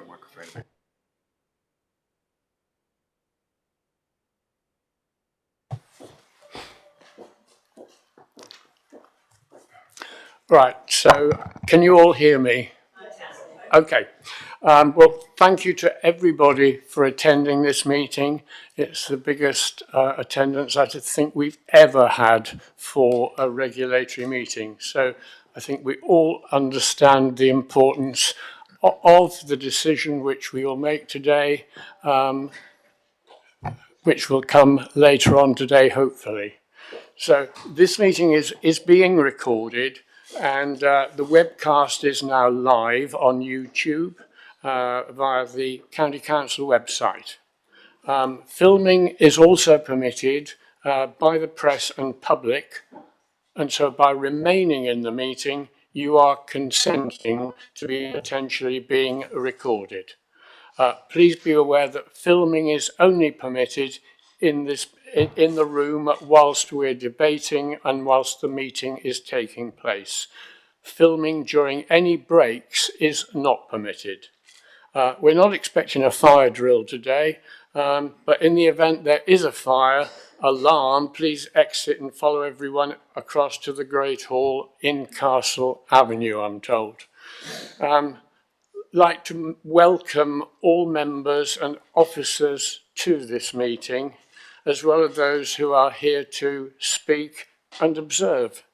your microphone a bit. Right, so can you all hear me? Okay. Well, thank you to everybody for attending this meeting. It's the biggest attendance I think we've ever had for a regulatory meeting. So I think we all understand the importance of the decision which we will make today, which will come later on today, hopefully. So this meeting is being recorded, and the webcast is now live on YouTube via the County Council website. Filming is also permitted by the press and public, and so by remaining in the meeting, you are consenting to be potentially being recorded. Please be aware that filming is only permitted in the room whilst we're debating and whilst the meeting is taking place. Filming during any breaks is not permitted. We're not expecting a fire drill today, but in the event there is a fire alarm, please exit and follow everyone across to the Great Hall in Castle Avenue, I'm told. Like to welcome all members and officers to this meeting, as well as those who are here to speak and observe.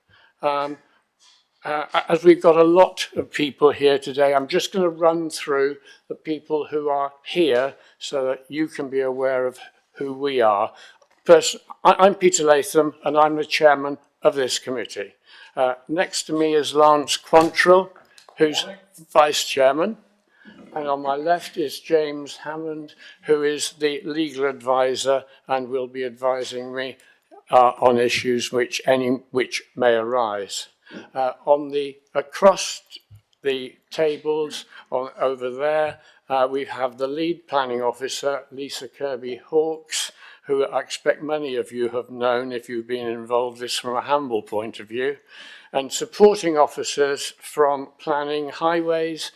As we've got a lot of people here today, I'm just going to run through the people who are here so that you can be aware of who we are. First, I'm Peter Latham, and I'm the chairman of this committee. Next to me is Lance Quantrill, who's vice chairman. And on my left is James Hammond, who is the legal advisor and will be advising me on issues which may arise. Across the tables over there, we have the lead planning officer, Lisa Kirby-Hawkes, who I expect many of you have known if you've been involved this from a Hamble point of view, and supporting officers from planning, highways,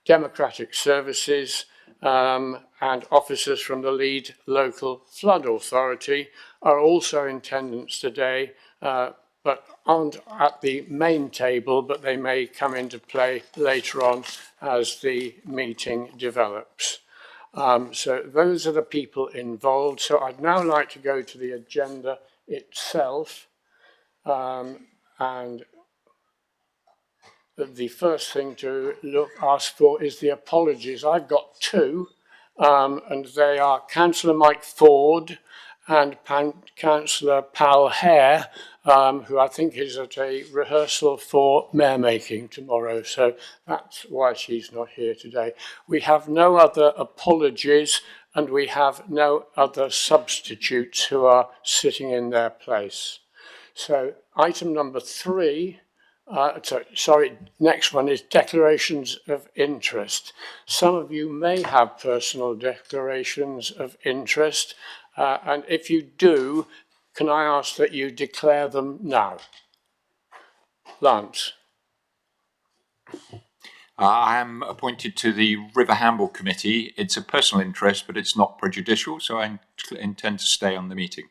democratic services, and officers from the lead local flood authority are also in attendance today, but aren't at the main table, but they may come into play later on as the meeting develops. So those are the people involved. So I'd now like to go to the agenda itself, and the first thing to ask for is the apologies. I've got two, and they are Councillor Mike Ford and Councillor Pal Hare, who I think is at a rehearsal for mayor making tomorrow. So that's why she's not here today. We have no other apologies, and we have no other substitutes who are sitting in their place. So item number 3. Next one is declarations of interest. Some of you may have personal declarations of interest, and if you do, can I ask that you declare them now? Lance. I am appointed to the River Hamble Committee. It's a personal interest, but it's not prejudicial, so I intend to stay on the meeting.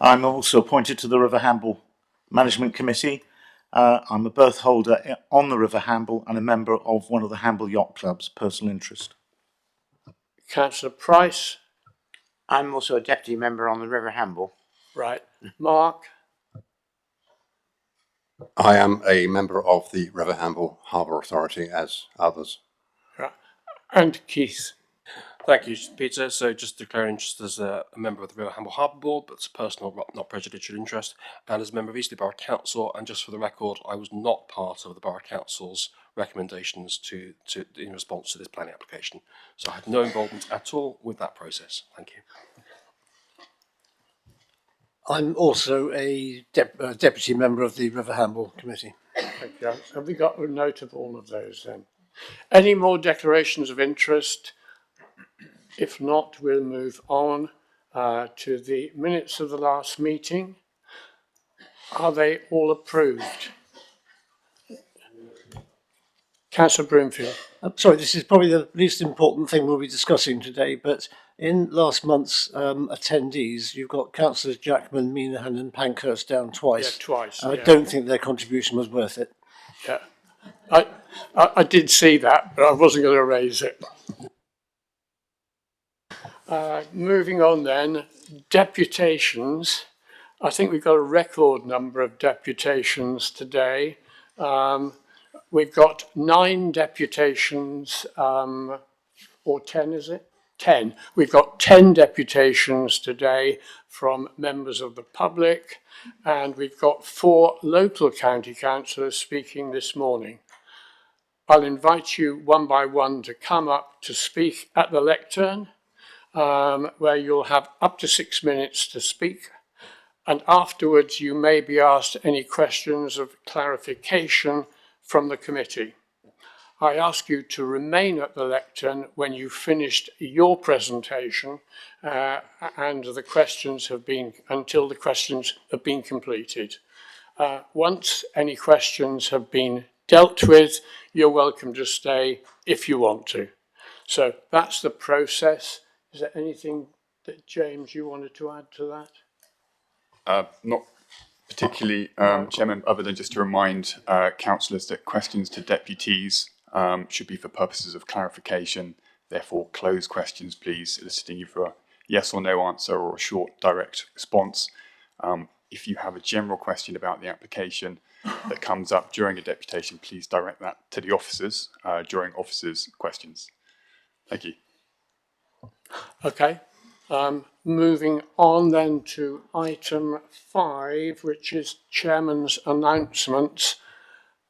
I'm also appointed to the River Hamble Management Committee. I'm a berth holder on the River Hamble and a member of one of the Hamble Yacht Club's, personal interest. Councillor Price. I'm also a deputy member on the River Hamble. Right. Mark. I am a member of the River Hamble Harbour Authority, as others. Right. And Keith. Thank you, Peter. So just declaring interest as a member of the River Hamble Harbour Board, but it's a personal, not prejudicial interest, and as a member of Eastleigh Borough Council. And just for the record, I was not part of the Borough Council's recommendations in response to this planning application. So I had no involvement at all with that process. Thank you. I'm also a deputy member of the River Hamble Committee. Thank you. Have we got a note of all of those then? Any more declarations of interest? If not, we'll move on to the minutes of the last meeting. Are they all approved? Councillor Broomfield. Sorry, this is probably the least important thing we'll be discussing today, but in last month's attendees, you've got councillors Jackman, Minahan and Pankhurst down twice. Yeah, twice, I yeah. don't think their contribution was worth it. Yeah, I did see that, but I wasn't going to raise it. Moving on then, deputations. I think we've got a record number of deputations today. We've got 9 deputations, or 10 is it? 10. We've got 10 deputations today from members of the public, and we've got 4 local county councillors speaking this morning. I'll invite you one by one to come up to speak at the lectern, where you'll have up to 6 minutes to speak. And afterwards, you may be asked any questions of clarification from the committee. I ask you to remain at the lectern when you've finished your presentation and the questions have been, until the questions have been completed. Once any questions have been dealt with, you're welcome to stay if you want to. So that's the process. Is there anything that, James, you wanted to add to that? Not particularly, Chairman, other than just to remind councillors that questions to deputies should be for purposes of clarification. Therefore, close questions, please, eliciting you for a yes or no answer or a short, direct response. If you have a general question about the application that comes up during a deputation, please direct that to the officers during officers' questions. Thank you. Okay. Moving on then to item 5, which is Chairman's announcements.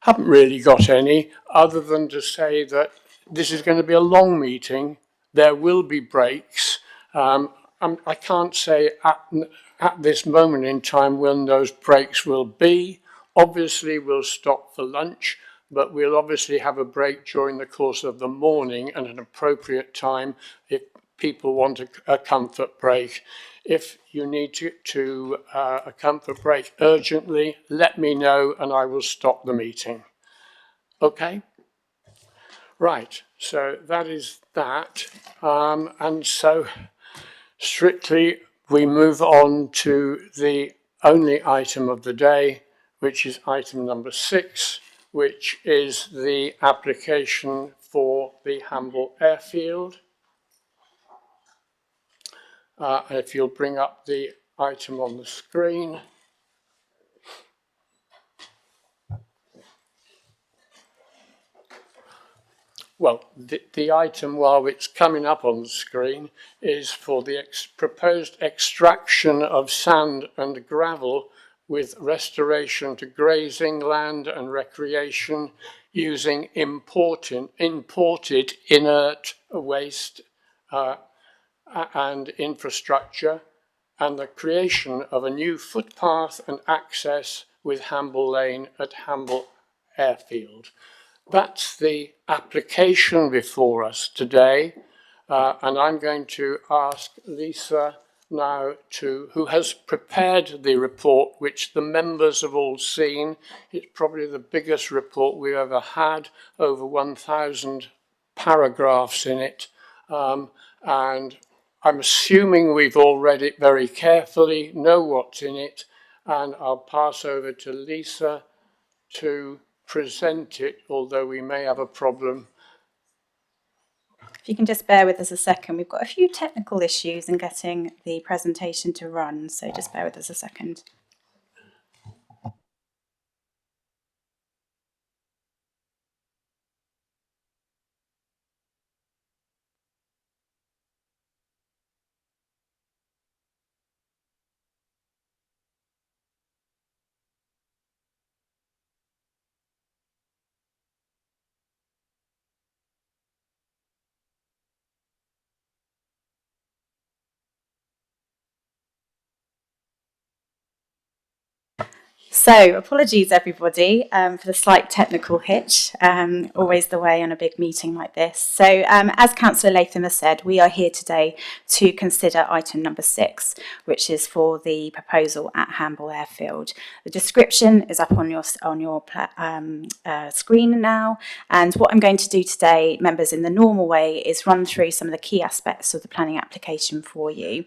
Haven't really got any, other than to say that this is going to be a long meeting. There will be breaks. I can't say at this moment in time when those breaks will be. Obviously, we'll stop for lunch, but we'll obviously have a break during the course of the morning at an appropriate time if people want a comfort break. If you need a comfort break urgently, let me know and I will stop the meeting. Okay? Right, so that is that. And so strictly we move on to the only item of the day, which is item number 6, which is the application for the Hamble Airfield. If you'll bring up the item on the screen. Well, the item, while it's coming up on the screen, is for the proposed extraction of sand and gravel with restoration to grazing land and recreation using imported inert waste and infrastructure, and the creation of a new footpath and access with Hamble Lane at Hamble Airfield. That's the application before us today, and I'm going to ask Lisa now who has prepared the report, which the members have all seen. It's probably the biggest report we've ever had, over 1,000 paragraphs in it, and I'm assuming we've all read it very carefully, know what's in it, and I'll pass over to Lisa to present it, although we may have a problem. If you can just bear with us a second, we've got a few technical issues in getting the presentation to run, so just bear with us a second. So, apologies everybody for the slight technical hitch, always the way on a big meeting like this. So, as Councillor Latham has said, we are here today to consider item number 6, which is for the proposal at Hamble Airfield. The description is up on your screen now, and what I'm going to do today, members, in the normal way, is run through some of the key aspects of the planning application for you.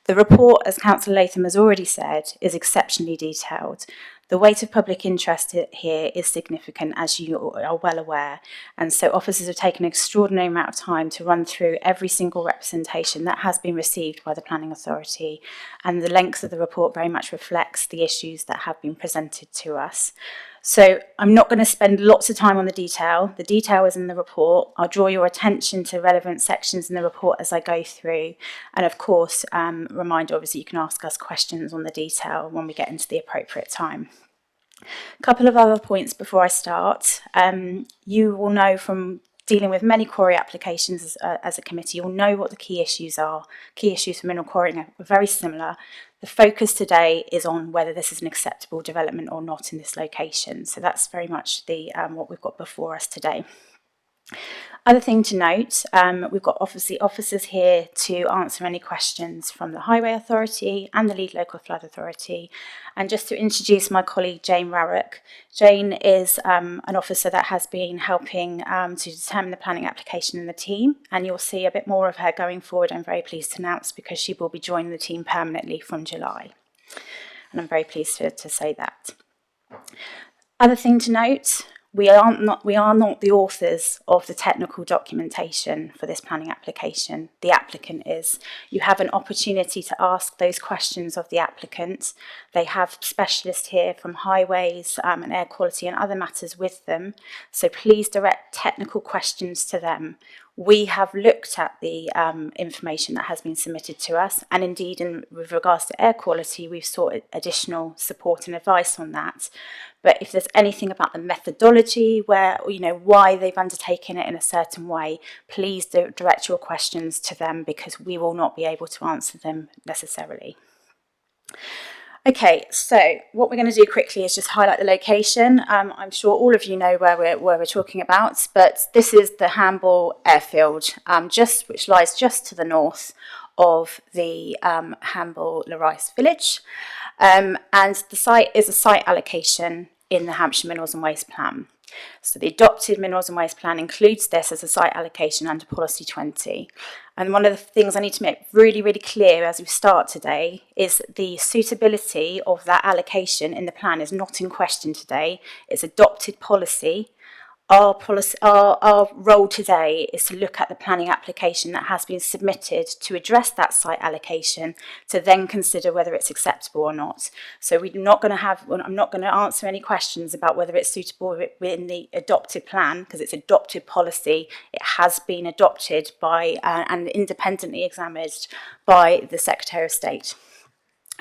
The report, as Councillor Latham has already said, is exceptionally detailed. The weight of public interest here is significant, as you are well aware, and so officers have taken an extraordinary amount of time to run through every single representation that has been received by the Planning Authority, and the length of the report very much reflects the issues that have been presented to us. So I'm not going to spend lots of time on the detail. The detail is in the report. I'll draw your attention to relevant sections in the report as I go through. And of course, reminder, obviously, you can ask us questions on the detail when we get into the appropriate time. A couple of other points before I start. You will know from dealing with many quarry applications as a committee, you'll know what the key issues are. Key issues for mineral quarrying are very similar. The focus today is on whether this is an acceptable development or not in this location. So that's very much the what we've got before us today. Other thing to note, we've got obviously officers here to answer any questions from the Highway Authority and the Lead Local Flood Authority. And just to introduce my colleague Jane Rarick. Jane is an officer that has been helping to determine the planning application in the team, and you'll see a bit more of her going forward, I'm very pleased to announce, because she will be joining the team permanently from July. And I'm very pleased to say that. Other thing to note, we are not the authors of the technical documentation for this planning application. The applicant is. You have an opportunity to ask those questions of the applicant. They have specialists here from highways and air quality and other matters with them. So please direct technical questions to them. We have looked at the information that has been submitted to us, and indeed with regards to air quality, we've sought additional support and advice on that. But if there's anything about the methodology, why they've undertaken it in a certain way, please direct your questions to them, because we will not be able to answer them necessarily. Okay, so what we're going to do quickly is just highlight the location. I'm sure all of you know where we're talking about, but this is the Hamble Airfield, which lies just to the north of the Hamble-Le-Rice village. And the site is a site allocation in the Hampshire Minerals and Waste Plan. So the adopted Minerals and Waste Plan includes this as a site allocation under Policy 20. And one of the things I need to make really, really clear as we start today is the suitability of that allocation in the plan is not in question today. It's adopted policy. Our role today is to look at the planning application that has been submitted to address that site allocation, to then consider whether it's acceptable or not. So I'm not going to answer any questions about whether it's suitable within the adopted plan, because it's adopted policy. It has been adopted by and independently examined by the Secretary of State.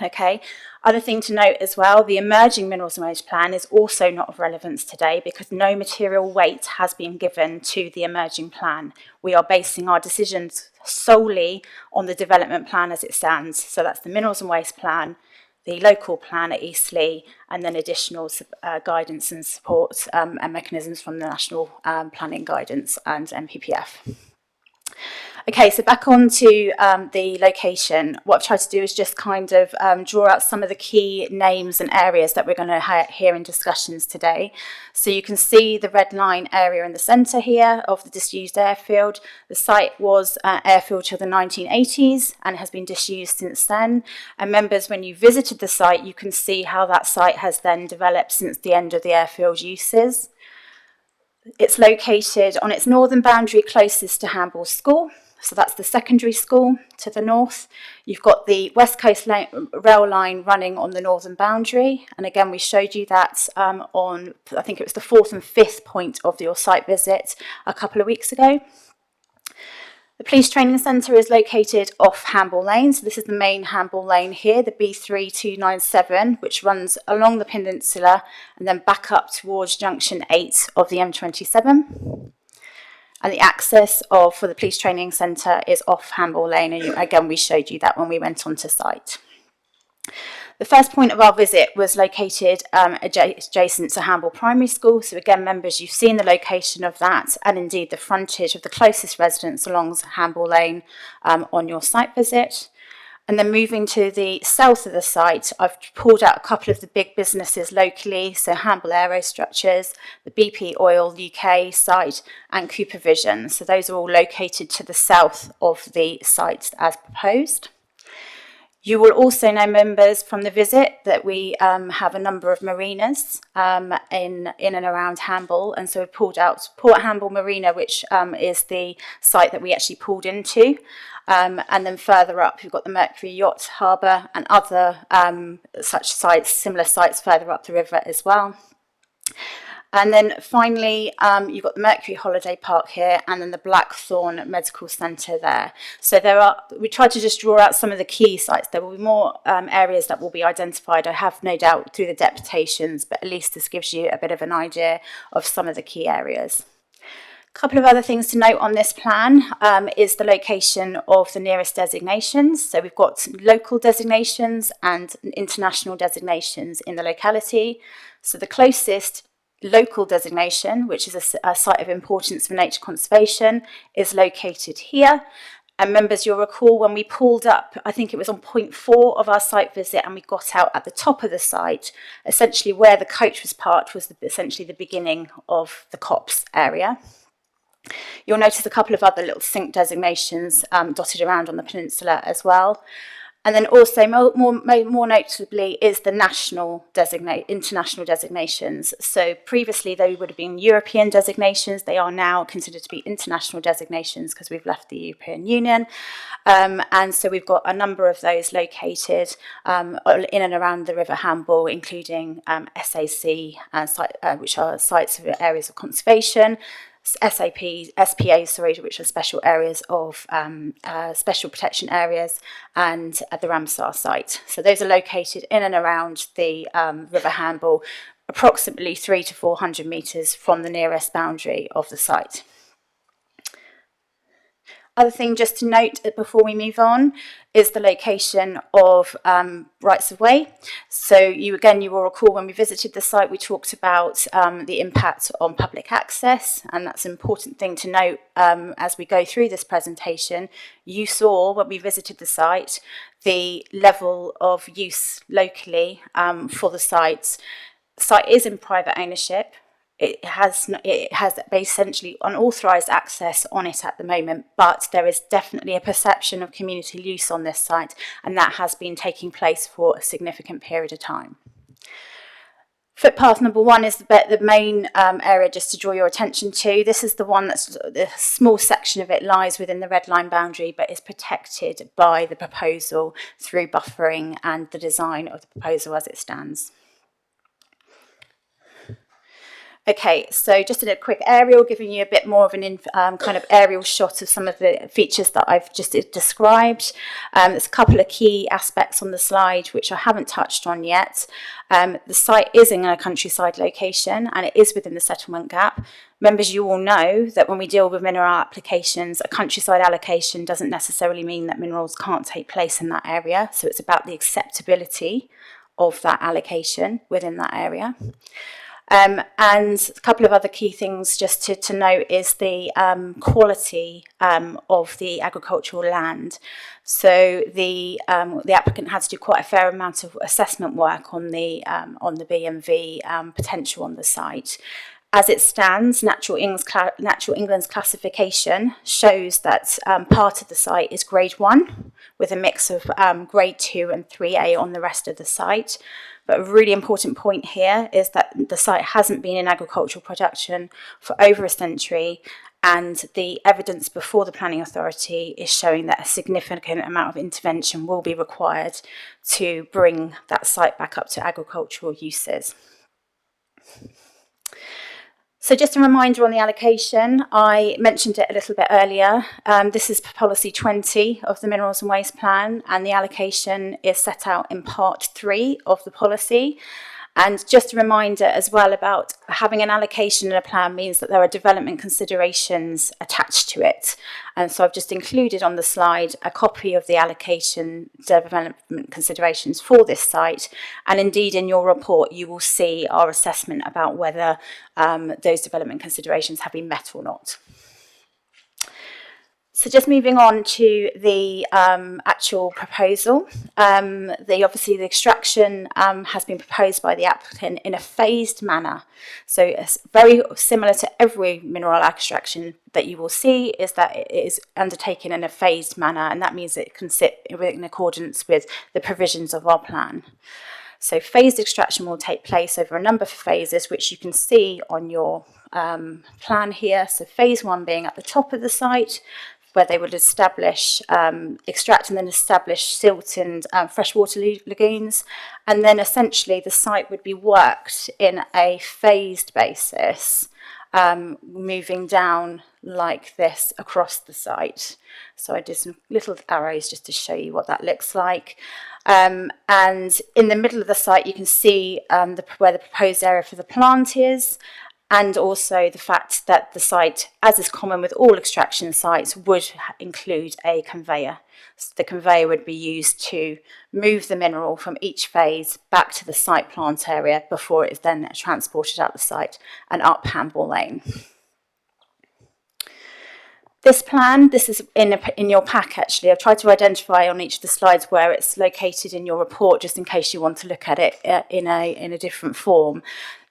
Okay, other thing to note as well, the emerging Minerals and Waste Plan is also not of relevance today, because no material weight has been given to the emerging plan. We are basing our decisions solely on the development plan as it stands. So that's the Minerals and Waste Plan, the local plan at Eastleigh, and then additional guidance and support and mechanisms from the National Planning Guidance and NPPF. Okay, so back on to the location. What I've tried to do is just kind of draw out some of the key names and areas that we're going to hear in discussions today. So you can see the red line area in the centre here of the disused airfield. The site was airfield till the 1980s and has been disused since then. And members, when you visited the site, you can see how that site has then developed since the end of the airfield uses. It's located on its northern boundary closest to Hamble School. So that's the secondary school to the north. You've got the West Coast rail line running on the northern boundary. And again, we showed you that on, I think it was the 4th and 5th point of your site visit a couple of weeks ago. The Police Training Centre is located off Hamble Lane. So this is the main Hamble Lane here, the B3297, which runs along the peninsula and then back up towards junction 8 of the M27. And the access for the Police Training Centre is off Hamble Lane. And again, we showed you that when we went onto site. The first point of our visit was located adjacent to Hamble Primary School. So again, members, you've seen the location of that and indeed the frontage of the closest residence along Hamble Lane on your site visit. And then moving to the south of the site, I've pulled out a couple of the big businesses locally, so Hamble Aerostructures, the BP Oil UK site, and Cooper Vision. So those are all located to the south of the site as proposed. You will also know, members, from the visit that we have a number of marinas in and around Hamble, and so we've pulled out Port Hamble Marina, which is the site that we actually pulled into. And then further up, you've got the Mercury Yacht Harbour and other such sites, similar sites further up the river as well. And then finally, you've got the Mercury Holiday Park here and then the Blackthorn Medical Centre there. So we tried to just draw out some of the key sites. There will be more areas that will be identified, I have no doubt, through the deputations, but at least this gives you a bit of an idea of some of the key areas. A couple of other things to note on this plan is the location of the nearest designations. So we've got local designations and international designations in the locality. So the closest local designation, which is a site of importance for nature conservation, is located here. And members, you'll recall when we pulled up, I think it was on point 4 of our site visit, and we got out at the top of the site, essentially where the coach was parked was essentially the beginning of the COPS area. You'll notice a couple of other little sink designations dotted around on the peninsula as well. And then also more notably is the international designations. So previously they would have been European designations. They are now considered to be international designations because we've left the European Union. And so we've got a number of those located in and around the River Hamble, including SAC, which are sites of areas of conservation, SPA, which are special areas of special protection areas, and at the Ramsar site. So those are located in and around the River Hamble, approximately 300 to 400 metres from the nearest boundary of the site. Other thing just to note before we move on is the location of rights of way. So you will recall when we visited the site, we talked about the impact on public access, and that's an important thing to note as we go through this presentation. You saw when we visited the site, the level of use locally for the site. The site is in private ownership. It has essentially unauthorised access on it at the moment, but there is definitely a perception of community use on this site, and that has been taking place for a significant period of time. Footpath number 1 is the main area just to draw your attention to. This is the one the small section of it lies within the red line boundary, but is protected by the proposal through buffering and the design of the proposal as it stands. Okay, so just in a quick aerial, giving you a bit more of an kind of aerial shot of some of the features that I've just described. There's a couple of key aspects on the slide which I haven't touched on yet. The site is in a countryside location and it is within the settlement gap. Members, you all know that when we deal with mineral applications, a countryside allocation doesn't necessarily mean that minerals can't take place in that area. So it's about the acceptability of that allocation within that area. And a couple of other key things just to note is the quality of the agricultural land. So the applicant had to do quite a fair amount of assessment work on the B&V potential on the site. As it stands, Natural England's classification shows that part of the site is grade 1 with a mix of grade 2 and 3A on the rest of the site. But a really important point here is that the site hasn't been in agricultural production for over a century, and the evidence before the planning authority is showing that a significant amount of intervention will be required to bring that site back up to agricultural uses. So just a reminder on the allocation, I mentioned it a little bit earlier. This is policy 20 of the Minerals and Waste Plan, and the allocation is set out in part 3 of the policy. And just a reminder as well about having an allocation in a plan means that there are development considerations attached to it. And so I've just included on the slide a copy of the allocation development considerations for this site. And indeed in your report, you will see our assessment about whether those development considerations have been met or not. So just moving on to the actual proposal, obviously the extraction has been proposed by the applicant in a phased manner. So it's very similar to every mineral extraction that you will see is that it is undertaken in a phased manner, and that means it can sit in accordance with the provisions of our plan. So phased extraction will take place over a number of phases, which you can see on your plan here. So phase 1 being at the top of the site, where they would establish, extract and then establish silt and freshwater lagoons. And then essentially the site would be worked in a phased basis, moving down like this across the site. So I did some little arrows just to show you what that looks like. And in the middle of the site, you can see where the proposed area for the plant is, and also the fact that the site, as is common with all extraction sites, would include a conveyor. So the conveyor would be used to move the mineral from each phase back to the site plant area before it is then transported out the site and up Hamble Lane. This plan, this is in your pack actually. I've tried to identify on each of the slides where it's located in your report, just in case you want to look at it in a different form.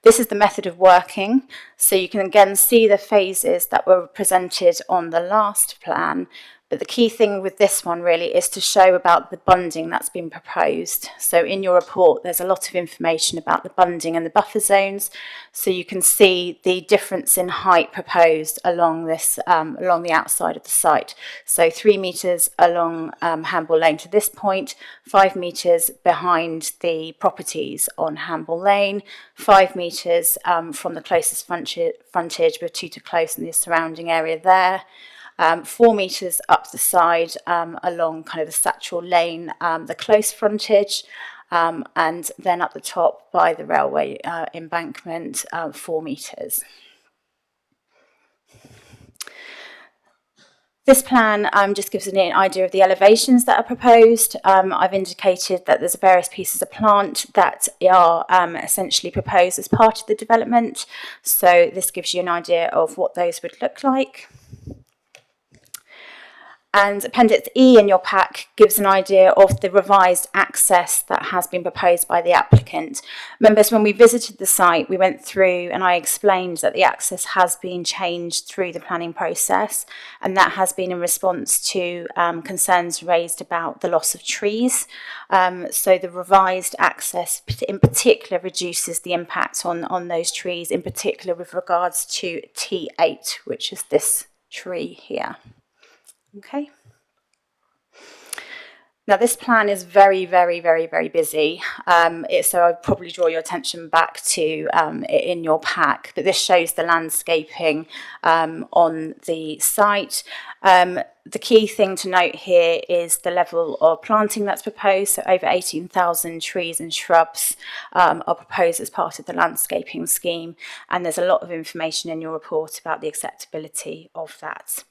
This is the method of working. So you can again see the phases that were presented on the last plan. But the key thing with this one really is to show about the bunding that's been proposed. So in your report, there's a lot of information about the bunding and the buffer zones. So you can see the difference in height proposed along this, along the outside of the site. So 3 metres along Hamble Lane to this point, 5 metres behind the properties on Hamble Lane, 5 metres from the closest frontage with Tutor Close and the surrounding area there. 4 metres up the side along kind of the Satchel Lane, the close frontage, and then up the top by the railway embankment, 4 metres. This plan just gives an idea of the elevations that are proposed. I've indicated that there's various pieces of plant that are essentially proposed as part of the development. So this gives you an idea of what those would look like. And Appendix E in your pack gives an idea of the revised access that has been proposed by the applicant. Members, when we visited the site, we went through and I explained that the access has been changed through the planning process, and that has been in response to concerns raised about the loss of trees. So the revised access in particular reduces the impact on those trees, in particular with regards to T8, which is this tree here. Okay. Now this plan is very, very, very, very busy. So I'd probably draw your attention back to in your pack, but this shows the landscaping on the site. The key thing to note here is the level of planting that's proposed. So over 18,000 trees and shrubs are proposed as part of the landscaping scheme. And there's a lot of information in your report about the acceptability of that.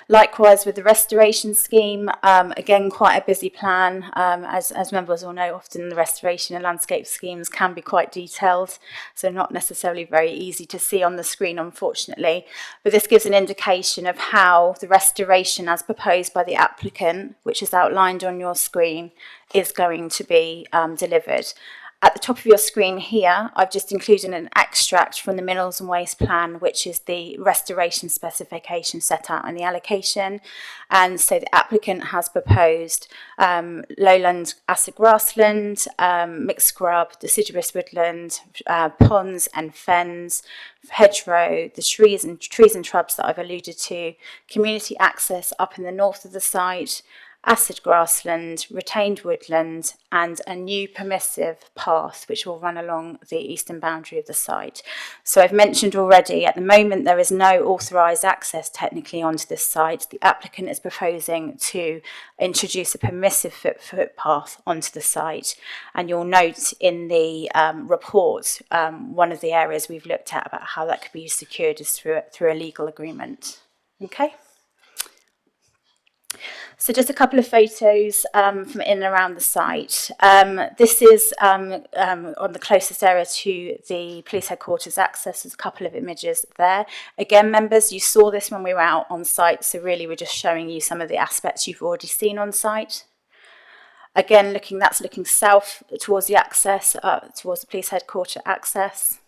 Likewise with the restoration scheme, again quite a busy plan. As members will know, often the restoration and landscape schemes can be quite detailed, so not necessarily very easy to see on the screen, unfortunately. But this gives an indication of how the restoration as proposed by the applicant, which is outlined on your screen, is going to be delivered. At the top of your screen here, I've just included an extract from the Minerals and Waste Plan, which is the restoration specification set out in the allocation. And so the applicant has proposed lowland acid grassland, mixed scrub, deciduous woodland, ponds and fens, hedgerow, the trees and shrubs that I've alluded to, community access up in the north of the site, acid grassland, retained woodland, and a new permissive path which will run along the eastern boundary of the site. So I've mentioned already, at the moment there is no authorised access technically onto this site. The applicant is proposing to introduce a permissive footpath onto the site, and you'll note in the report one of the areas we've looked at about how that could be secured is through a legal agreement. Okay. So just a couple of photos from in and around the site. This is on the closest area to the police headquarters access. There's a couple of images there. Again, members, you saw this when we were out on site, so really we're just showing you some of the aspects you've already seen on site. Again, that's looking south towards the access, towards the police headquarters access.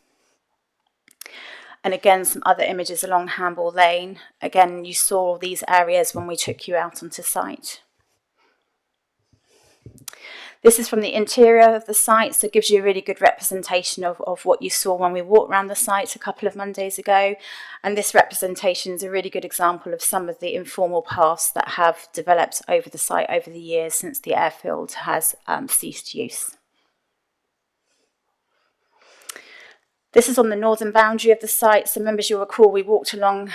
And again, some other images along Hamble Lane. Again, you saw these areas when we took you out onto site. This is from the interior of the site, so it gives you a really good representation of what you saw when we walked around the site a couple of Mondays ago. And this representation is a really good example of some of the informal paths that have developed over the site over the years since the airfield has ceased use. This is on the northern boundary of the site. So members, you'll recall we walked along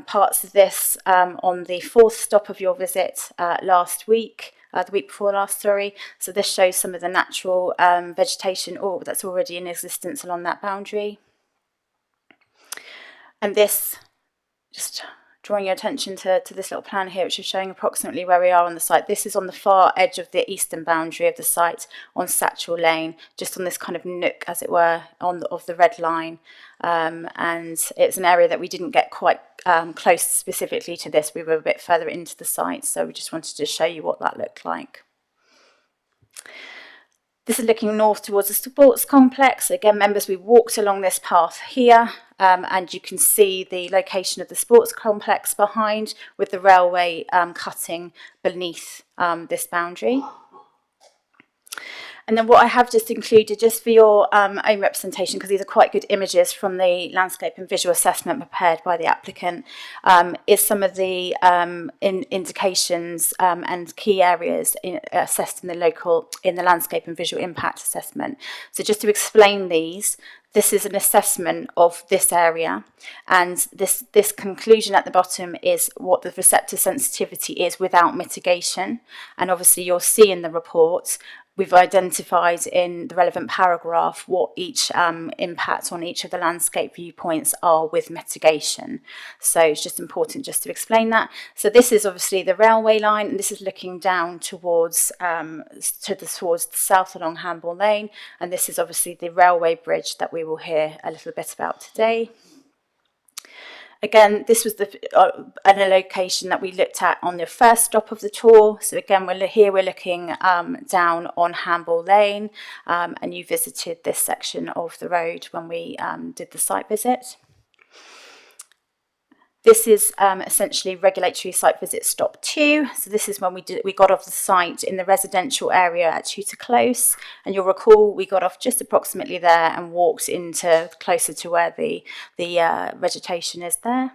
parts of this on the fourth stop of your visit last week, the week before last, sorry. So this shows some of the natural vegetation that's already in existence along that boundary. And this, just drawing your attention to this little plan here, which is showing approximately where we are on the site. This is on the far edge of the eastern boundary of the site on Satchel Lane, just on this kind of nook, as it were, of the red line. And it's an area that we didn't get quite close specifically to this. We were a bit further into the site, so we just wanted to show you what that looked like. This is looking north towards the sports complex. Again, members, we walked along this path here, and you can see the location of the sports complex behind, with the railway cutting beneath this boundary. And then what I have just included, just for your own representation, because these are quite good images from the landscape and visual assessment prepared by the applicant, is some of the indications and key areas assessed in the landscape and visual impact assessment. So just to explain these, this is an assessment of this area, and this conclusion at the bottom is what the receptor sensitivity is without mitigation. And obviously you'll see in the report, we've identified in the relevant paragraph what each impact on each of the landscape viewpoints are with mitigation. So it's just important just to explain that. So this is obviously the railway line, and this is looking down towards towards the south along Hamble Lane, and this is obviously the railway bridge that we will hear a little bit about today. Again, this was a location that we looked at on the first stop of the tour. So again, we're looking down on Hamble Lane, and you visited this section of the road when we did the site visit. This is essentially regulatory site visit stop 2. So this is when we got off the site in the residential area at Tutor Close, and you'll recall we got off just approximately there and walked into closer to where the vegetation is there.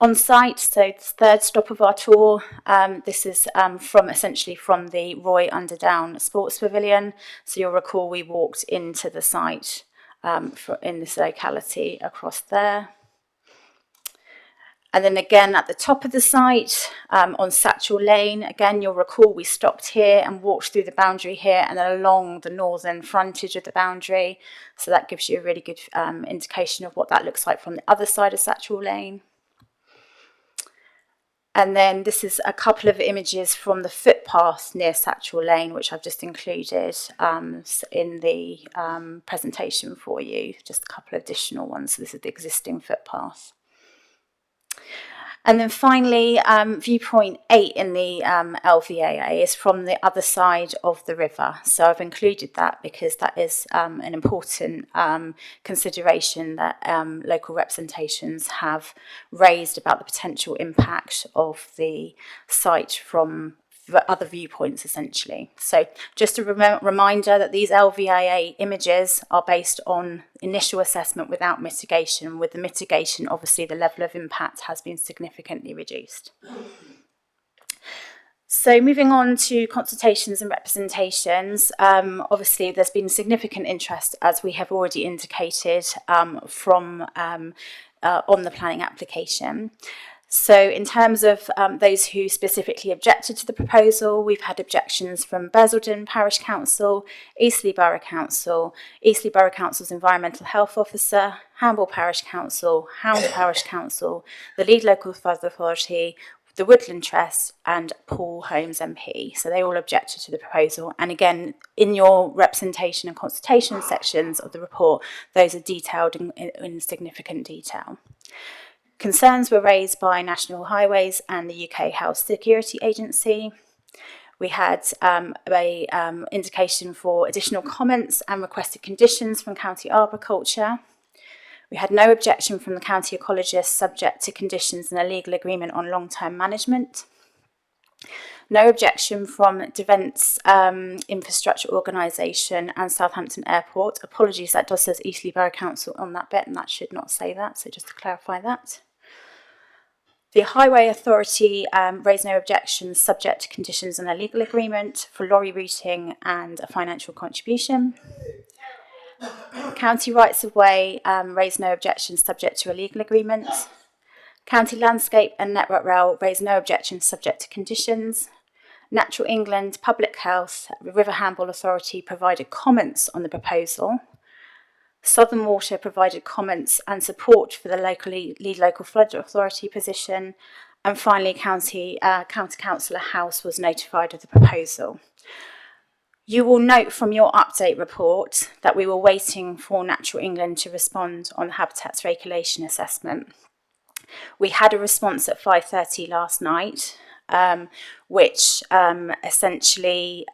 On site, so the third stop of our tour, this is essentially from the Roy Underdown Sports Pavilion. So you'll recall we walked into the site in this locality across there. And then again at the top of the site on Satchel Lane, again you'll recall we stopped here and walked through the boundary here and then along the northern frontage of the boundary. So that gives you a really good indication of what that looks like from the other side of Satchel Lane. And then this is a couple of images from the footpath near Satchel Lane, which I've just included in the presentation for you, just a couple of additional ones. So this is the existing footpath. And then finally, viewpoint 8 in the LVAA is from the other side of the river. So I've included that because that is an important consideration that local representations have raised about the potential impact of the site from other viewpoints, essentially. So just a reminder that these LVAA images are based on initial assessment without mitigation. With the mitigation, obviously the level of impact has been significantly reduced. So moving on to consultations and representations, obviously there's been significant interest, as we have already indicated, from on the planning application. So in terms of those who specifically objected to the proposal, we've had objections from Basildon Parish Council, Eastleigh Borough Council, Eastleigh Borough Council's Environmental Health Officer, Hamble Parish Council, Hound Parish Council, the Lead Local Authority, the Woodland Trust and Paul Holmes MP. So they all objected to the proposal. And again, in your representation and consultation sections of the report, those are detailed in significant detail. Concerns were raised by National Highways and the UK Health Security Agency. We had an indication for additional comments and requested conditions from County Arboriculture. We had no objection from the county ecologist subject to conditions in a legal agreement on long-term management. No objection from Defence Infrastructure Organisation and Southampton Airport. Apologies, that does say Eastleigh Borough Council on that bit, and that should not say that, so just to clarify that. The Highway Authority raised no objections subject to conditions in a legal agreement for lorry routing and a financial contribution. County Rights of Way raised no objections subject to a legal agreement. County Landscape and Network Rail raised no objections subject to conditions. Natural England, Public Health, River Hamble Authority provided comments on the proposal. Southern Water provided comments and support for the Lead Local Flood Authority position. And finally, County Councillor House was notified of the proposal. You will note from your update report that we were waiting for Natural England to respond on the Habitats Regulation Assessment. We had a response at 5:30 last night, which essentially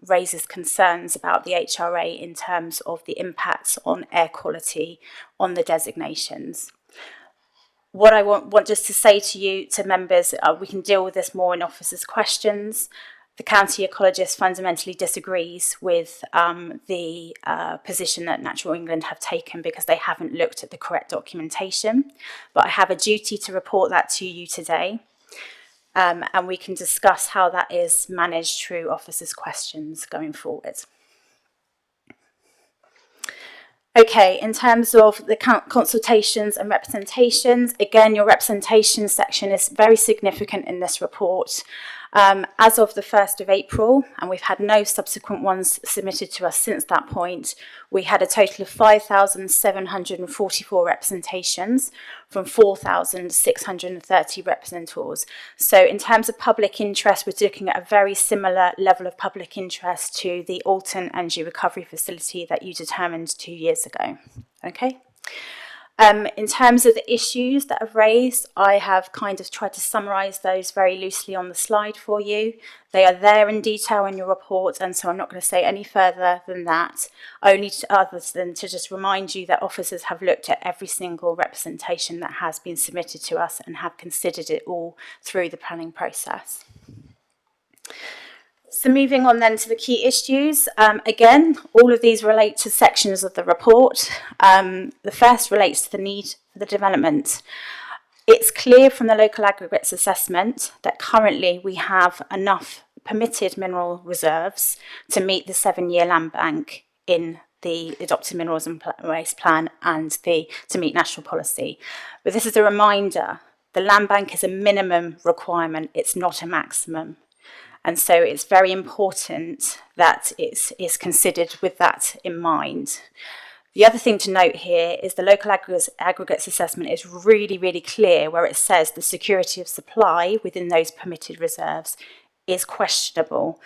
raises concerns about the HRA in terms of the impacts on air quality on the designations. What I want just to say to you, to members, we can deal with this more in officers' questions. The county ecologist fundamentally disagrees with the position that Natural England have taken because they haven't looked at the correct documentation. But I have a duty to report that to you today. And we can discuss how that is managed through officers' questions going forward. Okay, in terms of the consultations and representations, again, your representation section is very significant in this report. As of the 1st of April, and we've had no subsequent ones submitted to us since that point, we had a total of 5,744 representations from 4,630 representatives. So in terms of public interest, we're looking at a very similar level of public interest to the Alton Energy Recovery Facility that you determined 2 years ago. Okay. In terms of the issues that I've raised, I have kind of tried to summarise those very loosely on the slide for you. They are there in detail in your report, and so I'm not going to say any further than that, other than to just remind you that officers have looked at every single representation that has been submitted to us and have considered it all through the planning process. So moving on then to the key issues. Again, all of these relate to sections of the report. The first relates to the need for the development. It's clear from the local aggregates assessment that currently we have enough permitted mineral reserves to meet the 7-year land bank in the adopted minerals and waste plan and to meet national policy. But this is a reminder, the land bank is a minimum requirement, it's not a maximum. And so it's very important that it's considered with that in mind. The other thing to note here is the local aggregates assessment is really, really clear where it says the security of supply within those permitted reserves is questionable.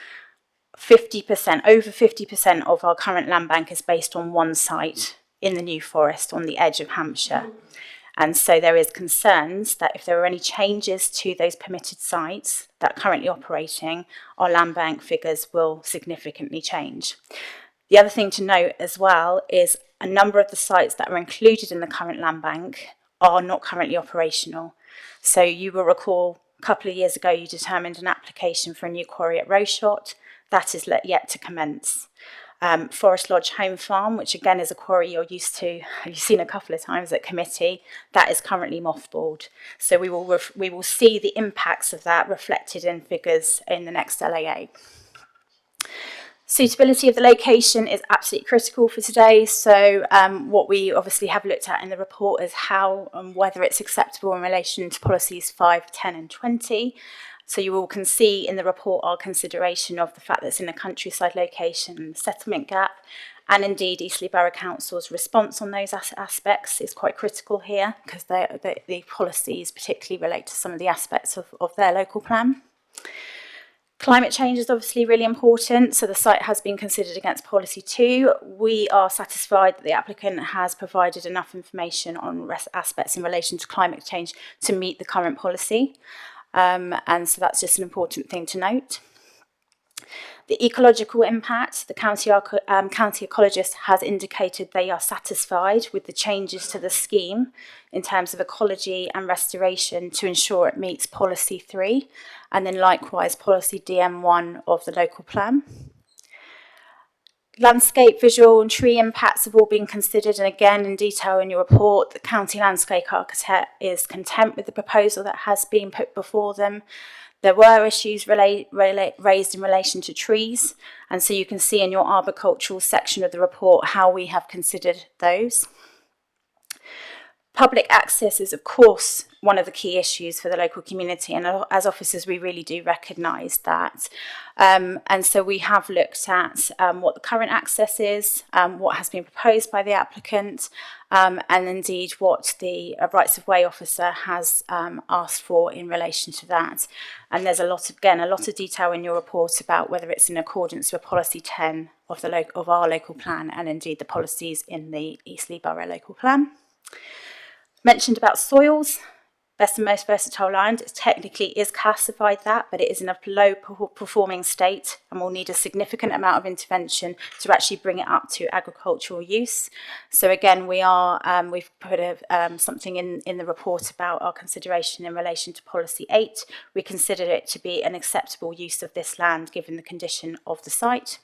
50%, over 50% of our current land bank is based on one site in the New Forest on the edge of Hampshire. And so there is concerns that if there are any changes to those permitted sites that are currently operating, our land bank figures will significantly change. The other thing to note as well is a number of the sites that are included in the current land bank are not currently operational. So you will recall a couple of years ago you determined an application for a new quarry at Roshot. That is yet to commence. Forest Lodge Home Farm, which again is a quarry you're used to, you've seen a couple of times at committee, that is currently mothballed. So we will see the impacts of that reflected in figures in the next LAA. Suitability of the location is absolutely critical for today. So what we obviously have looked at in the report is how and whether it's acceptable in relation to policies 5, 10 and 20. So you all can see in the report our consideration of the fact that it's in a countryside location, settlement gap, and indeed Eastleigh Borough Council's response on those aspects is quite critical here, because the policies particularly relate to some of the aspects of their local plan. Climate change is obviously really important, so the site has been considered against policy 2. We are satisfied that the applicant has provided enough information on aspects in relation to climate change to meet the current policy, and so that's just an important thing to note. The ecological impact, the county ecologist has indicated they are satisfied with the changes to the scheme in terms of ecology and restoration to ensure it meets policy 3, and then likewise policy DM1 of the local plan. Landscape, visual and tree impacts have all been considered, and again in detail in your report, the county landscape architect is content with the proposal that has been put before them. There were issues raised in relation to trees, and so you can see in your arboricultural section of the report how we have considered those. Public access is, of course, one of the key issues for the local community, and as officers we really do recognise that. And so we have looked at what the current access is, what has been proposed by the applicant, and indeed what the rights of way officer has asked for in relation to that. And there's a lot of detail in your report about whether it's in accordance with policy 10 of our local plan, and indeed the policies in the Eastleigh Borough local plan. Mentioned about soils, best and most versatile land. It technically is classified that, but it is in a low performing state and will need a significant amount of intervention to actually bring it up to agricultural use. So again, we've put something in the report about our consideration in relation to policy 8. We consider it to be an acceptable use of this land given the condition of the site.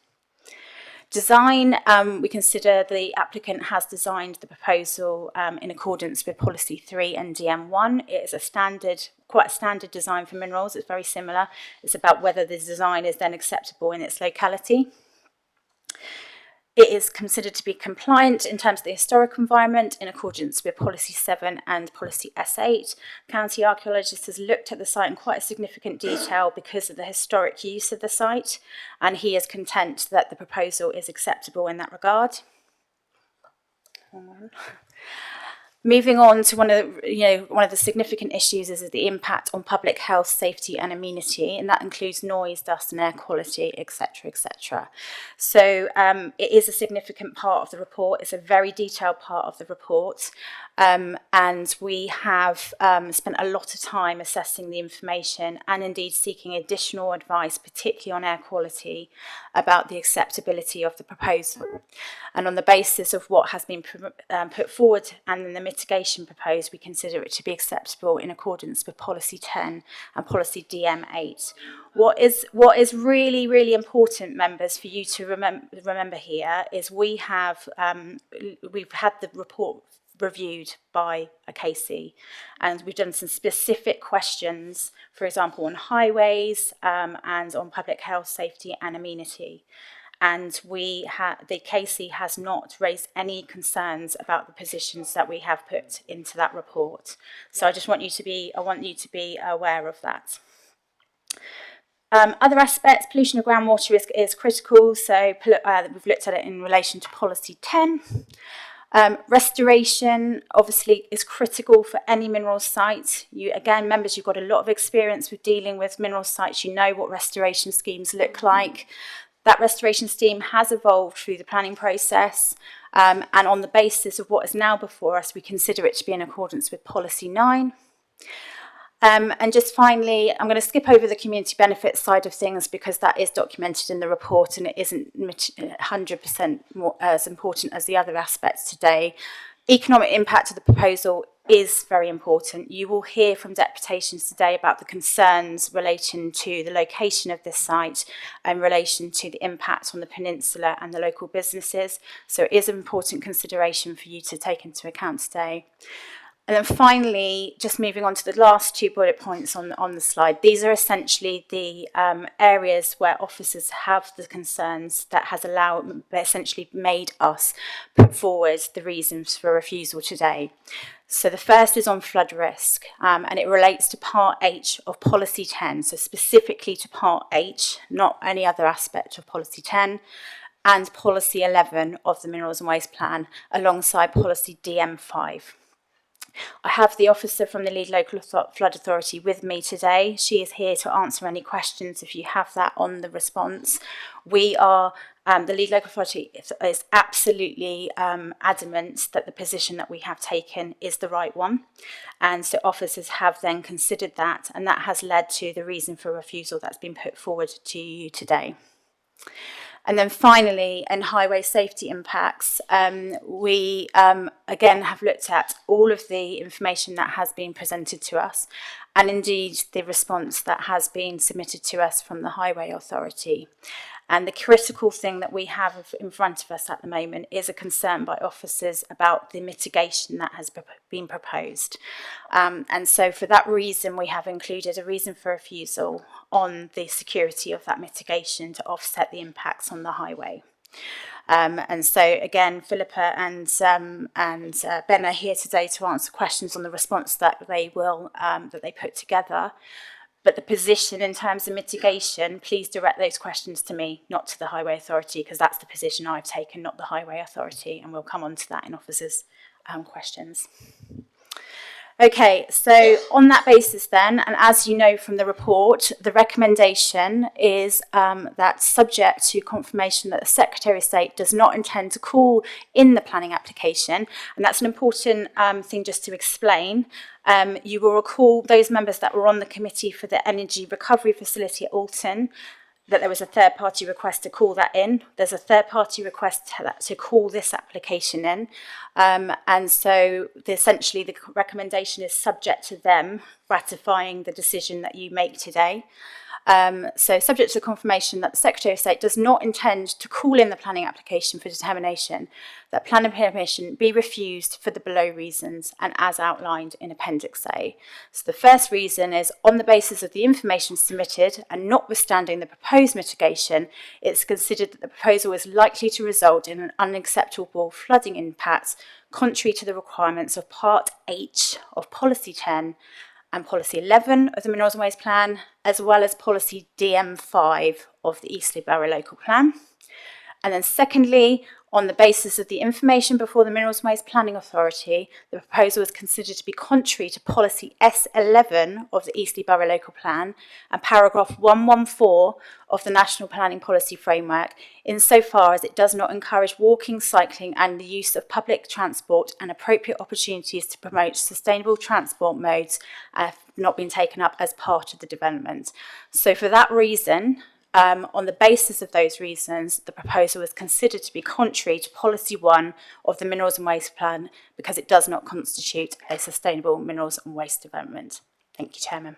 Design, we consider the applicant has designed the proposal in accordance with policy 3 and DM1. It is quite a standard design for minerals. It's very similar. It's about whether the design is then acceptable in its locality. It is considered to be compliant in terms of the historic environment in accordance with policy 7 and policy S8. County archaeologist has looked at the site in quite a significant detail because of the historic use of the site, and he is content that the proposal is acceptable in that regard. Moving on to one of the significant issues is the impact on public health, safety and amenity, and that includes noise, dust and air quality, etc., etc. So it is a significant part of the report. It's a very detailed part of the report, and we have spent a lot of time assessing the information and indeed seeking additional advice, particularly on air quality, about the acceptability of the proposal. And on the basis of what has been put forward and in the mitigation proposed, we consider it to be acceptable in accordance with policy 10 and policy DM8. What is really, really important, members, for you to remember here is we've had the report reviewed by a KC, and we've done some specific questions, for example, on highways and on public health, safety and amenity. And the KC has not raised any concerns about the positions that we have put into that report. So I want you to be aware of that. Other aspects, pollution of groundwater is critical. So we've looked at it in relation to policy 10. Restoration obviously is critical for any mineral site. Again, members, you've got a lot of experience with dealing with mineral sites. You know what restoration schemes look like. That restoration scheme has evolved through the planning process, and on the basis of what is now before us, we consider it to be in accordance with policy 9. And just finally, I'm going to skip over the community benefits side of things because that is documented in the report and it isn't 100% as important as the other aspects today. Economic impact of the proposal is very important. You will hear from deputations today about the concerns relating to the location of this site in relation to the impact on the peninsula and the local businesses. So it is an important consideration for you to take into account today. And then finally, just moving on to the last 2 bullet points on the slide, these are essentially the areas where officers have the concerns that has essentially made us put forward the reasons for refusal today. So the first is on flood risk, and it relates to Part H of Policy 10, so specifically to Part H, not any other aspect of Policy 10, and Policy 11 of the Minerals and Waste Plan, alongside Policy DM5. I have the officer from the Leeds Local Flood Authority with me today. She is here to answer any questions if you have that on the response. We are, the Leeds Local Authority is absolutely adamant that the position that we have taken is the right one. And so officers have then considered that, and that has led to the reason for refusal that's been put forward to you today. And then finally, in highway safety impacts, we again have looked at all of the information that has been presented to us, and indeed the response that has been submitted to us from the Highway Authority. And the critical thing that we have in front of us at the moment is a concern by officers about the mitigation that has been proposed. And so for that reason, we have included a reason for refusal on the security of that mitigation to offset the impacts on the highway. And so again, Philippa and Ben are here today to answer questions on the response that they put together. But the position in terms of mitigation, please direct those questions to me, not to the Highway Authority, because that's the position I've taken, not the Highway Authority, and we'll come on to that in officers' questions. Okay, so on that basis then, and as you know from the report, the recommendation is that subject to confirmation that the Secretary of State does not intend to call in the planning application, and that's an important thing just to explain. You will recall those members that were on the committee for the Energy Recovery Facility at Alton, that there was a third-party request to call that in. There's a third-party request to call this application in. And so essentially the recommendation is subject to them ratifying the decision that you make today. So subject to confirmation that the Secretary of State does not intend to call in the planning application for determination that planning permission be refused for the below reasons and as outlined in Appendix A. So the first reason is on the basis of the information submitted and notwithstanding the proposed mitigation, it's considered that the proposal is likely to result in an unacceptable flooding impact contrary to the requirements of Part H of Policy 10 and Policy 11 of the Minerals and Waste Plan, as well as Policy DM5 of the Eastleigh Borough Local Plan. And then secondly, on the basis of the information before the Minerals and Waste Planning Authority, the proposal is considered to be contrary to Policy S11 of the Eastleigh Borough Local Plan and paragraph 114 of the National Planning Policy Framework, insofar as it does not encourage walking, cycling and the use of public transport, and appropriate opportunities to promote sustainable transport modes have not been taken up as part of the development. So for that reason, on the basis of those reasons, the proposal is considered to be contrary to Policy 1 of the Minerals and Waste Plan because it does not constitute a sustainable minerals and waste development. Thank you, Chairman.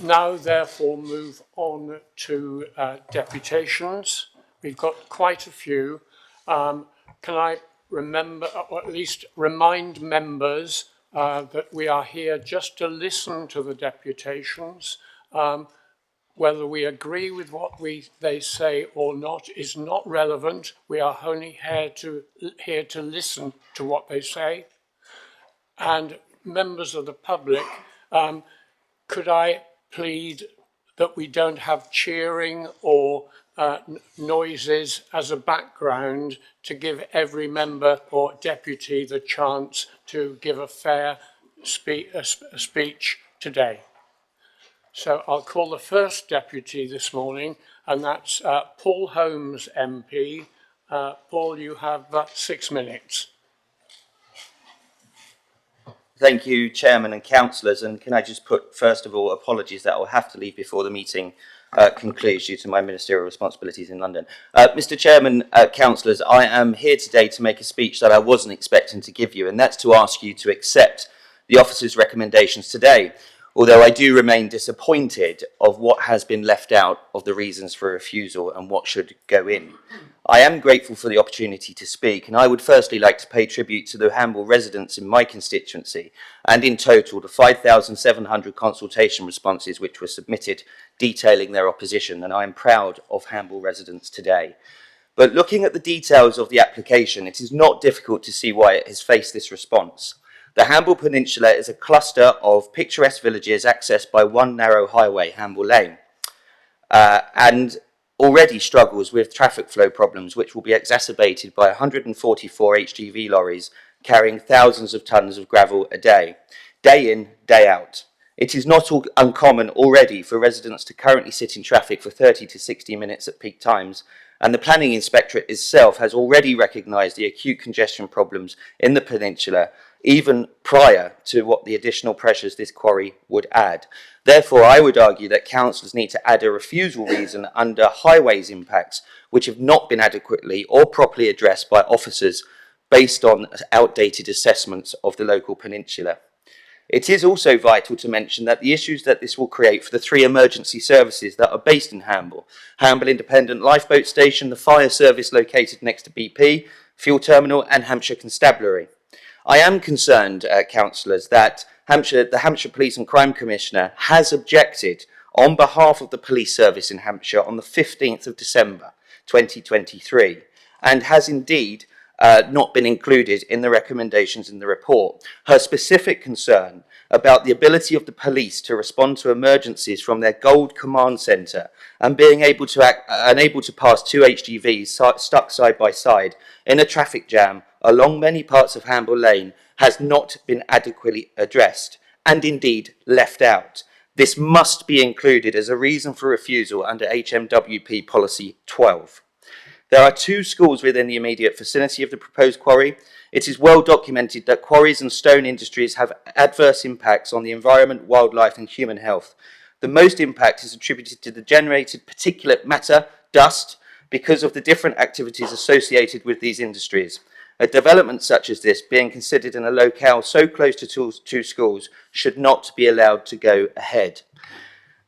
Now, therefore, move on to deputations. We've got quite a few. Can I remember, or at least remind members that we are here just to listen to the deputations. Whether we agree with what they say or not is not relevant. We are only here to listen to what they say. And members of the public, could I plead that we don't have cheering or noises as a background to give every member or deputy the chance to give a fair speech today. So I'll call the first deputy this morning, and that's Paul Holmes MP. Paul, you have 6 minutes. Thank you, Chairman and Councillors, and can I just put, first of all, apologies that I'll have to leave before the meeting. concludes due to my ministerial responsibilities in London. Mr. Chairman, councillors, I am here today to make a speech that I wasn't expecting to give you, and that's to ask you to accept the officer's recommendations today, although I do remain disappointed of what has been left out of the reasons for refusal and what should go in. I am grateful for the opportunity to speak, and I would firstly like to pay tribute to the Hamble residents in my constituency, and in total the 5,700 consultation responses which were submitted detailing their opposition, and I am proud of Hamble residents today. But looking at the details of the application, it is not difficult to see why it has faced this response. The Hamble Peninsula is a cluster of picturesque villages accessed by one narrow highway, Hamble Lane, and already struggles with traffic flow problems which will be exacerbated by 144 HGV lorries carrying thousands of tonnes of gravel a day in, day out. It is not uncommon already for residents to currently sit in traffic for 30 to 60 minutes at peak times, and the Planning Inspectorate itself has already recognised the acute congestion problems in the peninsula even prior to what the additional pressures this quarry would add. Therefore, I would argue that councillors need to add a refusal reason under highways impacts which have not been adequately or properly addressed by officers based on outdated assessments of the local peninsula. It is also vital to mention that the issues that this will create for the 3 emergency services that are based in Hamble, Hamble Independent Lifeboat Station, the fire service located next to BP, fuel terminal and Hampshire Constabulary. I am concerned, councillors, that the Hampshire Police and Crime Commissioner has objected on behalf of the police service in Hampshire on the 15th of December 2023 and has indeed not been included in the recommendations in the report. Her specific concern about the ability of the police to respond to emergencies from their Gold Command Centre and being able to unable to pass 2 HGVs stuck side by side in a traffic jam along many parts of Hamble Lane has not been adequately addressed and indeed left out. This must be included as a reason for refusal under HMWP Policy 12. There are 2 schools within the immediate vicinity of the proposed quarry. It is well documented that quarries and stone industries have adverse impacts on the environment, wildlife and human health. The most impact is attributed to the generated particulate matter, dust, because of the different activities associated with these industries. A development such as this, being considered in a locale so close to 2 schools, should not be allowed to go ahead.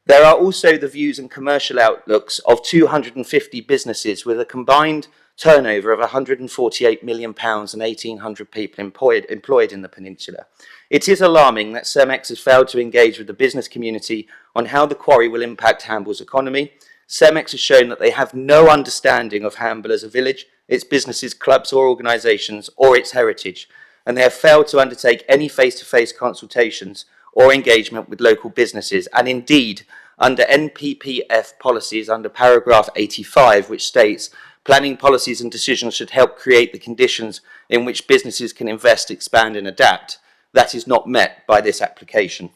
There are also the views and commercial outlooks of 250 businesses with a combined turnover of £148 million and 1,800 people employed in the peninsula. It is alarming that CEMEX has failed to engage with the business community on how the quarry will impact Hamble's economy. CEMEX has shown that they have no understanding of Hamble as a village, its businesses, clubs or organisations, or its heritage, and they have failed to undertake any face-to-face consultations or engagement with local businesses, and indeed, under NPPF policies under paragraph 85, which states, planning policies and decisions should help create the conditions in which businesses can invest, expand and adapt. That is not met by this application.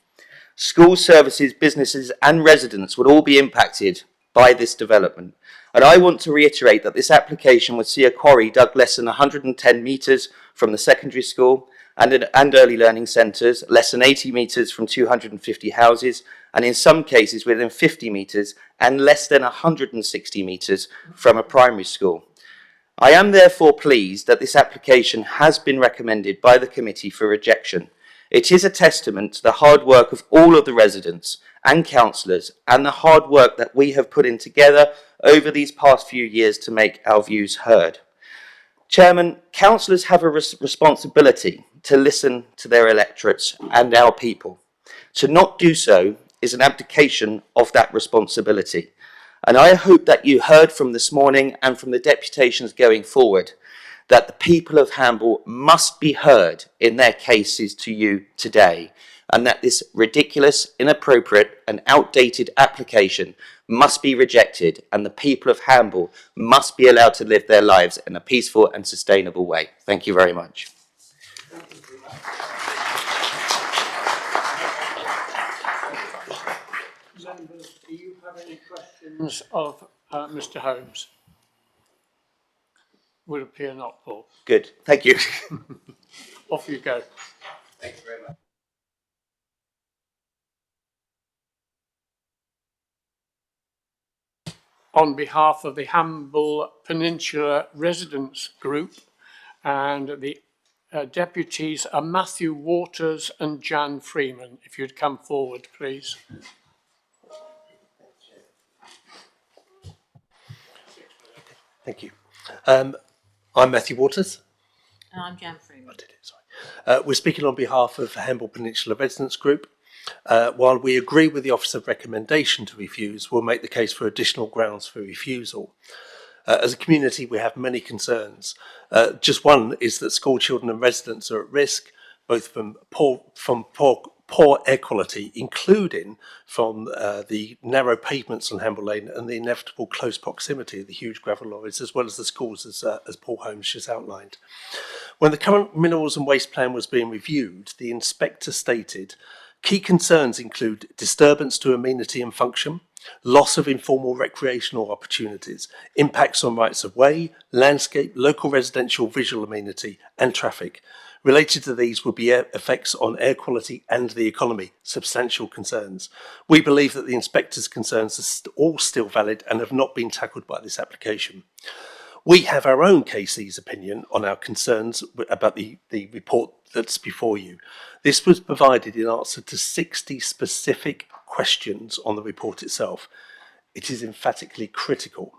Schools, services, businesses and residents would all be impacted by this development. And I want to reiterate that this application would see a quarry dug less than 110 metres from the secondary school and early learning centres, less than 80 metres from 250 houses, and in some cases within 50 metres and less than 160 metres from a primary school. I am therefore pleased that this application has been recommended by the committee for rejection. It is a testament to the hard work of all of the residents and councillors and the hard work that we have put in together over these past few years to make our views heard. Chairman, councillors have a responsibility to listen to their electorates and our people. To not do so is an abdication of that responsibility. And I hope that you heard from this morning and from the deputations going forward that the people of Hamble must be heard in their cases to you today, and that this ridiculous, inappropriate and outdated application must be rejected, and the people of Hamble must be allowed to live their lives in a peaceful and sustainable way. Thank you very much. Members, do you have any questions of Mr. Holmes? Would appear not, Paul. Good, thank you. Off you go. Thank you very much. on behalf of the Hamble Peninsula Residents Group, and the deputies are Matthew Waters and Jan Freeman. If you'd come forward, please. Thank you. I'm Matthew Waters. And I'm Jan Freeman. We're speaking on behalf of Hamble Peninsula Residents Group. While we agree with the Office of Recommendation to refuse, we'll make the case for additional grounds for refusal. As a community, we have many concerns. Just one is that school children and residents are at risk, both from poor air quality, including from the narrow pavements on Hamble Lane and the inevitable close proximity of the huge gravel lorries, as well as the schools, as Paul Holmes just outlined. When the current minerals and waste plan was being reviewed, the inspector stated, key concerns include disturbance to amenity and function, loss of informal recreational opportunities, impacts on rights of way, landscape, local residential visual amenity and traffic. Related to these would be effects on air quality and the economy, substantial concerns. We believe that the inspector's concerns are all still valid and have not been tackled by this application. We have our own KC's opinion on our concerns about the report that's before you. This was provided in answer to 60 specific questions on the report itself. It is emphatically critical.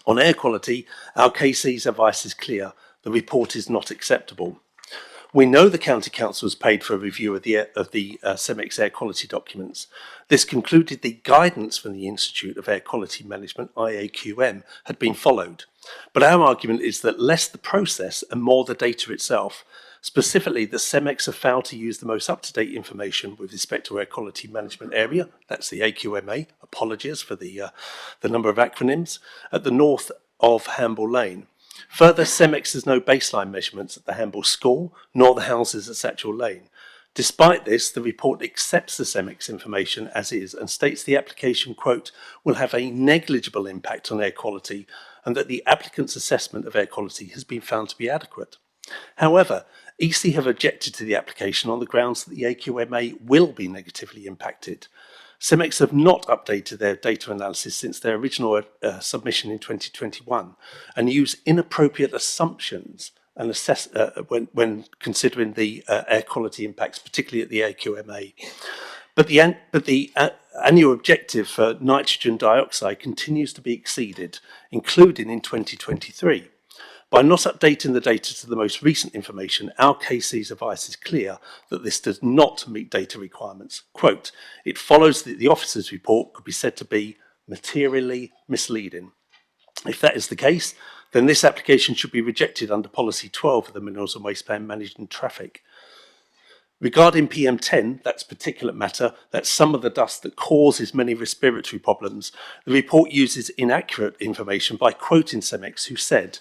On air quality, our KC's advice is clear. The report is not acceptable. We know the County Council has paid for a review of the CEMEX air quality documents. This concluded the guidance from the Institute of Air Quality Management, IAQM, had been followed. But our argument is that less the process and more the data itself, specifically that CEMEX have failed to use the most up-to-date information with respect to air quality management area, that's the AQMA, apologies for the number of acronyms, at the north of Hamble Lane. Further, CEMEX has no baseline measurements at the Hamble School, nor the houses at Satchel Lane. Despite this, the report accepts the CEMEX information as is and states the application, quote, will have a negligible impact on air quality and that the applicant's assessment of air quality has been found to be adequate. However, EC have objected to the application on the grounds that the AQMA will be negatively impacted. CEMEX have not updated their data analysis since their original submission in 2021 and use inappropriate assumptions and assess when considering the air quality impacts, particularly at the AQMA. But the annual objective for nitrogen dioxide continues to be exceeded, including in 2023. By not updating the data to the most recent information, our KC's advice is clear that this does not meet data requirements. Quote, it follows that the officer's report could be said to be materially misleading. If that is the case, then this application should be rejected under Policy 12 of the Minerals and Waste Plan Managing Traffic. Regarding PM10, that's particulate matter, that's some of the dust that causes many respiratory problems. The report uses inaccurate information by quoting CEMEX, who said,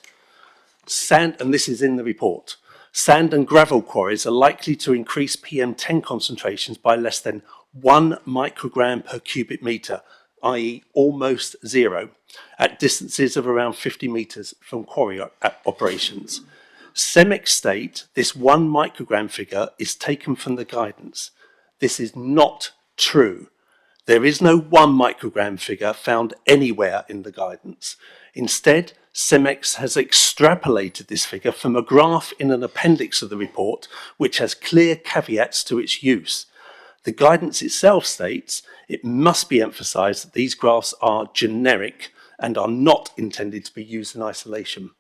sand, and this is in the report, sand and gravel quarries are likely to increase PM10 concentrations by less than 1 microgram per cubic metre, i.e. almost zero, at distances of around 50 metres from quarry operations. CEMEX state this 1 microgram figure is taken from the guidance. This is not true. There is no 1 microgram figure found anywhere in the guidance. Instead, CEMEX has extrapolated this figure from a graph in an appendix of the report, which has clear caveats to its use. The guidance itself states it must be emphasised that these graphs are generic and are not intended to be used in isolation.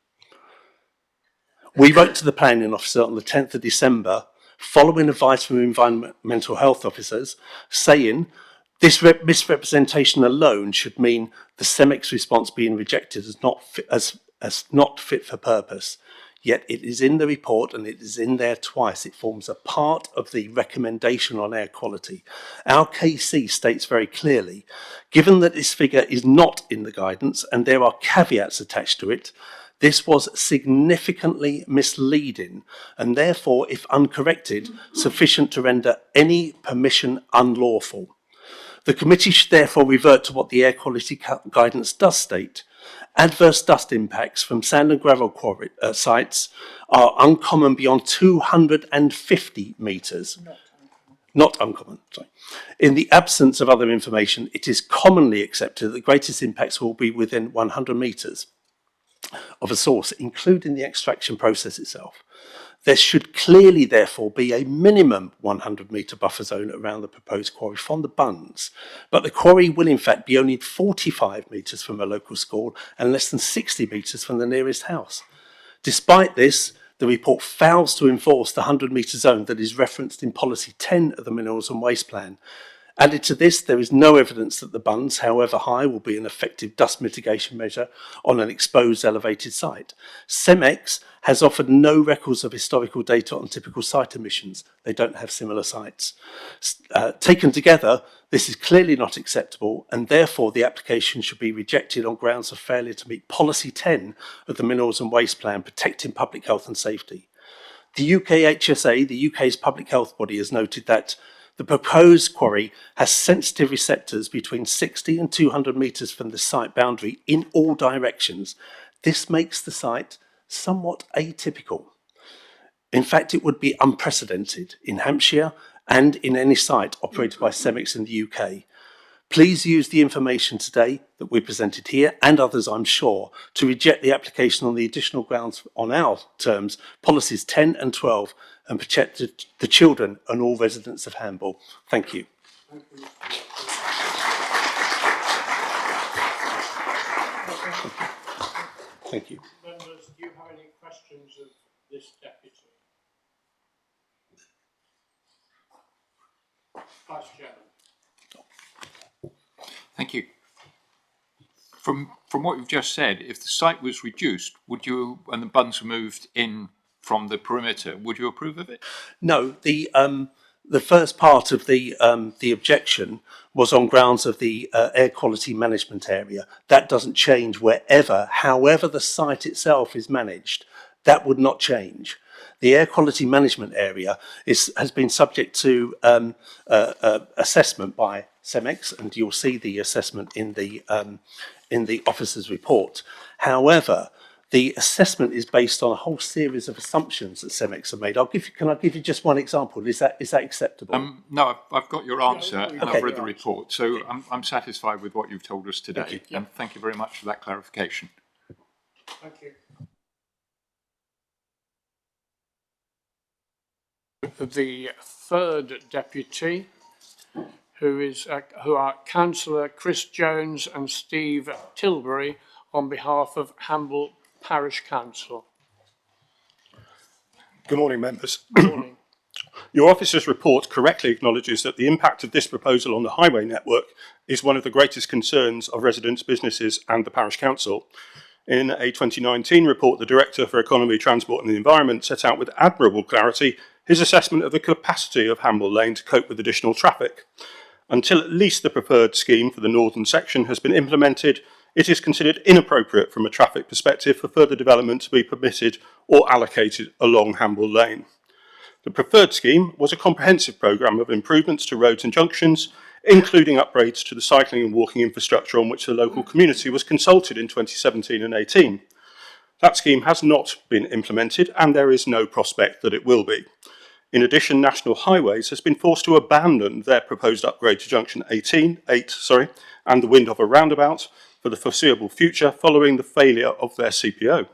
We wrote to the planning officer on the 10th of December, following advice from environmental health officers, saying this misrepresentation alone should mean the CEMEX response being rejected as not fit for purpose. Yet it is in the report and it is in there twice. It forms a part of the recommendation on air quality. Our KC states very clearly, given that this figure is not in the guidance and there are caveats attached to it, this was significantly misleading and therefore, if uncorrected, sufficient to render any permission unlawful. The committee should therefore revert to what the air quality guidance does state. Adverse dust impacts from sand and gravel quarry sites are uncommon beyond 250 metres. not uncommon, sorry. In the absence of other information, it is commonly accepted that the greatest impacts will be within 100 metres of a source, including the extraction process itself. There should clearly, therefore, be a minimum 100-metre buffer zone around the proposed quarry from the bunds, but the quarry will in fact be only 45 metres from a local school and less than 60 metres from the nearest house. Despite this, the report fails to enforce the 100-metre zone that is referenced in Policy 10 of the Minerals and Waste Plan. Added to this, there is no evidence that the bunds, however high, will be an effective dust mitigation measure on an exposed elevated site. CEMEX has offered no records of historical data on typical site emissions. They don't have similar sites. Taken together, this is clearly not acceptable, and therefore the application should be rejected on grounds of failure to meet Policy 10 of the Minerals and Waste Plan, protecting public health and safety. The UKHSA, the UK's public health body, has noted that the proposed quarry has sensitive receptors between 60 and 200 metres from the site boundary in all directions. This makes the site somewhat atypical. In fact, it would be unprecedented in Hampshire and in any site operated by CEMEX in the UK. Please use the information today that we presented here, and others I'm sure, to reject the application on the additional grounds on our terms, policies 10 and 12, and protect the children and all residents of Hamble. Thank you. Thank you. Members, do you have any questions of this deputy? Vice Chairman. Thank you. From what you've just said, if the site was reduced, would you, and the bunds were moved in from the perimeter, would you approve of it? No, the first part of the objection was on grounds of the air quality management area. That doesn't change however the site itself is managed. That would not change. The air quality management area has been subject to assessment by CEMEX, and you'll see the assessment in the officer's report. However, the assessment is based on a whole series of assumptions that CEMEX have made. Can I give you just one example? Is that acceptable? No, I've got your answer, and Okay. I've read the report, so I'm satisfied with what you've told us today. And thank you very much for that clarification. Thank you. The third deputy, who are Councillor Chris Jones and Steve Tilbury on behalf of Hamble Parish Council. Good morning, members. Good morning. Your officer's report correctly acknowledges that the impact of this proposal on the highway network is one of the greatest concerns of residents, businesses and the Parish Council. In a 2019 report, the Director for Economy, Transport and the Environment set out with admirable clarity his assessment of the capacity of Hamble Lane to cope with additional traffic. Until at least the preferred scheme for the northern section has been implemented, it is considered inappropriate from a traffic perspective for further development to be permitted or allocated along Hamble Lane. The preferred scheme was a comprehensive programme of improvements to roads and junctions, including upgrades to the cycling and walking infrastructure on which the local community was consulted in 2017 and 18. That scheme has not been implemented, and there is no prospect that it will be. In addition, National Highways has been forced to abandon their proposed upgrade to junction 8 and the Windhover roundabout for the foreseeable future following the failure of their CPO.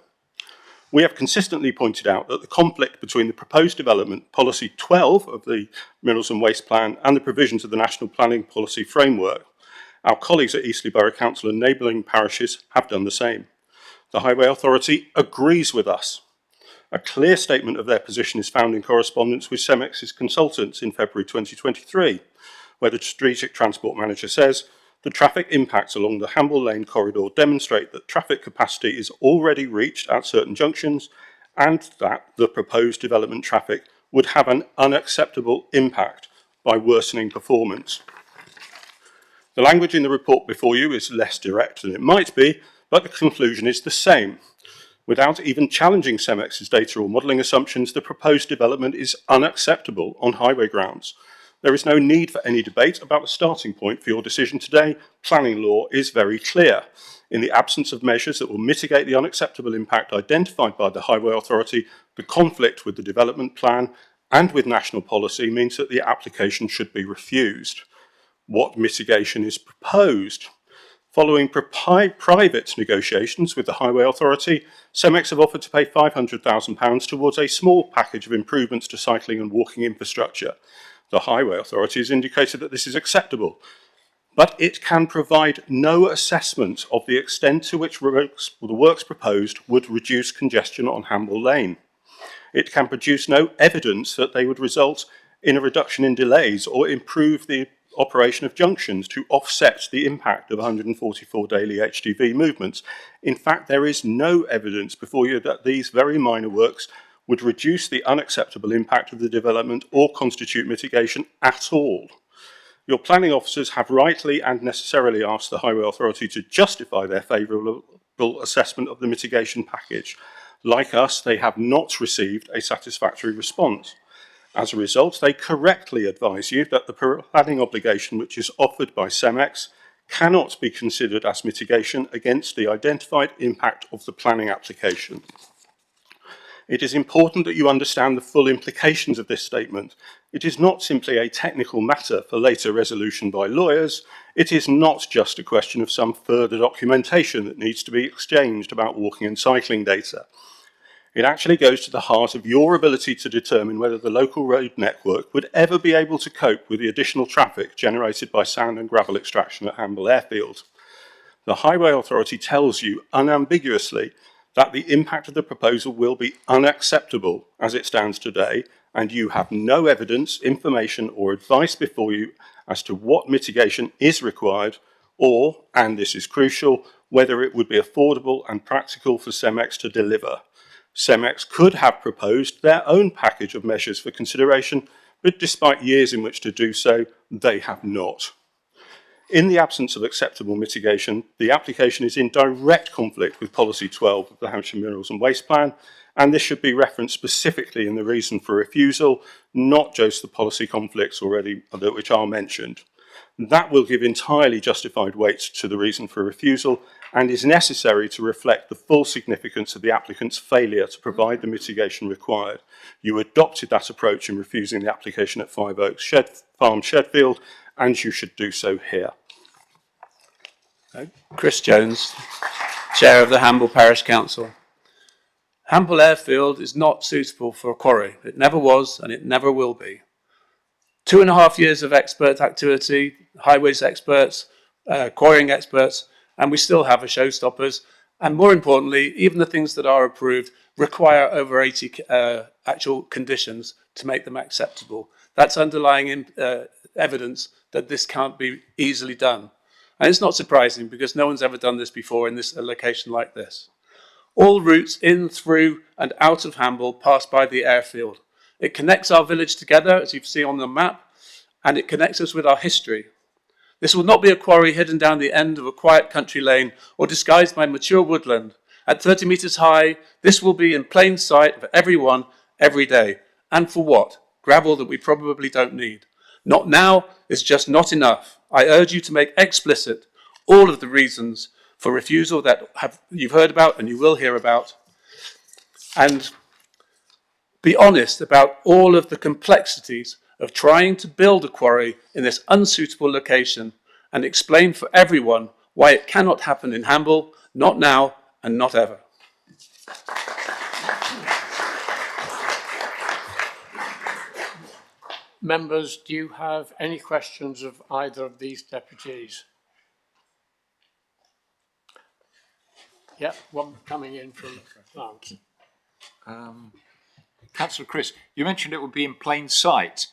We have consistently pointed out that the conflict between the proposed development policy 12 of the Minerals and Waste Plan and the provisions of the National Planning Policy Framework. Our colleagues at Eastleigh Borough Council and neighbouring parishes have done the same. The Highway Authority agrees with us. A clear statement of their position is found in correspondence with CEMEX's consultants in February 2023, where the Strategic Transport Manager says, the traffic impacts along the Hamble Lane corridor demonstrate that traffic capacity is already reached at certain junctions and that the proposed development traffic would have an unacceptable impact by worsening performance. The language in the report before you is less direct than it might be, but the conclusion is the same. Without even challenging CEMEX's data or modelling assumptions, the proposed development is unacceptable on highway grounds. There is no need for any debate about the starting point for your decision today. Planning law is very clear. In the absence of measures that will mitigate the unacceptable impact identified by the Highway Authority, the conflict with the development plan and with national policy means that the application should be refused. What mitigation is proposed? Following private negotiations with the Highway Authority, CEMEX have offered to pay £500,000 towards a small package of improvements to cycling and walking infrastructure. The Highway Authority has indicated that this is acceptable, but it can provide no assessment of the extent to which the works proposed would reduce congestion on Hamble Lane. It can produce no evidence that they would result in a reduction in delays or improve the operation of junctions to offset the impact of 144 daily HGV movements. In fact, there is no evidence before you that these very minor works would reduce the unacceptable impact of the development or constitute mitigation at all. Your planning officers have rightly and necessarily asked the Highway Authority to justify their favourable assessment of the mitigation package. Like us, they have not received a satisfactory response. As a result, they correctly advise you that the planning obligation which is offered by CEMEX cannot be considered as mitigation against the identified impact of the planning application. It is important that you understand the full implications of this statement. It is not simply a technical matter for later resolution by lawyers. It is not just a question of some further documentation that needs to be exchanged about walking and cycling data. It actually goes to the heart of your ability to determine whether the local road network would ever be able to cope with the additional traffic generated by sand and gravel extraction at Hamble Airfield. The Highway Authority tells you unambiguously that the impact of the proposal will be unacceptable as it stands today, and you have no evidence, information or advice before you as to what mitigation is required or, and this is crucial, whether it would be affordable and practical for CEMEX to deliver. CEMEX could have proposed their own package of measures for consideration, but despite years in which to do so, they have not. In the absence of acceptable mitigation, the application is in direct conflict with Policy 12 of the Hampshire Minerals and Waste Plan, and this should be referenced specifically in the reason for refusal, not just the policy conflicts already which are mentioned. That will give entirely justified weight to the reason for refusal and is necessary to reflect the full significance of the applicant's failure to provide the mitigation required. You adopted that approach in refusing the application at Five Oaks Farm Shedfield, and you should do so here. Chris Jones, Chair of the Hamble Parish Council. Hamble Airfield is not suitable for a quarry. It never was and it never will be. 2.5 years of expert activity, highways experts, quarrying experts, and we still have a showstoppers. And more importantly, even the things that are approved require over 80 actual conditions to make them acceptable. That's underlying evidence that this can't be easily done. And it's not surprising because no one's ever done this before in this location like this. All routes in, through and out of Hamble pass by the airfield. It connects our village together, as you see on the map, and it connects us with our history. This will not be a quarry hidden down the end of a quiet country lane or disguised by mature woodland. At 30 metres high, this will be in plain sight of everyone, every day. And for what? Gravel that we probably don't need. Not now is just not enough. I urge you to make explicit all of the reasons for refusal that you've heard about and you will hear about. And be honest about all of the complexities of trying to build a quarry in this unsuitable location and explain for everyone why it cannot happen in Hamble, not now and not ever. Members, do you have any questions of either of these deputies? Yeah, one coming in from France. Councillor Chris, you mentioned it would be in plain sight.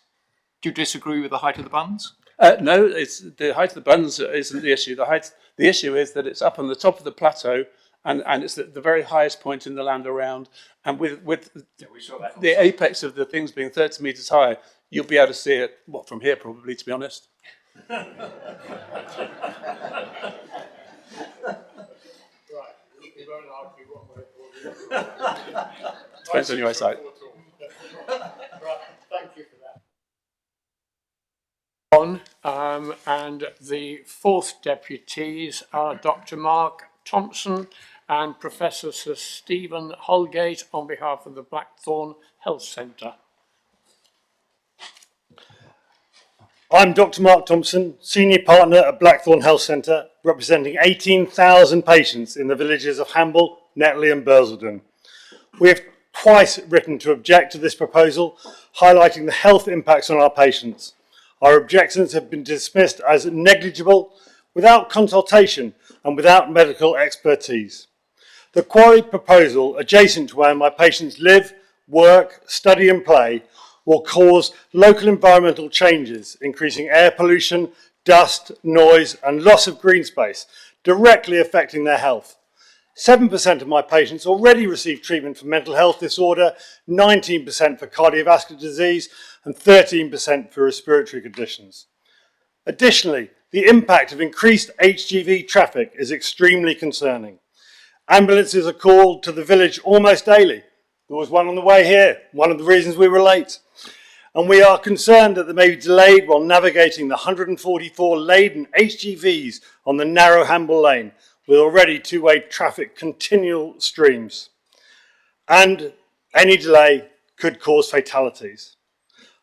Do you disagree with the height of the buns? No, it's the height of the buns isn't the issue. The issue is that it's up on the top of the plateau, and it's the very highest point in the land around. And with the apex of the things being 30 metres high, you'll be able to see it, well, from here probably, to be honest. Depends on your eyesight. Thank you for that. And the fourth deputies are Dr. Mark Thompson and Professor Sir Stephen Holgate on behalf of the Blackthorn Health Centre. I'm Dr. Mark Thompson, Senior Partner at Blackthorn Health Centre, representing 18,000 patients in the villages of Hamble, Netley and Bursledon. We have twice written to object to this proposal, highlighting the health impacts on our patients. Our objections have been dismissed as negligible, without consultation and without medical expertise. The quarry proposal, adjacent to where my patients live, work, study and play, will cause local environmental changes, increasing air pollution, dust, noise and loss of green space, directly affecting their health. 7% of my patients already receive treatment for mental health disorder, 19% for cardiovascular disease and 13% for respiratory conditions. Additionally, the impact of increased HGV traffic is extremely concerning. Ambulances are called to the village almost daily. There was one on the way here, one of the reasons we were late. And we are concerned that they may be delayed while navigating the 144 laden HGVs on the narrow Hamble Lane, with already two-way traffic continual streams. And any delay could cause fatalities.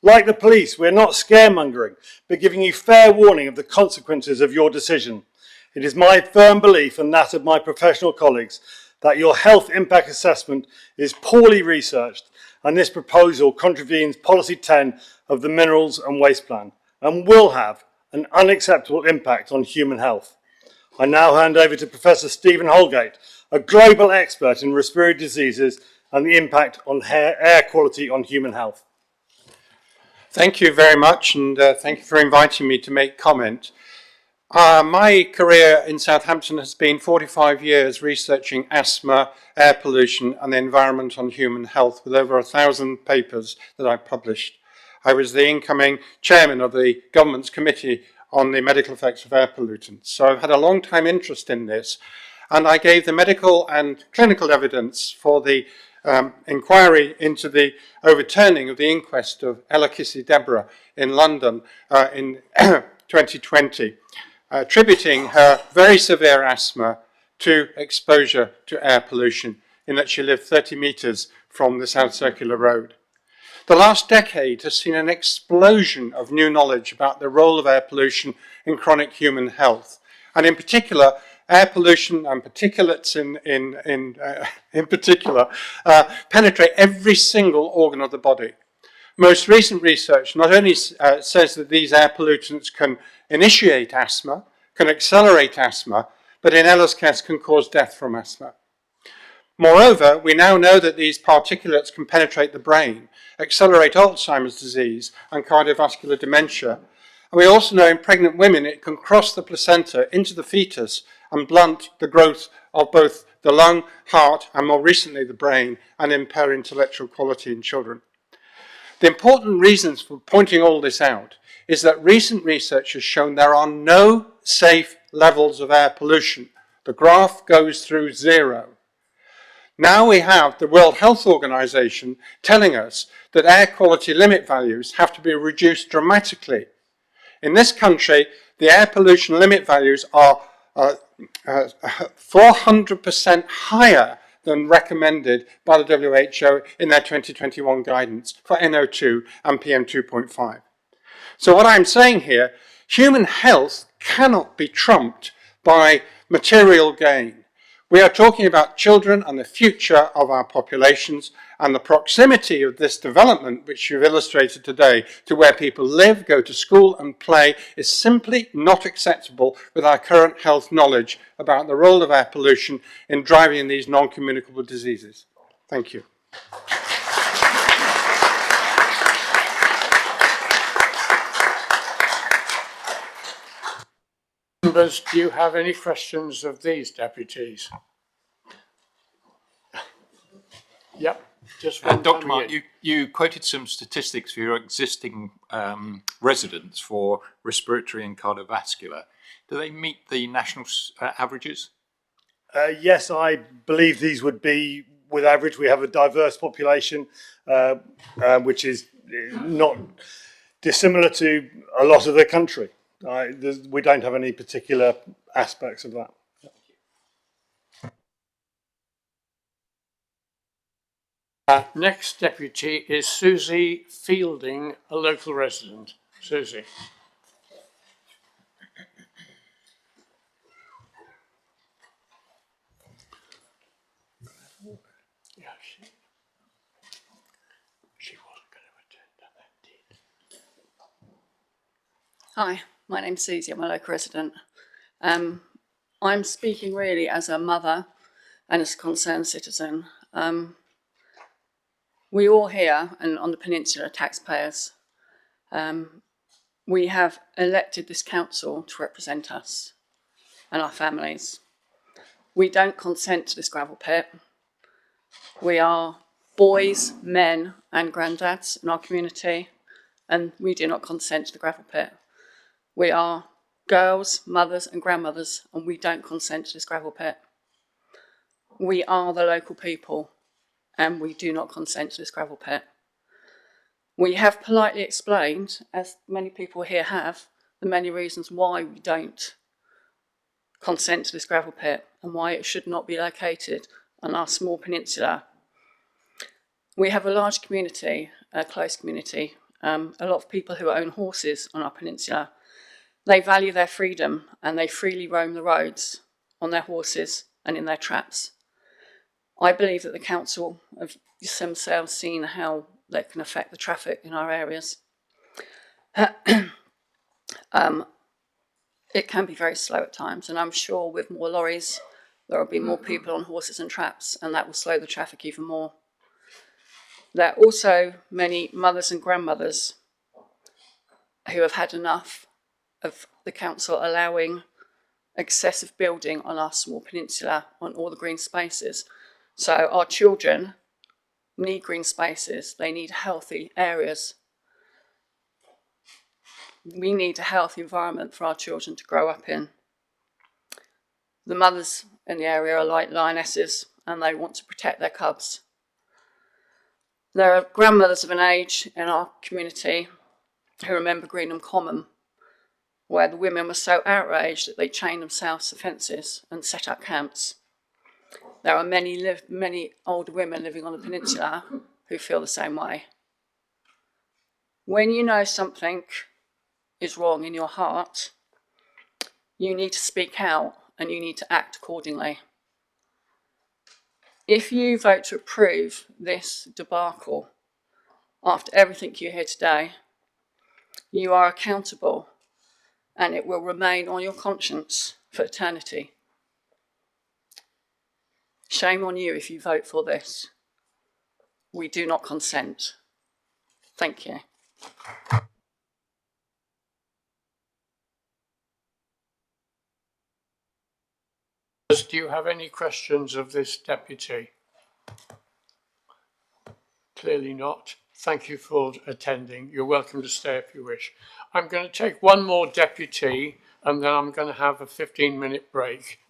Like the police, we're not scaremongering, but giving you fair warning of the consequences of your decision. It is my firm belief, and that of my professional colleagues, that your health impact assessment is poorly researched, and this proposal contravenes Policy 10 of the Minerals and Waste Plan, and will have an unacceptable impact on human health. I now hand over to Professor Stephen Holgate, a global expert in respiratory diseases and the impact on air quality on human health. Thank you very much, and thank you for inviting me to make comment. My career in Southampton has been 45 years researching asthma, air pollution and the environment on human health, with over 1,000 papers that I've published. I was the incoming chairman of the government's committee on the medical effects of air pollutants. So I've had a long time interest in this, and I gave the medical and clinical evidence for the inquiry into the overturning of the inquest of Ella Kissi-Debrah in London in 2020, attributing her very severe asthma to exposure to air pollution, in that she lived 30 metres from the South Circular Road. The last decade has seen an explosion of new knowledge about the role of air pollution in chronic human health, and in particular, air pollution and particulates in particular penetrate every single organ of the body. Most recent research not only says that these air pollutants can initiate asthma, can accelerate asthma, but in Ella's case can cause death from asthma. Moreover, we now know that these particulates can penetrate the brain, accelerate Alzheimer's disease and cardiovascular dementia. And we also know in pregnant women it can cross the placenta into the fetus and blunt the growth of both the lung, heart, and more recently the brain, and impair intellectual quality in children. The important reasons for pointing all this out is that recent research has shown there are no safe levels of air pollution. The graph goes through zero. Now we have the World Health Organization telling us that air quality limit values have to be reduced dramatically. In this country, the air pollution limit values are 400% higher than recommended by the WHO in their 2021 guidance for NO2 and PM2.5. So what I'm saying here, human health cannot be trumped by material gain. We are talking about children and the future of our populations, and the proximity of this development, which you've illustrated today, to where people live, go to school and play, is simply not acceptable with our current health knowledge about the role of air pollution in driving these non-communicable diseases. Thank you. Members, do you have any questions of these deputies? Yep, just one. Dr. Mark, you quoted some statistics for your existing residents for respiratory and cardiovascular. Do they meet the national averages? Yes, I believe these would be with average. We have a diverse population, which is not dissimilar to a lot of the country. We don't have any particular aspects of that. Next deputy is Susie Fielding, a local resident. Susie. Hi, my name's Susie. I'm a local resident. I'm speaking really as a mother and as a concerned citizen. We all here and on the peninsula are taxpayers. We have elected this council to represent us and our families. We don't consent to this gravel pit. We are boys, men and granddads in our community, and we do not consent to the gravel pit. We are girls, mothers and grandmothers, and we don't consent to this gravel pit. We are the local people, and we do not consent to this gravel pit. We have politely explained, as many people here have, the many reasons why we don't consent to this gravel pit and why it should not be located on our small peninsula. We have a large community, a close community, a lot of people who own horses on our peninsula. They value their freedom and they freely roam the roads on their horses and in their traps. I believe that the council have themselves seen how that can affect the traffic in our areas. It can be very slow at times, and I'm sure with more lorries there will be more people on horses and traps, and that will slow the traffic even more. There are also many mothers and grandmothers who have had enough of the council allowing excessive building on our small peninsula on all the green spaces. So our children need green spaces, they need healthy areas. We need a healthy environment for our children to grow up in. The mothers in the area are like lionesses and they want to protect their cubs. There are grandmothers of an age in our community who remember Greenham Common, where the women were so outraged that they chained themselves to fences and set up camps. There are many older women living on the peninsula who feel the same way. When you know something is wrong in your heart, you need to speak out and you need to act accordingly. If you vote to approve this debacle after everything you hear today, you are accountable and it will remain on your conscience for eternity. Shame on you if you vote for this. We do not consent. Thank you. Do you have any questions of this deputy? Clearly not. Thank you for attending. You're welcome to stay if you wish. I'm going to take one more deputy and then I'm going to have a 15-minute break.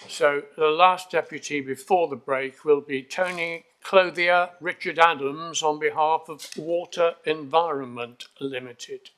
So the last deputy before the break will be Tony Clothier Richard Adams on behalf of Water Environment Limited.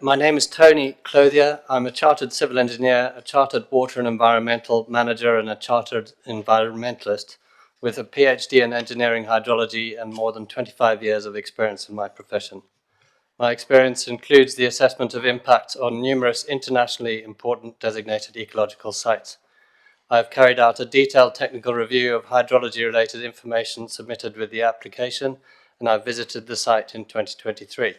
My name is Tony Clothier. I'm a chartered civil engineer, a chartered water and environmental manager, and a chartered environmentalist with a PhD in engineering hydrology and more than 25 years of experience in my profession. My experience includes the assessment of impact on numerous internationally important designated ecological sites. I have carried out a detailed technical review of hydrology-related information submitted with the application, and I visited the site in 2023.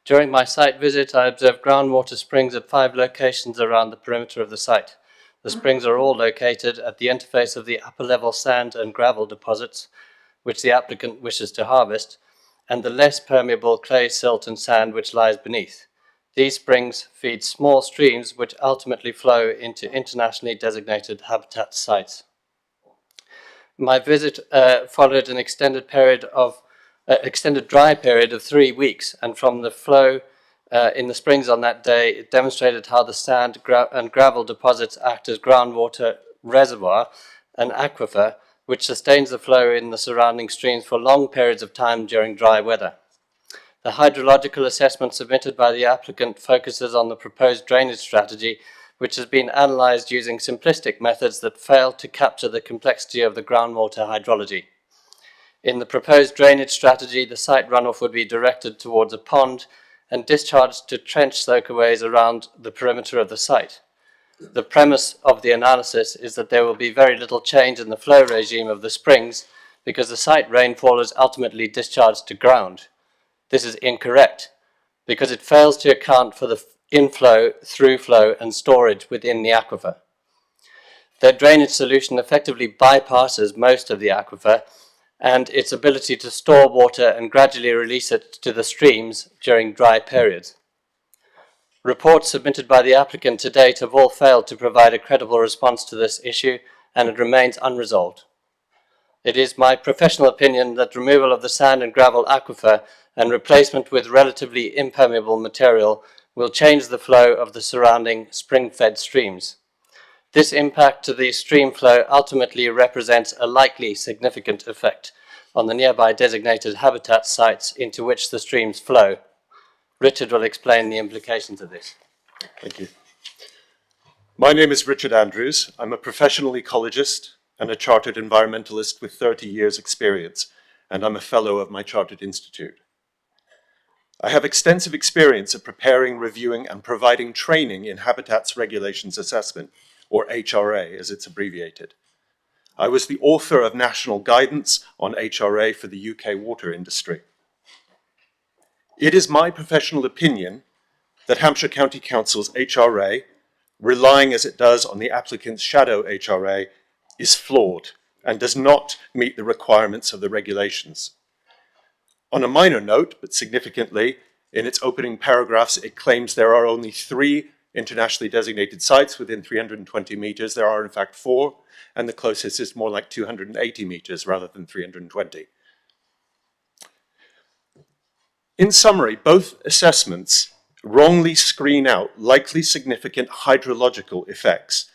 During my site visit, I observed groundwater springs at 5 locations around the perimeter of the site. The springs are all located at the interface of the upper level sand and gravel deposits, which the applicant wishes to harvest, and the less permeable clay, silt and sand which lies beneath. These springs feed small streams which ultimately flow into internationally designated habitat sites. My visit followed an extended dry period of 3 weeks, and from the flow in the springs on that day, it demonstrated how the sand and gravel deposits act as groundwater reservoir and aquifer, which sustains the flow in the surrounding streams for long periods of time during dry weather. The hydrological assessment submitted by the applicant focuses on the proposed drainage strategy, which has been analysed using simplistic methods that fail to capture the complexity of the groundwater hydrology. In the proposed drainage strategy, the site runoff would be directed towards a pond and discharged to trench soakaways around the perimeter of the site. The premise of the analysis is that there will be very little change in the flow regime of the springs because the site rainfall is ultimately discharged to ground. This is incorrect because it fails to account for the inflow, throughflow, and storage within the aquifer. Their drainage solution effectively bypasses most of the aquifer and its ability to store water and gradually release it to the streams during dry periods. Reports submitted by the applicant to date have all failed to provide a credible response to this issue, and it remains unresolved. It is my professional opinion that removal of the sand and gravel aquifer and replacement with relatively impermeable material will change the flow of the surrounding spring-fed streams. This impact to the stream flow ultimately represents a likely significant effect on the nearby designated habitat sites into which the streams flow. Richard will explain the implications of this. Thank you. My name is Richard Andrews. I'm a professional ecologist and a chartered environmentalist with 30 years experience, and I'm a fellow of my chartered institute. I have extensive experience of preparing, reviewing, and providing training in Habitats Regulations Assessment, or HRA as it's abbreviated. I was the author of national guidance on HRA for the UK water industry. It is my professional opinion that Hampshire County Council's HRA, relying as it does on the applicant's shadow HRA, is flawed and does not meet the requirements of the regulations. On a minor note, but significantly, in its opening paragraphs, it claims there are only 3 internationally designated sites within 320 meters. There are in fact 4, and the closest is more like 280 meters rather than 320. In summary, both assessments wrongly screen out likely significant hydrological effects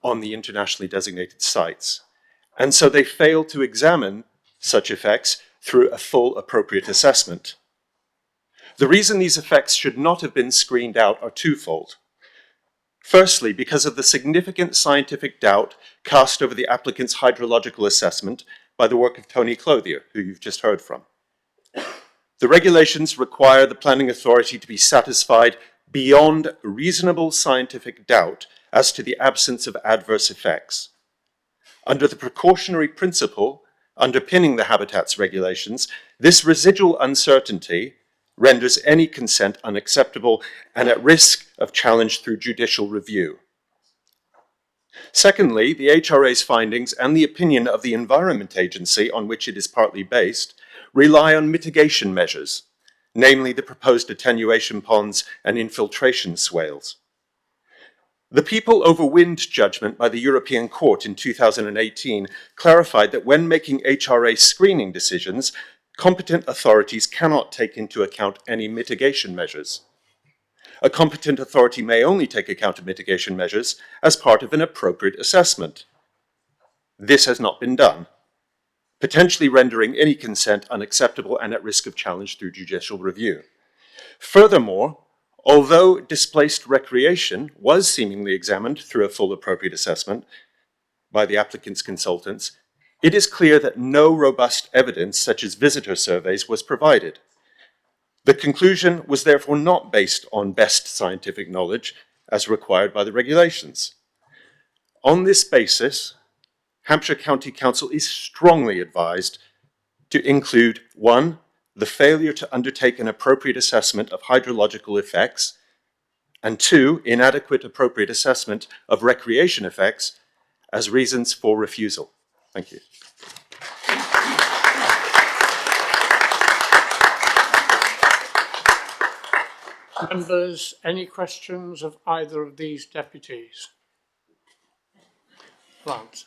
on the internationally designated sites, and so they fail to examine such effects through a full appropriate assessment. The reason these effects should not have been screened out are twofold. Firstly, because of the significant scientific doubt cast over the applicant's hydrological assessment by the work of Tony Clothier, who you've just heard from. The regulations require the planning authority to be satisfied beyond reasonable scientific doubt as to the absence of adverse effects. Under the precautionary principle underpinning the habitats regulations, this residual uncertainty renders any consent unacceptable and at risk of challenge through judicial review. Secondly, the HRA's findings and the opinion of the Environment Agency, on which it is partly based, rely on mitigation measures, namely the proposed attenuation ponds and infiltration swales. The People over Wind judgment by the European Court in 2018 clarified that when making HRA screening decisions, competent authorities cannot take into account any mitigation measures. A competent authority may only take account of mitigation measures as part of an appropriate assessment. This has not been done, potentially rendering any consent unacceptable and at risk of challenge through judicial review. Furthermore, although displaced recreation was seemingly examined through a full appropriate assessment by the applicant's consultants, it is clear that no robust evidence, such as visitor surveys, was provided. The conclusion was therefore not based on best scientific knowledge as required by the regulations. On this basis, Hampshire County Council is strongly advised to include 1, the failure to undertake an appropriate assessment of hydrological effects, and 2, inadequate appropriate assessment of recreation effects as reasons for refusal. Thank you. Members, any questions of either of these deputies? Grant.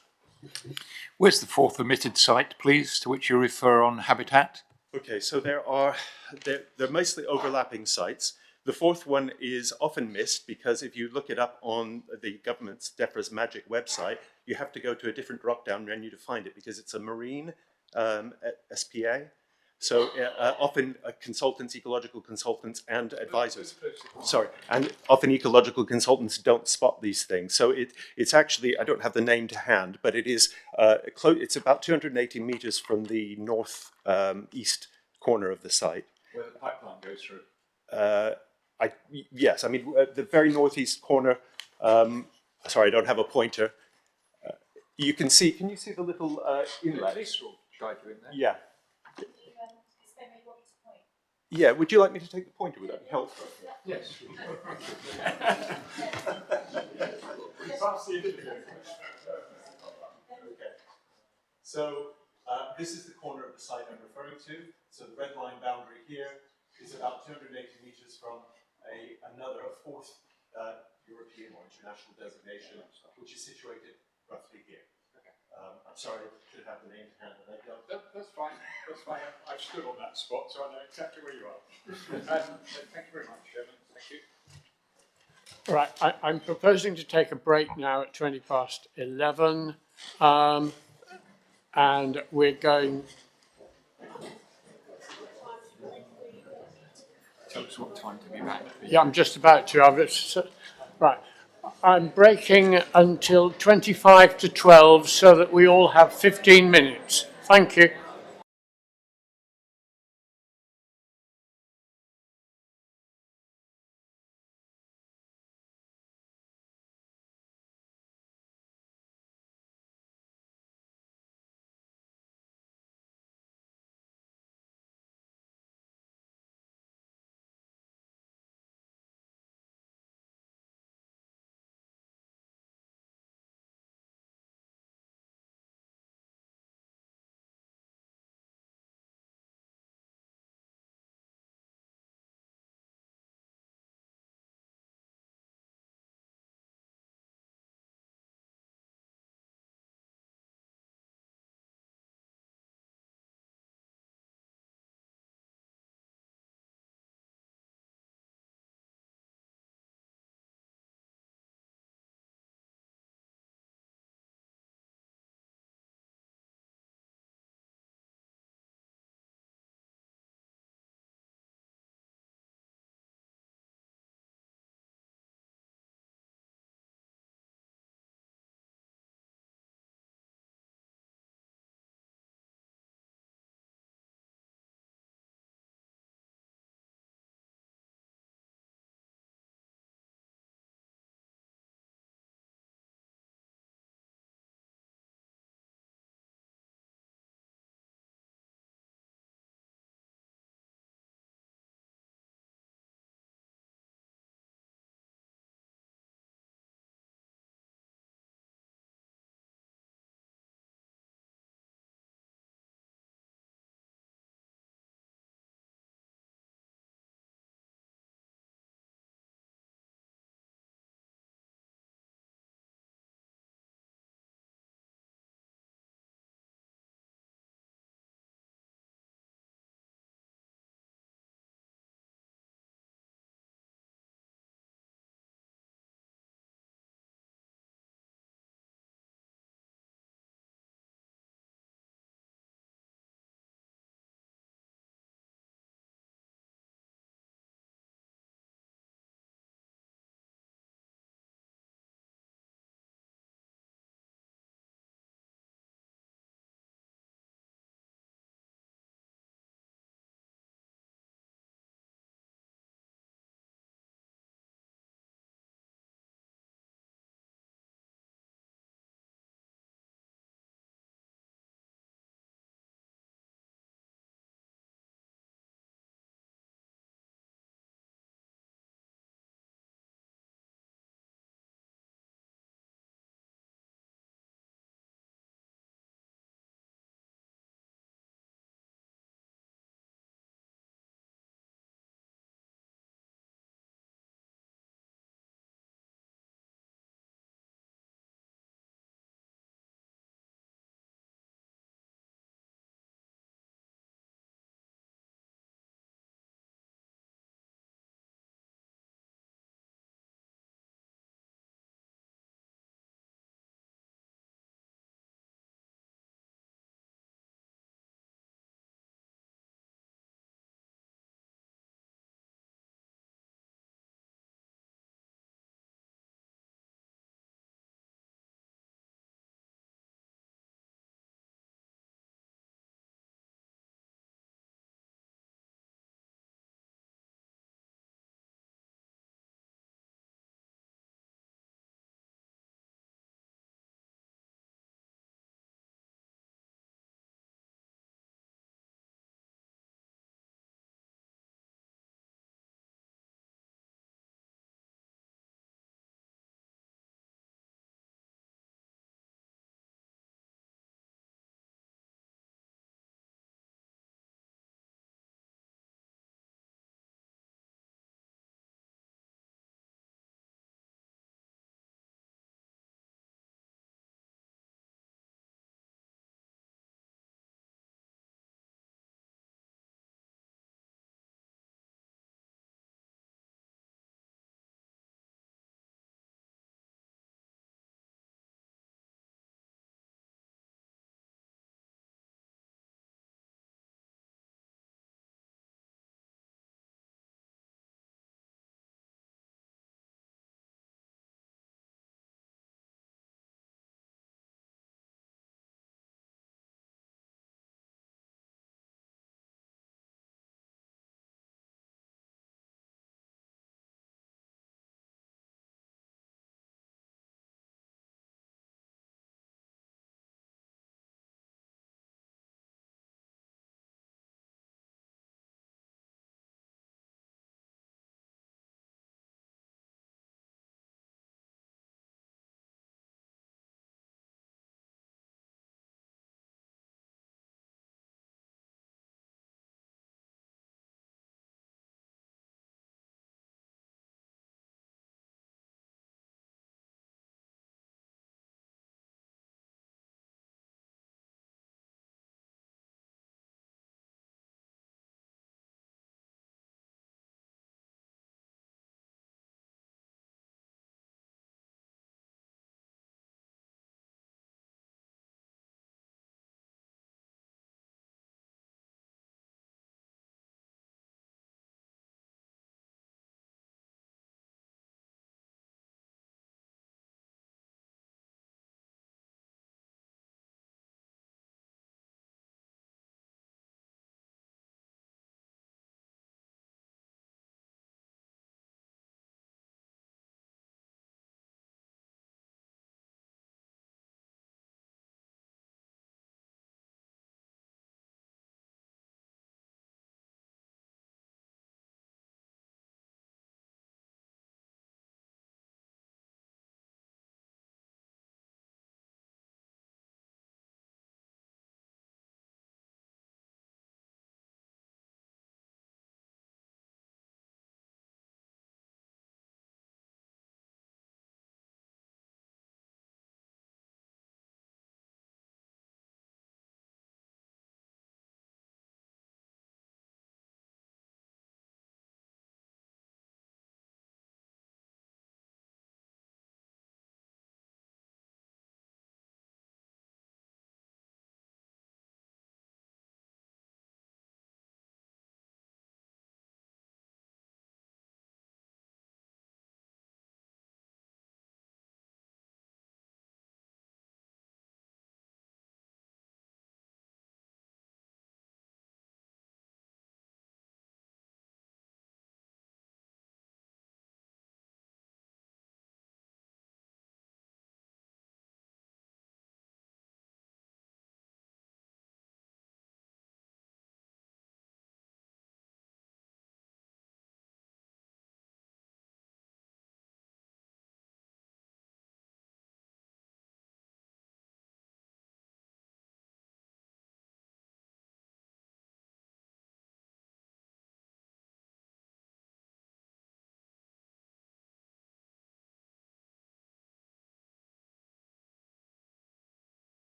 Where's the 4th omitted site, please, to which you refer on Habitat? Okay, so they're mostly overlapping sites. The 4th one is often missed because if you look it up on the government's DEFRA's Magic website, you have to go to a different drop-down menu to find it because it's a marine SPA. So often consultants, ecological consultants and advisors, and often ecological consultants don't spot these things. So it's actually, I don't have the name to hand, but it is, it's about 280 meters from the north east corner of the site. Where the pipeline goes through. Yes, I mean, the very northeast corner, sorry, I don't have a pointer. You can see, can you see the little inlet? Police will guide you in there. Yeah. Yeah, would you like me to take the pointer? Would that be helpful? Yes. Okay. So this is the corner of the site I'm referring to. So the red line boundary here is about 280 metres from another fourth European or international designation, which is situated roughly here. I'm sorry, I should have the name to hand, but I don't. That's fine. That's fine. I've stood on that spot, so I know exactly where you are. Thank you very much, Chairman. Thank you. Right, I'm proposing to take a break now at 11:20, and we're going. Tell us what time to be back. Yeah, I'm just about to. Right, I'm breaking until 25 to 12 so that we all have 15 minutes. Thank you.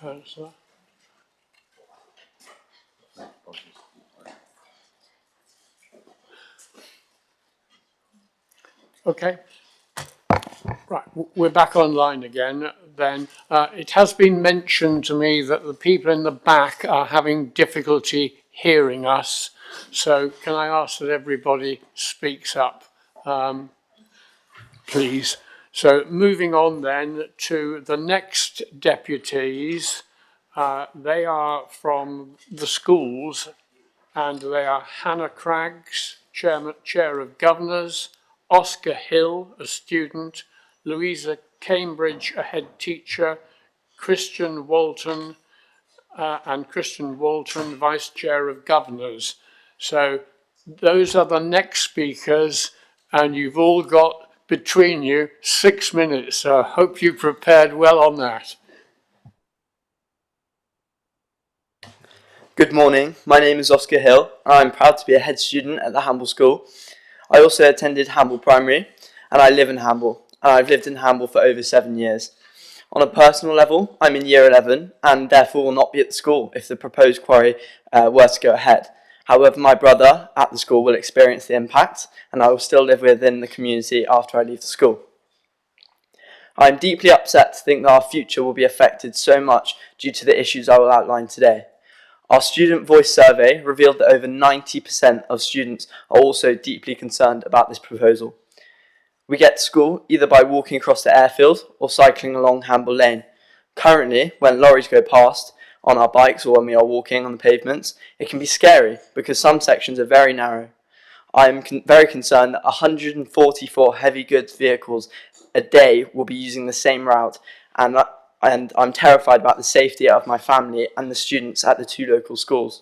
Councillor. Okay. Right, we're back online again then. It has been mentioned to me that the people in the back are having difficulty hearing us. So can I ask that everybody speaks up, please? So moving on then to the next deputies. They are from the schools, and they are Hannah Craggs, Chair of Governors, Oscar Hill, a student, Louisa Cambridge, a head teacher, Christian Walton, Vice Chair of Governors. So those are the next speakers, and you've all got between you 6 minutes. So I hope you prepared well on that. Good morning, my name is Oscar Hill and I'm proud to be a head student at the Hamble School. I also attended Hamble Primary and I live in Hamble, and I've lived in Hamble for over 7 years. On a personal level, I'm in year 11 and therefore will not be at the school if the proposed quarry were to go ahead. However, my brother at the school will experience the impact and I will still live within the community after I leave the school. I am deeply upset to think that our future will be affected so much due to the issues I will outline today. Our student voice survey revealed that over 90% of students are also deeply concerned about this proposal. We get to school either by walking across the airfield or cycling along Hamble Lane. Currently, when lorries go past on our bikes or when we are walking on the pavements, it can be scary because some sections are very narrow. I am very concerned that 144 heavy goods vehicles a day will be using the same route, and I'm terrified about the safety of my family and the students at the 2 local schools.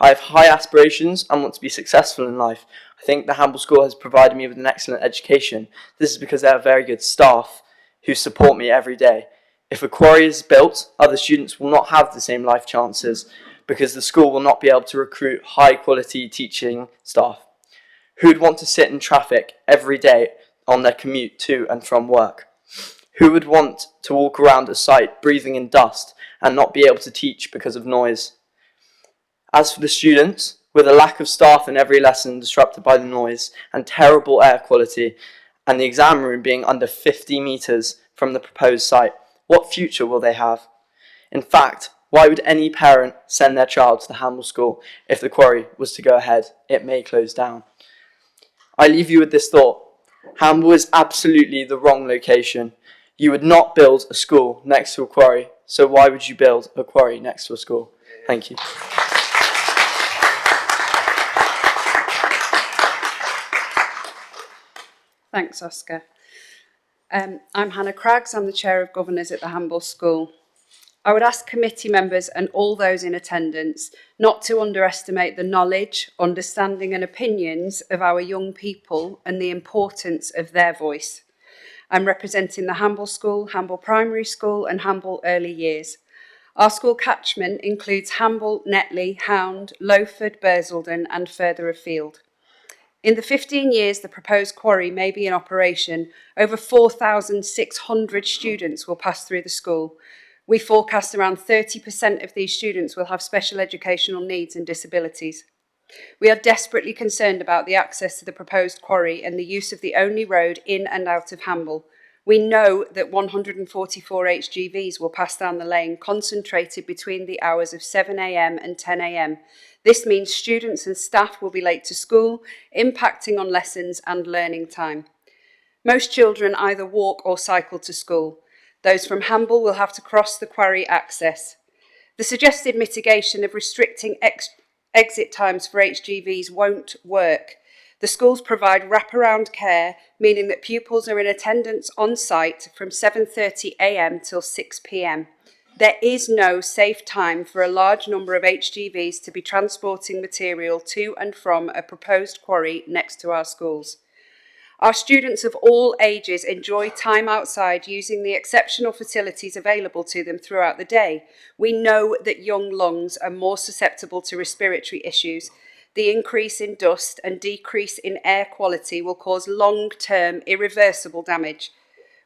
I have high aspirations and want to be successful in life. I think the Hamble School has provided me with an excellent education. This is because they have very good staff who support me every day. If a quarry is built, other students will not have the same life chances because the school will not be able to recruit high quality teaching staff. Who would want to sit in traffic every day on their commute to and from work? Who would want to walk around a site breathing in dust and not be able to teach because of noise? As for the students, with a lack of staff in every lesson disrupted by the noise and terrible air quality, and the exam room being under 50 metres from the proposed site, what future will they have? In fact, why would any parent send their child to the Hamble School if the quarry was to go ahead? It may close down. I leave you with this thought. Hamble is absolutely the wrong location. You would not build a school next to a quarry, so why would you build a quarry next to a school? Thank you. Thanks, Oscar. I'm Hannah Craggs, I'm the Chair of Governors at the Hamble School. I would ask committee members and all those in attendance not to underestimate the knowledge, understanding and opinions of our young people and the importance of their voice. I'm representing the Hamble School, Hamble Primary School and Hamble Early Years. Our school catchment includes Hamble, Netley, Hound, Lowford, Bursledon and further afield. In the 15 years the proposed quarry may be in operation, over 4,600 students will pass through the school. We forecast around 30% of these students will have special educational needs and disabilities. We are desperately concerned about the access to the proposed quarry and the use of the only road in and out of Hamble. We know that 144 HGVs will pass down the lane, concentrated between the hours of 7 a.m. and 10 a.m. This means students and staff will be late to school, impacting on lessons and learning time. Most children either walk or cycle to school. Those from Hamble will have to cross the quarry access. The suggested mitigation of restricting exit times for HGVs won't work. The schools provide wraparound care, meaning that pupils are in attendance on site from 7:30 a.m. till 6 p.m. There is no safe time for a large number of HGVs to be transporting material to and from a proposed quarry next to our schools. Our students of all ages enjoy time outside using the exceptional facilities available to them throughout the day. We know that young lungs are more susceptible to respiratory issues. The increase in dust and decrease in air quality will cause long-term irreversible damage.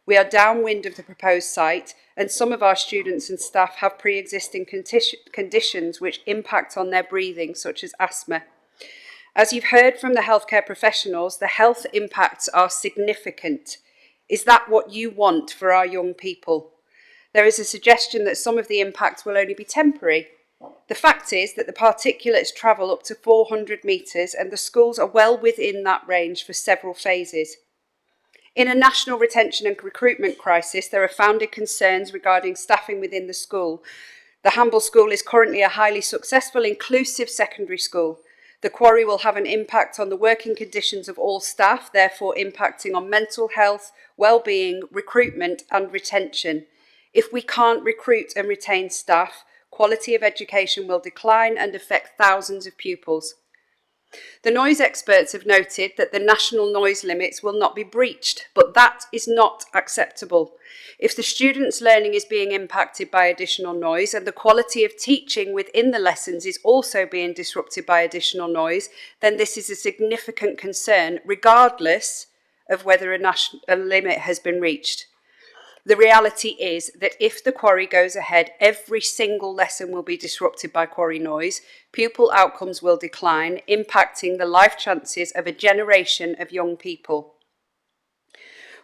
We are downwind of the proposed site, and some of our students and staff have pre-existing conditions which impact on their breathing, such as asthma. As you've heard from the healthcare professionals, the health impacts are significant. Is that what you want for our young people? There is a suggestion that some of the impacts will only be temporary. The fact is that the particulates travel up to 400 metres and the schools are well within that range for several phases. In a national retention and recruitment crisis, there are founded concerns regarding staffing within the school. The Hamble School is currently a highly successful, inclusive secondary school. The quarry will have an impact on the working conditions of all staff, therefore impacting on mental health, well-being, recruitment and retention. If we can't recruit and retain staff, quality of education will decline and affect thousands of pupils. The noise experts have noted that the national noise limits will not be breached, but that is not acceptable. If the students' learning is being impacted by additional noise and the quality of teaching within the lessons is also being disrupted by additional noise, then this is a significant concern, regardless of whether a limit has been reached. The reality is that if the quarry goes ahead, every single lesson will be disrupted by quarry noise, pupil outcomes will decline, impacting the life chances of a generation of young people.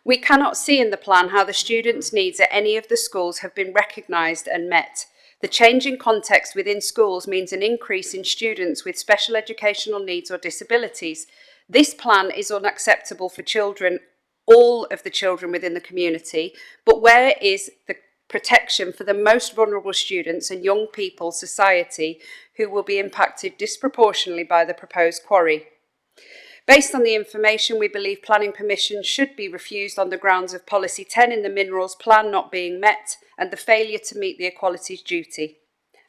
We cannot see in the plan how the students' needs at any of the schools have been recognised and met. The changing context within schools means an increase in students with special educational needs or disabilities. This plan is unacceptable for children, all of the children within the community, but where is the protection for the most vulnerable students and young people society who will be impacted disproportionately by the proposed quarry? Based on the information, we believe planning permission should be refused on the grounds of Policy 10 in the Minerals Plan not being met and the failure to meet the equalities duty.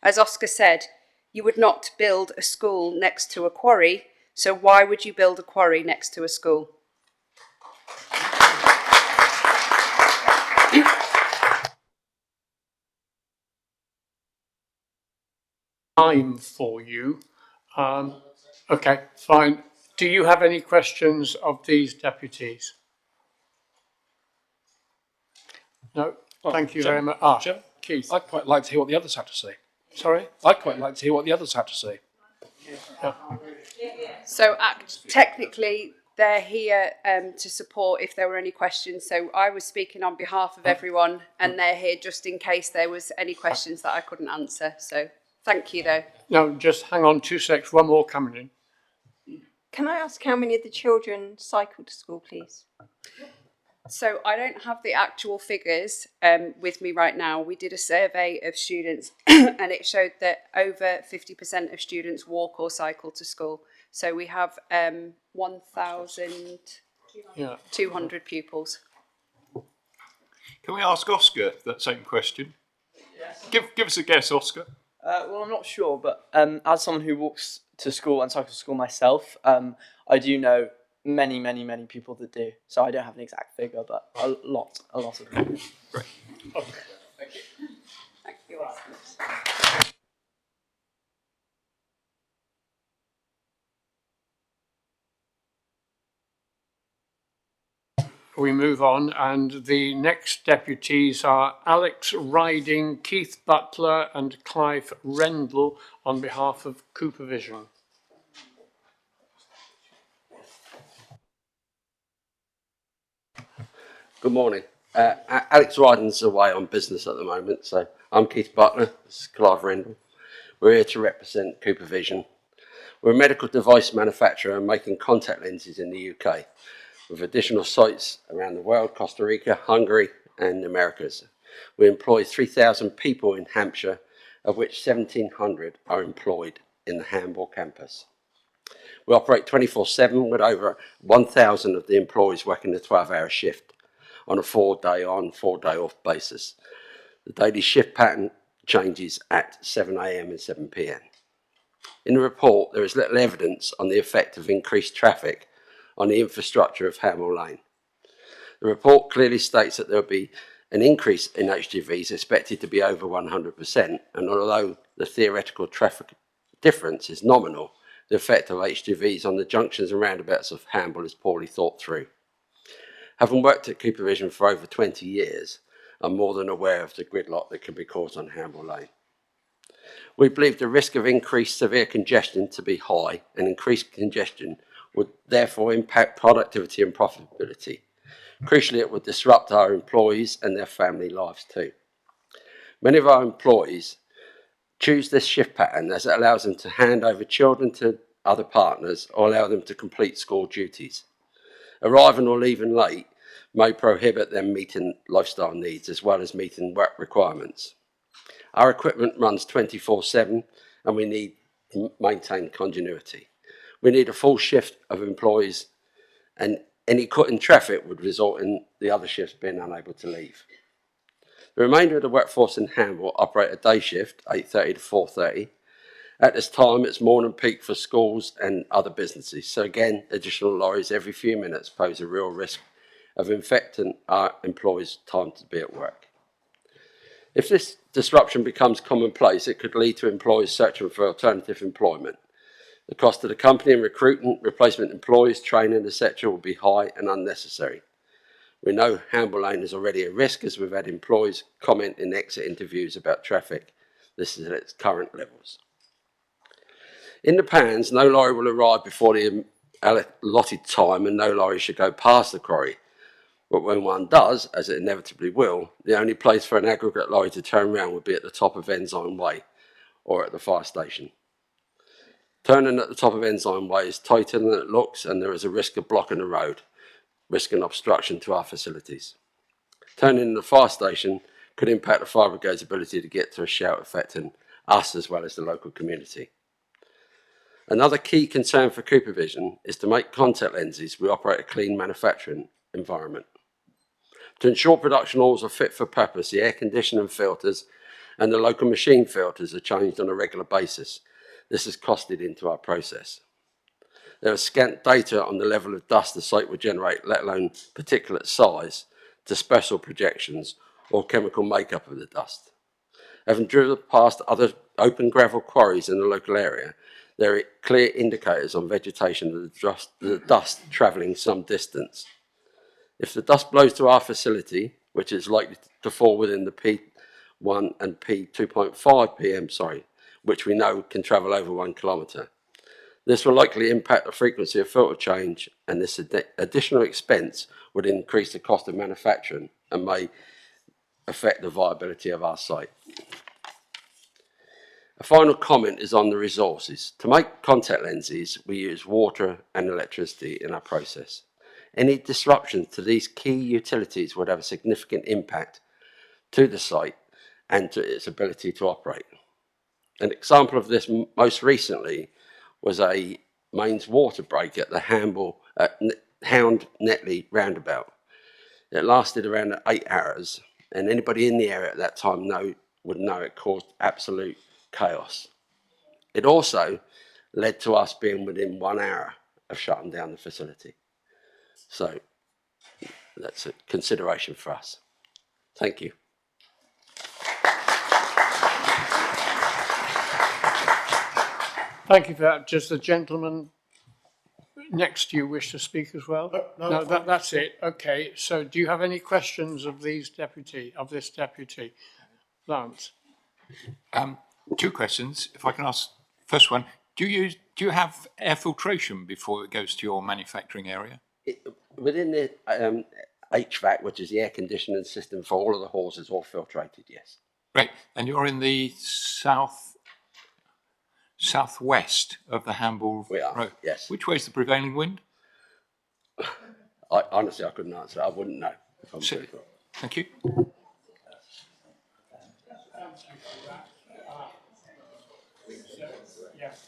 As Oscar said, you would not build a school next to a quarry, so why would you build a quarry next to a school? Time for you. Okay, fine. Do you have any questions of these deputies? No? Thank you very much. Keith. I'd quite like to hear what the others had to say. Sorry? I'd quite like to hear what the others had to say. Yeah. So technically, they're here to support if there were any questions. So I was speaking on behalf of everyone and they're here just in case there was any questions that I couldn't answer. So thank you though. No, just hang on 2 seconds, one more coming in. Can I ask how many of the children cycle to school, please? So I don't have the actual figures with me right now. We did a survey of students and it showed that over 50% of students walk or cycle to school. So we have 1,200 pupils. Can we ask Oscar that same question? Yes. Give us a guess, Oscar. Well, I'm not sure, but as someone who walks to school and cycles to school myself, I do know many people that do. So I don't have an exact figure, but a lot of them. Great. Okay. Thank you. Thank you. We move on, and the next deputies are Alex Riding, Keith Butler and Clive Rendell on behalf of Cooper Vision. Good morning. Alex Riding's away on business at the moment, so I'm Keith Butler, this is Clive Rendell. We're here to represent Cooper Vision. We're a medical device manufacturer making contact lenses in the UK, with additional sites around the world, Costa Rica, Hungary and the Americas. We employ 3,000 people in Hampshire, of which 1,700 are employed in the Hamble campus. We operate 24/7 with over 1,000 of the employees working a 12-hour shift on a 4-day on, 4-day off basis. The daily shift pattern changes at 7 AM and 7 PM. In the report, there is little evidence on the effect of increased traffic on the infrastructure of Hamble Lane. The report clearly states that there will be an increase in HGVs expected to be over 100%, and although the theoretical traffic difference is nominal, the effect of HGVs on the junctions and roundabouts of Hamble is poorly thought through. Having worked at Cooper Vision for over 20 years, I'm more than aware of the gridlock that can be caused on Hamble Lane. We believe the risk of increased severe congestion to be high, and increased congestion would therefore impact productivity and profitability. Crucially, it would disrupt our employees and their family lives too. Many of our employees choose this shift pattern as it allows them to hand over children to other partners or allow them to complete school duties. Arriving or leaving late may prohibit them meeting lifestyle needs as well as meeting work requirements. Our equipment runs 24/7 and we need to maintain continuity. We need a full shift of employees, and any cut in traffic would result in the other shifts being unable to leave. The remainder of the workforce in Hamble operate a day shift, 8:30 to 4:30. At this time, it's morning peak for schools and other businesses. So again, additional lorries every few minutes pose a real risk of infecting our employees' time to be at work. If this disruption becomes commonplace, it could lead to employees searching for alternative employment. The cost of the company in recruiting, replacement employees, training, etc. will be high and unnecessary. We know Hamble Lane is already a risk as we've had employees comment in exit interviews about traffic. This is at its current levels. In the Pans, no lorry will arrive before the allotted time and no lorry should go past the quarry. But when one does, as it inevitably will, the only place for an aggregate lorry to turn around would be at the top of Ensign Way or at the fire station. Turning at the top of Ensign Way is tighter than it looks and there is a risk of blocking the road, risking obstruction to our facilities. Turning in the fire station could impact the fire brigade's ability to get to a shout, affecting us as well as the local community. Another key concern for Cooper Vision is to make contact lenses, we operate a clean manufacturing environment. To ensure production oils are fit for purpose, the air conditioning filters and the local machine filters are changed on a regular basis. This is costed into our process. There is scant data on the level of dust the site would generate, let alone particulate size, to special projections or chemical makeup of the dust. Having driven past other open gravel quarries in the local area, there are clear indicators on vegetation of the dust travelling some distance. If the dust blows to our facility, which is likely to fall within the P1 and P2.5 PM, which we know can travel over 1 kilometre, this will likely impact the frequency of filter change, and this additional expense would increase the cost of manufacturing and may affect the viability of our site. A final comment is on the resources. To make contact lenses, we use water and electricity in our process. Any disruption to these key utilities would have a significant impact to the site and to its ability to operate. An example of this most recently was a mains water break at the Hound Netley roundabout. It lasted around 8 hours, and anybody in the area at that time would know it caused absolute chaos. It also led to us being within 1 hour of shutting down the facility. So that's a consideration for us. Thank you. Thank you for that. Does the gentleman next to you wish to speak as well? No, that's it. Okay. So do you have any questions of this deputy? Lance? 2 questions, if I can ask. First one, do you have air filtration before it goes to your manufacturing area? Within the HVAC, which is the air conditioning system for all of the halls, is all filtrated, yes. Great. And you're in the southwest of the Hamble Road? Yes. Which way is the prevailing wind? Honestly, I couldn't answer. I wouldn't know. If I'm Thank you.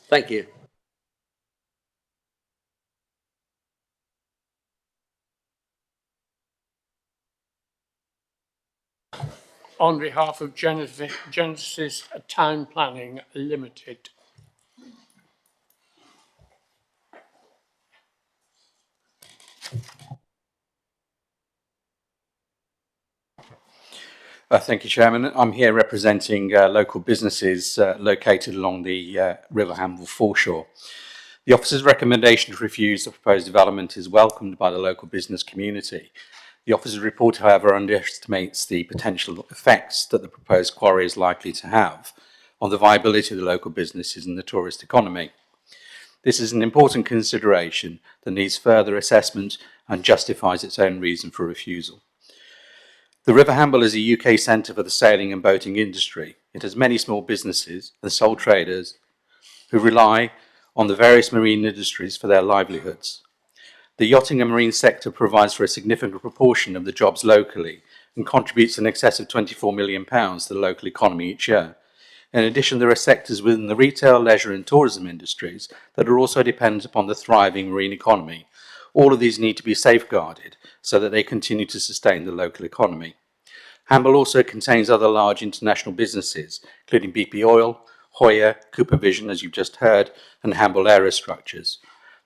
Thank you. On behalf of Genesis Town Planning Limited. Thank you, Chairman. I'm here representing local businesses located along the River Hamble foreshore. The officer's recommendation to refuse the proposed development is welcomed by the local business community. The officer's report, however, underestimates the potential effects that the proposed quarry is likely to have on the viability of the local businesses and the tourist economy. This is an important consideration that needs further assessment and justifies its own reason for refusal. The River Hamble is a UK centre for the sailing and boating industry. It has many small businesses and sole traders who rely on the various marine industries for their livelihoods. The yachting and marine sector provides for a significant proportion of the jobs locally and contributes in excess of £24 million to the local economy each year. In addition, there are sectors within the retail, leisure and tourism industries that are also dependent upon the thriving marine economy. All of these need to be safeguarded so that they continue to sustain the local economy. Hamble also contains other large international businesses, including BP Oil, Hoya, Cooper Vision, as you've just heard, and Hamble Aerostructures.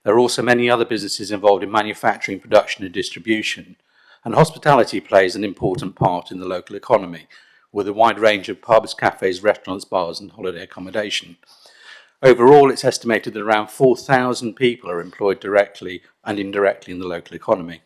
There are also many other businesses involved in manufacturing, production and distribution. And hospitality plays an important part in the local economy, with a wide range of pubs, cafes, restaurants, bars and holiday accommodation. Overall, it's estimated that around 4,000 people are employed directly and indirectly in the local economy.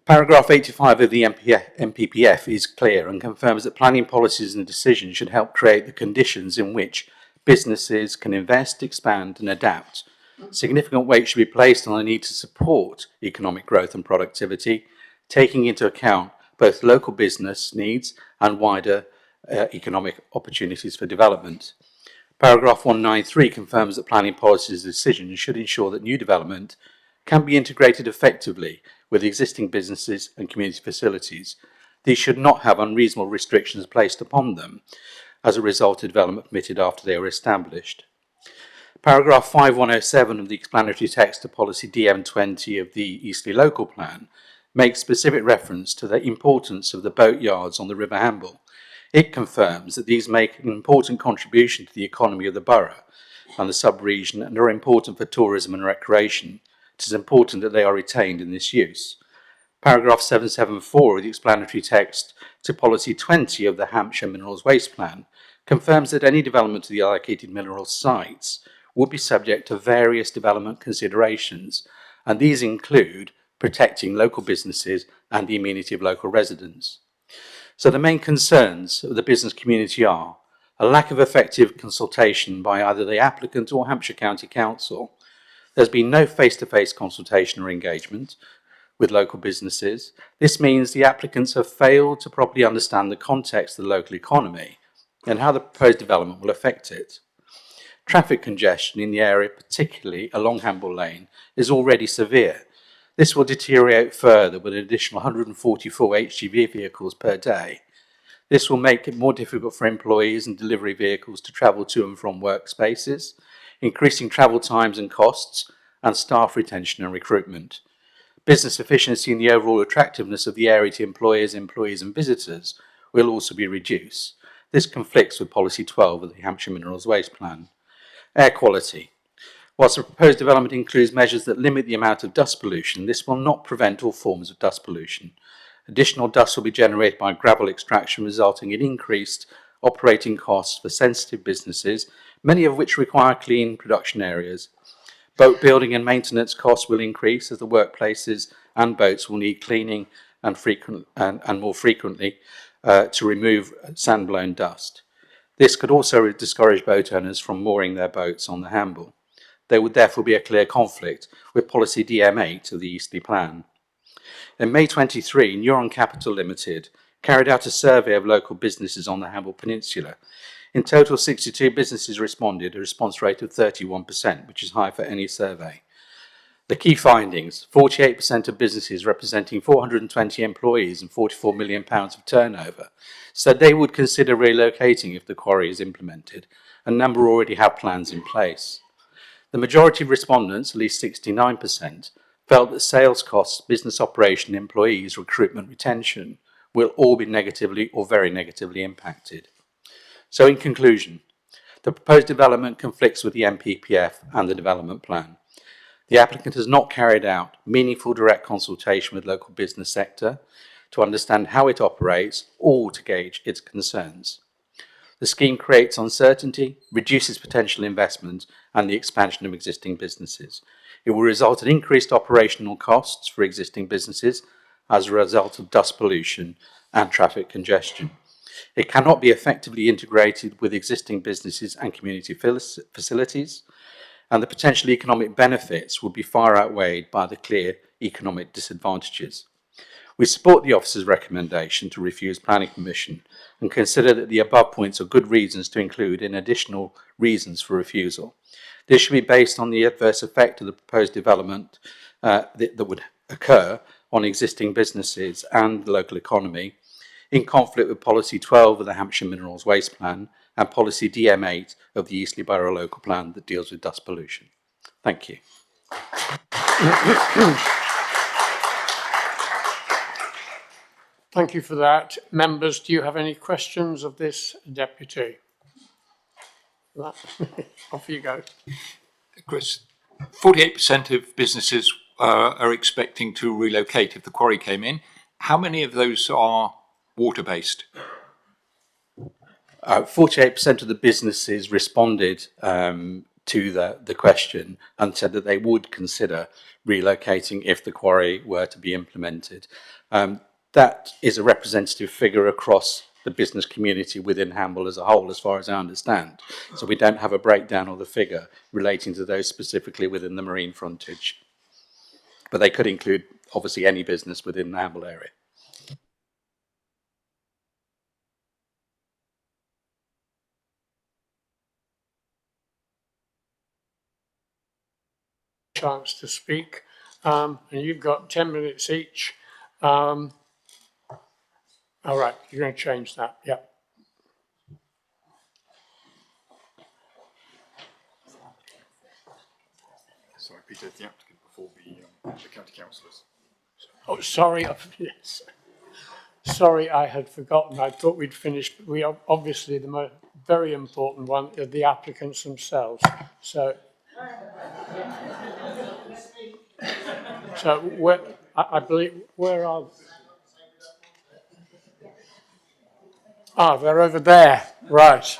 Paragraph 85 of the MPPF is clear and confirms that planning policies and decisions should help create the conditions in which businesses can invest, expand and adapt. Significant weight should be placed on the need to support economic growth and productivity, taking into account both local business needs and wider economic opportunities for development. Paragraph 193 confirms that planning policies and decisions should ensure that new development can be integrated effectively with existing businesses and community facilities. These should not have unreasonable restrictions placed upon them as a result of development permitted after they were established. Paragraph 5107 of the explanatory text to policy DM20 of the Eastleigh Local Plan makes specific reference to the importance of the boat yards on the River Hamble. It confirms that these make an important contribution to the economy of the borough and the sub-region and are important for tourism and recreation. It is important that they are retained in this use. Paragraph 774 of the explanatory text to policy 20 of the Hampshire Minerals Waste Plan confirms that any development of the allocated mineral sites would be subject to various development considerations, and these include protecting local businesses and the amenity of local residents. So the main concerns of the business community are a lack of effective consultation by either the applicant or Hampshire County Council. There's been no face-to-face consultation or engagement with local businesses. This means the applicants have failed to properly understand the context of the local economy and how the proposed development will affect it. Traffic congestion in the area, particularly along Hamble Lane, is already severe. This will deteriorate further with an additional 144 HGV vehicles per day. This will make it more difficult for employees and delivery vehicles to travel to and from workspaces, increasing travel times and costs, and staff retention and recruitment. Business efficiency and the overall attractiveness of the area to employers, employees and visitors will also be reduced. This conflicts with Policy 12 of the Hampshire Minerals Waste Plan. Air quality. Whilst the proposed development includes measures that limit the amount of dust pollution, this will not prevent all forms of dust pollution. Additional dust will be generated by gravel extraction, resulting in increased operating costs for sensitive businesses, many of which require clean production areas. Boat building and maintenance costs will increase as the workplaces and boats will need cleaning and more frequently to remove sand-blown dust. This could also discourage boat owners from mooring their boats on the Hamble. There would therefore be a clear conflict with Policy DM8 of the Eastleigh Plan. In May 23, Neuron Capital Limited carried out a survey of local businesses on the Hamble Peninsula. In total, 62 businesses responded, a response rate of 31%, which is high for any survey. The key findings: 48% of businesses representing 420 employees and £44 million of turnover said they would consider relocating if the quarry is implemented. A number already have plans in place. The majority of respondents, at least 69%, felt that sales costs, business operation, employees, recruitment, retention will all be negatively or very negatively impacted. So in conclusion, the proposed development conflicts with the MPPF and the development plan. The applicant has not carried out meaningful direct consultation with local business sector to understand how it operates or to gauge its concerns. The scheme creates uncertainty, reduces potential investment and the expansion of existing businesses. It will result in increased operational costs for existing businesses as a result of dust pollution and traffic congestion. It cannot be effectively integrated with existing businesses and community facilities, and the potential economic benefits would be far outweighed by the clear economic disadvantages. We support the officer's recommendation to refuse planning permission and consider that the above points are good reasons to include in additional reasons for refusal. This should be based on the adverse effect of the proposed development that would occur on existing businesses and the local economy, in conflict with Policy 12 of the Hampshire Minerals Waste Plan and Policy DM8 of the Eastleigh Borough Local Plan that deals with dust pollution. Thank you. Thank you for that. Members, do you have any questions of this deputy? Off you go. Chris, 48% of businesses are expecting to relocate if the quarry came in. How many of those are water-based? 48% of the businesses responded to the question and said that they would consider relocating if the quarry were to be implemented. That is a representative figure across the business community within Hamble as a whole, as far as I understand. So we don't have a breakdown of the figure relating to those specifically within the marine frontage. But they could include, obviously, any business within the Hamble area. Chance to speak, and you've got 10 minutes each. All right, you're going to change that, yeah. Sorry, Peter, the applicant before the county councillors. Oh, sorry, yes. Sorry, I had forgotten. I thought we'd finished. We are obviously the very important one are the applicants themselves. So where, I believe, where are? Ah, they're over there, right.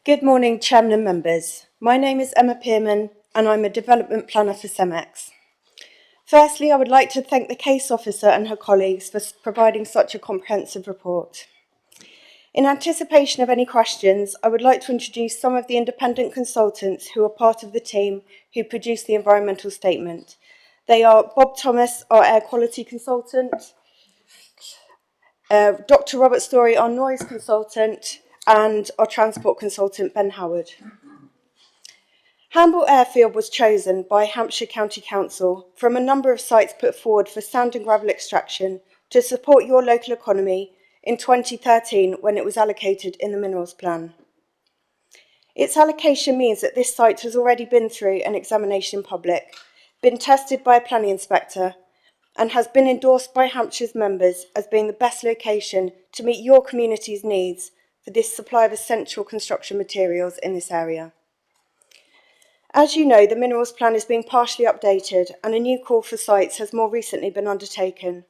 Good morning, Chairman and members. My name is Emma Pearman and I'm a development planner for CEMEX. Firstly, I would like to thank the case officer and her colleagues for providing such a comprehensive report. In anticipation of any questions, I would like to introduce some of the independent consultants who are part of the team who produced the environmental statement. They are Bob Thomas, our air quality consultant, Dr. Robert Story, our noise consultant, and our transport consultant, Ben Howard. Hamble Airfield was chosen by Hampshire County Council from a number of sites put forward for sand and gravel extraction to support your local economy in 2013 when it was allocated in the Minerals Plan. Its allocation means that this site has already been through an examination in public, been tested by a planning inspector, and has been endorsed by Hampshire's members as being the best location to meet your community's needs for this supply of essential construction materials in this area. As you know, the Minerals Plan is being partially updated and a new call for sites has more recently been undertaken.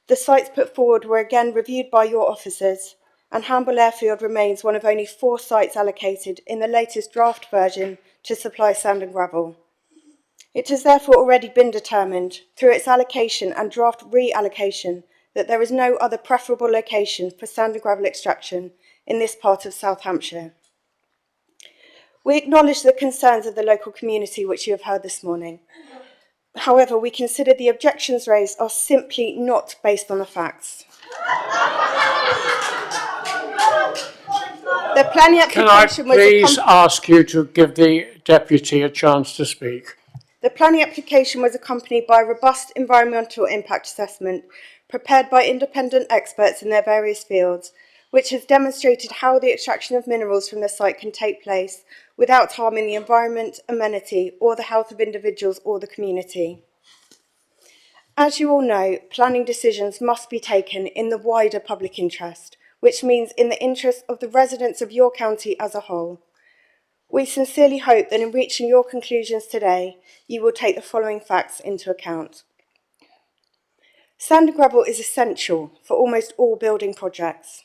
The sites put forward were again reviewed by your officers, and Hamble Airfield remains one of only 4 sites allocated in the latest draft version to supply sand and gravel. It has therefore already been determined through its allocation and draft reallocation that there is no other preferable location for sand and gravel extraction in this part of South Hampshire. We acknowledge the concerns of the local community which you have heard this morning. However, we consider the objections raised are simply not based on the facts. The planning application Can I please ask you to give the deputy a chance to speak? The planning application was accompanied by a robust environmental impact assessment prepared by independent experts in their various fields, which has demonstrated how the extraction of minerals from the site can take place without harming the environment, amenity, or the health of individuals or the community. As you all know, planning decisions must be taken in the wider public interest, which means in the interest of the residents of your county as a whole. We sincerely hope that in reaching your conclusions today, you will take the following facts into account. Sand and gravel is essential for almost all building projects.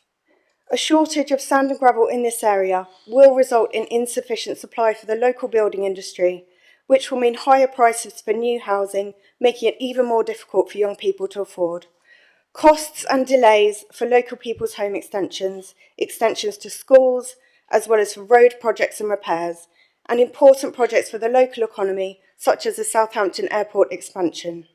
A shortage of sand and gravel in this area will result in insufficient supply for the local building industry, which will mean higher prices for new housing, making it even more difficult for young people to afford. Costs and delays for local people's home extensions to schools, as well as for road projects and repairs, and important projects for the local economy, such as the Southampton Airport expansion.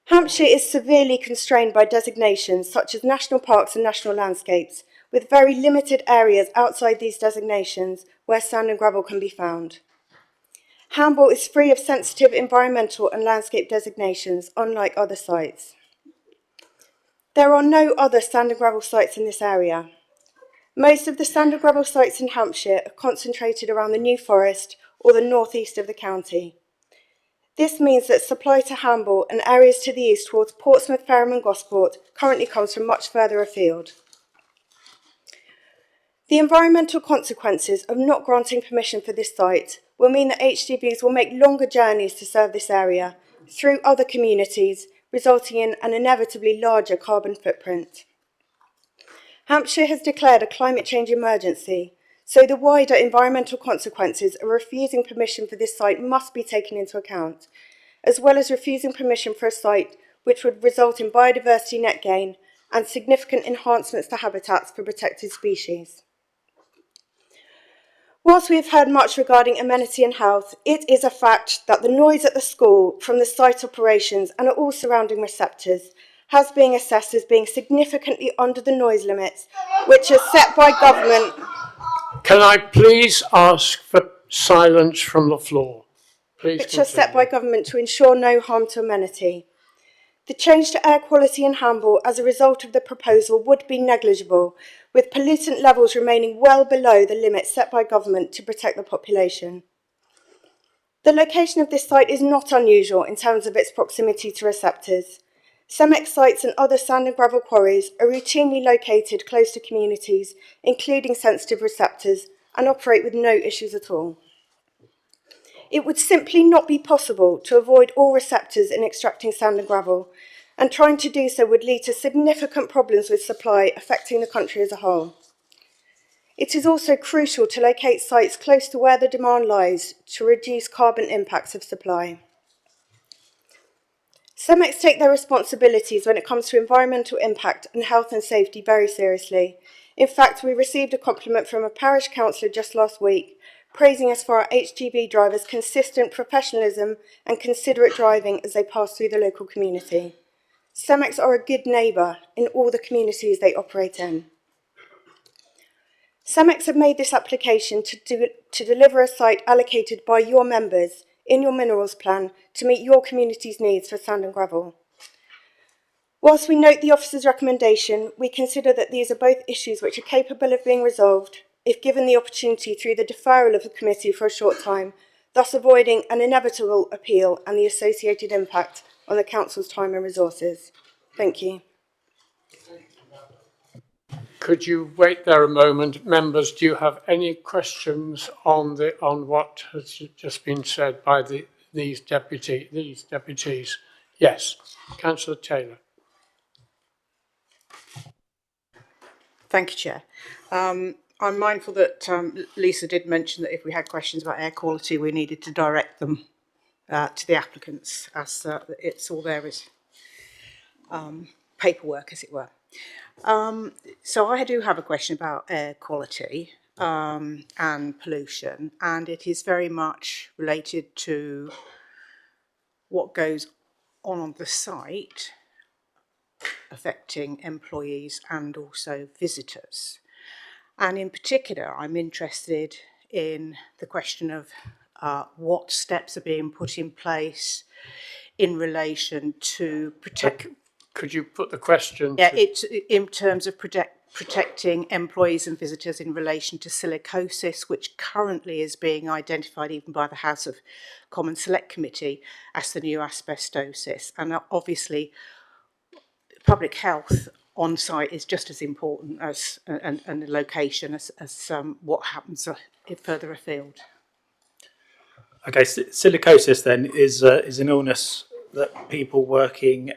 Hampshire is severely constrained by designations such as national parks and national landscapes, with very limited areas outside these designations where sand and gravel can be found. Hamble is free of sensitive environmental and landscape designations, unlike other sites. There are no other sand and gravel sites in this area. Most of the sand and gravel sites in Hampshire are concentrated around the New Forest or the northeast of the county. This means that supply to Hamble and areas to the east towards Portsmouth, Fareham and Gosport currently comes from much further afield. The environmental consequences of not granting permission for this site will mean that HGVs will make longer journeys to serve this area through other communities, resulting in an inevitably larger carbon footprint. Hampshire has declared a climate change emergency, so the wider environmental consequences of refusing permission for this site must be taken into account, as well as refusing permission for a site which would result in biodiversity net gain and significant enhancements to habitats for protected species. Whilst we have heard much regarding amenity and health, it is a fact that the noise at the school from the site operations and all surrounding receptors has been assessed as being significantly under the noise limits which are set by government. Can I please ask for silence from the floor? Please Which are set by government to ensure no harm to amenity. The change to air quality in Hamble as a result of the proposal would be negligible, with pollutant levels remaining well below the limits set by government to protect the population. The location of this site is not unusual in terms of its proximity to receptors. Cemex sites and other sand and gravel quarries are routinely located close to communities, including sensitive receptors, and operate with no issues at all. It would simply not be possible to avoid all receptors in extracting sand and gravel, and trying to do so would lead to significant problems with supply affecting the country as a whole. It is also crucial to locate sites close to where the demand lies to reduce carbon impacts of supply. Cemex take their responsibilities when it comes to environmental impact and health and safety very seriously. In fact, we received a compliment from a parish councillor just last week, praising us for our HGV drivers' consistent professionalism and considerate driving as they pass through the local community. Cemex are a good neighbour in all the communities they operate in. Cemex have made this application to deliver a site allocated by your members in your minerals plan to meet your community's needs for sand and gravel. Whilst we note the officer's recommendation, we consider that these are both issues which are capable of being resolved if given the opportunity through the deferral of the committee for a short time, thus avoiding an inevitable appeal and the associated impact on the council's time and resources. Thank you. Could you wait there a moment? Members, do you have any questions on what has just been said by these deputies? Yes, Councillor Taylor. Thank you, Chair. I'm mindful that Lisa did mention that if we had questions about air quality, we needed to direct them to the applicants, as it's all there as paperwork, as it were. So I do have a question about air quality and pollution, and it is very much related to what goes on the site, affecting employees and also visitors. And in particular, I'm interested in the question of what steps are being put in place in relation to protect. Could you put the question? Yeah, it's in terms of protecting employees and visitors in relation to silicosis, which currently is being identified even by the House of Commons Select Committee as the new asbestosis. And obviously, public health on site is just as important as and the location as what happens further afield. Okay, silicosis then is an illness that people working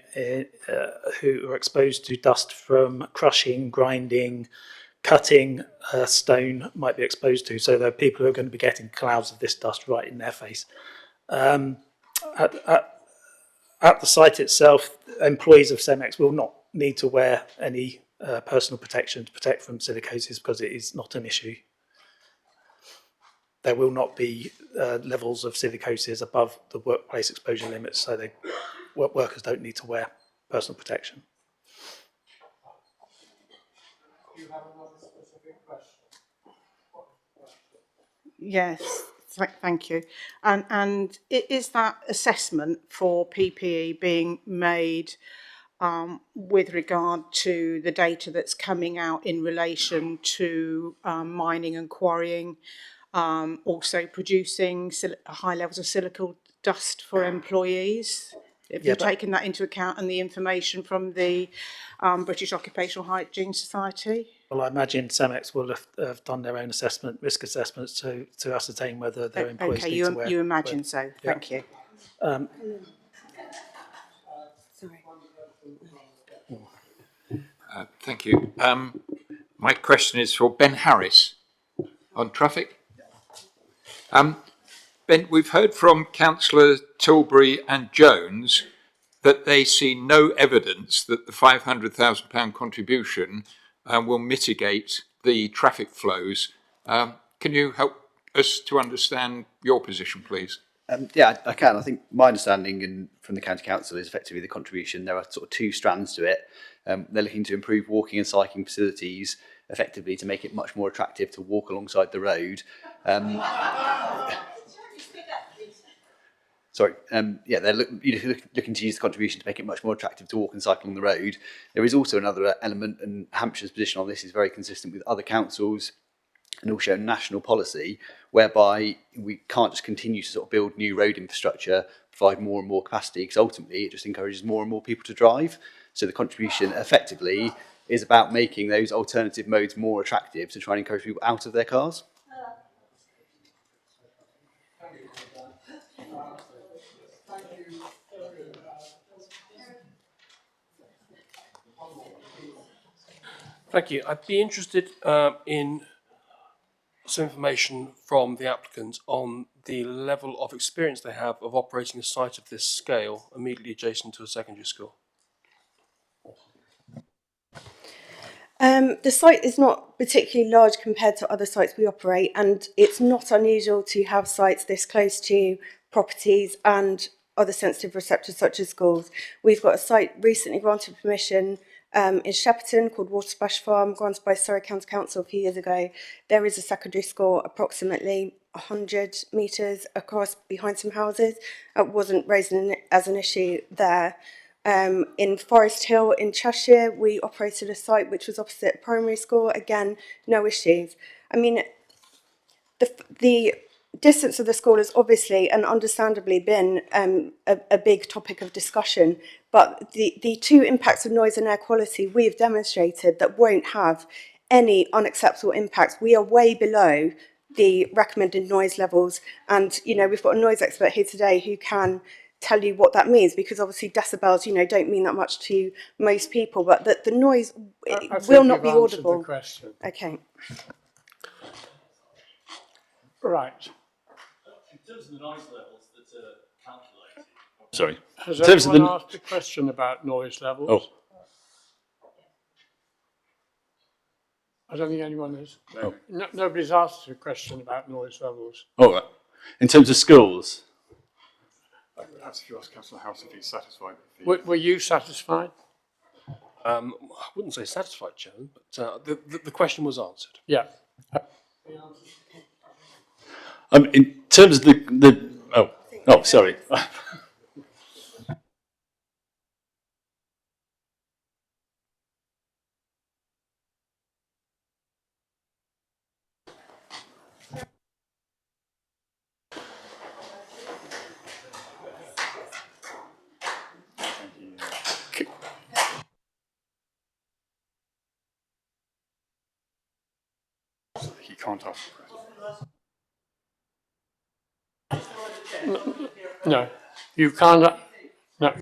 who are exposed to dust from crushing, grinding, cutting stone might be exposed to. So there are people who are going to be getting clouds of this dust right in their face. At the site itself, employees of CEMEX will not need to wear any personal protection to protect from silicosis because it is not an issue. There will not be levels of silicosis above the workplace exposure limits, so workers don't need to wear personal protection. Do you have another specific question? Yes, thank you. And is that assessment for PPE being made with regard to the data that's coming out in relation to mining and quarrying, also producing high levels of silical dust for employees? Have you taken that into account and the information from the British Occupational Hygiene Society? Well, I imagine CEMEX will have done their own assessment, risk assessments, to ascertain whether their employees need to wear. Okay, you imagine so. Thank you. Sorry. Thank you. My question is for Ben Harris on traffic. Ben, we've heard from Councillor Tilbury and Jones that they see no evidence that the £500,000 contribution will mitigate the traffic flows. Can you help us to understand your position, please? Yeah, I can. I think my understanding from the County Council is effectively the contribution. There are sort of two strands to it. They're looking to improve walking and cycling facilities effectively to make it much more attractive to walk alongside the road. Sorry, yeah, they're looking to use the contribution to make it much more attractive to walk and cycle on the road. There is also another element, and Hampshire's position on this is very consistent with other councils and also national policy, whereby we can't just continue to sort of build new road infrastructure, provide more and more capacity, because ultimately it just encourages more and more people to drive. So the contribution effectively is about making those alternative modes more attractive to try and encourage people out of their cars. Thank you. I'd be interested in some information from the applicant on the level of experience they have of operating a site of this scale immediately adjacent to a secondary school. The site is not particularly large compared to other sites we operate, and it's not unusual to have sites this close to properties and other sensitive receptors such as schools. We've got a site recently granted permission in Shepperton called Water Splash Farm, granted by Surrey County Council a few years ago. There is a secondary school approximately 100 metres across behind some houses. It wasn't raised as an issue there. In Forest Hill in Cheshire, we operated a site which was opposite a primary school. Again, no issues. I mean, the distance of the school has obviously and understandably been a big topic of discussion, but the two impacts of noise and air quality we've demonstrated that won't have any unacceptable impacts. We are way below the recommended noise levels, and you know, we've got a noise expert here today who can tell you what that means, because obviously decibels, you know, don't mean that much to most people, but that the noise will not be audible. The question. Okay. Right. In terms of the noise levels that are calculated. Sorry. Has In terms of anyone the asked a question about noise levels? Oh. I don't think anyone has. Oh. Nobody's asked a question about noise levels. All right. In terms of schools. Perhaps if you ask Councillor House if he's satisfied with the... Were you satisfied? I wouldn't say satisfied, Chairman, but the question was answered. Yeah. In terms of the sorry. can't ask a question. No, you can't. No.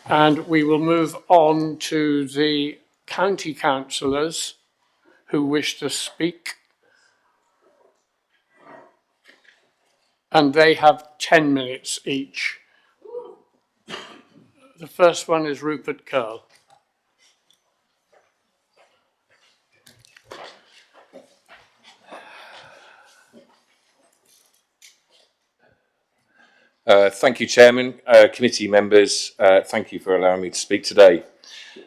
And we will move on to the county councillors who wish to speak. And they have 10 minutes each. The first one is Rupert Curl. Thank you, Chairman. Committee members, thank you for allowing me to speak today.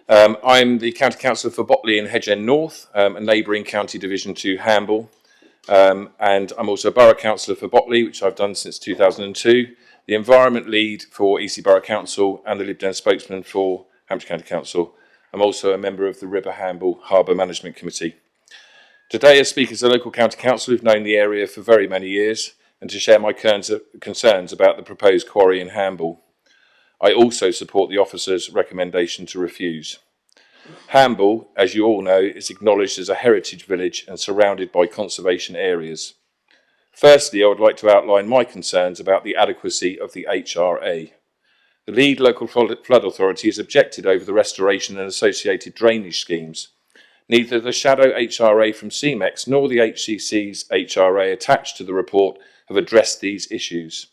I'm the County Councillor for Botley and Hedge End North, a neighbouring county division to Hamble. And I'm also a Borough Councillor for Botley, which I've done since 2002, the Environment Lead for Eastleigh Borough Council and the Lib Dem spokesman for Hampshire County Council. I'm also a member of the River Hamble Harbour Management Committee. Today I speak as a local county councillor who've known the area for very many years and to share my concerns about the proposed quarry in Hamble. I also support the officer's recommendation to refuse. Hamble, as you all know, is acknowledged as a heritage village and surrounded by conservation areas. Firstly, I would like to outline my concerns about the adequacy of the HRA. The lead local flood authority has objected over the restoration and associated drainage schemes. Neither the shadow HRA from CMEX nor the HCC's HRA attached to the report have addressed these issues.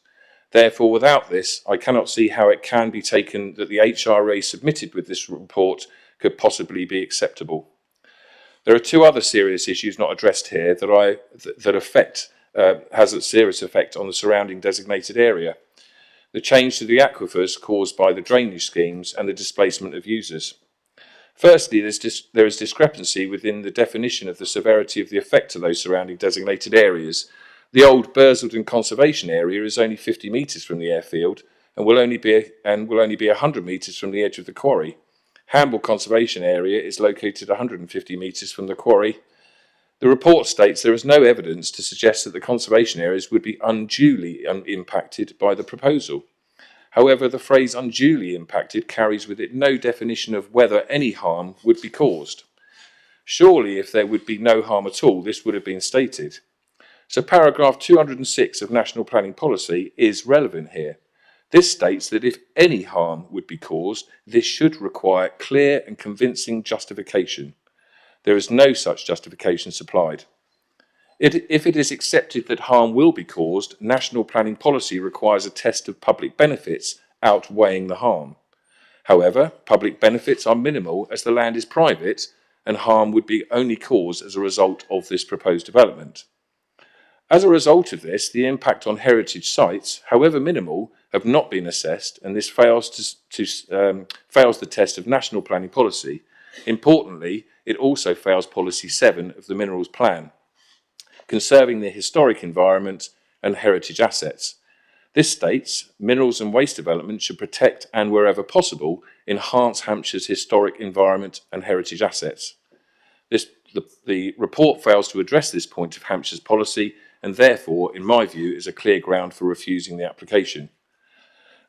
Therefore, without this, I cannot see how it can be taken that the HRA submitted with this report could possibly be acceptable. There are two other serious issues not addressed here that has a serious effect on the surrounding designated area. The change to the aquifers caused by the drainage schemes and the displacement of users. Firstly, there is discrepancy within the definition of the severity of the effect to those surrounding designated areas. The old Bursledon Conservation Area is only 50 metres from the airfield and will only be 100 metres from the edge of the quarry. Hamble Conservation Area is located 150 metres from the quarry. The report states there is no evidence to suggest that the conservation areas would be unduly impacted by the proposal. However, the phrase unduly impacted carries with it no definition of whether any harm would be caused. Surely, if there would be no harm at all, this would have been stated. So paragraph 206 of National Planning Policy is relevant here. This states that if any harm would be caused, this should require clear and convincing justification. There is no such justification supplied. If it is accepted that harm will be caused, National Planning Policy requires a test of public benefits outweighing the harm. However, public benefits are minimal as the land is private and harm would be only caused as a result of this proposed development. As a result of this, the impact on heritage sites, however minimal, have not been assessed, and this fails the test of National Planning Policy. Importantly, it also fails Policy 7 of the Minerals Plan, conserving the historic environment and heritage assets. This states minerals and waste development should protect and, wherever possible, enhance Hampshire's historic environment and heritage assets. The report fails to address this point of Hampshire's policy and therefore, in my view, is a clear ground for refusing the application.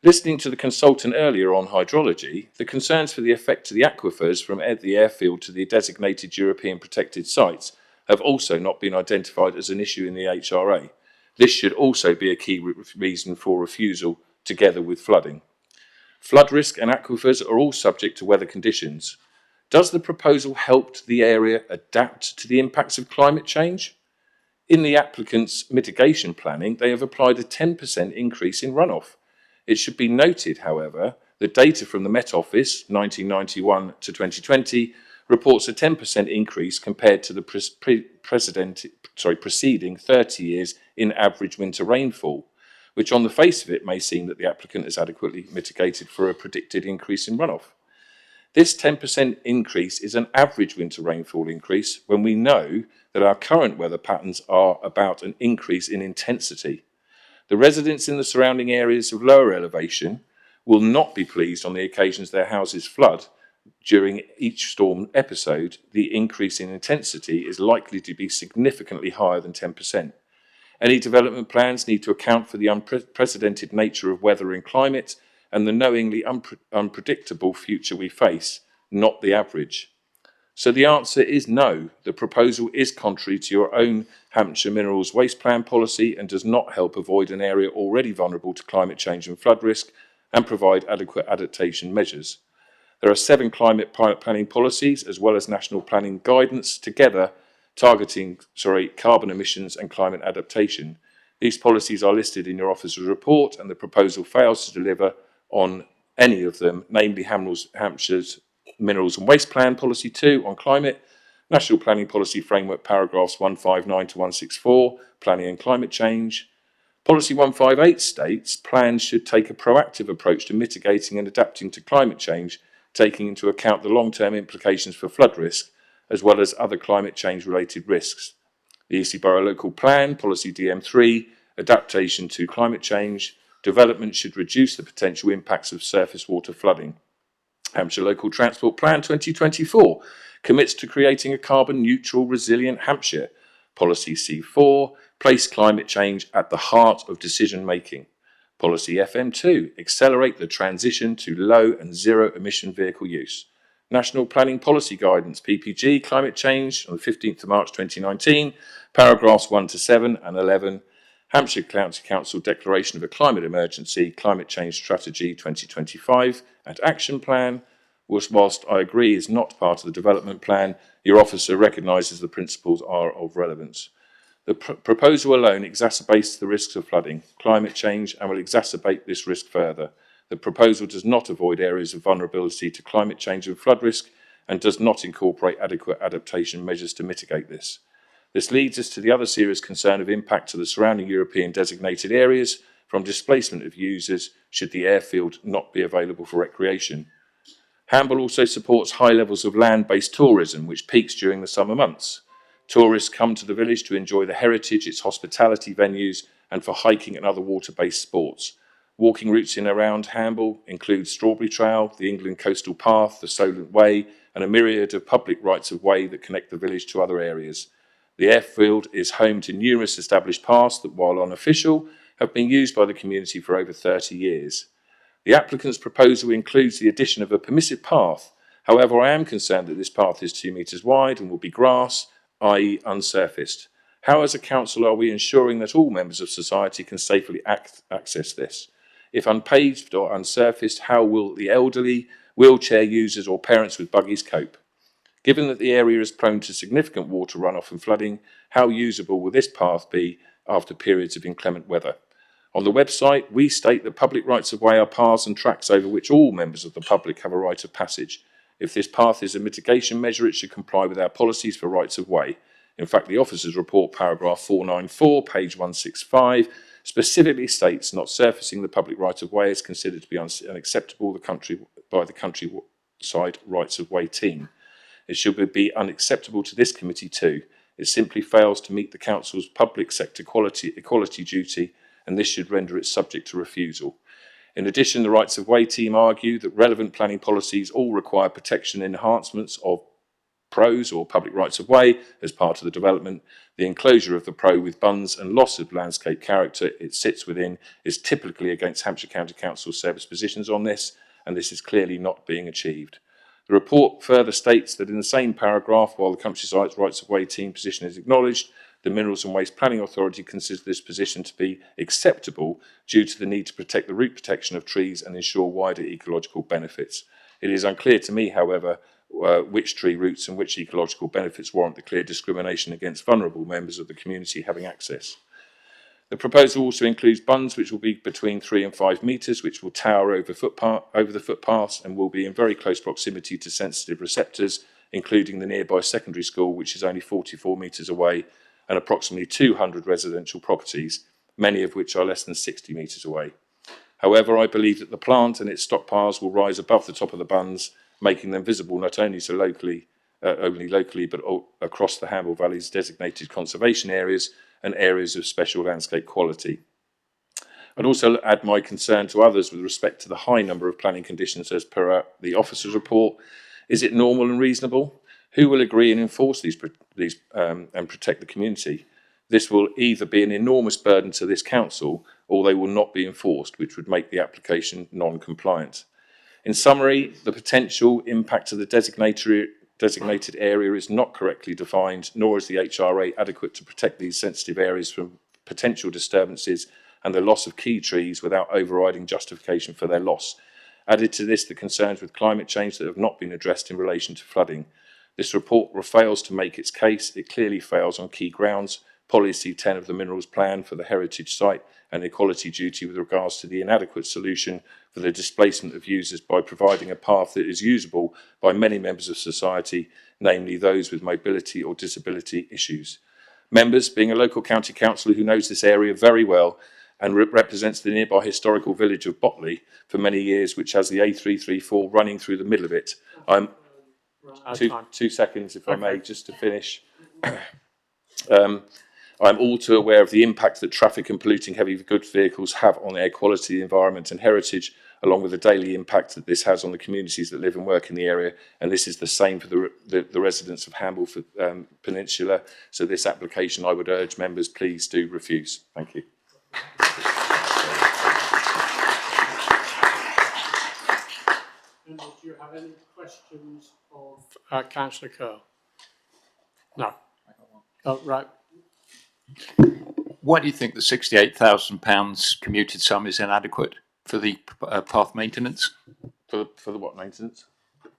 Listening to the consultant earlier on hydrology, the concerns for the effect to the aquifers from the airfield to the designated European protected sites have also not been identified as an issue in the HRA. This should also be a key reason for refusal, together with flooding. Flood risk and aquifers are all subject to weather conditions. Does the proposal help the area adapt to the impacts of climate change? In the applicant's mitigation planning, they have applied a 10% increase in runoff. It should be noted, however, that data from the Met Office, 1991 to 2020, reports a 10% increase compared to the preceding 30 years in average winter rainfall, which on the face of it may seem that the applicant has adequately mitigated for a predicted increase in runoff. This 10% increase is an average winter rainfall increase when we know that our current weather patterns are about an increase in intensity. The residents in the surrounding areas of lower elevation will not be pleased on the occasions their houses flood. During each storm episode, the increase in intensity is likely to be significantly higher than 10%. Any development plans need to account for the unprecedented nature of weather and climate and the knowingly unpredictable future we face, not the average. So the answer is no. The proposal is contrary to your own Hampshire Minerals Waste Plan policy and does not help avoid an area already vulnerable to climate change and flood risk and provide adequate adaptation measures. There are 7 climate planning policies as well as national planning guidance together targeting carbon emissions and climate adaptation. These policies are listed in your officer's report and the proposal fails to deliver on any of them, namely Hampshire's Minerals and Waste Plan Policy 2 on climate, National Planning Policy Framework paragraphs 159 to 164, planning and climate change. Policy 158 states plans should take a proactive approach to mitigating and adapting to climate change, taking into account the long-term implications for flood risk, as well as other climate change related risks. The Eastleigh Borough Local Plan, Policy DM3, adaptation to climate change, development should reduce the potential impacts of surface water flooding. Hampshire Local Transport Plan 2024 commits to creating a carbon neutral, resilient Hampshire. Policy C4, place climate change at the heart of decision making. Policy FM2, accelerate the transition to low and zero emission vehicle use. National Planning Policy Guidance, PPG, Climate Change on the 15th of March 2019, paragraphs 1 to 7 and 11. Hampshire County Council Declaration of a Climate Emergency, Climate Change Strategy 2025 and Action Plan, whilst I agree is not part of the development plan, your officer recognises the principles are of relevance. The proposal alone exacerbates the risks of flooding, climate change and will exacerbate this risk further. The proposal does not avoid areas of vulnerability to climate change and flood risk and does not incorporate adequate adaptation measures to mitigate this. This leads us to the other serious concern of impact to the surrounding European designated areas from displacement of users should the airfield not be available for recreation. Hamble also supports high levels of land-based tourism, which peaks during the summer months. Tourists come to the village to enjoy the heritage, its hospitality venues, and for hiking and other water-based sports. Walking routes in and around Hamble include Strawberry Trail, the England Coastal Path, the Solent Way, and a myriad of public rights of way that connect the village to other areas. The airfield is home to numerous established paths that, while unofficial, have been used by the community for over 30 years. The applicant's proposal includes the addition of a permissive path. However, I am concerned that this path is 2 metres wide and will be grass, i.e. unsurfaced. How as a council are we ensuring that all members of society can safely access this? If unpaved or unsurfaced, how will the elderly, wheelchair users or parents with buggies cope? Given that the area is prone to significant water runoff and flooding, how usable will this path be after periods of inclement weather? On the website, we state that public rights of way are paths and tracks over which all members of the public have a right of passage. If this path is a mitigation measure, it should comply with our policies for rights of way. In fact, the officer's report, paragraph 494, page 165, specifically states not surfacing the public right of way is considered to be unacceptable by the countryside rights of way team. It should be unacceptable to this committee too. It simply fails to meet the council's public sector equality duty, and this should render it subject to refusal. In addition, the rights of way team argue that relevant planning policies all require protection enhancements of PROs or public rights of way as part of the development. The enclosure of the PRO with bunds and loss of landscape character it sits within is typically against Hampshire County Council service positions on this, and this is clearly not being achieved. The report further states that in the same paragraph, while the Countryside's rights of way team position is acknowledged, the Minerals and Waste Planning Authority considers this position to be acceptable due to the need to protect the root protection of trees and ensure wider ecological benefits. It is unclear to me, however, which tree roots and which ecological benefits warrant the clear discrimination against vulnerable members of the community having access. The proposal also includes bunds which will be between 3 and 5 metres, which will tower over the footpaths and will be in very close proximity to sensitive receptors, including the nearby secondary school, which is only 44 metres away, and approximately 200 residential properties, many of which are less than 60 metres away. However, I believe that the plant and its stockpiles will rise above the top of the bunds, making them visible not only locally, but across the Hamble Valley's designated conservation areas and areas of special landscape quality. I'd also add my concern to others with respect to the high number of planning conditions as per the officer's report. Is it normal and reasonable? Who will agree and enforce these and protect the community? This will either be an enormous burden to this council or they will not be enforced, which would make the application non-compliant. In summary, the potential impact of the designated area is not correctly defined, nor is the HRA adequate to protect these sensitive areas from potential disturbances and the loss of key trees without overriding justification for their loss. Added to this, the concerns with climate change that have not been addressed in relation to flooding. This report fails to make its case. It clearly fails on key grounds. Policy 10 of the Minerals Plan for the heritage site and equality duty with regards to the inadequate solution for the displacement of users by providing a path that is usable by many members of society, namely those with mobility or disability issues. Members, being a local county councillor who knows this area very well and represents the nearby historical village of Botley for many years, which has the A334 running through the middle of it. I'm 2 seconds, if I may, just to finish. I'm all too aware of the impact that traffic and polluting heavy goods vehicles have on air quality, environment and heritage, along with the daily impact that this has on the communities that live and work in the area. And this is the same for the residents of Hamble Peninsula. So this application, I would urge members, please do refuse. Thank you. Do you have any questions of Councillor Curl? No. Oh, right. Why do you think the £68,000 commuted sum is inadequate for the path maintenance? For the what maintenance?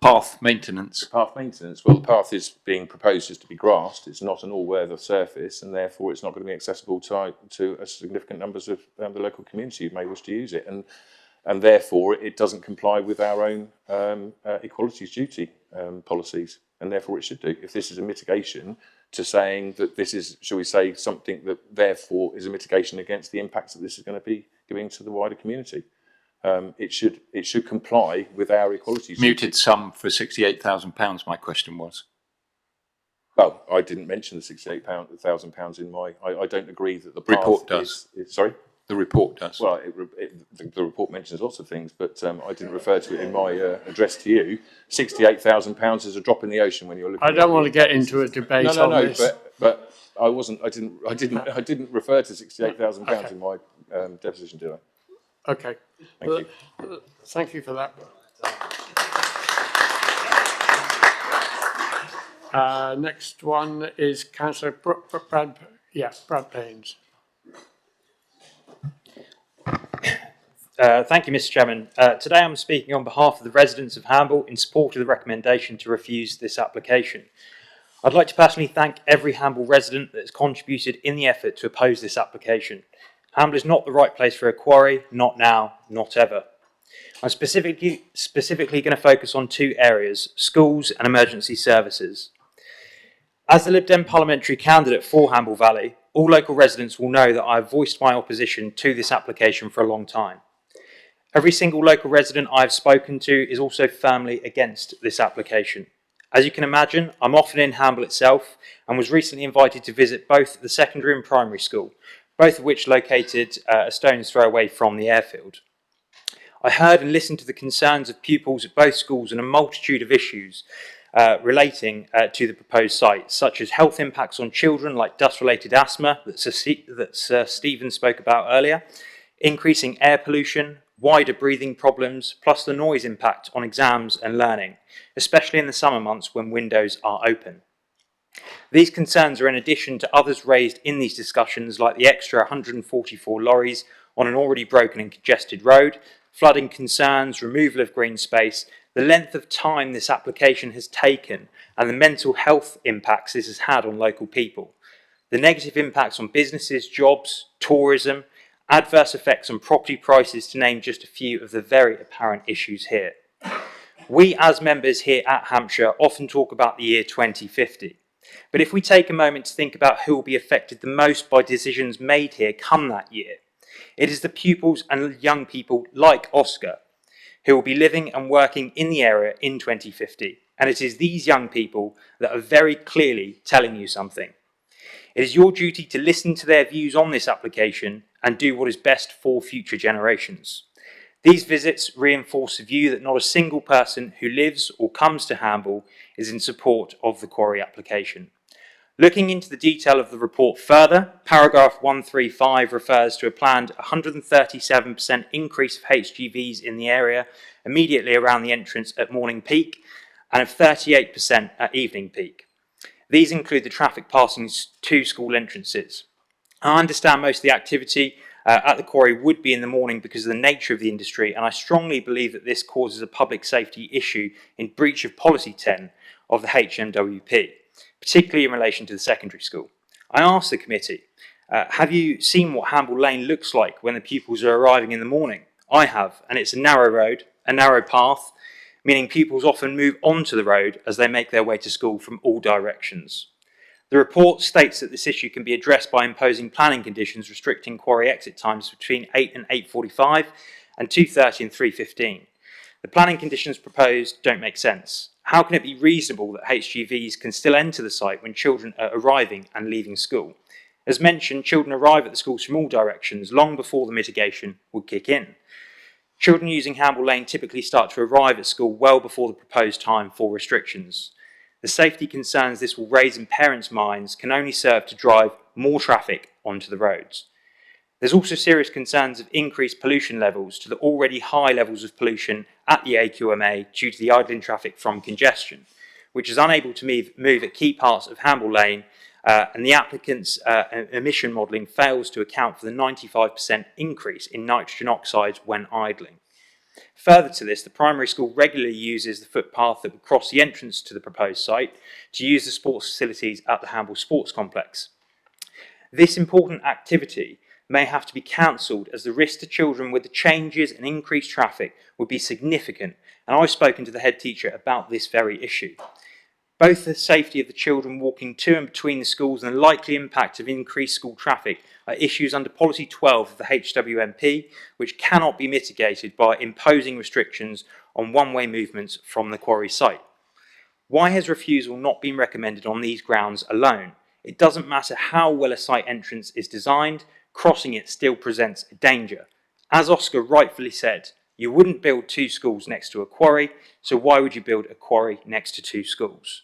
Path maintenance. Path maintenance. Well, the path is being proposed is to be grassed. It's not an all-weather surface, and therefore it's not going to be accessible to a significant numbers of the local community who may wish to use it, and therefore it doesn't comply with our own equalities duty policies, and therefore it should do. If this is a mitigation to saying that this is, shall we say, something that therefore is a mitigation against the impacts that this is going to be giving to the wider community. It should comply with our equalities. Muted sum for £68,000, my question was. Well, I didn't mention the £68,000 in my. I don't agree that the path report does. Sorry? The report does. Well, the report mentions lots of things, but I didn't refer to it in my address to you. £68,000 is a drop in the ocean when you're looking. I don't want to get into a debate on this. But I wasn't. I didn't refer to £68,000 in my deposition, did I? Okay. Thank you. Thank you for that. Next one is Councillor Brad Paynes. Thank you, Mr. Chairman. Today I'm speaking on behalf of the residents of Hamble in support of the recommendation to refuse this application. I'd like to personally thank every Hamble resident that has contributed in the effort to oppose this application. Hamble is not the right place for a quarry, not now, not ever. I'm specifically going to focus on two areas, schools and emergency services. As the Lib Dem parliamentary candidate for Hamble Valley, all local residents will know that I have voiced my opposition to this application for a long time. Every single local resident I have spoken to is also firmly against this application. As you can imagine, I'm often in Hamble itself and was recently invited to visit both the secondary and primary school, both of which located a stone's throw away from the airfield. I heard and listened to the concerns of pupils at both schools and a multitude of issues relating to the proposed site, such as health impacts on children like dust-related asthma that Sir Stephen spoke about earlier, increasing air pollution, wider breathing problems, plus the noise impact on exams and learning, especially in the summer months when windows are open. These concerns are in addition to others raised in these discussions, like the extra 144 lorries on an already broken and congested road, flooding concerns, removal of green space, the length of time this application has taken, and the mental health impacts this has had on local people, the negative impacts on businesses, jobs, tourism, adverse effects on property prices, to name just a few of the very apparent issues here. We as members here at Hampshire often talk about the year 2050. But if we take a moment to think about who will be affected the most by decisions made here come that year, it is the pupils and young people like Oscar who will be living and working in the area in 2050. And it is these young people that are very clearly telling you something. It is your duty to listen to their views on this application and do what is best for future generations. These visits reinforce the view that not a single person who lives or comes to Hamble is in support of the quarry application. Looking into the detail of the report further, paragraph 135 refers to a planned 137% increase of HGVs in the area immediately around the entrance at morning peak and of 38% at evening peak. These include the traffic passing two school entrances. I understand most of the activity at the quarry would be in the morning because of the nature of the industry, and I strongly believe that this causes a public safety issue in breach of Policy 10 of the HMWP, particularly in relation to the secondary school. I asked the committee, have you seen what Hamble Lane looks like when the pupils are arriving in the morning? I have, and it's a narrow road, a narrow path, meaning pupils often move onto the road as they make their way to school from all directions. The report states that this issue can be addressed by imposing planning conditions restricting quarry exit times between 8 and 8:45 and 2:30 and 3:15. The planning conditions proposed don't make sense. How can it be reasonable that HGVs can still enter the site when children are arriving and leaving school? As mentioned, children arrive at the schools from all directions long before the mitigation would kick in. Children using Hamble Lane typically start to arrive at school well before the proposed time for restrictions. The safety concerns this will raise in parents' minds can only serve to drive more traffic onto the roads. There's also serious concerns of increased pollution levels to the already high levels of pollution at the AQMA due to the idling traffic from congestion, which is unable to move at key parts of Hamble Lane, and the applicant's emission modelling fails to account for the 95% increase in nitrogen oxides when idling. Further to this, the primary school regularly uses the footpath that would cross the entrance to the proposed site to use the sports facilities at the Hamble Sports Complex. This important activity may have to be cancelled as the risk to children with the changes and increased traffic would be significant, and I've spoken to the head teacher about this very issue. Both the safety of the children walking to and between the schools and the likely impact of increased school traffic are issues under Policy 12 of the HWMP, which cannot be mitigated by imposing restrictions on one-way movements from the quarry site. Why has refusal not been recommended on these grounds alone? It doesn't matter how well a site entrance is designed, crossing it still presents a danger. As Oscar rightfully said, you wouldn't build two schools next to a quarry, so why would you build a quarry next to two schools?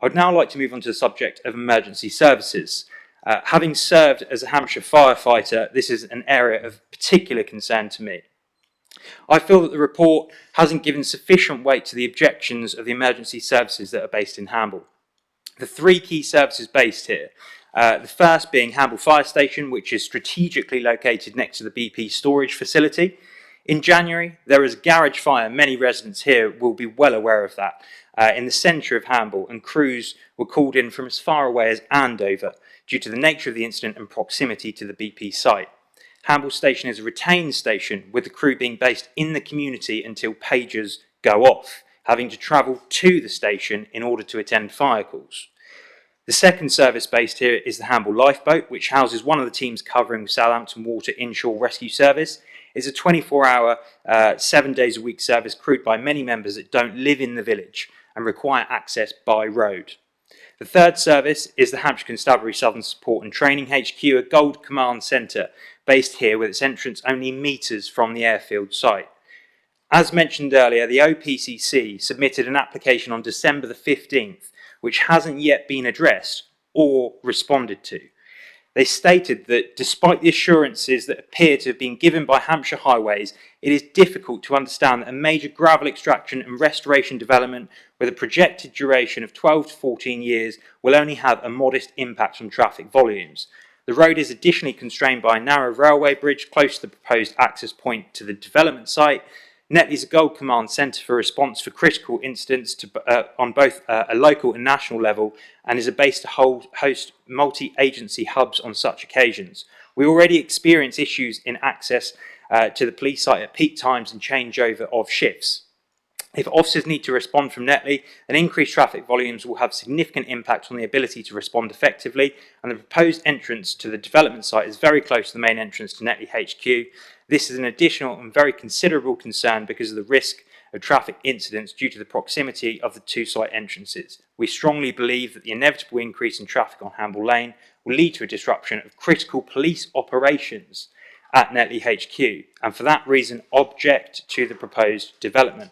I would now like to move on to the subject of emergency services. Having served as a Hampshire firefighter, this is an area of particular concern to me. I feel that the report hasn't given sufficient weight to the objections of the emergency services that are based in Hamble. The three key services based here, the first being Hamble Fire Station, which is strategically located next to the BP storage facility. In January, there was a garage fire. Many residents here will be well aware of that, in the centre of Hamble, and crews were called in from as far away as Andover due to the nature of the incident and proximity to the BP site. Hamble Station is a retained station, with the crew being based in the community until pagers go off, having to travel to the station in order to attend fire calls. The second service based here is the Hamble Lifeboat, which houses one of the teams covering Southampton Water Inshore Rescue Service. It's a 24-hour, 7 days a week service crewed by many members that don't live in the village and require access by road. The third service is the Hampshire Constabulary Southern Support and Training HQ, a Gold Command Centre based here with its entrance only metres from the airfield site. As mentioned earlier, the OPCC submitted an application on December the 15th, which hasn't yet been addressed or responded to. They stated that despite the assurances that appear to have been given by Hampshire Highways, it is difficult to understand that a major gravel extraction and restoration development with a projected duration of 12 to 14 years will only have a modest impact on traffic volumes. The road is additionally constrained by a narrow railway bridge close to the proposed access point to the development site. Netley is a Gold Command Centre for response for critical incidents on both a local and national level, and is a base to host multi-agency hubs on such occasions. We already experience issues in access to the police site at peak times and changeover of shifts. If officers need to respond from Netley, then increased traffic volumes will have significant impact on the ability to respond effectively, and the proposed entrance to the development site is very close to the main entrance to Netley HQ. This is an additional and very considerable concern because of the risk of traffic incidents due to the proximity of the two site entrances. We strongly believe that the inevitable increase in traffic on Hamble Lane will lead to a disruption of critical police operations at Netley HQ, and for that reason object to the proposed development.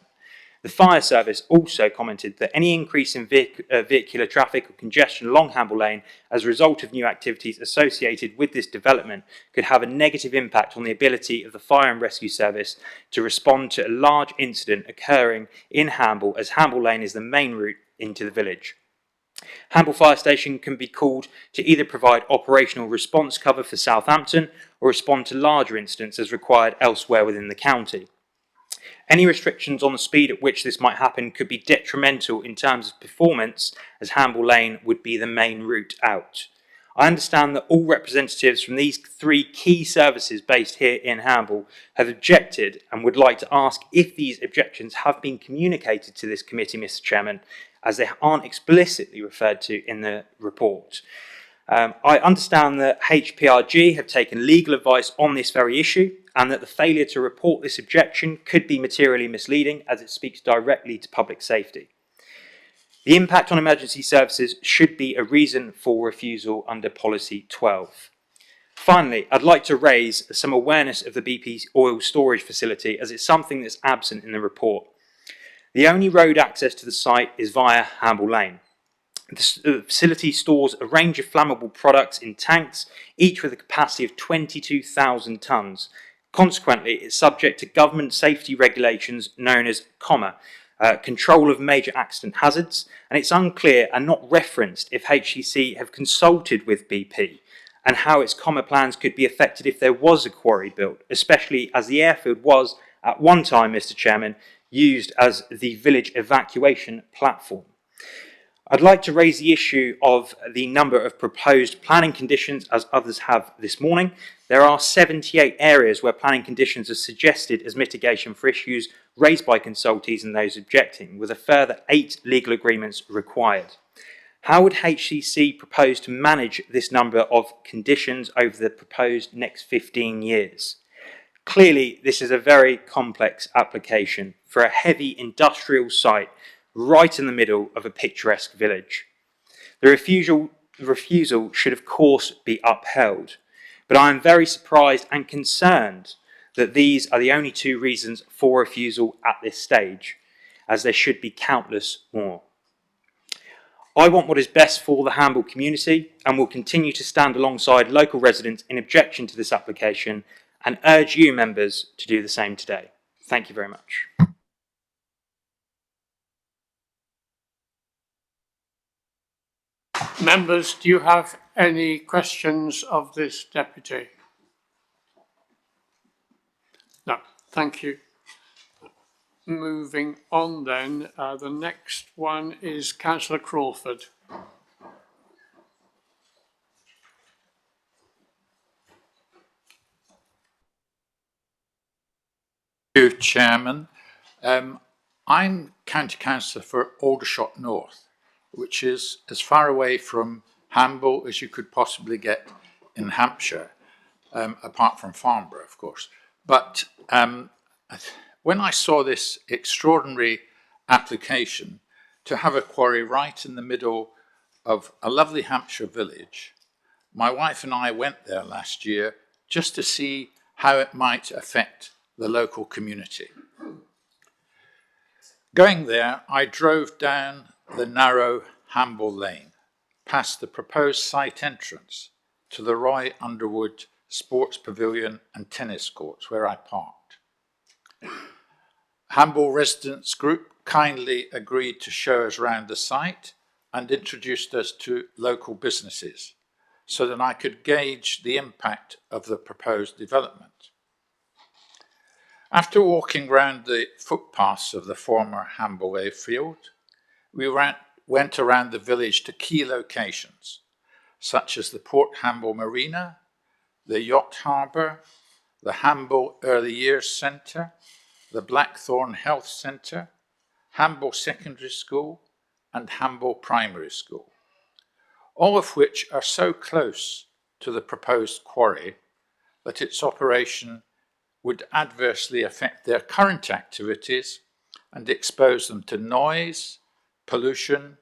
The fire service also commented that any increase in vehicular traffic or congestion along Hamble Lane as a result of new activities associated with this development could have a negative impact on the ability of the fire and rescue service to respond to a large incident occurring in Hamble, as Hamble Lane is the main route into the village. Hamble Fire Station can be called to either provide operational response cover for Southampton or respond to larger incidents as required elsewhere within the county. Any restrictions on the speed at which this might happen could be detrimental in terms of performance, as Hamble Lane would be the main route out. I understand that all representatives from these three key services based here in Hamble have objected and would like to ask if these objections have been communicated to this committee, Mr. Chairman, as they aren't explicitly referred to in the report. I understand that HPRG have taken legal advice on this very issue, and that the failure to report this objection could be materially misleading, as it speaks directly to public safety. The impact on emergency services should be a reason for refusal under Policy 12. Finally, I'd like to raise some awareness of the BP oil storage facility, as it's something that's absent in the report. The only road access to the site is via Hamble Lane. The facility stores a range of flammable products in tanks, each with a capacity of 22,000 tonnes. Consequently, it's subject to government safety regulations known as COMA, control of major accident hazards, and it's unclear and not referenced if HCC have consulted with BP and how its COMA plans could be affected if there was a quarry built, especially as the airfield was, at one time, Mr. Chairman, used as the village evacuation platform. I'd like to raise the issue of the number of proposed planning conditions, as others have this morning. There are 78 areas where planning conditions are suggested as mitigation for issues raised by consultees and those objecting, with a further 8 legal agreements required. How would HCC propose to manage this number of conditions over the proposed next 15 years? Clearly, this is a very complex application for a heavy industrial site right in the middle of a picturesque village. The refusal should of course be upheld, but I am very surprised and concerned that these are the only 2 reasons for refusal at this stage, as there should be countless more. I want what is best for the Hamble community and will continue to stand alongside local residents in objection to this application and urge you members to do the same today. Thank you very much. Members, do you have any questions of this deputy? No, thank you. Moving on then, the next one is Councillor Crawford. Thank you, Chairman. I'm County Councillor for Aldershot North, which is as far away from Hamble as you could possibly get in Hampshire, apart from Farnborough, of course. But when I saw this extraordinary application to have a quarry right in the middle of a lovely Hampshire village, my wife and I went there last year just to see how it might affect the local community. Going there, I drove down the narrow Hamble Lane, past the proposed site entrance to the Roy Underwood Sports Pavilion and tennis courts, where I parked. Hamble Residents Group kindly agreed to show us around the site and introduced us to local businesses so that I could gauge the impact of the proposed development. After walking round the footpaths of the former Hamble Airfield, we went around the village to key locations, such as the Port Hamble Marina, the Yacht Harbour, the Hamble Early Years Centre, the Blackthorn Health Centre, Hamble Secondary School, and Hamble Primary School, all of which are so close to the proposed quarry that its operation would adversely affect their current activities and expose them to noise, pollution,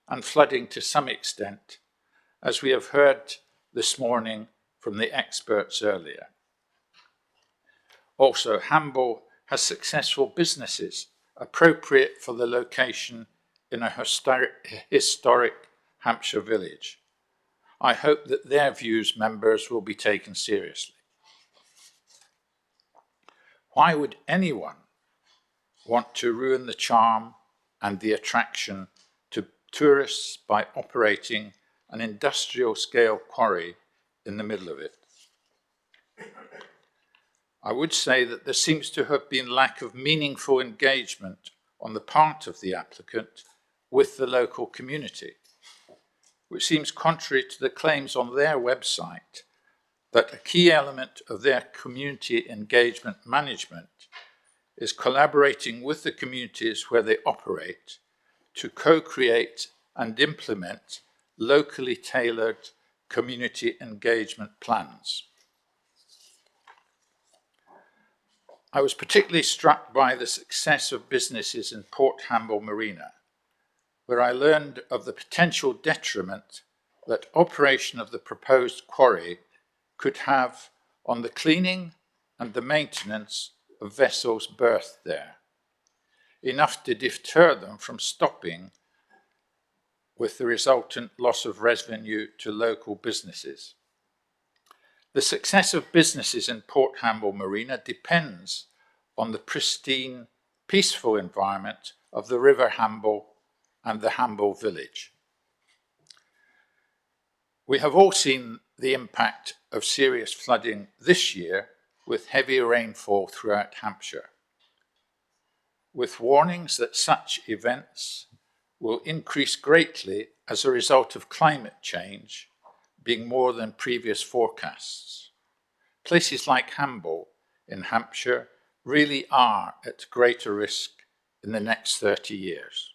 and flooding to some extent, as we have heard this morning from the experts earlier. Also, Hamble has successful businesses appropriate for the location in a historic Hampshire village. I hope that their views, members, will be taken seriously. Why would anyone want to ruin the charm and the attraction to tourists by operating an industrial scale quarry in the middle of it? I would say that there seems to have been lack of meaningful engagement on the part of the applicant with the local community, which seems contrary to the claims on their website that a key element of their community engagement management is collaborating with the communities where they operate to co-create and implement locally tailored community engagement plans. I was particularly struck by the success of businesses in Port Hamble Marina, where I learned of the potential detriment that operation of the proposed quarry could have on the cleaning and the maintenance of vessels berthed there, enough to deter them from stopping, with the resultant loss of revenue to local businesses. The success of businesses in Port Hamble Marina depends on the pristine, peaceful environment of the River Hamble and the Hamble village. We have all seen the impact of serious flooding this year with heavy rainfall throughout Hampshire, with warnings that such events will increase greatly as a result of climate change being more than previous forecasts. Places like Hamble in Hampshire really are at greater risk in the next 30 years.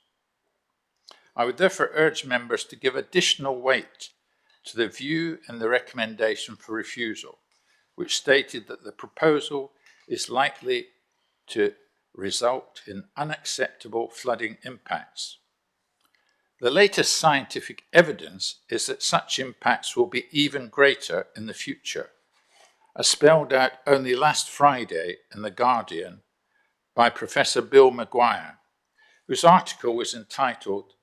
I would therefore urge members to give additional weight to the view in the recommendation for refusal, which stated that the proposal is likely to result in unacceptable flooding impacts. The latest scientific evidence is that such impacts will be even greater in the future, as spelled out only last Friday in The Guardian by Professor Bill Maguire, whose article was entitled,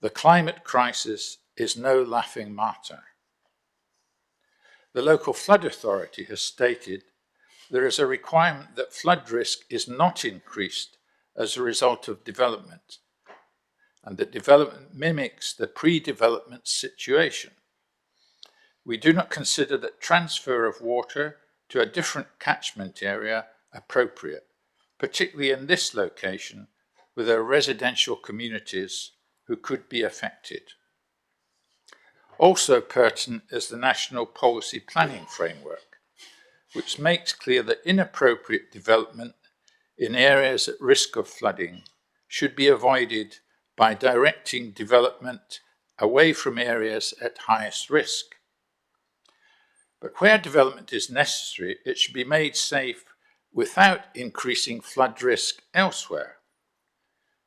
"The Climate Crisis is No Laughing Matter." The local flood authority has stated there is a requirement that flood risk is not increased as a result of development, and that development mimics the pre-development situation. We do not consider that transfer of water to a different catchment area appropriate, particularly in this location with their residential communities who could be affected. Also pertinent is the National Policy Planning Framework, which makes clear that inappropriate development in areas at risk of flooding should be avoided by directing development away from areas at highest risk. But where development is necessary, it should be made safe without increasing flood risk elsewhere.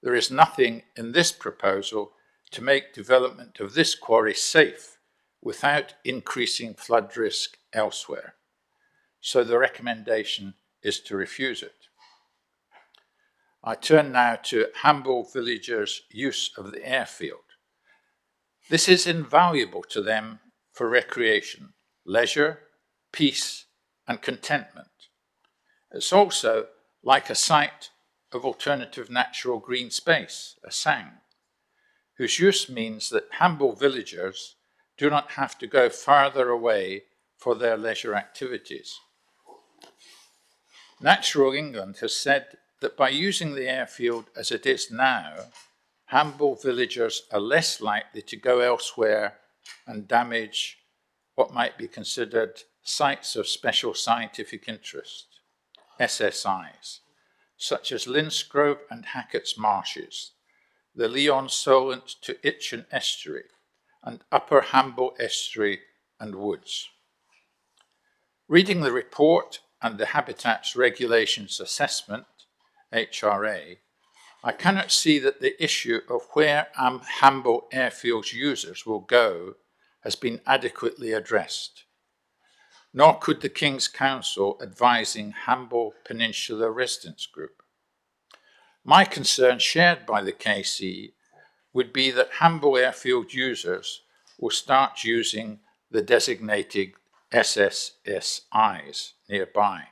There is nothing in this proposal to make development of this quarry safe without increasing flood risk elsewhere. So the recommendation is to refuse it. I turn now to Hamble villagers' use of the airfield. This is invaluable to them for recreation, leisure, peace, and contentment. It's also like a site of alternative natural green space, a SANG, whose use means that Hamble villagers do not have to go farther away for their leisure activities. Natural England has said that by using the airfield as it is now, Hamble villagers are less likely to go elsewhere and damage what might be considered sites of special scientific interest, SSIs, such as Linsgrove and Hackett's Marshes, the Leon Solent to Itchen Estuary, and Upper Hamble Estuary and Woods. Reading the report and the Habitats Regulations Assessment, HRA, I cannot see that the issue of where Hamble Airfield's users will go has been adequately addressed, nor could the King's Council advising Hamble Peninsula Residents Group. My concern, shared by the KC, would be that Hamble Airfield users will start using the designated SSSIs nearby.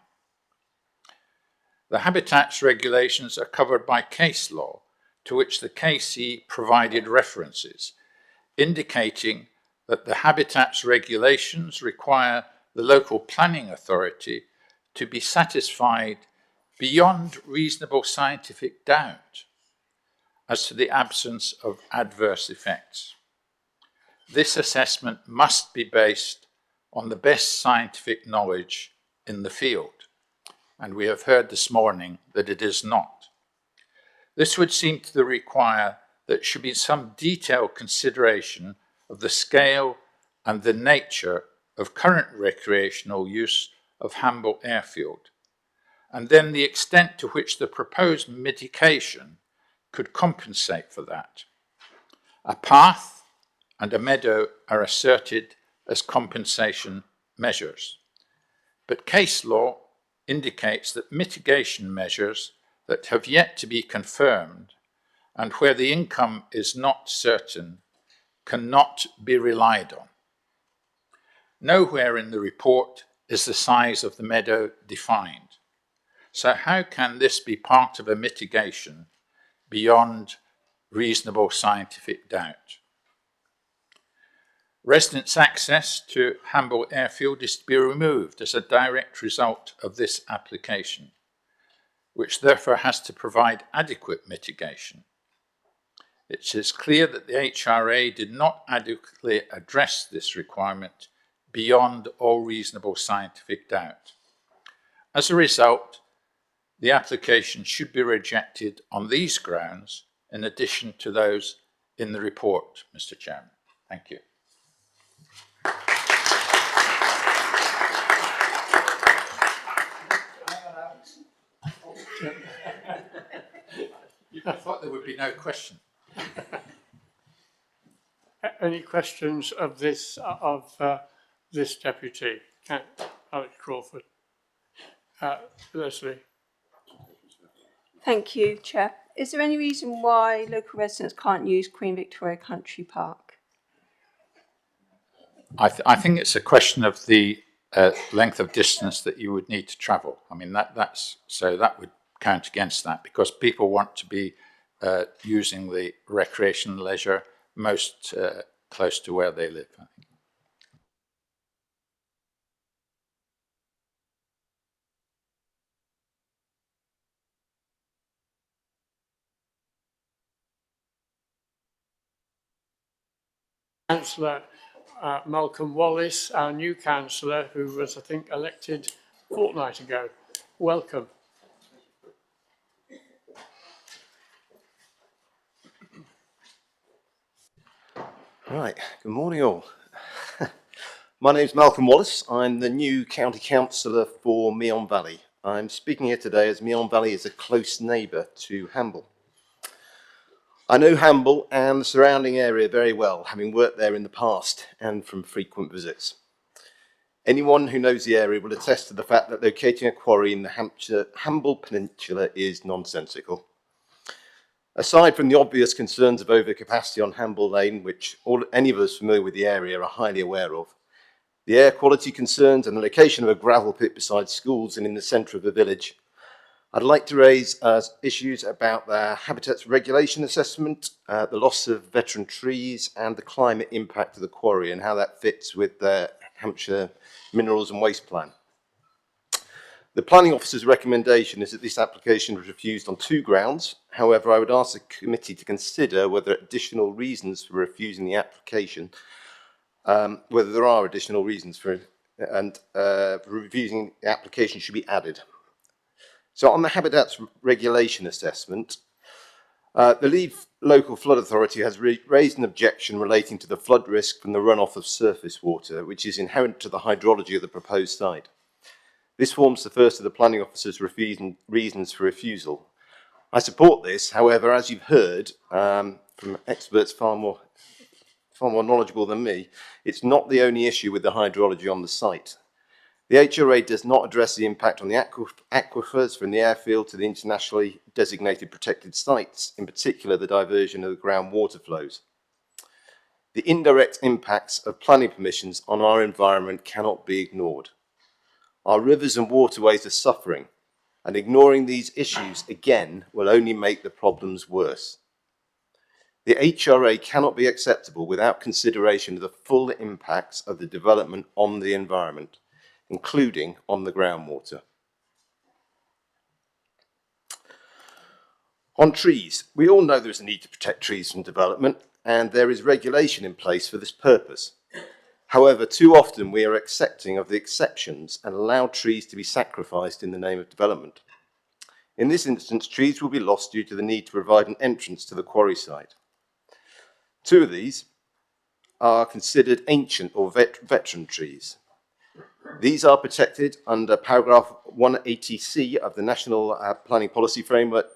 The habitats regulations are covered by case law, to which the KC provided references, indicating that the habitats regulations require the local planning authority to be satisfied beyond reasonable scientific doubt as to the absence of adverse effects. This assessment must be based on the best scientific knowledge in the field, and we have heard this morning that it is not. This would seem to require that there should be some detailed consideration of the scale and the nature of current recreational use of Hamble Airfield, and then the extent to which the proposed mitigation could compensate for that. A path and a meadow are asserted as compensation measures, but case law indicates that mitigation measures that have yet to be confirmed and where the income is not certain cannot be relied on. Nowhere in the report is the size of the meadow defined. So how can this be part of a mitigation beyond reasonable scientific doubt? Residents' access to Hamble Airfield is to be removed as a direct result of this application, which therefore has to provide adequate mitigation. It is clear that the HRA did not adequately address this requirement beyond all reasonable scientific doubt. As a result, the application should be rejected on these grounds in addition to those in the report, Mr. Chairman. Thank you. I thought there would be no question. Any questions of this deputy? Alex Crawford. Leslie. Thank you, Chair. Is there any reason why local residents can't use Queen Victoria Country Park? I think it's a question of the length of distance that you would need to travel. I mean, that would count against that, because people want to be using the recreation and leisure most close to where they live, I think. Councillor Malcolm Wallace, our new councillor, who was, I think, elected a fortnight ago. Welcome. Right, good morning all. My name's Malcolm Wallace. I'm the new County Councillor for Meon Valley. I'm speaking here today as Meon Valley is a close neighbour to Hamble. I know Hamble and the surrounding area very well, having worked there in the past and from frequent visits. Anyone who knows the area will attest to the fact that locating a quarry in the Hamble Peninsula is nonsensical. Aside from the obvious concerns of overcapacity on Hamble Lane, which any of us familiar with the area are highly aware of, the air quality concerns and the location of a gravel pit beside schools and in the centre of the village, I'd like to raise issues about the habitats regulation assessment, the loss of veteran trees and the climate impact of the quarry and how that fits with the Hampshire Minerals and Waste Plan. The Planning Officer's recommendation is that this application was refused on 2 grounds. However, I would ask the committee to consider whether additional reasons for refusing the application, whether there are additional reasons for refusing the application should be added. So on the Habitats Regulation Assessment, the Leeds Local Flood Authority has raised an objection relating to the flood risk from the runoff of surface water, which is inherent to the hydrology of the proposed site. This forms the first of the Planning Officer's reasons for refusal. I support this, however, as you've heard from experts far more knowledgeable than me, it's not the only issue with the hydrology on the site. The HRA does not address the impact on the aquifers from the airfield to the internationally designated protected sites, in particular the diversion of the groundwater flows. The indirect impacts of planning permissions on our environment cannot be ignored. Our rivers and waterways are suffering, and ignoring these issues again will only make the problems worse. The HRA cannot be acceptable without consideration of the full impacts of the development on the environment, including on the groundwater. On trees, we all know there is a need to protect trees from development, and there is regulation in place for this purpose. However, too often we are accepting of the exceptions and allow trees to be sacrificed in the name of development. In this instance, trees will be lost due to the need to provide an entrance to the quarry site. Two of these are considered ancient or veteran trees. These are protected under paragraph 180C of the National Planning Policy Framework,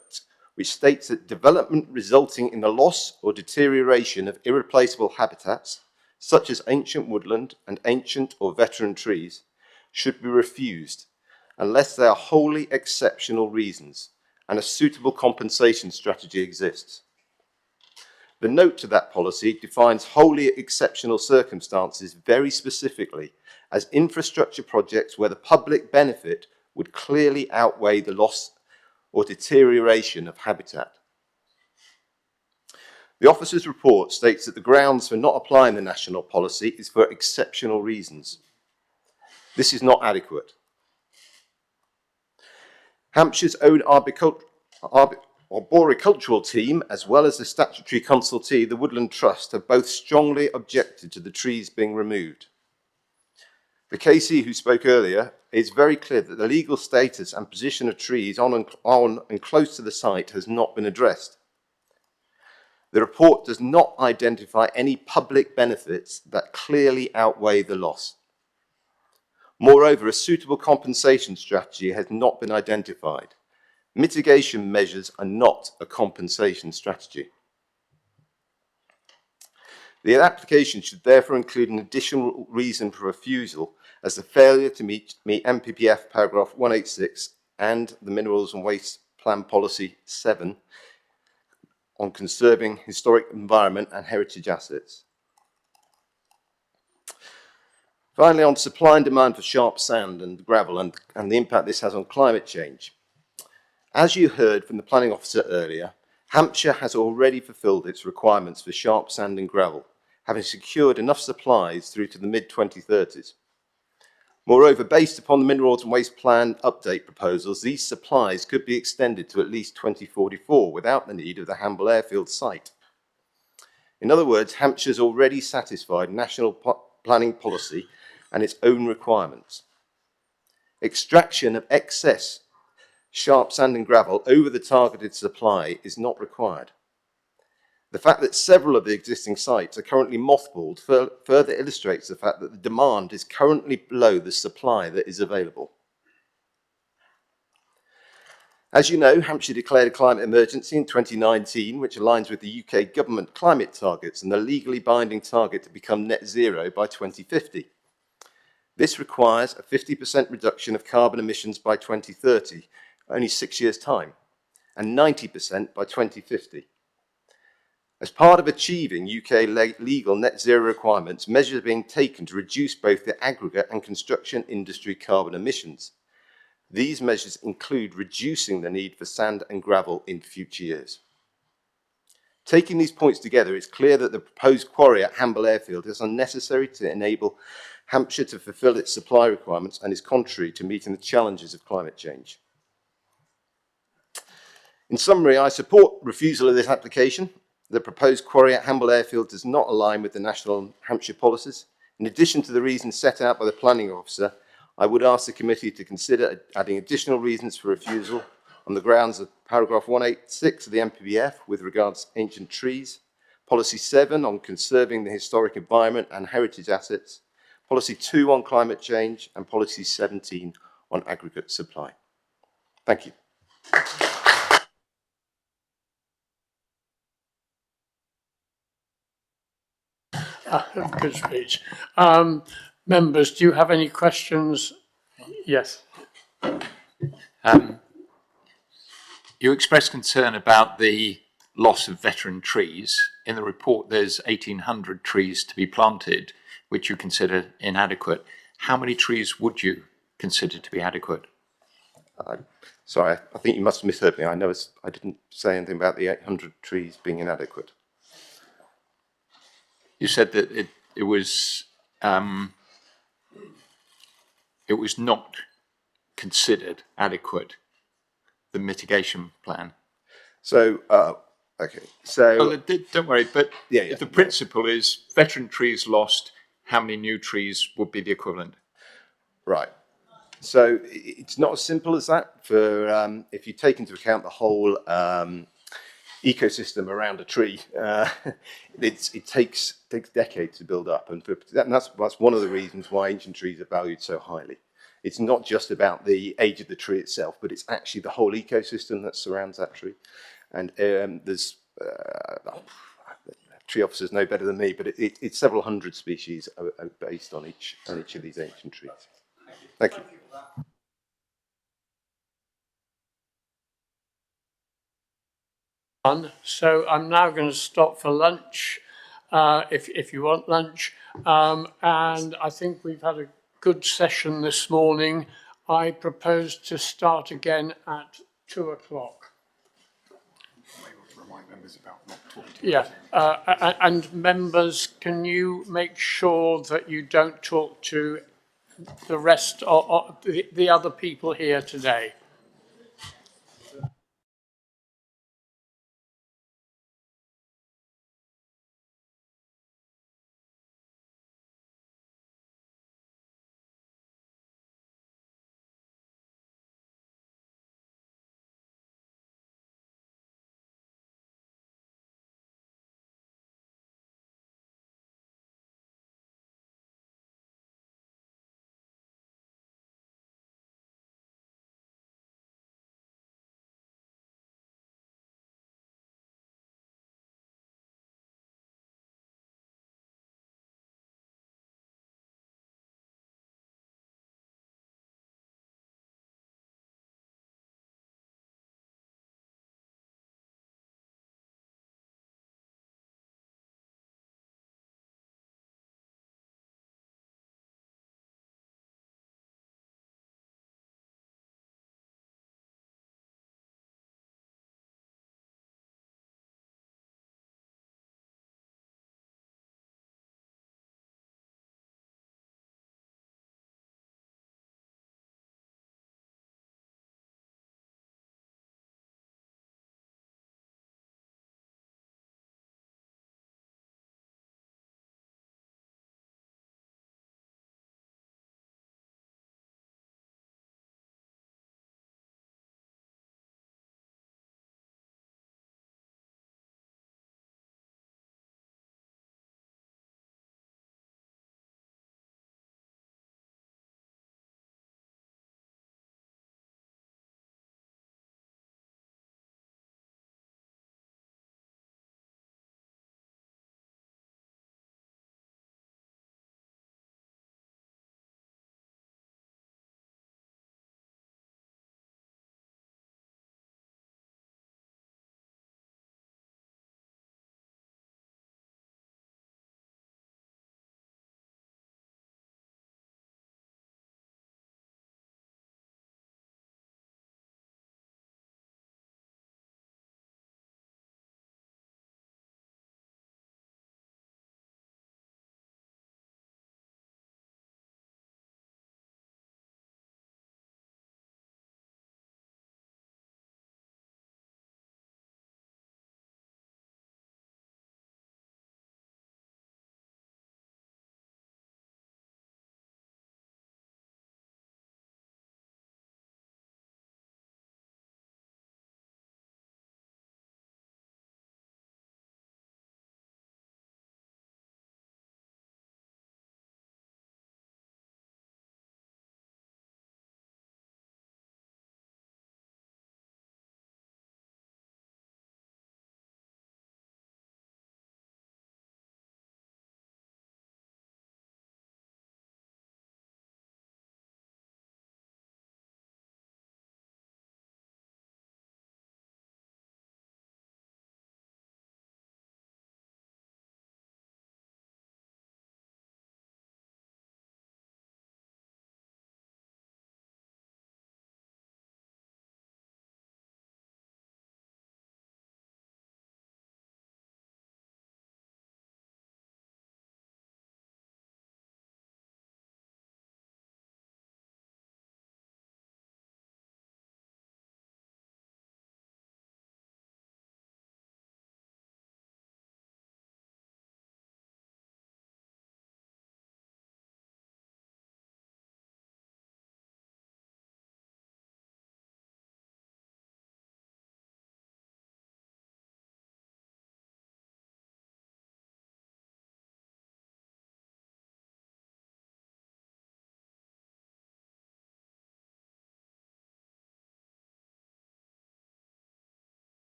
which states that development resulting in the loss or deterioration of irreplaceable habitats, such as ancient woodland and ancient or veteran trees, should be refused unless there are wholly exceptional reasons and a suitable compensation strategy exists. The note to that policy defines wholly exceptional circumstances very specifically as infrastructure projects where the public benefit would clearly outweigh the loss or deterioration of habitat. The officer's report states that the grounds for not applying the national policy is for exceptional reasons. This is not adequate. Hampshire's own arboricultural team, as well as the statutory consultee, the Woodland Trust, have both strongly objected to the trees being removed. The KC who spoke earlier is very clear that the legal status and position of trees on and close to the site has not been addressed. The report does not identify any public benefits that clearly outweigh the loss. Moreover, a suitable compensation strategy has not been identified. Mitigation measures are not a compensation strategy. The application should therefore include an additional reason for refusal as the failure to meet MPPF paragraph 186 and the Minerals and Waste Plan Policy 7 on conserving historic environment and heritage assets. Finally, on supply and demand for sharp sand and gravel and the impact this has on climate change. As you heard from the planning officer earlier, Hampshire has already fulfilled its requirements for sharp sand and gravel, having secured enough supplies through to the mid-2030s. Moreover, based upon the Minerals and Waste Plan update proposals, these supplies could be extended to at least 2044 without the need of the Hamble Airfield site. In other words, Hampshire's already satisfied national planning policy and its own requirements. Extraction of excess sharp sand and gravel over the targeted supply is not required. The fact that several of the existing sites are currently mothballed further illustrates the fact that the demand is currently below the supply that is available. As you know, Hampshire declared a climate emergency in 2019, which aligns with the UK government climate targets and the legally binding target to become net zero by 2050. This requires a 50% reduction of carbon emissions by 2030, only 6 years' time, and 90% by 2050. As part of achieving UK legal net zero requirements, measures are being taken to reduce both the aggregate and construction industry carbon emissions. These measures include reducing the need for sand and gravel in future years. Taking these points together, it's clear that the proposed quarry at Hamble Airfield is unnecessary to enable Hampshire to fulfil its supply requirements and is contrary to meeting the challenges of climate change. In summary, I support refusal of this application. The proposed quarry at Hamble Airfield does not align with the national Hampshire policies. In addition to the reasons set out by the planning officer, I would ask the committee to consider adding additional reasons for refusal on the grounds of paragraph 186 of the MPPF with regards to ancient trees, policy 7 on conserving the historic environment and heritage assets, policy 2 on climate change, and policy 17 on aggregate supply. Thank you. Good speech. Members, do you have any questions Yes. You expressed concern about the loss of veteran trees. In the report, there's 1,800 trees to be planted, which you consider inadequate. How many trees would you consider to be adequate? Sorry, I think you must have misheard me. I didn't say anything about the 800 trees being inadequate. You said that it was not considered adequate, the mitigation plan. So, okay, so... Well, don't worry, but if the principle is veteran trees lost, how many new trees would be the equivalent? Right. So it's not as simple as that. For if you take into account the whole ecosystem around a tree, it takes decades to build up, and that's one of the reasons why ancient trees are valued so highly. It's not just about the age of the tree itself, but it's actually the whole ecosystem that surrounds that tree. And there's tree officers know better than me, but it's several hundred species are based on each of these ancient trees. Thank you. So I'm now going to stop for lunch, if you want lunch. And I think we've had a good session this morning. I propose to start again at 2 o'clock. Remind members about not talking to Yeah, and members, can you make sure that you don't talk to the rest of the other people here today?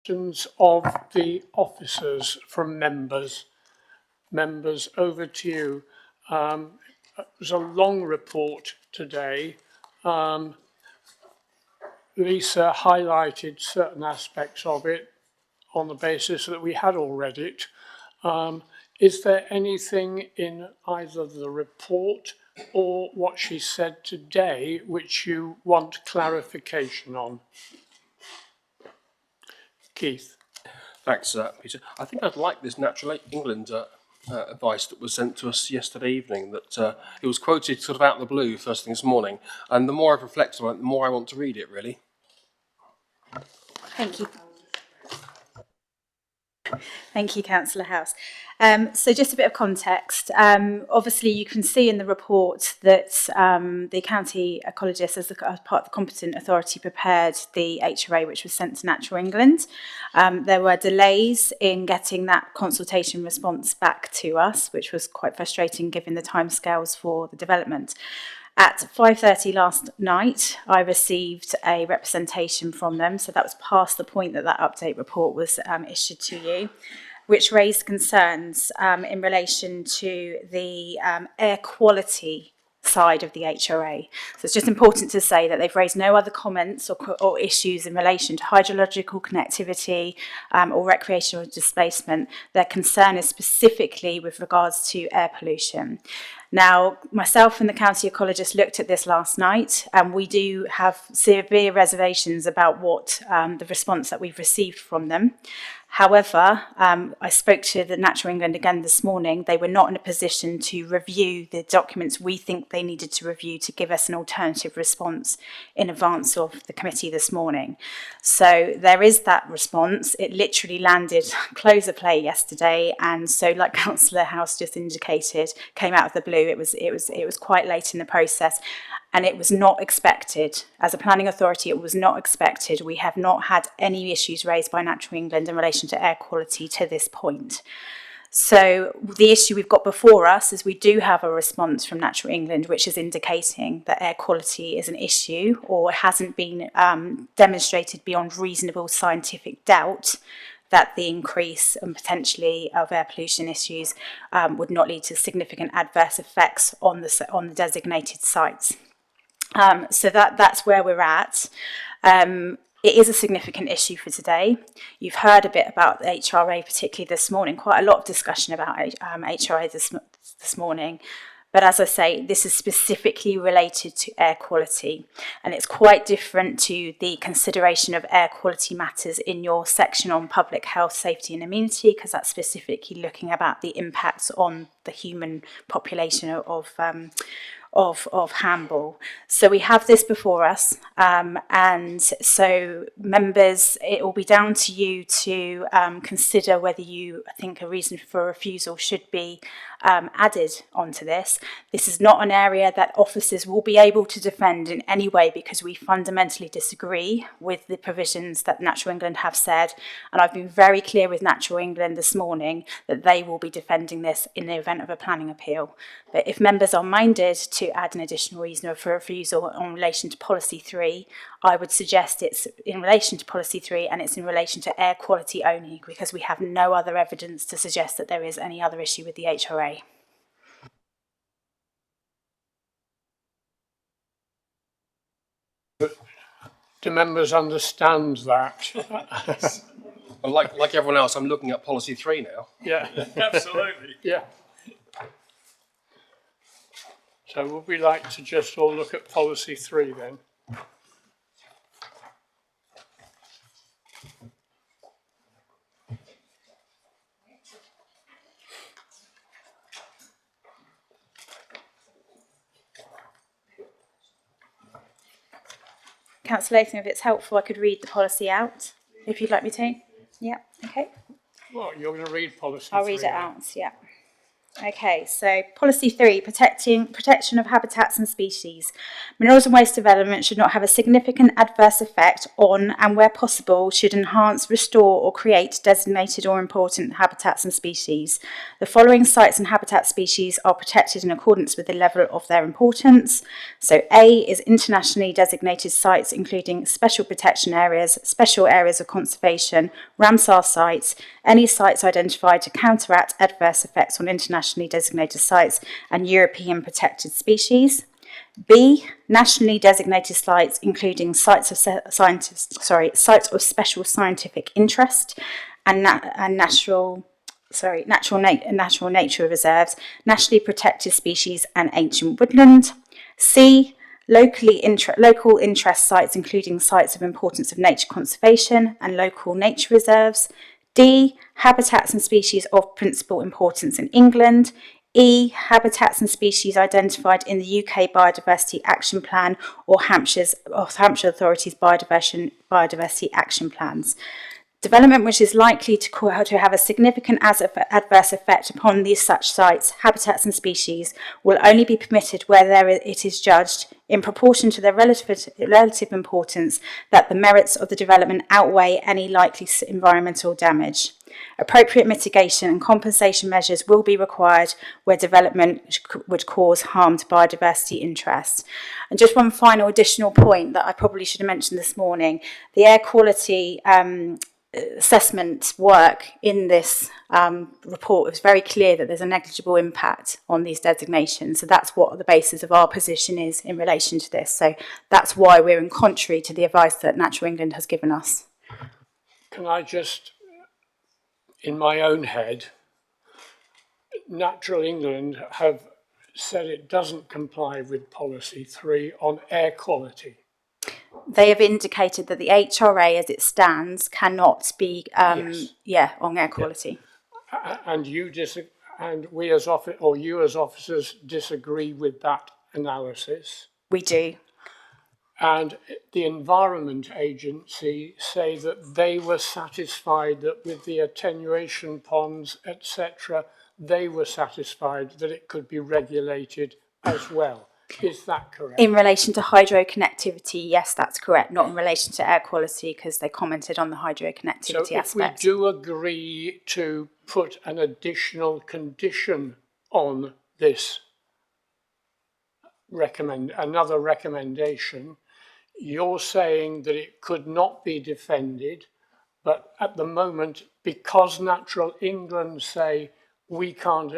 questions of the officers from members. Members, over to you. It was a long report today. Lisa highlighted certain aspects of it on the basis that we had all read it. Is there anything in either the report or what she said today which you want clarification on? Keith. Thanks, Peter. I think I'd like this Natural England advice that was sent to us yesterday evening, that it was quoted sort of out of the blue first thing this morning, and the more I've reflected on it, the more I want to read it, really. Thank you. Thank you, Councillor House. So just a bit of context. Obviously, you can see in the report that the county ecologist, as part of the competent authority, prepared the HRA, which was sent to Natural England. There were delays in getting that consultation response back to us, which was quite frustrating given the timescales for the development. At 5:30 last night, I received a representation from them, so that was past the point that that update report was issued to you, which raised concerns in relation to the air quality side of the HRA. So it's just important to say that they've raised no other comments or issues in relation to hydrological connectivity or recreational displacement. Their concern is specifically with regards to air pollution. Now, myself and the county ecologist looked at this last night, and we do have severe reservations about what the response that we've received from them. However, I spoke to the Natural England again this morning. They were not in a position to review the documents we think they needed to review to give us an alternative response in advance of the committee this morning. So there is that response. It literally landed close of play yesterday, and so, like Councillor House just indicated, came out of the blue. It was quite late in the process. And it was not expected. As a planning authority, it was not expected. We have not had any issues raised by Natural England in relation to air quality to this point. So the issue we've got before us is we do have a response from Natural England, which is indicating that air quality is an issue or hasn't been demonstrated beyond reasonable scientific doubt that the increase and potentially of air pollution issues would not lead to significant adverse effects on the designated sites. So that's where we're at. It is a significant issue for today. You've heard a bit about the HRA, particularly this morning, quite a lot of discussion about HRA this morning. But as I say, this is specifically related to air quality, and it's quite different to the consideration of air quality matters in your section on public health, safety and immunity, because that's specifically looking about the impacts on the human population of Hamble. So we have this before us, and so members, it will be down to you to consider whether you think a reason for refusal should be added onto this. This is not an area that officers will be able to defend in any way, because we fundamentally disagree with the provisions that Natural England have said, and I've been very clear with Natural England this morning that they will be defending this in the event of a planning appeal. But if members are minded to add an additional reason for refusal in relation to policy 3, I would suggest it's in relation to policy 3 and it's in relation to air quality only, because we have no other evidence to suggest that there is any other issue with the HRA. Do members understand that? Well, like everyone else, I'm looking at policy 3 now. Yeah, absolutely. Yeah. So would we like to just all look at policy 3 then? Councillor Latham, if it's helpful, I could read the policy out, if you'd like me to. Yeah, okay. Well, you're going to read policy 3. I'll read it out, yeah. Okay, so policy 3, protection of habitats and species. Minerals and waste development should not have a significant adverse effect on, and where possible, should enhance, restore or create designated or important habitats and species. The following sites and habitat species are protected in accordance with the level of their importance. So A is internationally designated sites, including special protection areas, special areas of conservation, Ramsar sites, any sites identified to counteract adverse effects on internationally designated sites and European protected species. B, nationally designated sites, including sites of special scientific interest and natural nature reserves, nationally protected species and ancient woodland. C, local interest sites, including sites of importance of nature conservation and local nature reserves. D, habitats and species of principal importance in England. E, habitats and species identified in the UK Biodiversity Action Plan or Hampshire Authority's Biodiversity Action Plans. Development which is likely to have a significant adverse effect upon these such sites, habitats and species will only be permitted where it is judged, in proportion to their relative importance, that the merits of the development outweigh any likely environmental damage. Appropriate mitigation and compensation measures will be required where development would cause harm to biodiversity interests. And just one final additional point that I probably should have mentioned this morning, the air quality assessment work in this report is very clear that there's a negligible impact on these designations. So that's what the basis of our position is in relation to this. So that's why we're in contrary to the advice that Natural England has given us. Can I just, in my own head, Natural England have said it doesn't comply with policy 3 on air quality. They have indicated that the HRA as it stands cannot be on air quality. And you we as you as officers disagree with that analysis? We do. And the Environment Agency say that they were satisfied that with the attenuation ponds, etc., they were satisfied that it could be regulated as well. Is that correct? In relation to hydro-connectivity, yes, that's correct. Not in relation to air quality, because they commented on the hydro-connectivity aspect. So if we do agree to put an additional condition on this, another recommendation, you're saying that it could not be defended, but at the moment, because Natural England say we can't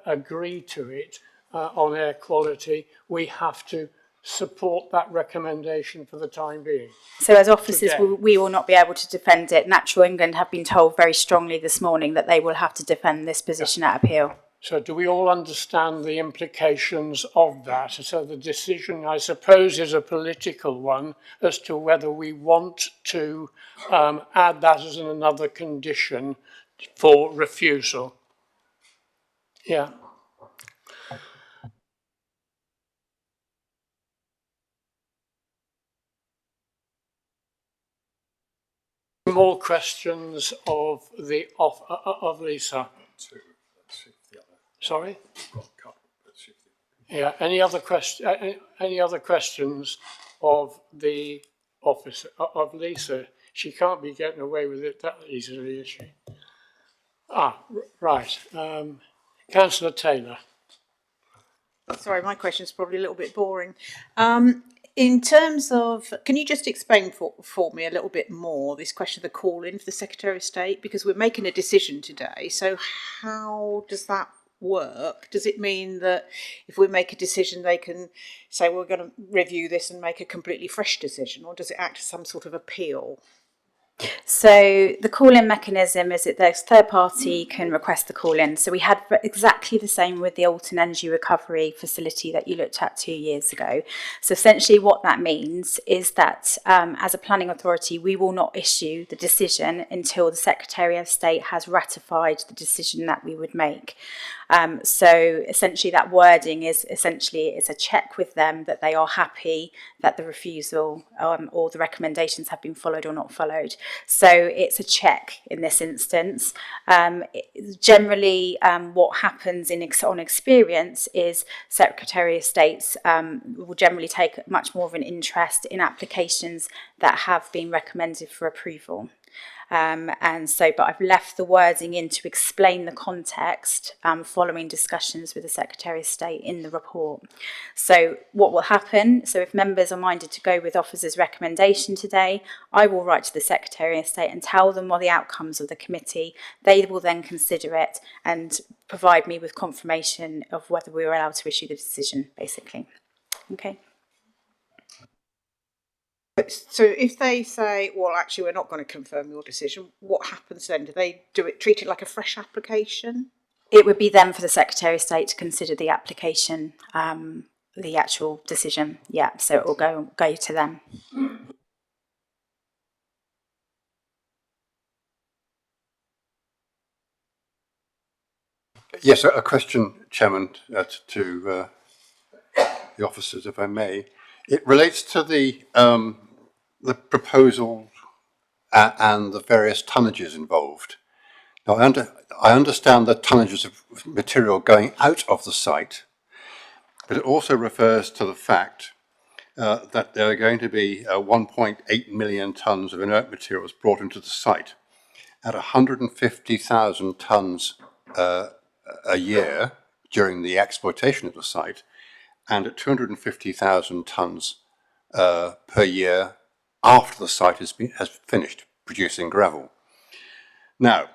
agree to it, on air quality, we have to support that recommendation for the time being. So as officers, we will not be able to defend it. Natural England have been told very strongly this morning that they will have to defend this position at appeal. So do we all understand the implications of that? So the decision, I suppose, is a political one as to whether we want to add that as another condition for refusal. Yeah. More questions of Lisa. Sorry. Yeah. Any other questions of the officer of Lisa? She can't be getting away with it that easily, is she? Right. Councillor Taylor. Sorry, my question is probably a little bit boring. In terms of, can you just explain for me a little bit more this question of the call-in for the Secretary of State? Because we're making a decision today, so how does that work? Does it mean that if we make a decision, they can say, well, we're going to review this and make a completely fresh decision, or does it act as some sort of appeal? So the call-in mechanism is that the third party can request the call-in. So we had exactly the same with the Alton Energy Recovery Facility that you looked at 2 years ago. So essentially what that means is that as a planning authority, we will not issue the decision until the Secretary of State has ratified the decision that we would make. So essentially that wording is it's a check with them that they are happy that the refusal or the recommendations have been followed or not followed. So it's a check in this instance. Generally, what happens on experience is Secretary of States will generally take much more of an interest in applications that have been recommended for approval. But I've left the wording in to explain the context following discussions with the Secretary of State in the report. So what will happen, so if members are minded to go with officers' recommendation today, I will write to the Secretary of State and tell them what the outcomes of the committee. They will then consider it and provide me with confirmation of whether we are allowed to issue the decision, basically. Okay. So if they say, well, actually, we're not going to confirm your decision, what happens then? Do they treat it like a fresh application? It would be then for the Secretary of State to consider the application, the actual decision. Yeah, so it will go to them. Yes, a question, Chairman, to the officers, if I may. It relates to the proposal and the various tonnages involved. Now, I understand the tonnages of material going out of the site, but it also refers to the fact that there are going to be 1.8 million tonnes of inert materials brought into the site at 150,000 tonnes a year during the exploitation of the site, and at 250,000 tonnes per year after the site has finished producing gravel. Now,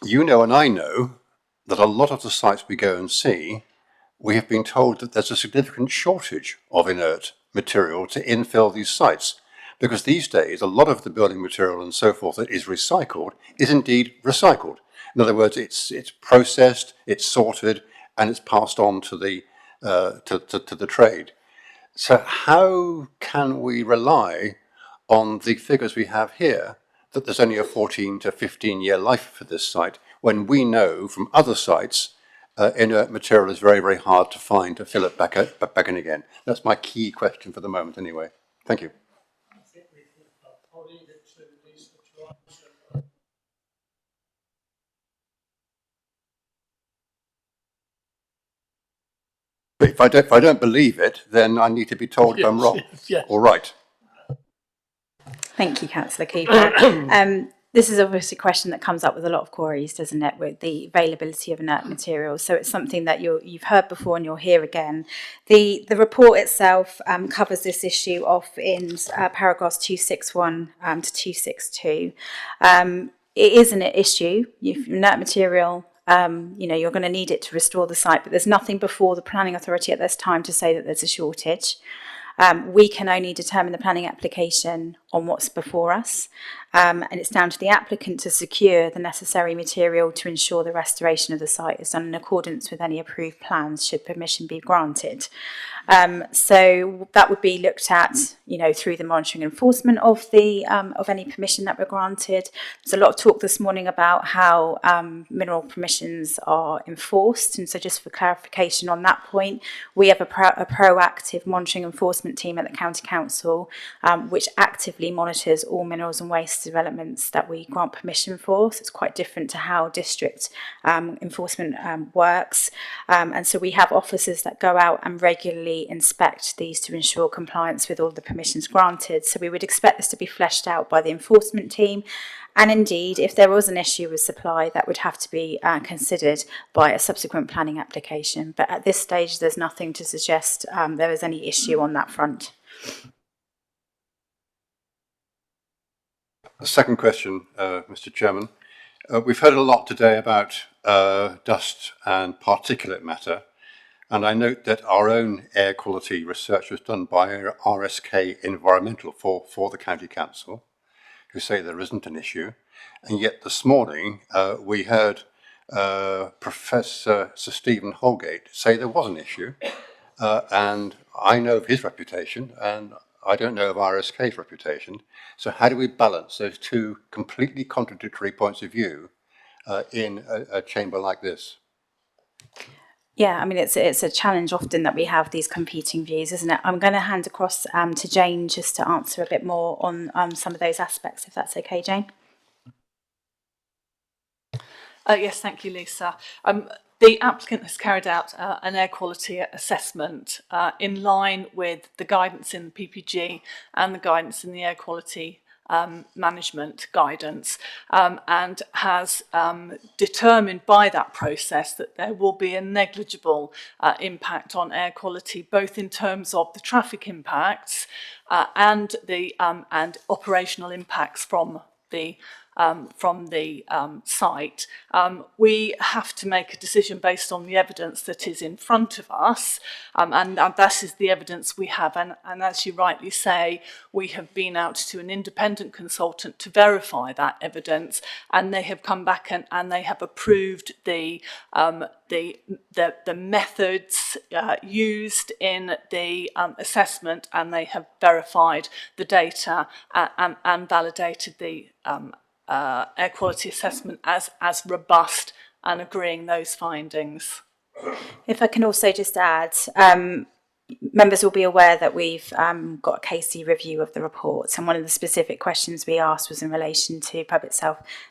you know and I know that a lot of the sites we go and see, we have been told that there's a significant shortage of inert material to infill these sites, because these days a lot of the building material and so forth that is recycled is indeed recycled. In other words, it's processed, it's sorted, and it's passed on to the trade. So how can we rely on the figures we have here, that there's only a 14 to 15 year life for this site, when we know from other sites inert material is very, very hard to find to fill it back in again? That's my key question for the moment anyway. Thank you. But if I don't believe it, then I need to be told if I'm wrong. Yes. All right. Thank you, Councillor Cooper. This is obviously a question that comes up with a lot of queries, doesn't it, with the availability of inert materials. So it's something that you've heard before and you'll hear again. The report itself covers this issue off in paragraphs 261 to 262. It is an issue. Inert material, you're going to need it to restore the site, but there's nothing before the planning authority at this time to say that there's a shortage. We can only determine the planning application on what's before us, and it's down to the applicant to secure the necessary material to ensure the restoration of the site is done in accordance with any approved plans should permission be granted. So that would be looked at, through the monitoring and enforcement of any permission that were granted. There's a lot of talk this morning about how mineral permissions are enforced, and so just for clarification on that point, we have a proactive monitoring enforcement team at the County Council, which actively monitors all minerals and waste developments that we grant permission for. So it's quite different to how district enforcement works. And so we have officers that go out and regularly inspect these to ensure compliance with all the permissions granted. So we would expect this to be fleshed out by the enforcement team. And indeed, if there was an issue with supply, that would have to be considered by a subsequent planning application. But at this stage, there's nothing to suggest there is any issue on that front. A second question, Mr. Chairman. We've heard a lot today about dust and particulate matter, and I note that our own air quality research was done by RSK Environmental for the County Council, who say there isn't an issue. And yet this morning we heard Professor Sir Stephen Holgate say there was an issue, and I know of his reputation, and I don't know of RSK's reputation. So how do we balance those two completely contradictory points of view in a chamber like this? Yeah, I mean, it's a challenge often that we have these competing views, isn't it? I'm going to hand across to Jane just to answer a bit more on some of those aspects, if that's okay, Jane. Yes, thank you, Lisa. The applicant has carried out an air quality assessment in line with the guidance in the PPG and the guidance in the air quality management guidance, and has determined by that process that there will be a negligible impact on air quality, both in terms of the traffic impacts and the and operational impacts from the site. We have to make a decision based on the evidence that is in front of us, and that is the evidence we have. And as you rightly say, we have been out to an independent consultant to verify that evidence, and they have come back and they have approved the methods used in the assessment, and they have verified the data and validated the air quality assessment as robust, and agreeing those findings. If I can also just add, members will be aware that we've got a KC review of the reports, and one of the specific questions we asked was in relation to public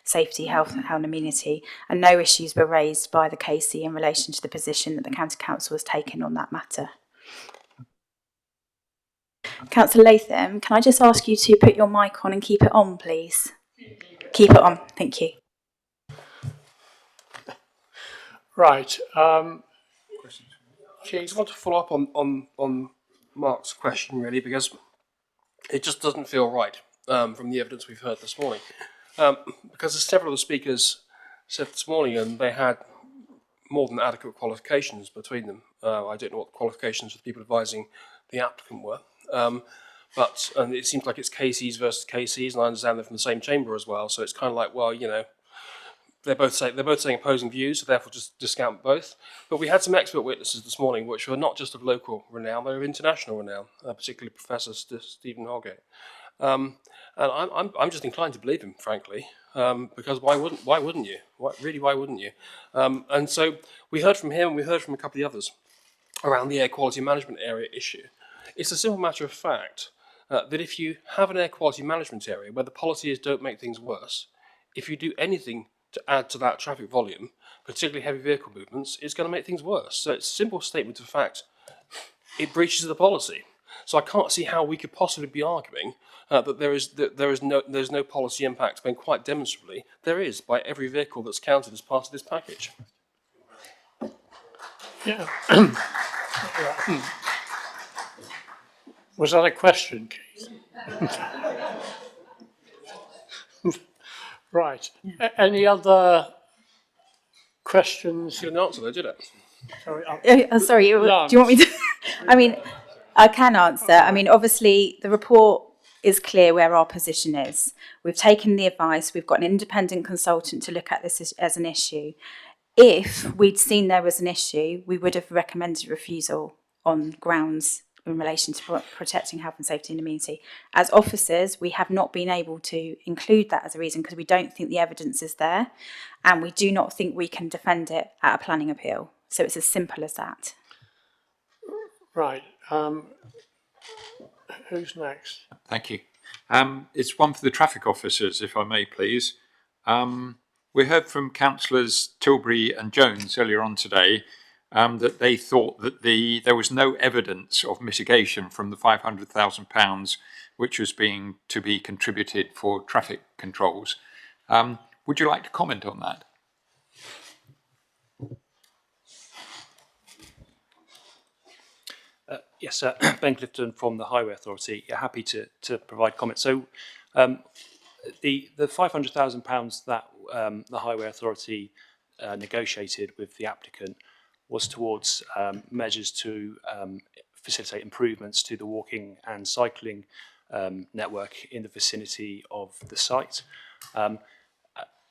safety, health and amenity, and no issues were raised by the KC in relation to the position that the County Council has taken on that matter. Councillor Latham, can I just ask you to put your mic on and keep it on, please? Keep it on, thank you. Right. I just want to follow up on Mark's question, really, because it just doesn't feel right from the evidence we've heard this morning. Because as several of the speakers said this morning, and they had more than adequate qualifications between them. I don't know what the qualifications of the people advising the applicant were. And it seems like it's KCs versus KCs, and I understand they're from the same chamber as well. So it's kind of like, well, you know, they're both saying opposing views, so therefore just discount both. But we had some expert witnesses this morning, which were not just of local renown, they were international renown, particularly Professor Stephen Holgate. And I'm just inclined to believe him, frankly, because why wouldn't you? Why wouldn't you? And so we heard from him, and we heard from a couple of the others around the air quality management area issue. It's a simple matter of fact that if you have an air quality management area where the policy is don't make things worse, if you do anything to add to that traffic volume, particularly heavy vehicle movements, it's going to make things worse. So it's a simple statement of fact. It breaches the policy. So I can't see how we could possibly be arguing that there's no policy impact, when quite demonstrably there is by every vehicle that's counted as part of this package. Yeah. Was that a question, Keith? Right. Any other questions? You didn't answer though, did it? Sorry. Sorry, do you want me to? I mean, I can answer. I mean, obviously, the report is clear where our position is. We've taken the advice. We've got an independent consultant to look at this as an issue. If we'd seen there was an issue, we would have recommended refusal on grounds in relation to protecting health and safety and amenity. As officers, we have not been able to include that as a reason because we don't think the evidence is there, and we do not think we can defend it at a planning appeal. So it's as simple as that. Right. Who's next? Thank you. It's one for the traffic officers, if I may, please. We heard from councillors Tilbury and Jones earlier on today that they thought that there was no evidence of mitigation from the £500,000 which was to be contributed for traffic controls. Would you like to comment on that? Yes, Ben Clifton from the Highway Authority. Happy to provide comment. So the £500,000 that the Highway Authority negotiated with the applicant was towards measures to facilitate improvements to the walking and cycling network in the vicinity of the site.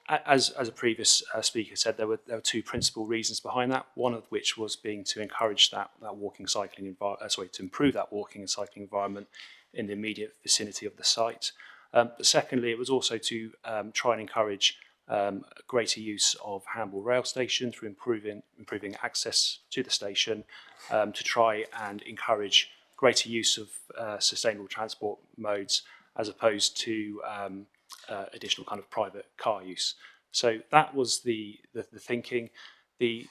As a previous speaker said, there were two principal reasons behind that. One of which was being to encourage that walking cycling to improve that walking and cycling environment in the immediate vicinity of the site. But secondly, it was also to try and encourage greater use of Hamble rail station through improving access to the station, to try and encourage greater use of sustainable transport modes as opposed to additional kind of private car use. So that was the thinking. The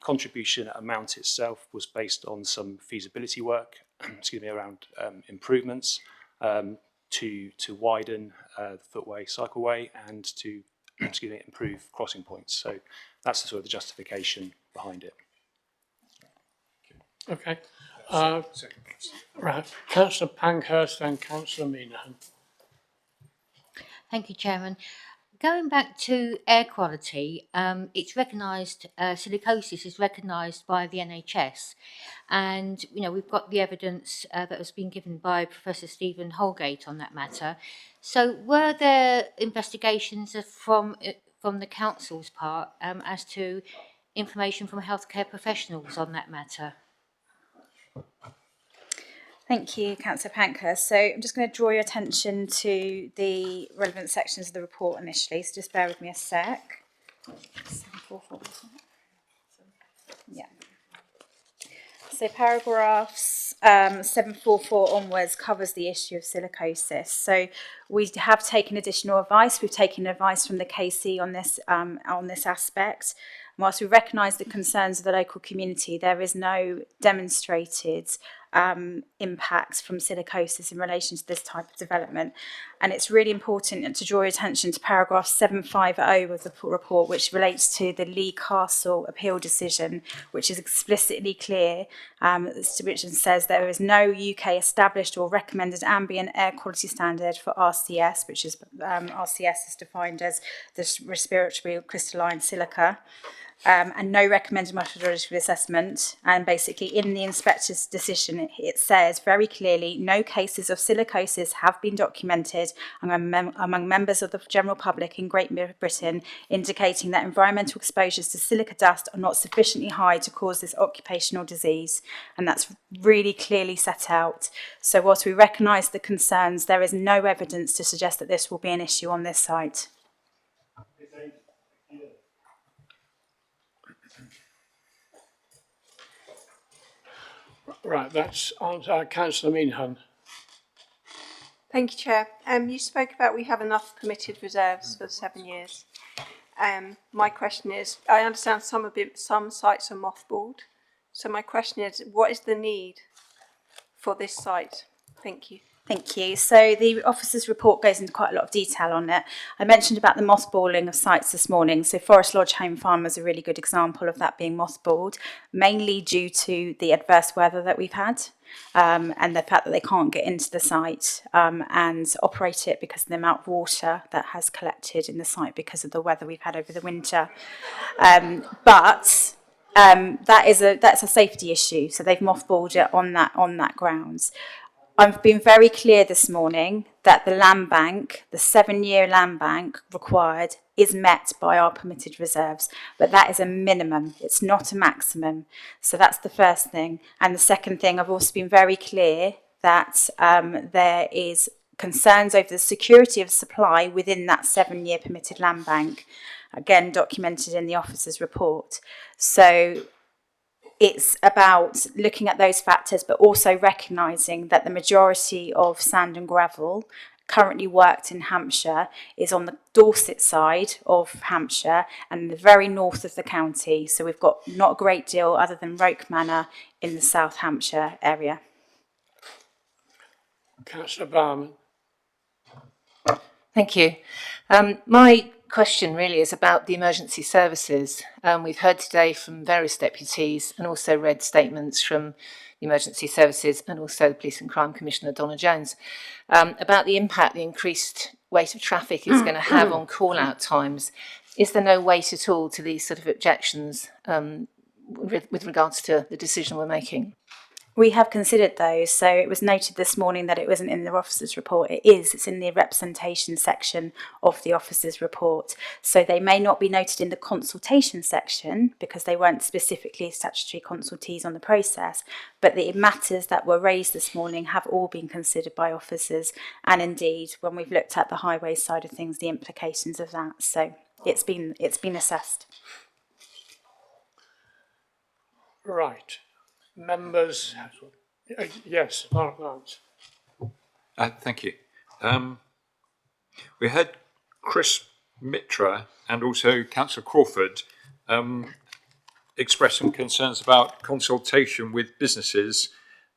contribution amount itself was based on some feasibility work, excuse me, around improvements to widen the footway, cycleway, and to excuse me, improve crossing points. So that's the sort of the justification behind it. Okay. Right. Councillor Pankhurst and Councillor Minahan. Thank you, Chairman. Going back to air quality, it's recognised, silicosis is recognised by the NHS, and you know we've got the evidence that has been given by Professor Stephen Holgate on that matter. So, were there investigations from the council's part as to information from healthcare professionals on that matter? Thank you, Councillor Pankhurst. So I'm just going to draw your attention to the relevant sections of the report initially, so just bear with me a sec. 744, yeah. So paragraphs 744 onwards covers the issue of silicosis. So we have taken additional advice. We've taken advice from the KC on this aspect. Whilst we recognise the concerns of the local community, there is no demonstrated impacts from silicosis in relation to this type of development. And it's really important to draw your attention to paragraph 750 of the report, which relates to the Lee Castle appeal decision, which is explicitly clear, which says there is no UK established or recommended ambient air quality standard for RCS, which is RCS is defined as the respiratory crystalline silica. And no recommended methodology for assessment. And basically in the inspector's decision, it says very clearly, no cases of silicosis have been documented among members of the general public in Great Britain, indicating that environmental exposures to silica dust are not sufficiently high to cause this occupational disease. And that's really clearly set out. So whilst we recognise the concerns, there is no evidence to suggest that this will be an issue on this site. Right, that's Councillor Minahan. Thank you, Chair. You spoke about we have enough permitted reserves for 7 years. My question is, I understand some sites are mothballed. So my question is, what is the need for this site? Thank you. Thank you. So the officer's report goes into quite a lot of detail on it. I mentioned about the mothballing of sites this morning. So Forest Lodge Home Farm is a really good example of that being mothballed, mainly due to the adverse weather that we've had and the fact that they can't get into the site and operate it because of the amount of water that has collected in the site because of the weather we've had over the winter. That's a safety issue. So they've mothballed it on that grounds. I've been very clear this morning that the land bank, the 7-year land bank required, is met by our permitted reserves, but that is a minimum, it's not a maximum. So that's the first thing. And the second thing, I've also been very clear that there is concerns over the security of supply within that 7-year permitted land bank, again documented in the officer's report. So it's about looking at those factors, but also recognising that the majority of sand and gravel currently worked in Hampshire is on the Dorset side of Hampshire and the very north of the county. So we've got not a great deal other than Roke Manor in the South Hampshire area. Councillor Barman. Thank you. My question really is about the emergency services. We've heard today from various deputies and also read statements from the emergency services and also the Police and Crime Commissioner, Donna Jones, about the impact the increased weight of traffic is going to have on call-out times. Is there no weight at all to these sort of objections with regards to the decision we're making? We have considered those. So it was noted this morning that it wasn't in the officer's report. It is. It's in the representation section of the officer's report. So they may not be noted in the consultation section because they weren't specifically statutory consultees on the process. But the matters that were raised this morning have all been considered by officers. And indeed, when we've looked at the highway side of things, the implications of that. So it's been assessed. Right. Members, yes, Mark Lance. Thank you. We had Chris Mitra and also Councillor Crawford express some concerns about consultation with businesses,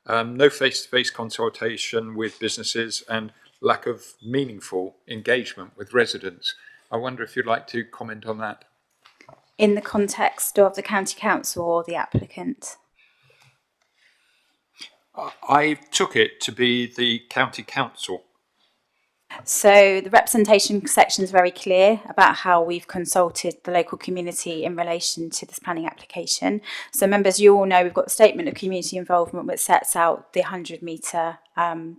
no face-to-face consultation with businesses and lack of meaningful engagement with residents. I wonder if you'd like to comment on that. In the context of the county council or the applicant? I took it to be the county council. So the representation section is very clear about how we've consulted the local community in relation to this planning application. So members, you all know we've got the statement of community involvement which sets out the 100-metre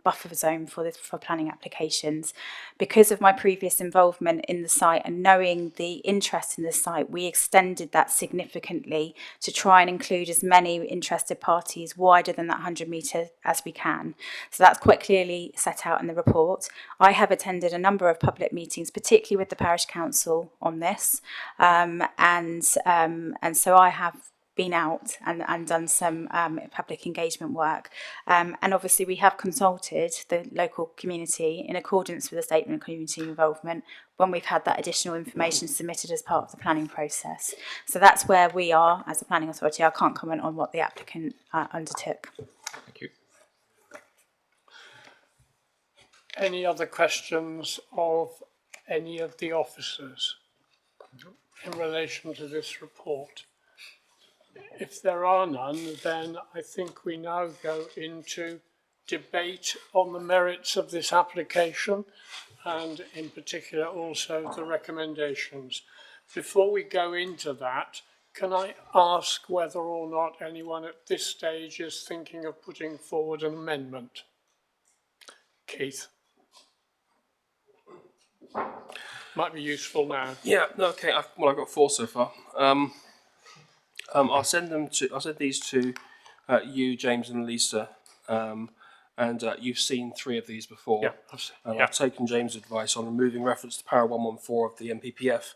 buffer zone for planning applications. Because of my previous involvement in the site and knowing the interest in the site, we extended that significantly to try and include as many interested parties wider than that 100 metre as we can. So that's quite clearly set out in the report. I have attended a number of public meetings, particularly with the parish council on this, and so I have been out and done some public engagement work, and obviously we have consulted the local community in accordance with the statement of community involvement when we've had that additional information submitted as part of the planning process. So that's where we are as a planning authority. I can't comment on what the applicant undertook. Thank you. Any other questions of any of the officers in relation to this report? If there are none, then I think we now go into debate on the merits of this application and in particular also the recommendations. Before we go into that, can I ask whether or not anyone at this stage is thinking of putting forward an amendment? Keith. Might be useful now. Yeah, no, okay. I've got 4 so far. I'll send these to you, James, and Lisa. And you've seen 3 of these before. Yeah, I've taken James' advice on removing reference to para 114 of the MPPF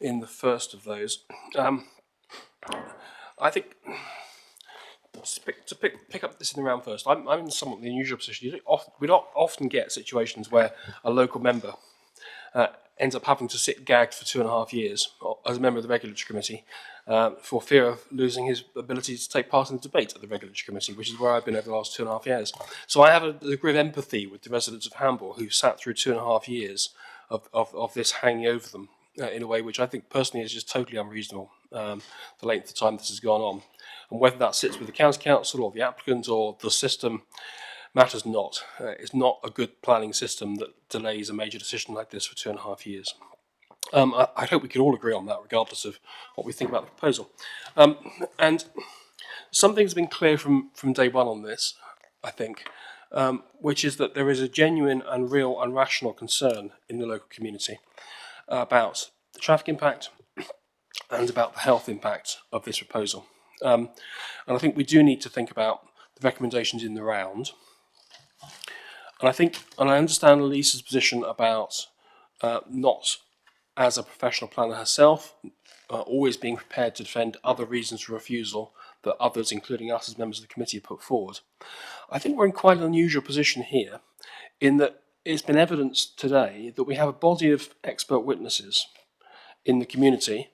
in the first of those. I think to pick up this in the round first. I'm in somewhat the unusual position. We don't often get situations where a local member ends up having to sit gagged for 2.5 years as a member of the Regulatory Committee for fear of losing his ability to take part in the debate at the Regulatory Committee, which is where I've been over the last 2.5 years. So I have a degree of empathy with the residents of Hamble who sat through 2.5 years of this hanging over them in a way which I think personally is just totally unreasonable, the length of time this has gone on. And whether that sits with the County Council or the applicant or the system matters not. It's not a good planning system that delays a major decision like this for 2.5 years. I hope we can all agree on that, regardless of what we think about the proposal. And something's been clear from day one on this, I think, which is that there is a genuine and real and rational concern in the local community about the traffic impact and about the health impact of this proposal. And I think we do need to think about the recommendations in the round. And I understand Lisa's position about not as a professional planner herself, always being prepared to defend other reasons for refusal that others, including us as members of the committee, have put forward. I think we're in quite an unusual position here in that it's been evidenced today that we have a body of expert witnesses in the community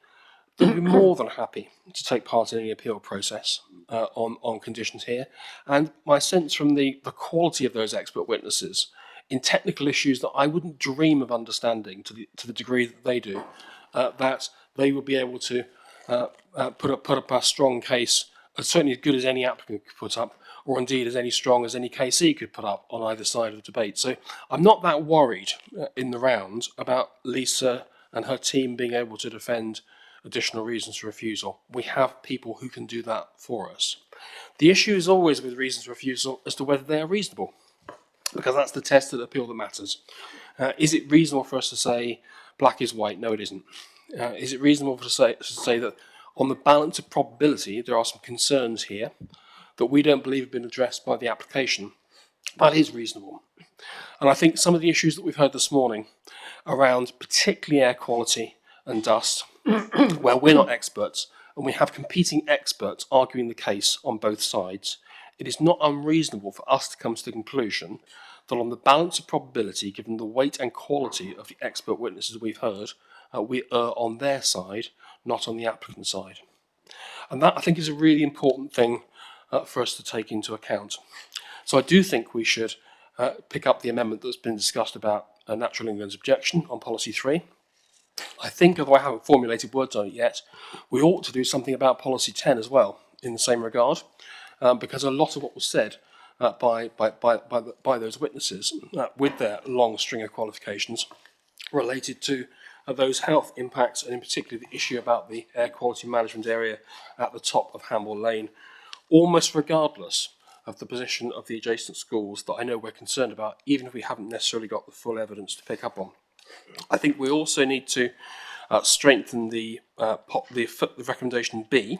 that would be more than happy to take part in any appeal process on conditions here. And my sense from the quality of those expert witnesses in technical issues that I wouldn't dream of understanding to the degree that they do, that they will be able to put up a strong case, certainly as good as any applicant could put up, or indeed as any strong as any KC could put up on either side of the debate. So I'm not that worried in the round about Lisa and her team being able to defend additional reasons for refusal. We have people who can do that for us. The issue is always with reasons for refusal as to whether they are reasonable, because that's the test of the appeal that matters. Is it reasonable for us to say black is white? No, it isn't. Is it reasonable to say that on the balance of probability there are some concerns here that we don't believe have been addressed by the application? That is reasonable. And I think some of the issues that we've heard this morning around particularly air quality and dust, where we're not experts, and we have competing experts arguing the case on both sides, it is not unreasonable for us to come to the conclusion that on the balance of probability, given the weight and quality of the expert witnesses we've heard, we err on their side, not on the applicant's side. And that, I think, is a really important thing for us to take into account. So I do think we should pick up the amendment that's been discussed about Natural England's objection on policy 3. I think, although I haven't formulated words on it yet, we ought to do something about policy 10 as well, in the same regard, because a lot of what was said by those witnesses, with their long string of qualifications, related to those health impacts, and in particular the issue about the air quality management area at the top of Hamble Lane, almost regardless of the position of the adjacent schools that I know we're concerned about, even if we haven't necessarily got the full evidence to pick up on. I think we also need to strengthen the recommendation B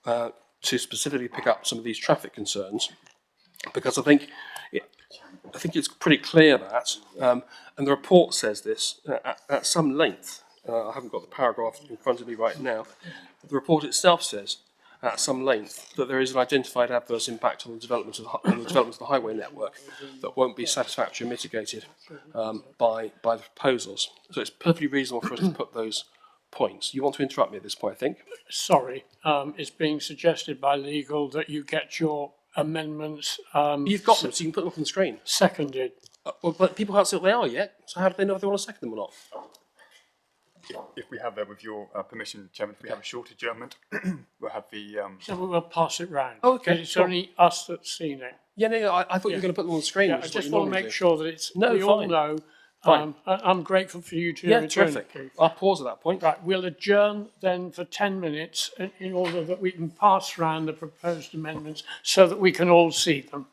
to specifically pick up some of these traffic concerns, because I think it's pretty clear that, and the report says this at some length. I haven't got the paragraph in front of me right now. The report itself says at some length that there is an identified adverse impact on the development of the highway network that won't be satisfactorily mitigated by the proposals. So it's perfectly reasonable for us to put those points. You want to interrupt me at this point, I think? Sorry, it's being suggested by legal that you get your amendments. You've got them, so you can put them up on the screen. Seconded. Well, but people haven't said what they are yet, so how do they know if they want to second them or not? If we have that, with your permission, Chairman, if we have a short adjournment, we'll have the... So we'll pass it round. Oh, okay. It's only us that's seen it. Yeah, no, I thought you were going to put them on the screen. Yeah, I just want to make sure that it's, no, we fine. all know. Fine. I'm grateful for you to Yeah, return, terrific. Keith. I'll pause at that point. Right, we'll adjourn then for 10 minutes in order that we can pass round the proposed amendments so that we can all see them.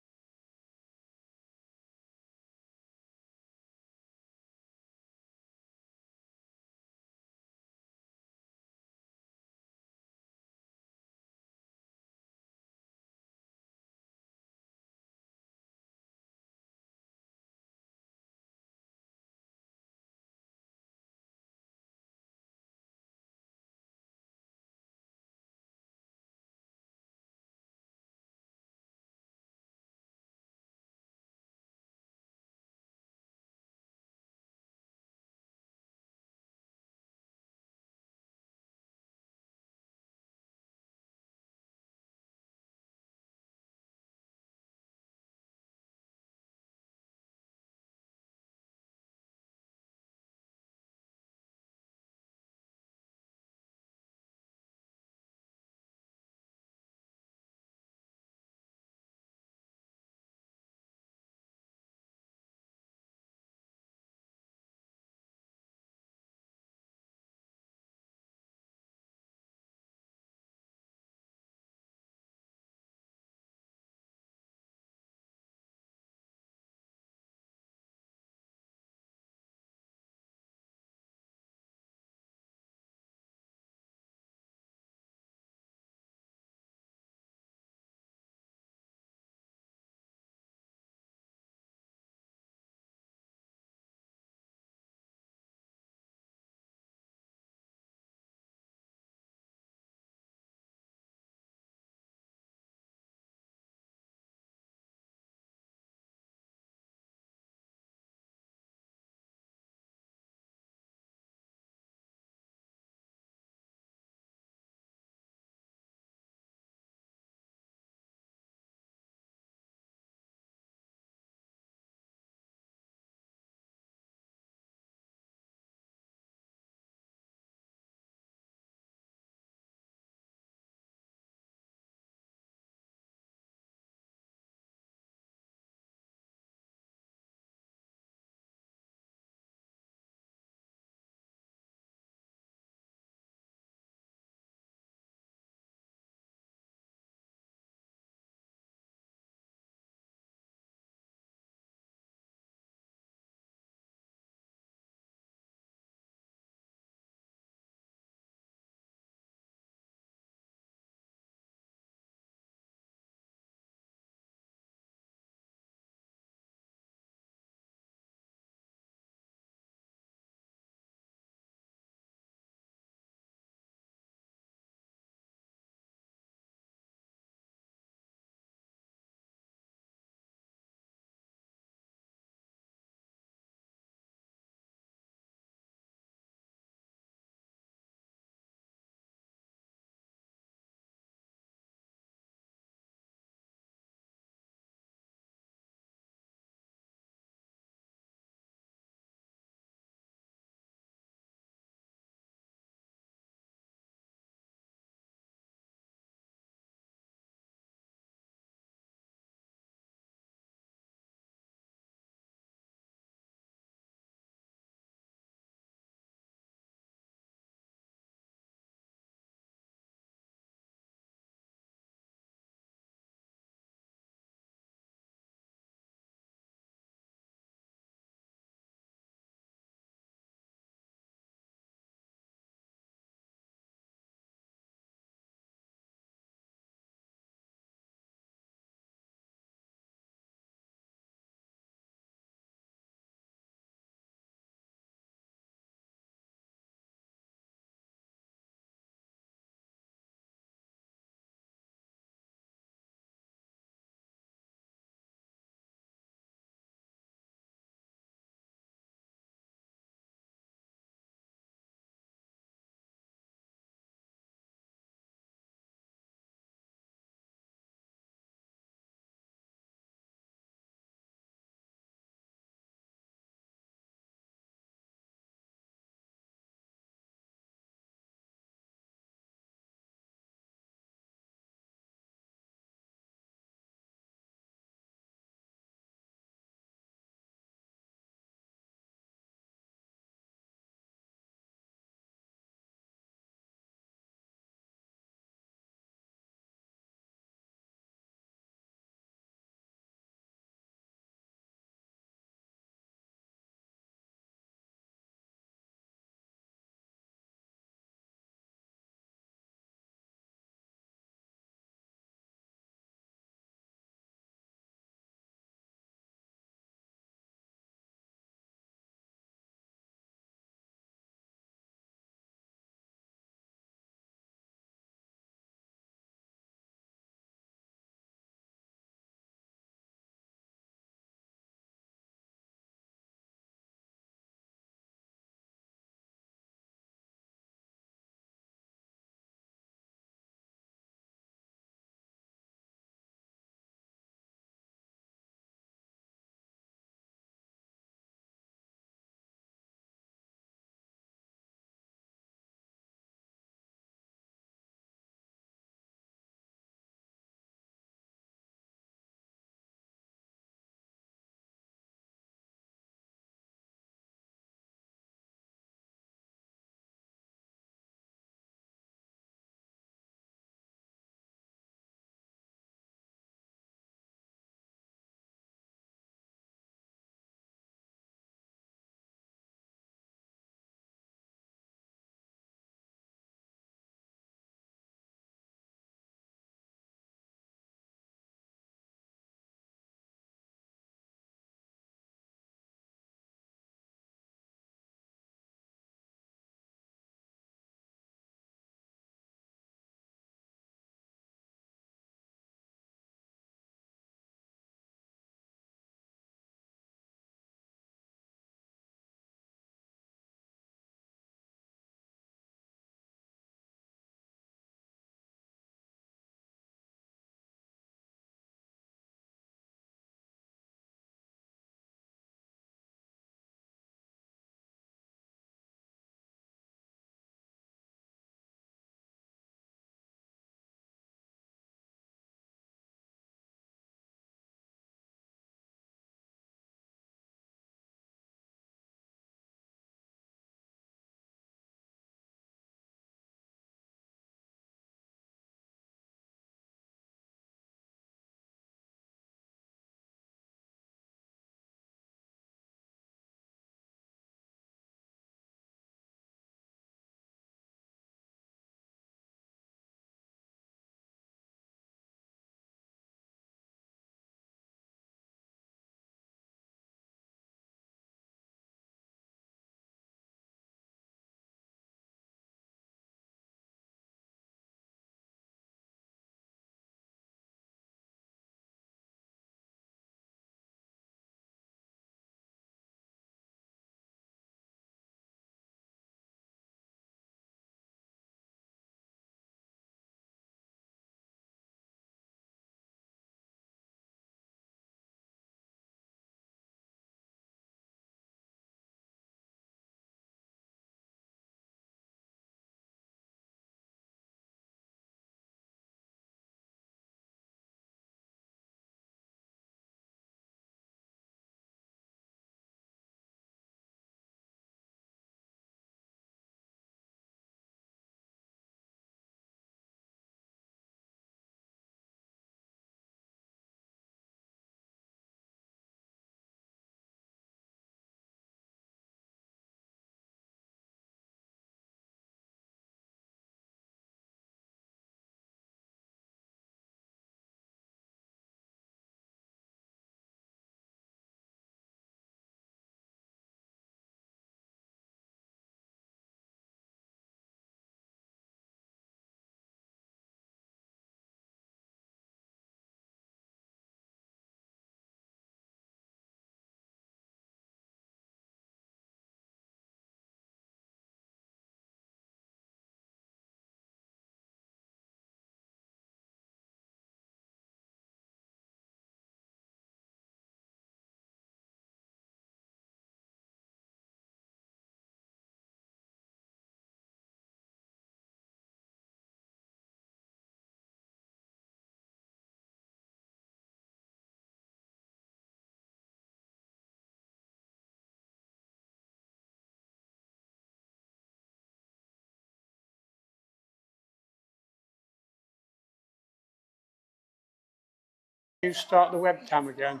You start the webcam again.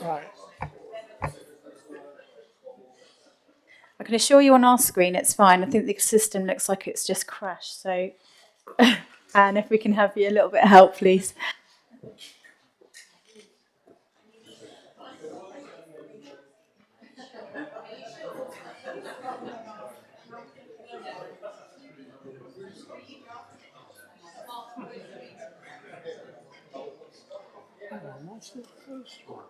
Right. I can assure you on our screen it's fine. I think the system looks like it's just crashed. So, and if we can have you a little bit of help, please. What's the first one?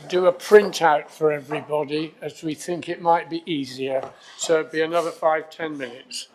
Do a printout for everybody as we think it might be easier. So it'd be another 5-10 minutes.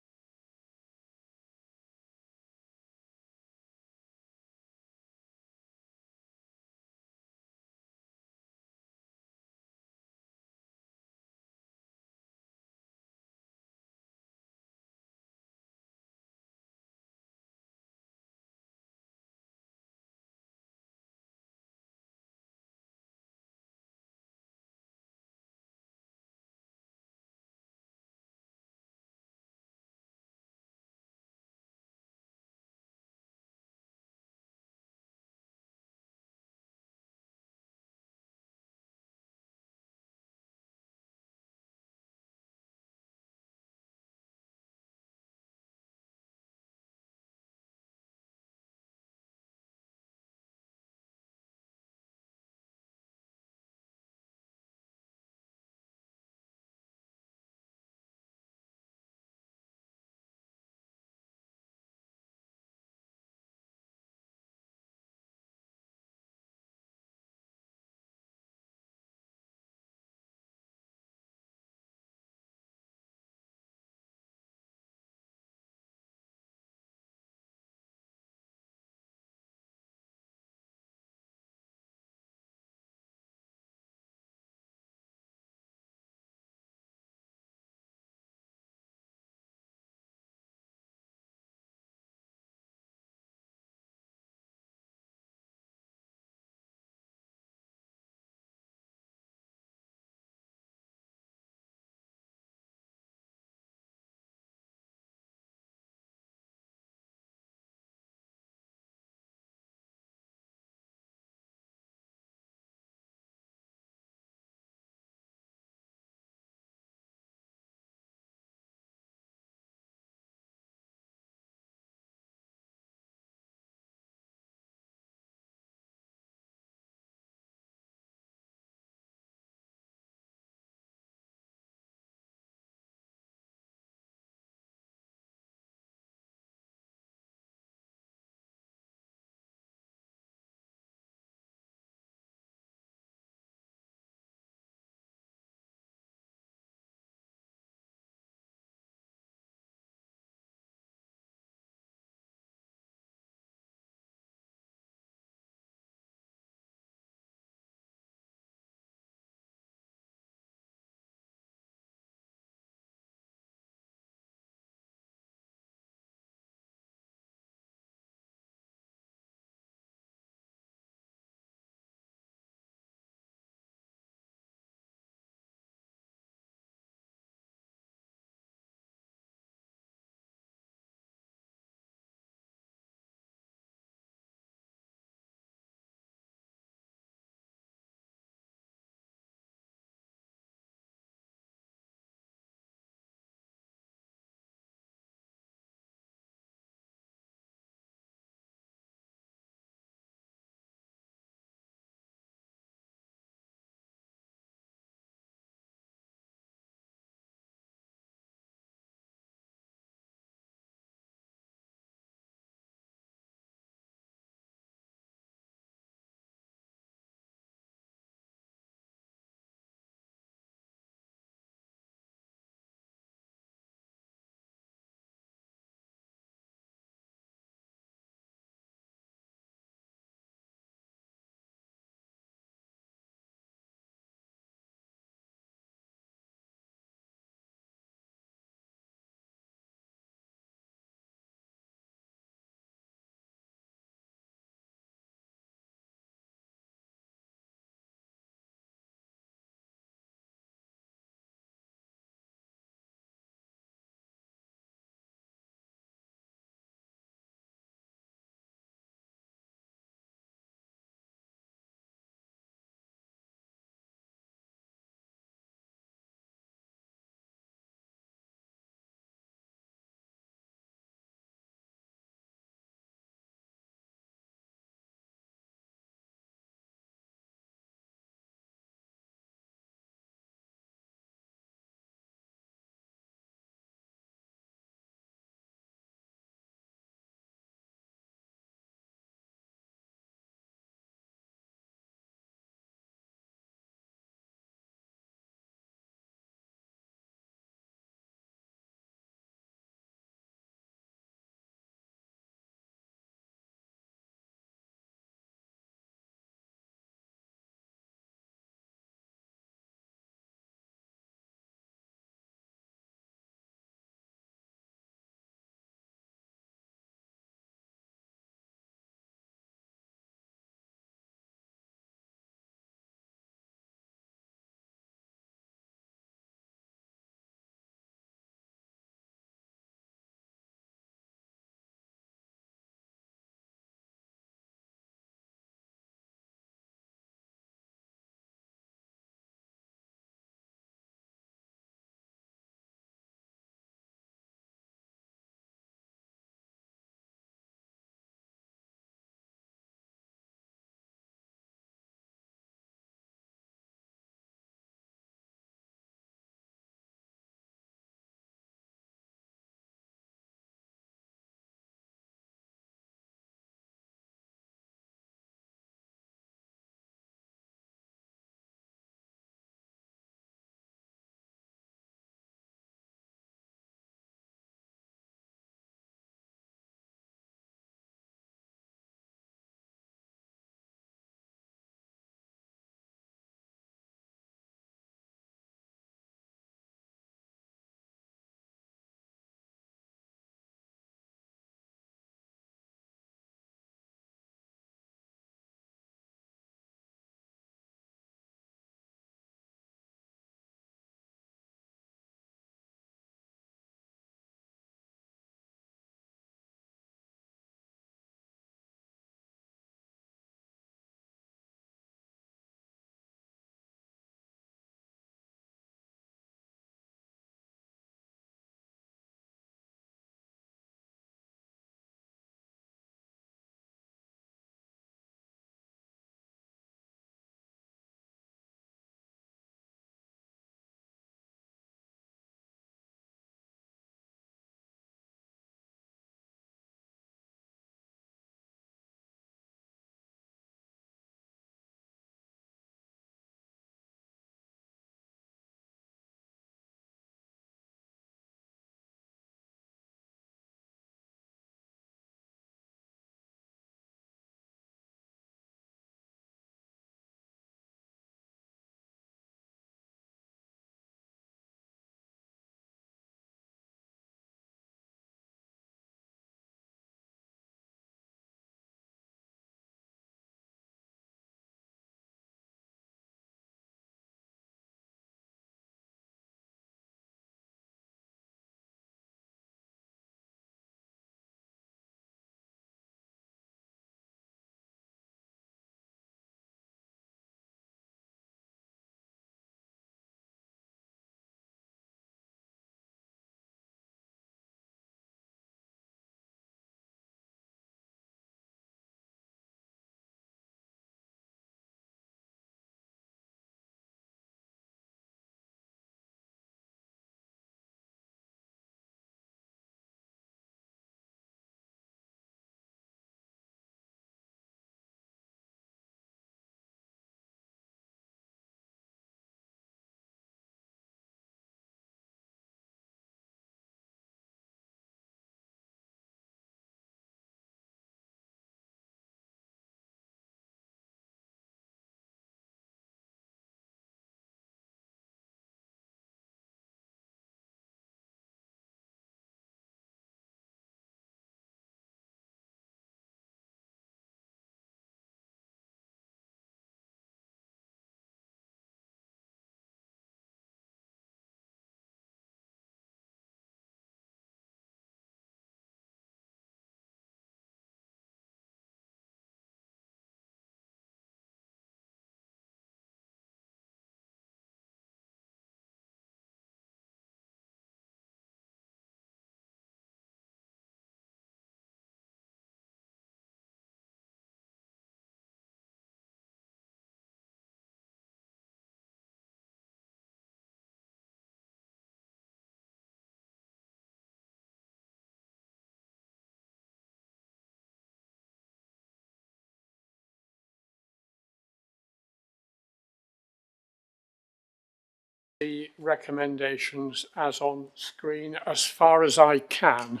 the recommendations as on screen as far as I can.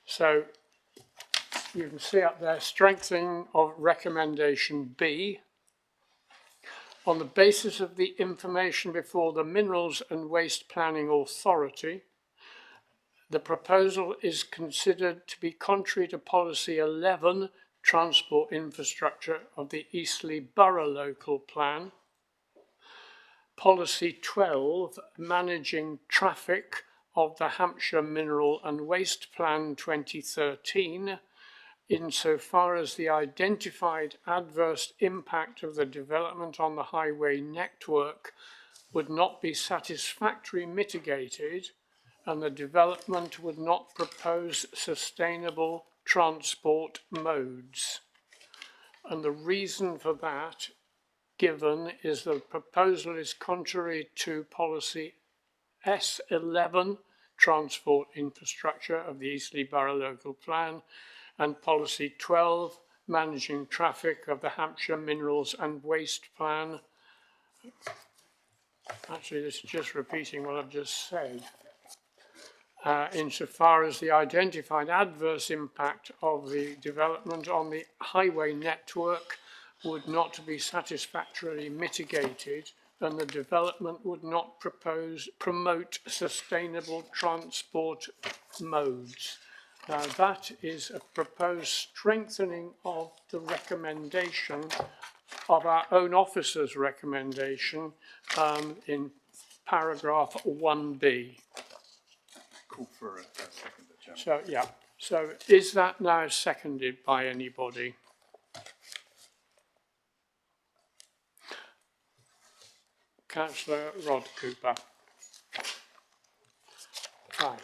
So you can see up there, strengthening of recommendation B. On the basis of the information before the Minerals and Waste Planning Authority, the proposal is considered to be contrary to Policy 11, Transport Infrastructure of the Eastleigh Borough Local Plan, Policy 12, Managing Traffic of the Hampshire Mineral and Waste Plan 2013, insofar as the identified adverse impact of the development on the highway network would not be satisfactorily mitigated and the development would not propose sustainable transport modes. And the reason for that given is the proposal is contrary to Policy S11, Transport Infrastructure of the Eastleigh Borough Local Plan, and Policy 12, Managing Traffic of the Hampshire Minerals and Waste Plan. Actually, this is just repeating what I've just said. Insofar as the identified adverse impact of the development on the highway network would not be satisfactorily mitigated and the development would not promote sustainable transport modes. Now that is a proposed strengthening of the recommendation of our own officer's recommendation in paragraph 1b. Call for a second, Chairman. So, yeah. So is that now seconded by anybody? Councillor Rod Cooper. Right.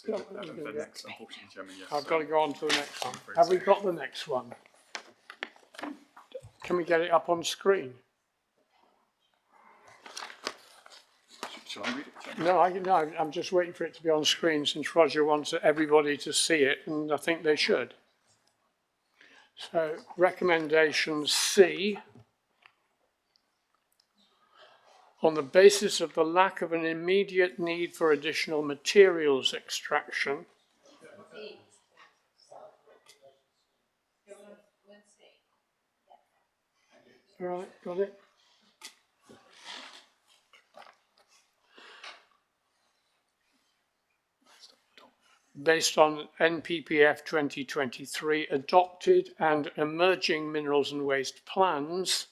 The next, unfortunately, Chairman, yes. I've got to go on to the next one. Have we got the next one? Can we get it up on screen? Shall I read it? No, I'm just waiting for it to be on screen since Roger wants everybody to see it, and I think they should. So, recommendation C. On the basis of the lack of an immediate need for additional materials extraction, all right, got it? Based on NPPF 2023 adopted and emerging minerals and waste plans,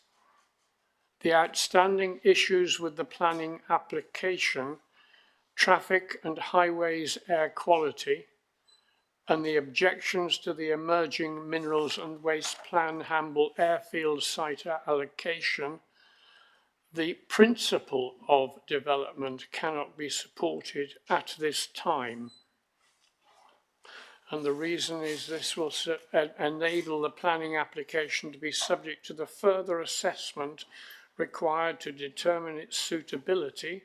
the outstanding issues with the planning application, traffic and highways air quality, and the objections to the emerging minerals and waste plan Hamble airfield site allocation, the principle of development cannot be supported at this time. And the reason is this will enable the planning application to be subject to the further assessment required to determine its suitability,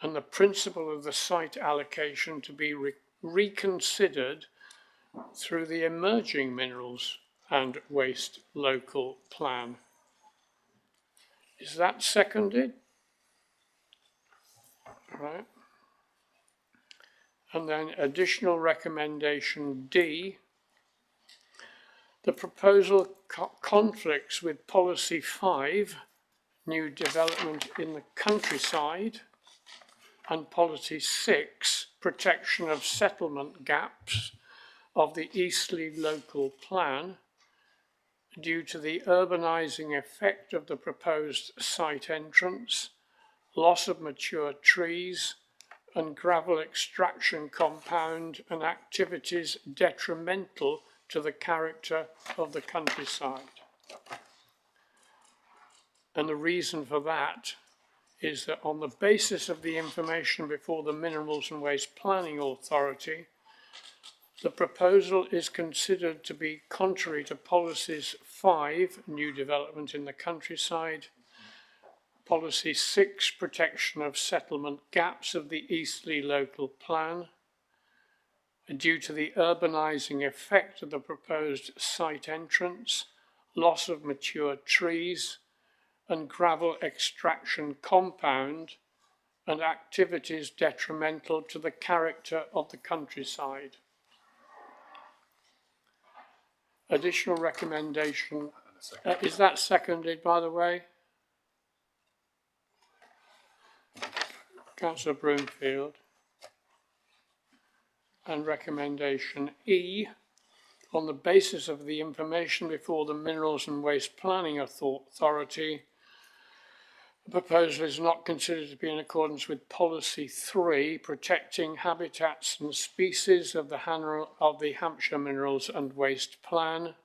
and the principle of the site allocation to be reconsidered through the emerging minerals and waste local plan. Is that seconded? Right. And then additional recommendation D. The proposal conflicts with Policy 5, New Development in the Countryside, and Policy 6, Protection of Settlement Gaps of the Eastleigh Local Plan, due to the urbanising effect of the proposed site entrance, loss of mature trees, and gravel extraction compound and activities detrimental to the character of the countryside. And the reason for that is that on the basis of the information before the Minerals and Waste Planning Authority, the proposal is considered to be contrary to Policies 5, New Development in the Countryside, Policy 6, Protection of Settlement Gaps of the Eastleigh Local Plan, due to the urbanising effect of the proposed site entrance, loss of mature trees, and gravel extraction compound and activities detrimental to the character of the countryside. Additional recommendation, is that seconded, by the way? Councillor Broomfield. And recommendation E, on the basis of the information before the Minerals and Waste Planning Authority, the proposal is not considered to be in accordance with Policy 3, protecting habitats and species of the Hampshire Minerals and Waste Plan,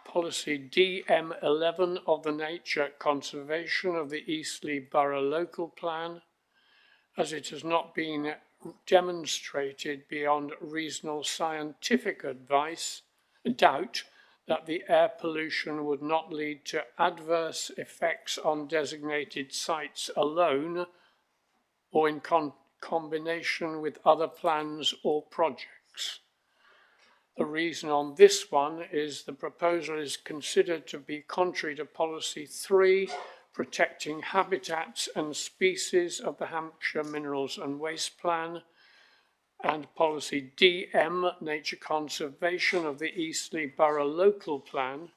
Policy DM11 of the Nature Conservation of the Eastleigh Borough Local Plan, as it has not been demonstrated beyond reasonable scientific doubt that the air pollution would not lead to adverse effects on designated sites alone or in combination with other plans or projects. The reason on this one is the proposal is considered to be contrary to Policy 3, protecting habitats and species of the Hampshire Minerals and Waste Plan, and Policy DM, Nature Conservation of the Eastleigh Borough Local Plan,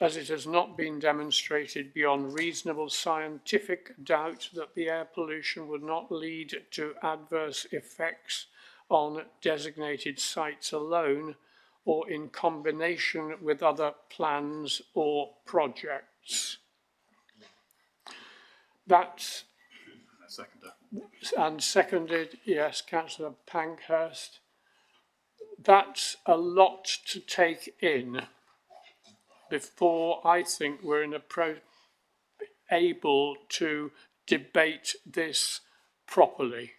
as it has not been demonstrated beyond reasonable scientific doubt that the air pollution would not lead to adverse effects on designated sites alone or in combination with other plans or projects. That's and seconded, yes, Councillor Pankhurst. That's a lot to take in before I think we're able to debate this properly.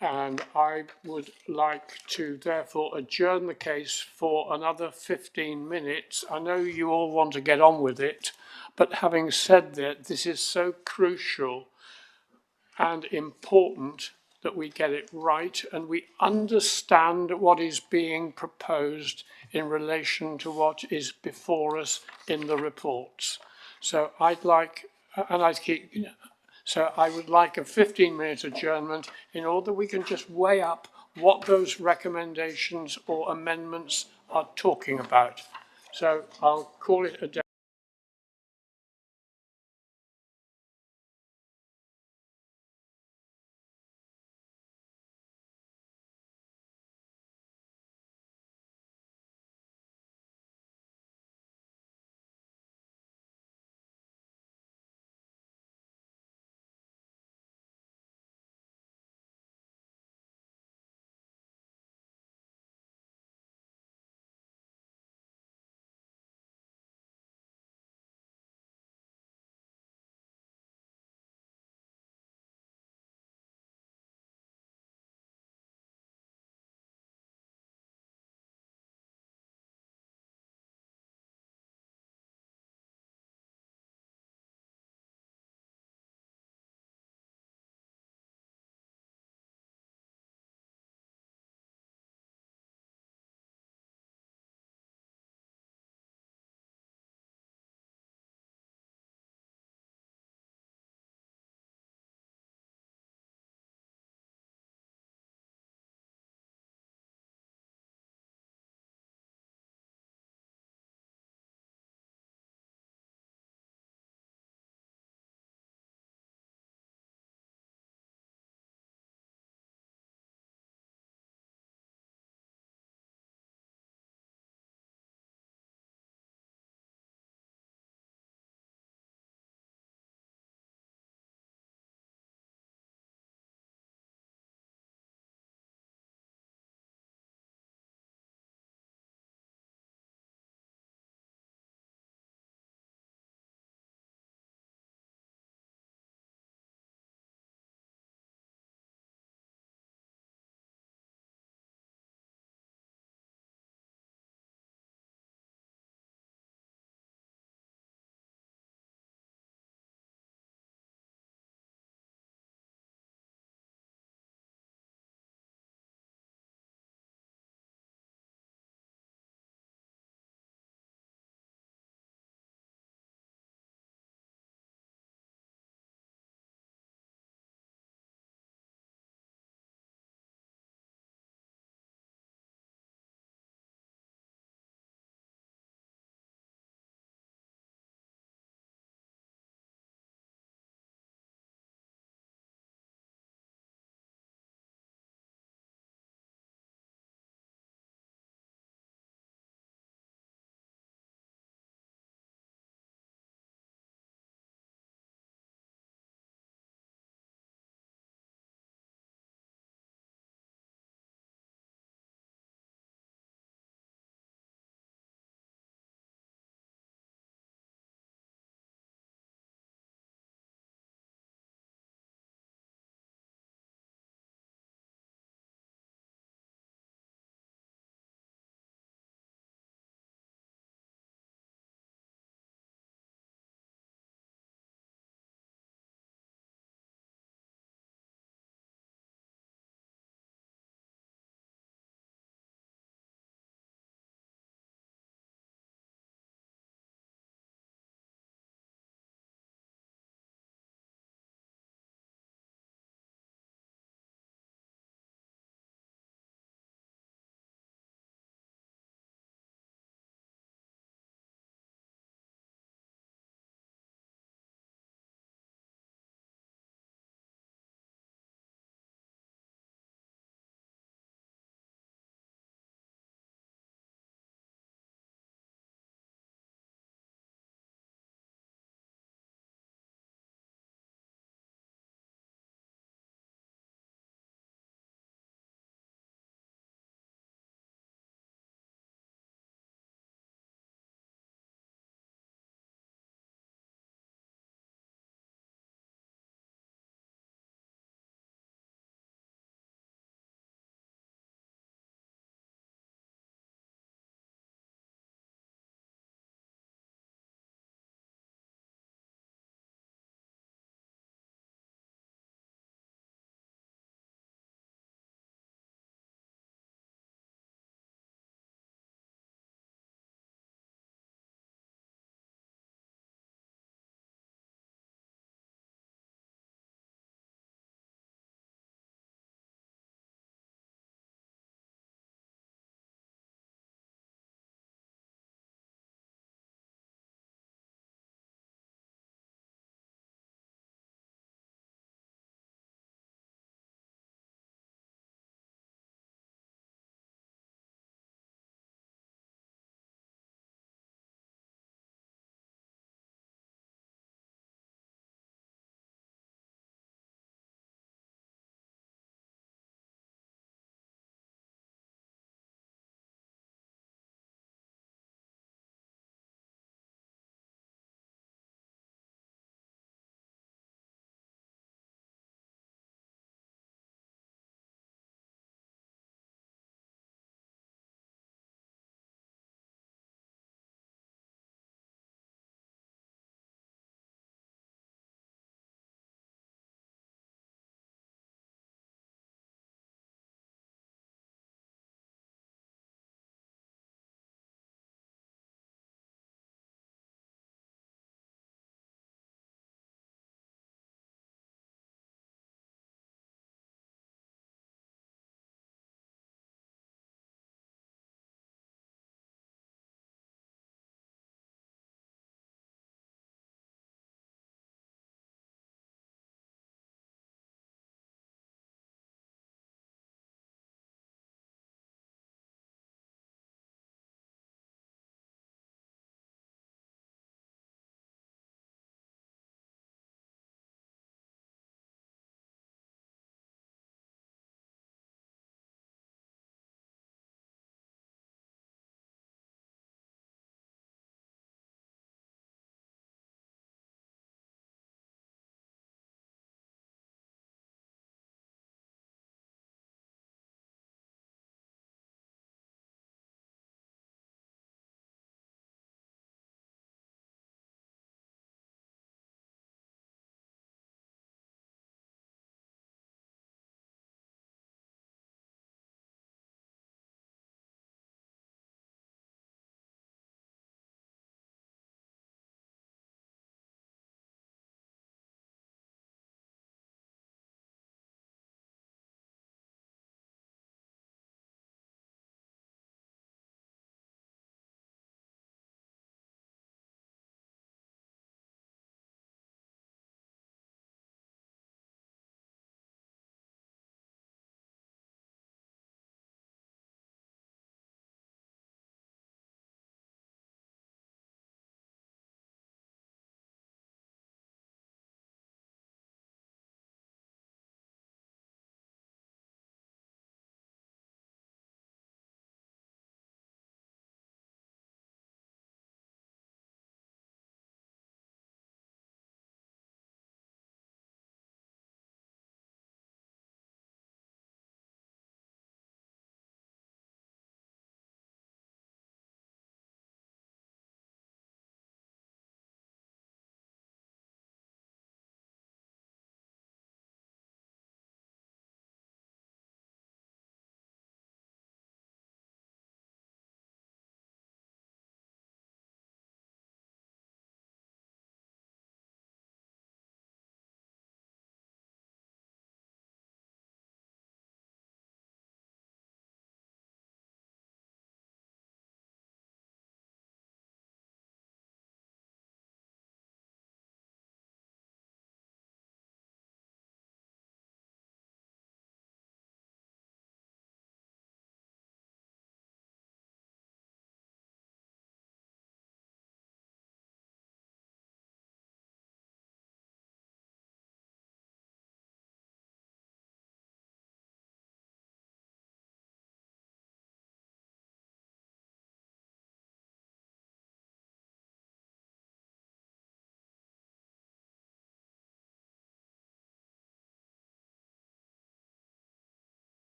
And I would like to therefore adjourn the case for another 15 minutes. I know you all want to get on with it, but having said that, this is so crucial and important that we get it right and we understand what is being proposed in relation to what is before us in the reports. So I'd like, so I would like a 15-minute adjournment in order we can just weigh up what those recommendations or amendments are talking about. So I'll call it a day.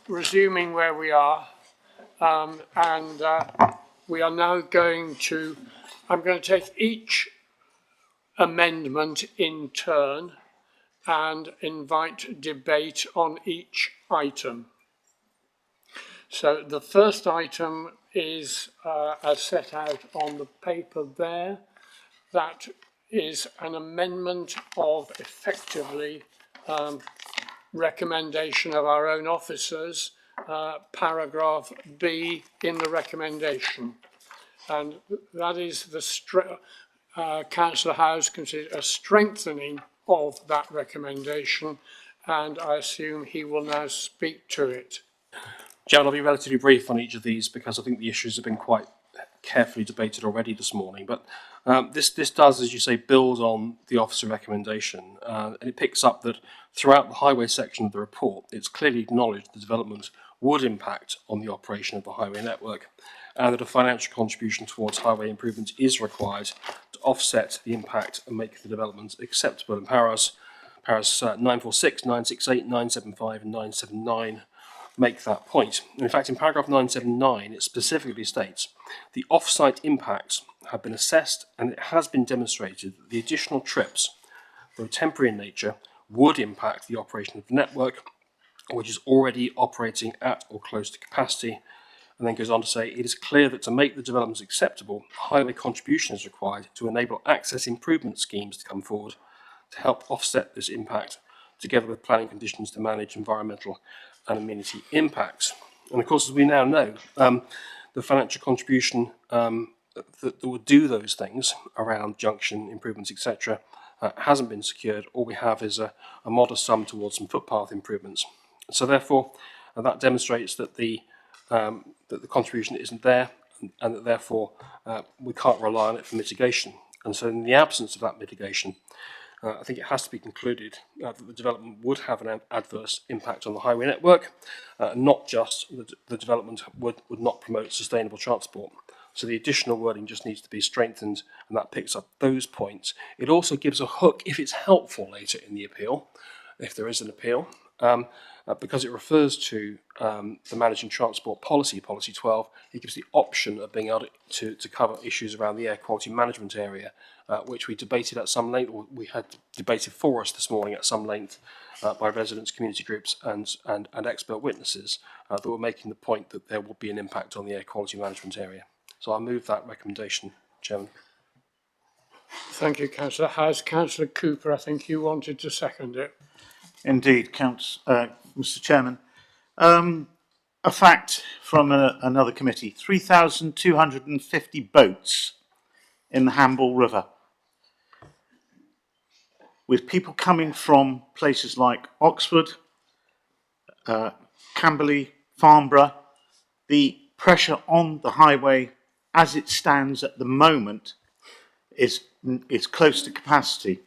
resuming where we are, we are now going to, I'm going to take each amendment in turn and invite debate on each item. So the first item is, as set out on the paper there, that is an amendment of effectively recommendation of our own officers, paragraph B in the recommendation. And that is the Councillor Howes considers a strengthening of that recommendation, and I assume he will now speak to it. Chairman, I'll be relatively brief on each of these because I think the issues have been quite carefully debated already this morning. But this does, as you say, build on the officer recommendation, and it picks up that throughout the highway section of the report, it's clearly acknowledged the development would impact on the operation of the highway network, and that a financial contribution towards highway improvements is required to offset the impact and make the development acceptable. And paras 946, 968, 975 and 979 make that point. In fact, in paragraph 979, it specifically states the off-site impacts have been assessed and it has been demonstrated that the additional trips, though temporary in nature, would impact the operation of the network, which is already operating at or close to capacity. And then goes on to say, it is clear that to make the developments acceptable, highway contribution is required to enable access improvement schemes to come forward to help offset this impact, together with planning conditions to manage environmental and amenity impacts. And of course, as we now know, the financial contribution that would do those things around junction improvements, etc., hasn't been secured. All we have is a modest sum towards some footpath improvements. So therefore, that demonstrates that the contribution isn't there, and that therefore we can't rely on it for mitigation. And so in the absence of that mitigation, I think it has to be concluded that the development would have an adverse impact on the highway network, not just the development would not promote sustainable transport. So the additional wording just needs to be strengthened, and that picks up those points. It also gives a hook if it's helpful later in the appeal, if there is an appeal, because it refers to the Managing Transport Policy, Policy 12. It gives the option of being able to cover issues around the air quality management area, which we debated at some length, or we had debated for us this morning at some length by residents, community groups and expert witnesses that were making the point that there will be an impact on the air quality management area. So I move that recommendation, Chairman. Thank you, Councillor Howes. Councillor Cooper, I think you wanted to second it. Indeed, Mr. Chairman. A fact from another committee, 3,250 boats in the Hamble River, with people coming from places like Oxford, Camberley, Farnborough. The pressure on the highway as it stands at the moment is close to capacity.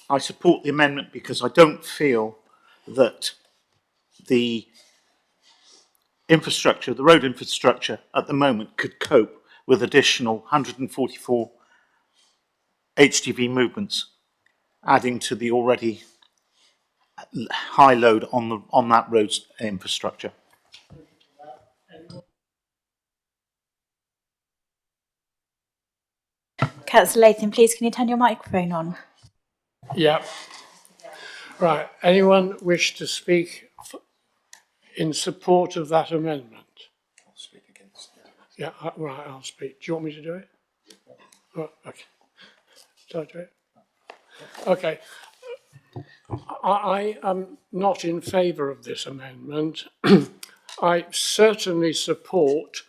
I support the amendment because I don't feel that the infrastructure, the road infrastructure at the moment could cope with additional 144 HGV movements, adding to the already high load on that road's infrastructure. Councillor Latham, please can you turn your microphone on? Yeah. Right. Anyone wish to speak in support of that amendment? I'll speak against it. Yeah, right, I'll speak. Do you want me to do it? Oh, okay. Shall I do it? Okay. I am not in favour of this amendment. I certainly support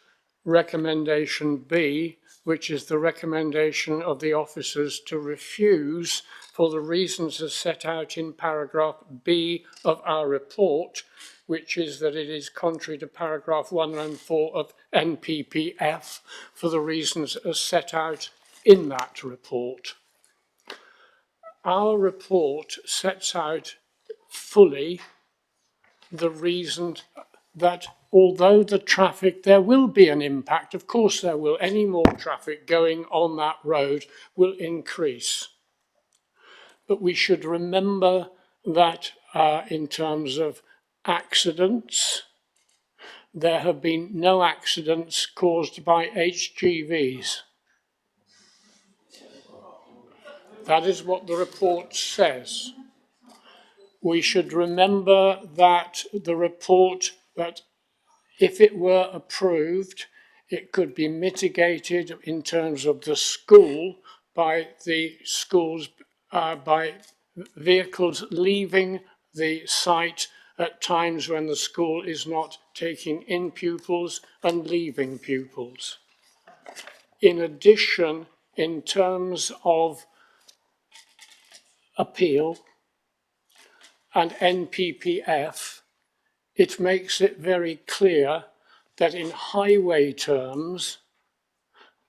recommendation B, which is the recommendation of the officers to refuse for the reasons as set out in paragraph B of our report, which is that it is contrary to paragraph 104 of NPPF for the reasons as set out in that report. Our report sets out fully the reason that although the traffic, there will be an impact, of course there will, any more traffic going on that road will increase. But we should remember that in terms of accidents. There have been no accidents caused by HGVs. That is what the report says. We should remember that the report, that if it were approved, it could be mitigated in terms of the school by the schools, by vehicles leaving the site at times when the school is not taking in pupils and leaving pupils. In addition, in terms of appeal and NPPF, it makes it very clear that in highway terms,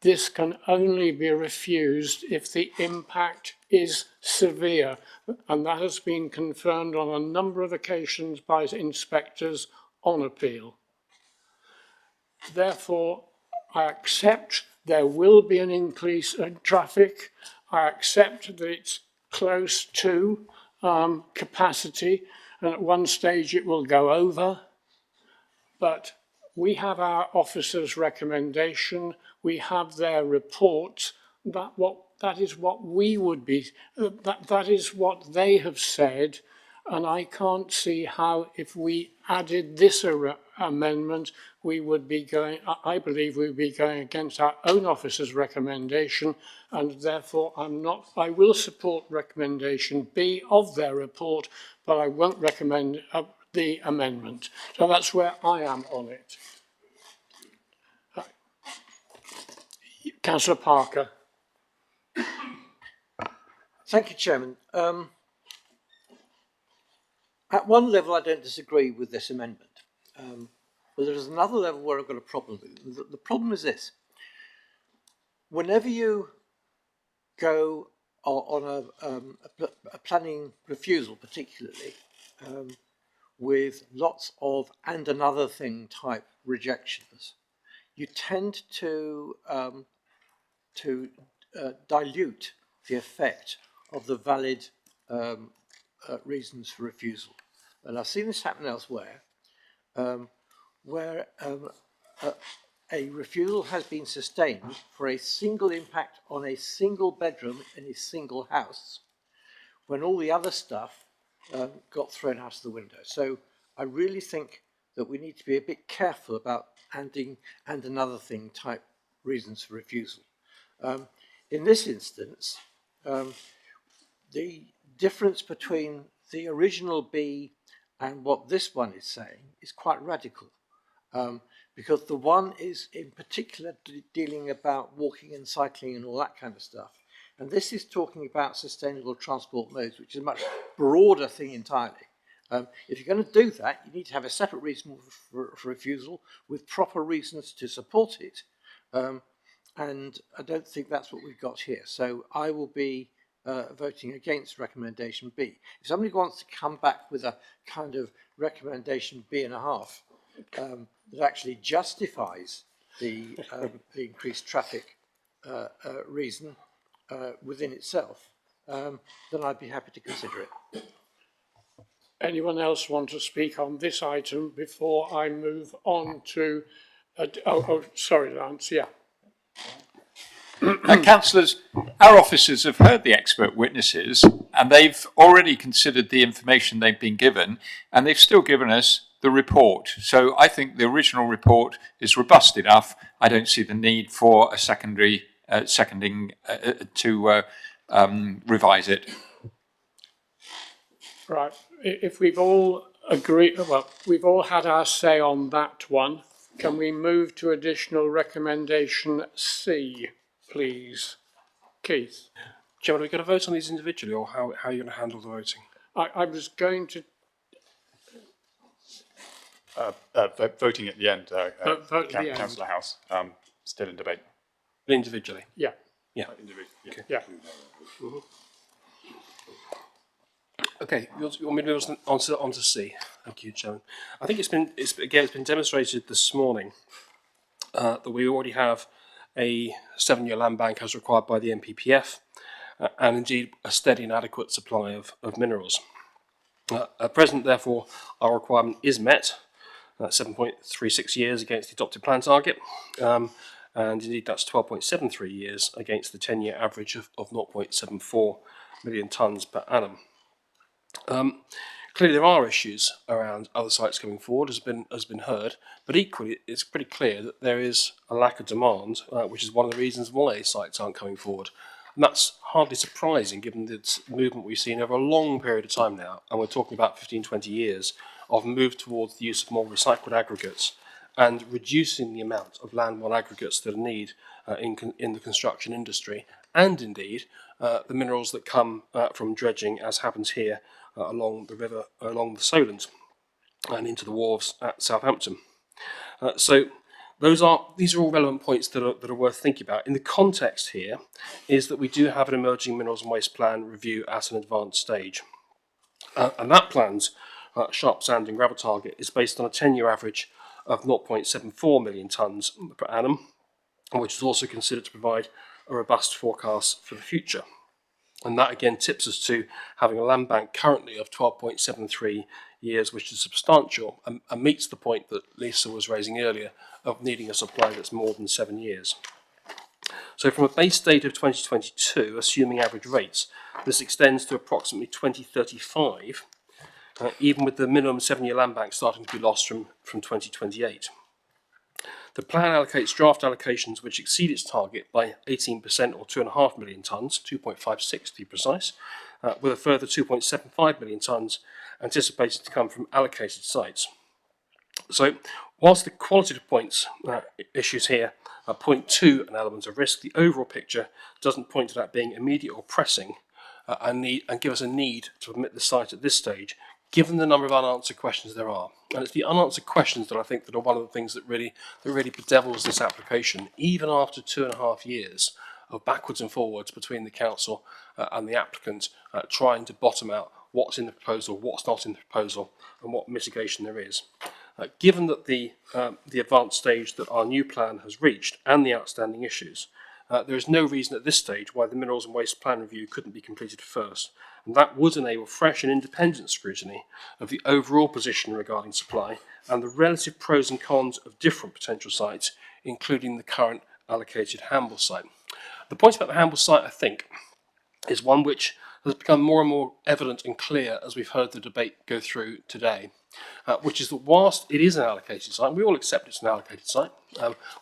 this can only be refused if the impact is severe, and that has been confirmed on a number of occasions by inspectors on appeal. Therefore, I accept there will be an increase in traffic. I accept that it's close to capacity, and at one stage it will go over. But we have our officers' recommendation, we have their report, that is what we would be, that is what they have said, and I can't see how, if we added this amendment, we would be going, I believe we would be going against our own officers' recommendation, and therefore I will support recommendation B of their report, but I won't recommend the amendment. So that's where I am on it. Councillor Parker. Thank you, Chairman. At one level, I don't disagree with this amendment, but there's another level where I've got a problem with it. The problem is this. Whenever you go on a planning refusal, particularly, with lots of and another thing type rejections, you tend to dilute the effect of the valid reasons for refusal. And I've seen this happen elsewhere, where a refusal has been sustained for a single impact on a single bedroom in a single house, when all the other stuff got thrown out of the window. So I really think that we need to be a bit careful about and another thing type reasons for refusal. In this instance, the difference between the original B and what this one is saying is quite radical, because the one is in particular dealing about walking and cycling and all that kind of stuff. And this is talking about sustainable transport modes, which is a much broader thing entirely. If you're going to do that, you need to have a separate reason for refusal with proper reasons to support it. And I don't think that's what we've got here. So I will be voting against recommendation B. If somebody wants to come back with a kind of recommendation B and a half that actually justifies the increased traffic reason within itself, then I'd be happy to consider it. Anyone else want to speak on this item before I move on to, sorry, Lance, yeah. Councillors, our officers have heard the expert witnesses and they've already considered the information they've been given, and they've still given us the report. So I think the original report is robust enough. I don't see the need for a seconding to revise it. Right, if we've all agreed, well, we've all had our say on that one, can we move to additional recommendation C, please? Keith. Chairman, are we going to vote on these individually, or how are you going to handle the voting? I was going to... Voting at the end, Councillor House, still in debate. Individually? Yeah. Yeah. Okay. Yeah. Mm-hmm. Okay, you want me to move on to C? Thank you, Chairman. I think it's been demonstrated this morning that we already have a 7-year land bank as required by the NPPF, and indeed a steady and adequate supply of minerals. At present, therefore, our requirement is met, 7.36 years against the adopted plan target, and indeed that's 12.73 years against the 10-year average of 0.74 million tonnes per annum. Clearly, there are issues around other sites coming forward, has been heard, but equally, it's pretty clear that there is a lack of demand, which is one of the reasons why sites aren't coming forward. And that's hardly surprising given the movement we've seen over a long period of time now, and we're talking about 15, 20 years, of move towards the use of more recycled aggregates and reducing the amount of landborne aggregates that are needed in the construction industry, and indeed the minerals that come from dredging, as happens here along the river, along the Solent, and into the wharves at Southampton. So these are all relevant points that are worth thinking about. In the context here is that we do have an emerging minerals and waste plan review at an advanced stage. And that plan's sharp sand and gravel target is based on a 10-year average of 0.74 million tonnes per annum, which is also considered to provide a robust forecast for the future. And that again tips us to having a land bank currently of 12.73 years, which is substantial and meets the point that Lisa was raising earlier of needing a supply that's more than 7 years. So from a base date of 2022, assuming average rates, this extends to approximately 2035, even with the minimum 7-year land bank starting to be lost from 2028. The plan allocates draft allocations which exceed its target by 18% or 2.5 million tonnes, 2.56 to be precise, with a further 2.75 million tonnes anticipated to come from allocated sites. So, whilst the qualitative points issues here point to an element of risk, the overall picture doesn't point to that being immediate or pressing and give us a need to permit the site at this stage, given the number of unanswered questions there are. And it's the unanswered questions that I think that are one of the things that really bedevils this application, even after 2.5 years of backwards and forwards between the council and the applicant trying to bottom out what's in the proposal, what's not in the proposal, and what mitigation there is. Given that the advanced stage that our new plan has reached and the outstanding issues, there is no reason at this stage why the Minerals and Waste Plan Review couldn't be completed first, and that would enable fresh and independent scrutiny of the overall position regarding supply and the relative pros and cons of different potential sites, including the current allocated Hamble site. The point about the Hamble site, I think, is one which has become more and more evident and clear as we've heard the debate go through today, which is that whilst it is an allocated site, we all accept it's an allocated site,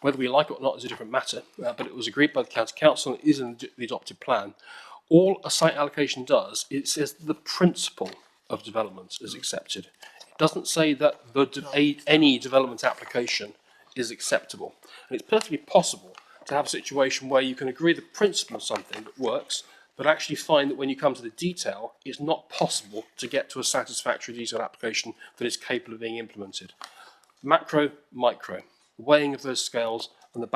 whether we like it or not is a different matter, but it was agreed by the County Council and it is in the adopted plan. All a site allocation does, it says the principle of development is accepted. It doesn't say that any development application is acceptable. And it's perfectly possible to have a situation where you can agree the principle of something that works, but actually find that when you come to the detail, it's not possible to get to a satisfactory detailed application that is capable of being implemented. Macro, micro, weighing of those scales and the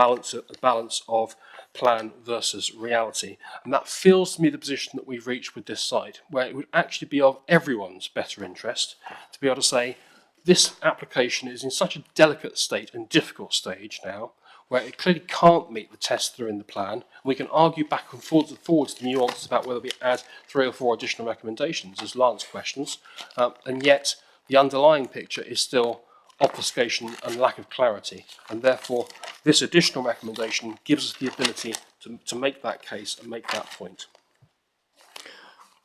balance of plan versus reality. And that feels to me the position that we've reached with this site, where it would actually be of everyone's better interest to be able to say, this application is in such a delicate state and difficult stage now, where it clearly can't meet the tests that are in the plan. We can argue back and forwards the nuances about whether we add 3 or 4 additional recommendations, as Lance questions, and yet the underlying picture is still obfuscation and lack of clarity, and therefore this additional recommendation gives us the ability to make that case and make that point.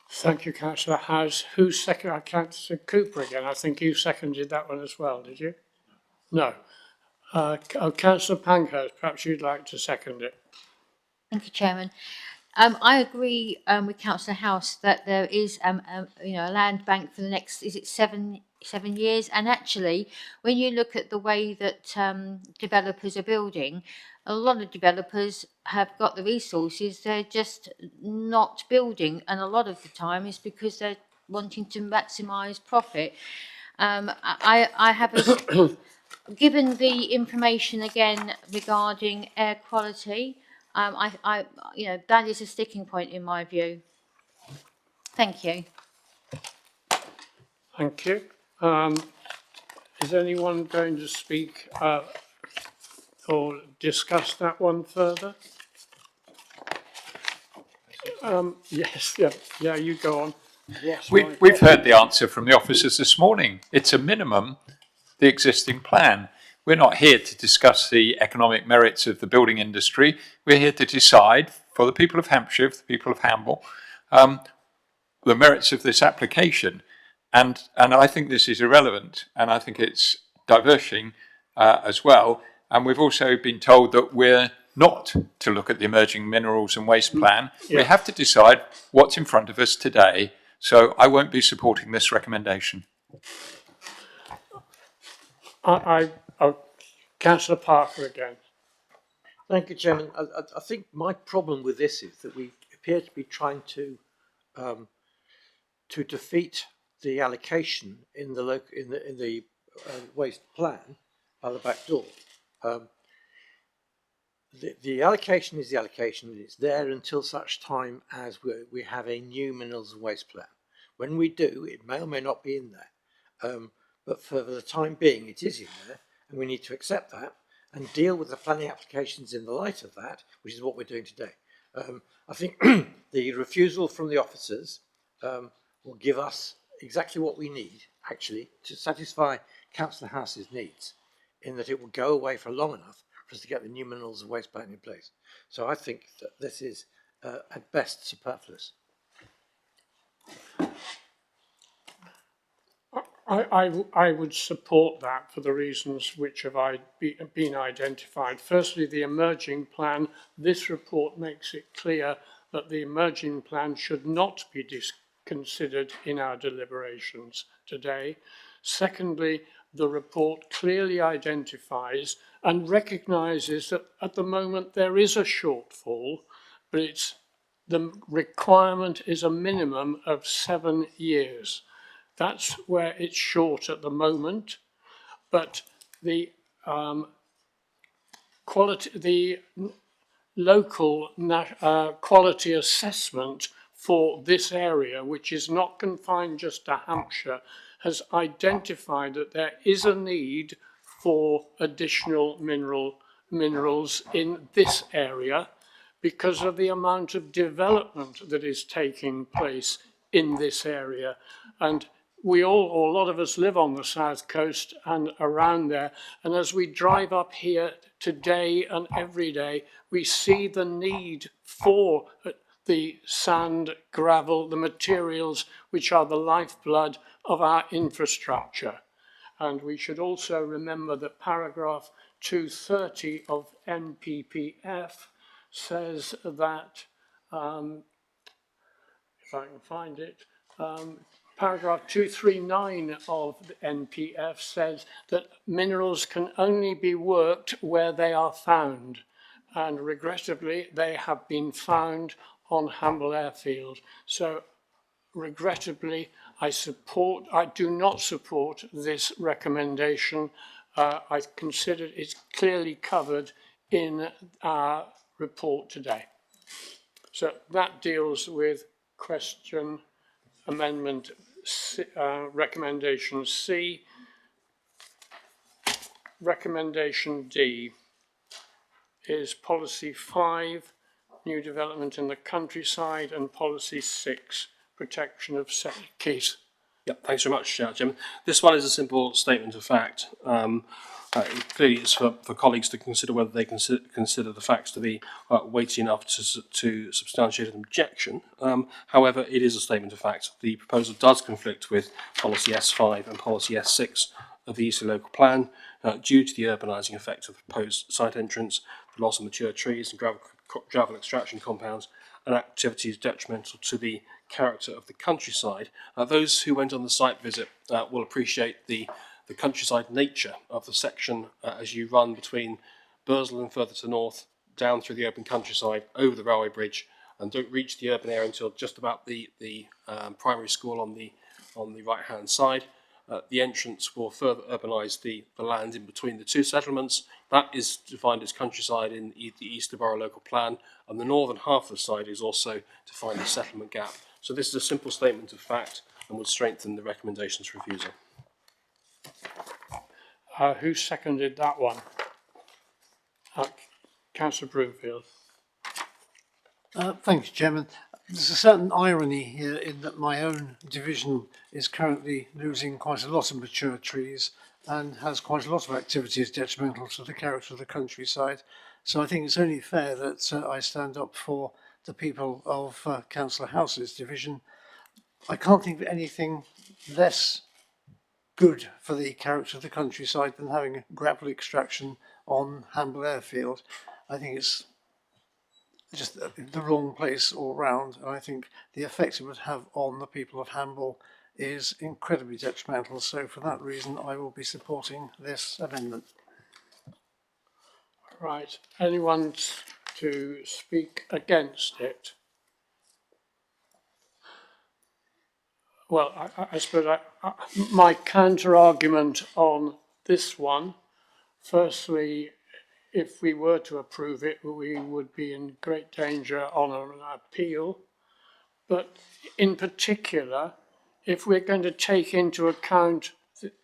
Thank you, Councillor Howes. Who seconded? Councillor Cooper again. I think you seconded that one as well, did you? No. Councillor Pankhurst, perhaps you'd like to second it. Thank you, Chairman. I agree with Councillor House that there is a land bank for the next, is it seven years? And actually, when you look at the way that developers are building, a lot of developers have got the resources, they're just not building, and a lot of the time is because they're wanting to maximise profit. I have a given the information again regarding air quality, that is a sticking point in my view. Thank you. Thank you. Is anyone going to speak or discuss that one further? Yes, yeah, you go on. Yes, We've heard the answer from the officers this morning. It's a minimum, the existing plan. We're not here to discuss the economic merits of the building industry. We're here to decide for the people of Hampshire, for the people of Hamble, the merits of this application. And I think this is irrelevant, and I think it's diverting as well. And we've also been told that we're not to look at the emerging minerals and waste plan. Yeah. We have to decide what's in front of us today. So I won't be supporting this recommendation. Councillor Parker again. Thank you, Chairman. I think my problem with this is that we appear to be trying to defeat the allocation in the waste plan by the back door. The allocation is the allocation, and it's there until such time as we have a new minerals and waste plan. When we do, it may or may not be in there, but for the time being, it is in there, and we need to accept that and deal with the planning applications in the light of that, which is what we're doing today. I think the refusal from the officers will give us exactly what we need, actually, to satisfy Councillor House's needs, in that it will go away for long enough for us to get the new minerals and waste plan in place. So I think that this is, at best, superfluous. I would support that for the reasons which have been identified. Firstly, the emerging plan. This report makes it clear that the emerging plan should not be considered in our deliberations today. Secondly, the report clearly identifies and recognises that at the moment there is a shortfall, but the requirement is a minimum of 7 years. That's where it's short at the moment, but the local quality assessment for this area, which is not confined just to Hampshire, has identified that there is a need for additional minerals in this area because of the amount of development that is taking place in this area. And a lot of us live on the south coast and around there, and as we drive up here today and every day, we see the need for the sand, gravel, the materials which are the lifeblood of our infrastructure. And we should also remember that paragraph 230 of NPPF says that, if I can find it, paragraph 239 of the NPF says that minerals can only be worked where they are found. And regrettably, they have been found on Hamble Airfield. So regrettably, I do not support this recommendation. I consider it's clearly covered in our report today. So that deals with amendment C, recommendation C. Recommendation D is policy 5, new development in the countryside, and policy 6, protection of keys. Yep, thanks very much, Chairman. This one is a simple statement of fact. Clearly, it's for colleagues to consider whether they consider the facts to be weighty enough to substantiate an objection. However, it is a statement of fact. The proposal does conflict with policy S5 and policy S6 of the Eastleigh Local Plan due to the urbanising effect of the proposed site entrance, the loss of mature trees and gravel extraction compounds, and activities detrimental to the character of the countryside. Those who went on the site visit will appreciate the countryside nature of the section as you run between Burslem and further to north, down through the open countryside, over the railway bridge, and don't reach the urban area until just about the primary school on the right-hand side. The entrance will further urbanise the land in between the two settlements. That is defined as countryside in the Eastleigh Borough Local Plan, and the northern half of the side is also defined as settlement gap. So this is a simple statement of fact and would strengthen the recommendations for refusal. Who seconded that one? Councillor Broomfield. Thanks, Chairman. There's a certain irony here in that my own division is currently losing quite a lot of mature trees and has quite a lot of activities detrimental to the character of the countryside. So I think it's only fair that I stand up for the people of Councillor House's division. I can't think of anything less good for the character of the countryside than having gravel extraction on Hamble Airfield. I think it's just the wrong place all round, and I think the effect it would have on the people of Hamble is incredibly detrimental. So for that reason, I will be supporting this amendment. Right. Anyone to speak against it? Well, I suppose my counter-argument on this one, firstly, if we were to approve it, we would be in great danger on an appeal. But in particular, if we're going to take into account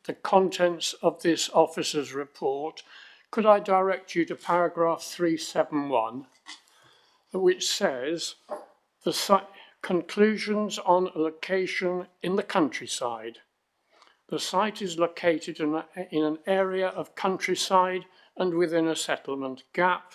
the contents of this officer's report, could I direct you to paragraph 371, which says the conclusions on a location in the countryside. The site is located in an area of countryside and within a settlement gap.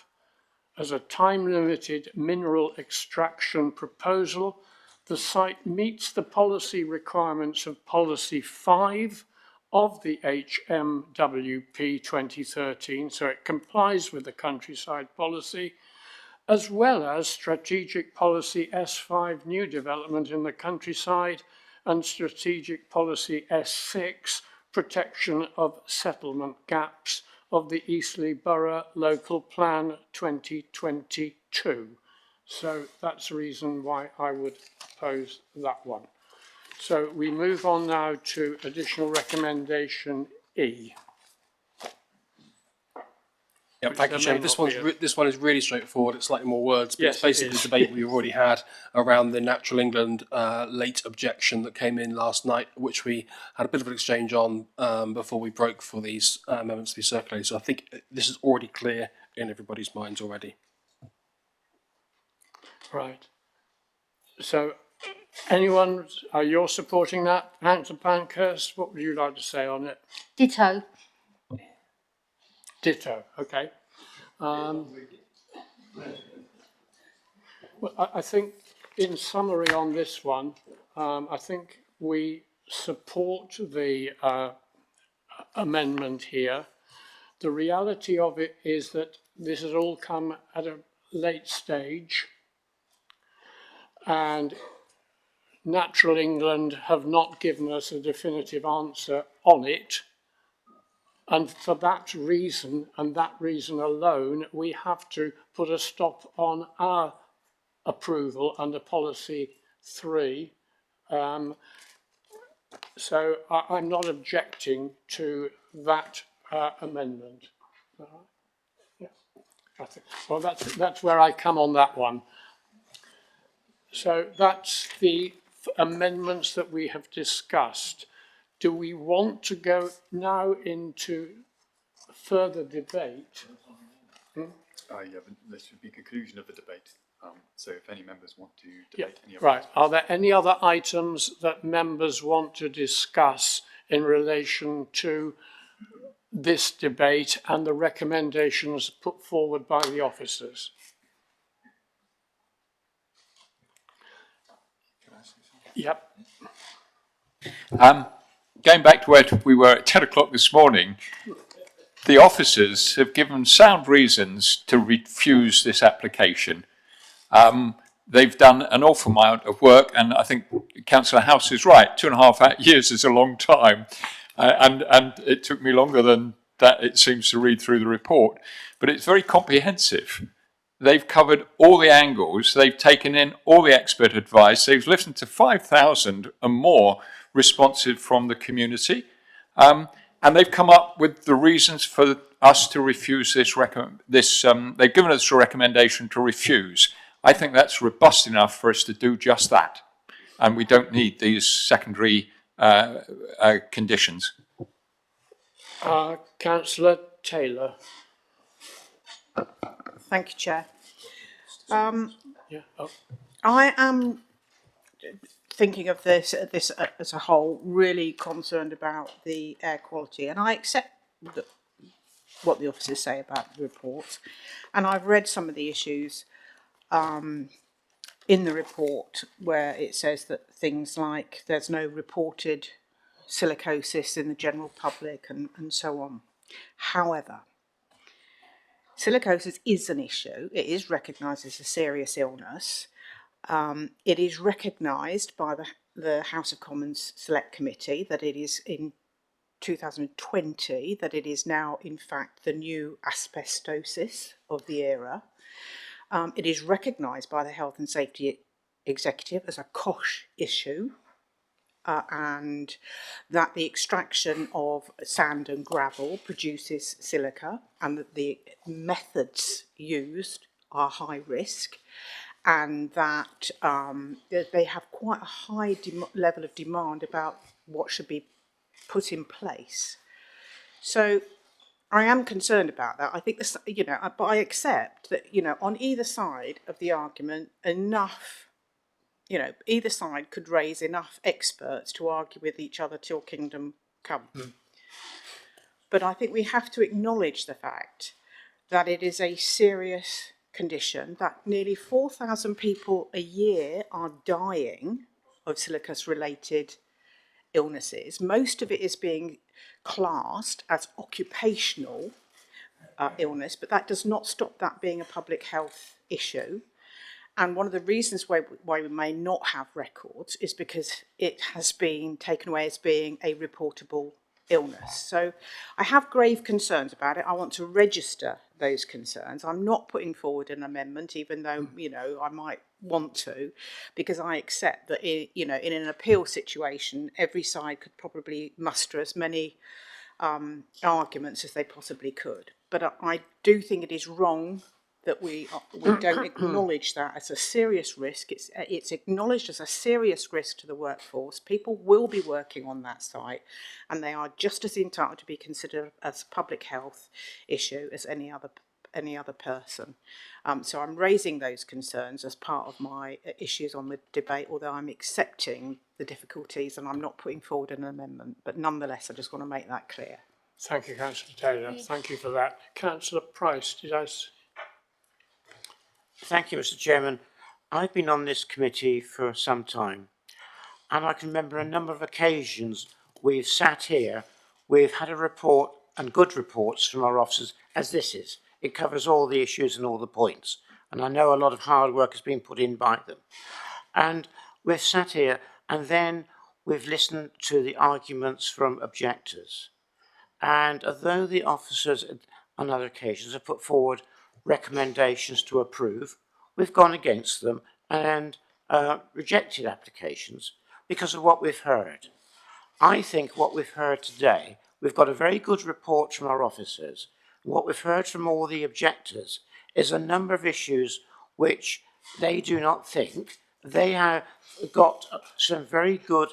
As a time-limited mineral extraction proposal, the site meets the policy requirements of Policy 5 of the HMWP 2013, so it complies with the countryside policy, as well as Strategic Policy S5, New Development in the Countryside, and Strategic Policy S6, Protection of Settlement Gaps of the Eastleigh Borough Local Plan 2022. So that's the reason why I would oppose that one. So we move on now to additional recommendation E. Yeah, thank you, Chairman. This one is really straightforward. It's slightly more words, but it's basically the debate we've already had around the Natural England late objection that came in last night, which we had a bit of an exchange on before we broke for these amendments to be circulated. So I think this is already clear in everybody's minds already. Right. So anyone, you're supporting that? Councillor Pankhurst, what would you like to say on it? Ditto. Ditto, okay. Well, I think in summary on this one, I think we support the amendment here. The reality of it is that this has all come at a late stage, and Natural England have not given us a definitive answer on it. And for that reason, and that reason alone, we have to put a stop on our approval under Policy 3. So I'm not objecting to that amendment. Yeah. Well, that's where I come on that one. So that's the amendments that we have discussed. Do we want to go now into further debate? Yeah, this should be conclusion of the debate. So if any members want to debate any other right. Are there any other items that members want to discuss in relation to this debate and the recommendations put forward by the officers? Yep. Going back to where we were at 10 o'clock this morning, the officers have given sound reasons to refuse this application. They've done an awful amount of work, and I think Councillor House is right. 2.5 years is a long time, and it took me longer than that, it seems, to read through the report. But it's very comprehensive. They've covered all the angles. They've taken in all the expert advice. They've listened to 5,000 and more responses from the community. And they've come up with the reasons for us to refuse this. They've given us a recommendation to refuse. I think that's robust enough for us to do just that. And we don't need these secondary conditions. Councillor Taylor. Thank you, Chair. Yeah. Oh. I am thinking of this as a whole, really concerned about the air quality, and I accept what the officers say about the report, and I've read some of the issues in the report where it says that things like there's no reported silicosis in the general public and so on. However, silicosis is an issue. It is recognised as a serious illness. It is recognised by the House of Commons Select Committee that it is in 2020 that it is now in fact the new asbestosis of the era. It is recognised by the Health and Safety Executive as a COSH issue, and that the extraction of sand and gravel produces silica, and that the methods used are high risk, and that they have quite a high level of demand about what should be put in place. So I am concerned about that. I think this, but I accept that, on either side of the argument, either side could raise enough experts to argue with each other till kingdom come. But I think we have to acknowledge the fact that it is a serious condition, that nearly 4,000 people a year are dying of silicus-related illnesses. Most of it is being classed as occupational illness, but that does not stop that being a public health issue. And one of the reasons why we may not have records is because it has been taken away as being a reportable illness. So I have grave concerns about it. I want to register those concerns. I'm not putting forward an amendment, even though, I might want to, because I accept that, in an appeal situation, every side could probably muster as many arguments as they possibly could. But I do think it is wrong that we don't acknowledge that as a serious risk. It's acknowledged as a serious risk to the workforce. People will be working on that site, and they are just as entitled to be considered as a public health issue as any other person. So I'm raising those concerns as part of my issues on the debate, although I'm accepting the difficulties and I'm not putting forward an amendment. But nonetheless, I just want to make that clear. Thank you, Councillor Taylor. Thank you for that. Councillor Price, Thank you, Mr. Chairman. I've been on this committee for some time, and I can remember a number of occasions we've sat here, we've had a report, and good reports from our officers, as this is. It covers all the issues and all the points, and I know a lot of hard work has been put in by them. And we've sat here, and then we've listened to the arguments from objectors. And although the officers on other occasions have put forward recommendations to approve, we've gone against them and rejected applications because of what we've heard. I think what we've heard today, we've got a very good report from our officers. What we've heard from all the objectors is a number of issues which they do not think. They have got some very good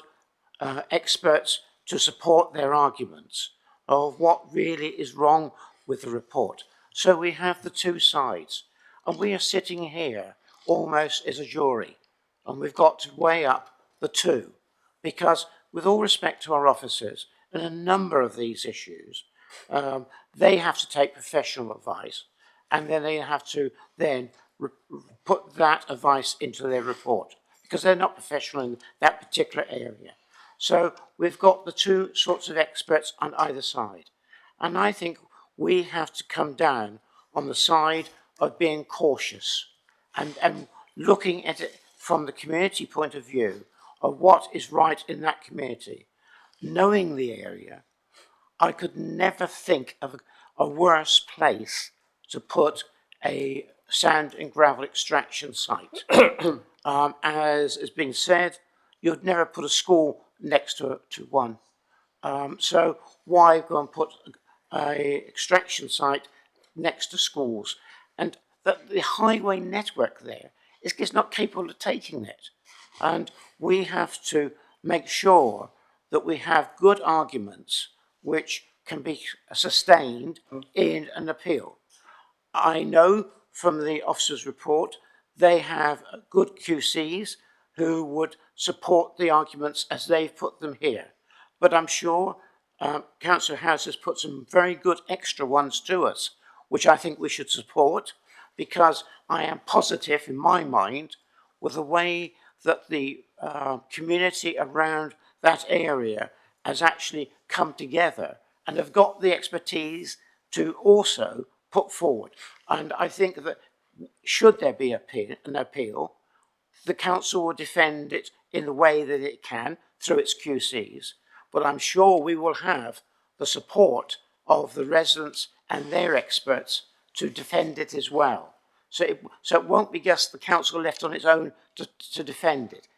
experts to support their arguments of what really is wrong with the report. So we have the two sides, and we are sitting here almost as a jury, and we've got to weigh up the two, because with all respect to our officers, in a number of these issues, they have to take professional advice, and then they have to then put that advice into their report, because they're not professional in that particular area. So we've got the two sorts of experts on either side, and I think we have to come down on the side of being cautious and looking at it from the community point of view of what is right in that community. Knowing the area, I could never think of a worse place to put a sand and gravel extraction site. As has been said, you'd never put a school next to one. So why go and put a extraction site next to schools? And the highway network there is not capable of taking it. And we have to make sure that we have good arguments which can be sustained in an appeal. I know from the officer's report they have good QCs who would support the arguments as they've put them here. But I'm sure Councillor House has put some very good extra ones to us, which I think we should support, because I am positive in my mind with the way that the community around that area has actually come together and have got the expertise to also put forward. And I think that should there be an appeal, the council will defend it in the way that it can through its QCs. But I'm sure we will have the support of the residents and their experts to defend it as well. So it won't be just the council left on its own to defend it,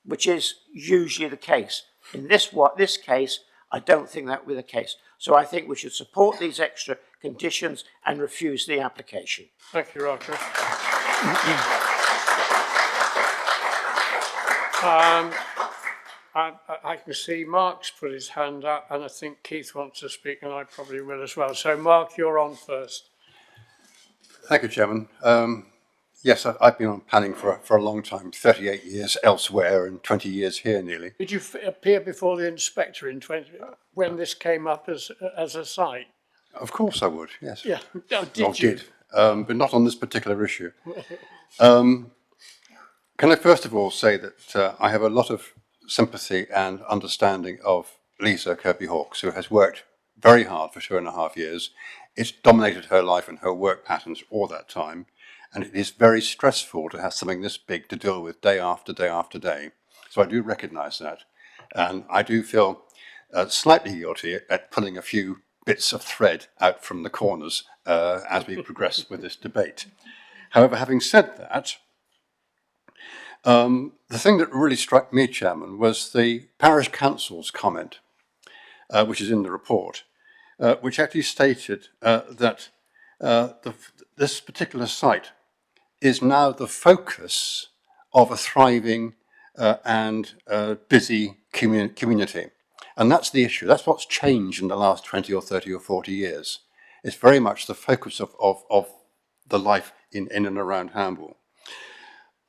which is usually the case. In this case, I don't think that will be the case. So I think we should support these extra conditions and refuse the application. Thank you, Roger. I can see Mark's put his hand up, and I think Keith wants to speak, and I probably will as well. So, Mark, you're on first. Thank you, Chairman. Yes, I've been on planning for a long time, 38 years elsewhere and 20 years here nearly. Did you appear before the inspector when this came up as a site? Of course I would, yes. Yeah, did you? But not on this particular issue. Can I first of all say that I have a lot of sympathy and understanding of Lisa Kirby-Hawkes, who has worked very hard for 2.5 years. It's dominated her life and her work patterns all that time. And it is very stressful to have something this big to deal with day after day after day. So I do recognise that. And I do feel slightly guilty at pulling a few bits of thread out from the corners as we progress with this debate. However, having said that, the thing that really struck me, Chairman, was the Parish Council's comment, which is in the report, which actually stated that this particular site is now the focus of a thriving and busy community. And that's the issue. That's what's changed in the last 20 or 30 or 40 years. It's very much the focus of the life in and around Hamble.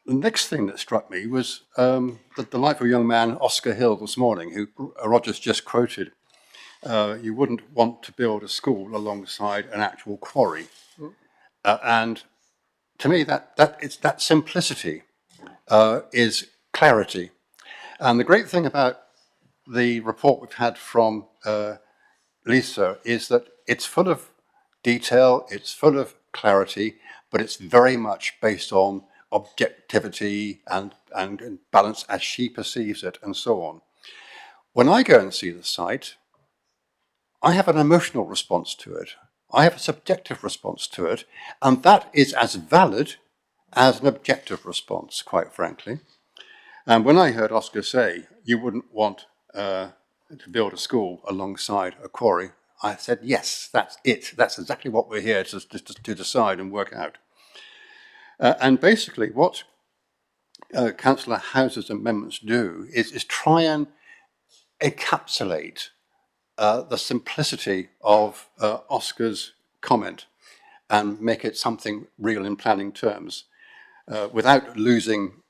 The next thing that struck me was the life of a young man, Oscar Hill, this morning, who Roger's just quoted. You wouldn't want to build a school alongside an actual quarry. And to me, that simplicity is clarity. And the great thing about the report we've had from Lisa is that it's full of detail, it's full of clarity, but it's very much based on objectivity and balance as she perceives it and so on. When I go and see the site, I have an emotional response to it. I have a subjective response to it, and that is as valid as an objective response, quite frankly. And when I heard Oscar say, you wouldn't want to build a school alongside a quarry, I said, yes, that's it. That's exactly what we're here to decide and work out. And basically what Councillor House's amendments do is try and encapsulate the simplicity of Oscar's comment and make it something real in planning terms without losing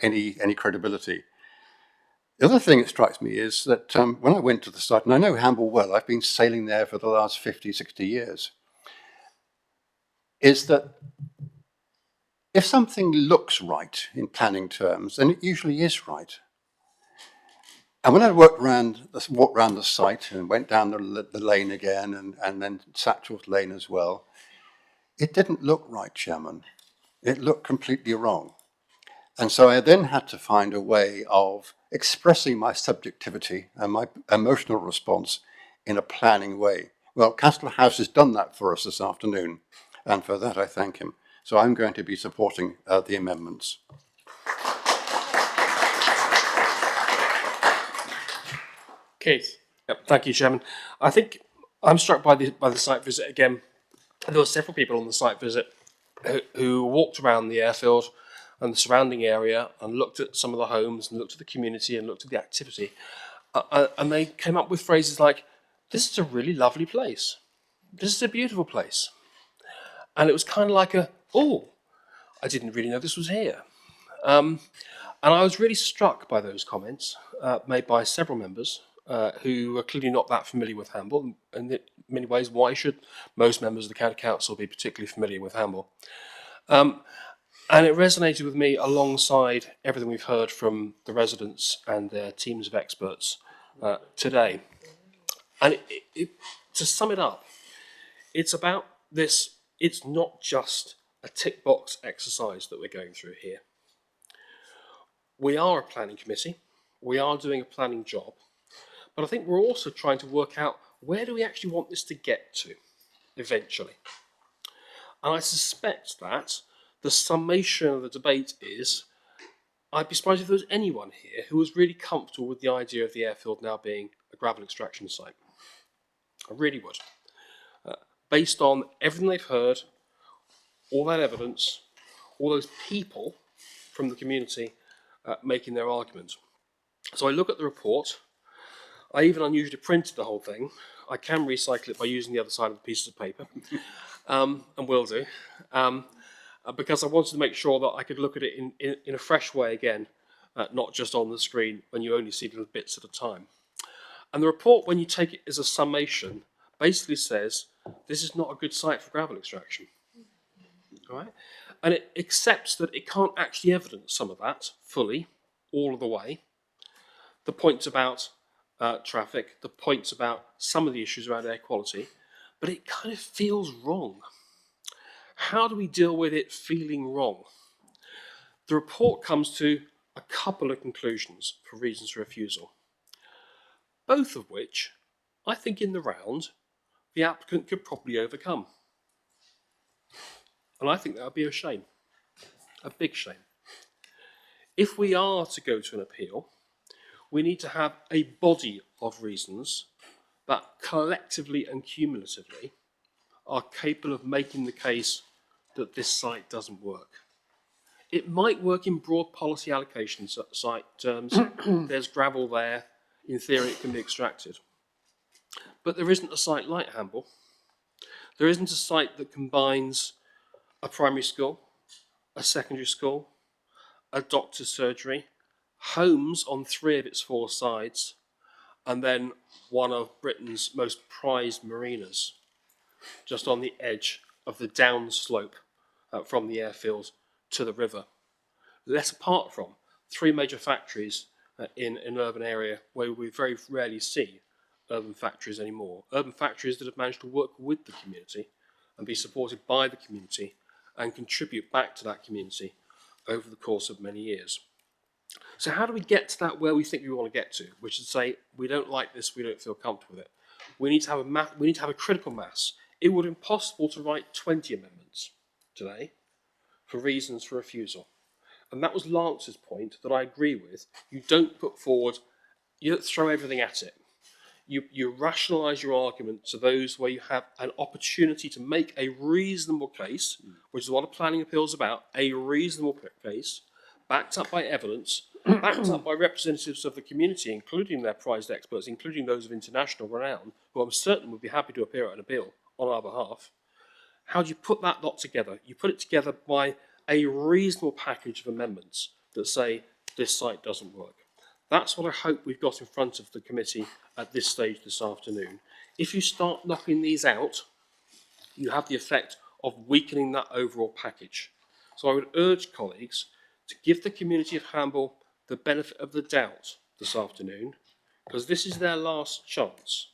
any credibility. The other thing that strikes me is that when I went to the site, and I know Hamble well, I've been sailing there for the last 50, 60 years, is that if something looks right in planning terms, then it usually is right. And when I walked around the site and went down the lane again and then Satchell's Lane as well, it didn't look right, Chairman. It looked completely wrong. And so I then had to find a way of expressing my subjectivity and my emotional response in a planning way. Well, Councillor House has done that for us this afternoon, and for that I thank him. So I'm going to be supporting the amendments. Keith. Yep, thank you, Chairman. I think I'm struck by the site visit again. There were several people on the site visit who walked around the airfield and the surrounding area and looked at some of the homes and looked at the community and looked at the activity. And they came up with phrases like, this is a really lovely place. This is a beautiful place. And it was kind of like oh, I didn't really know this was here. And I was really struck by those comments made by several members who are clearly not that familiar with Hamble. And in many ways, why should most members of the County Council be particularly familiar with Hamble? And it resonated with me alongside everything we've heard from the residents and their teams of experts today. And to sum it up, it's about this, it's not just a tick box exercise that we're going through here. We are a planning committee, we are doing a planning job, but I think we're also trying to work out where do we actually want this to get to eventually. And I suspect that the summation of the debate is, I'd be surprised if there was anyone here who was really comfortable with the idea of the airfield now being a gravel extraction site. I really would. Based on everything they've heard, all that evidence, all those people from the community making their argument. So I look at the report. I even unusually printed the whole thing. I can recycle it by using the other side of the pieces of paper, and will do, because I wanted to make sure that I could look at it in a fresh way again, not just on the screen when you only see little bits at a time. And the report, when you take it as a summation, basically says this is not a good site for gravel extraction. All right? And it accepts that it can't actually evidence some of that fully, all of the way. The points about traffic, the points about some of the issues around air quality, but it kind of feels wrong. How do we deal with it feeling wrong? The report comes to a couple of conclusions for reasons for refusal, both of which I think in the round the applicant could probably overcome. And I think that would be a shame, a big shame. If we are to go to an appeal, we need to have a body of reasons that collectively and cumulatively are capable of making the case that this site doesn't work. It might work in broad policy allocation site terms. There's gravel there. In theory, it can be extracted. But there isn't a site like Hamble. There isn't a site that combines a primary school, a secondary school, a doctor's surgery, homes on 3 of its 4 sides, and then one of Britain's most prized marinas, just on the edge of the downslope from the airfield to the river. Less apart from 3 major factories in an urban area where we very rarely see urban factories anymore. Urban factories that have managed to work with the community and be supported by the community and contribute back to that community over the course of many years. So how do we get to that where we think we want to get to, which is to say, we don't like this, we don't feel comfortable with it. We need to have a critical mass. It would be impossible to write 20 amendments today for reasons for refusal. And that was Lance's point that I agree with. You don't put forward, you don't throw everything at it. You rationalise your argument to those where you have an opportunity to make a reasonable case, which is what a planning appeal is about, a reasonable case, backed up by evidence, backed up by representatives of the community, including their prized experts, including those of international renown, who I'm certain would be happy to appear at an appeal on our behalf. How do you put that lot together? You put it together by a reasonable package of amendments that say this site doesn't work. That's what I hope we've got in front of the committee at this stage this afternoon. If you start knocking these out, you have the effect of weakening that overall package. So I would urge colleagues to give the community of Hamble the benefit of the doubt this afternoon, because this is their last chance.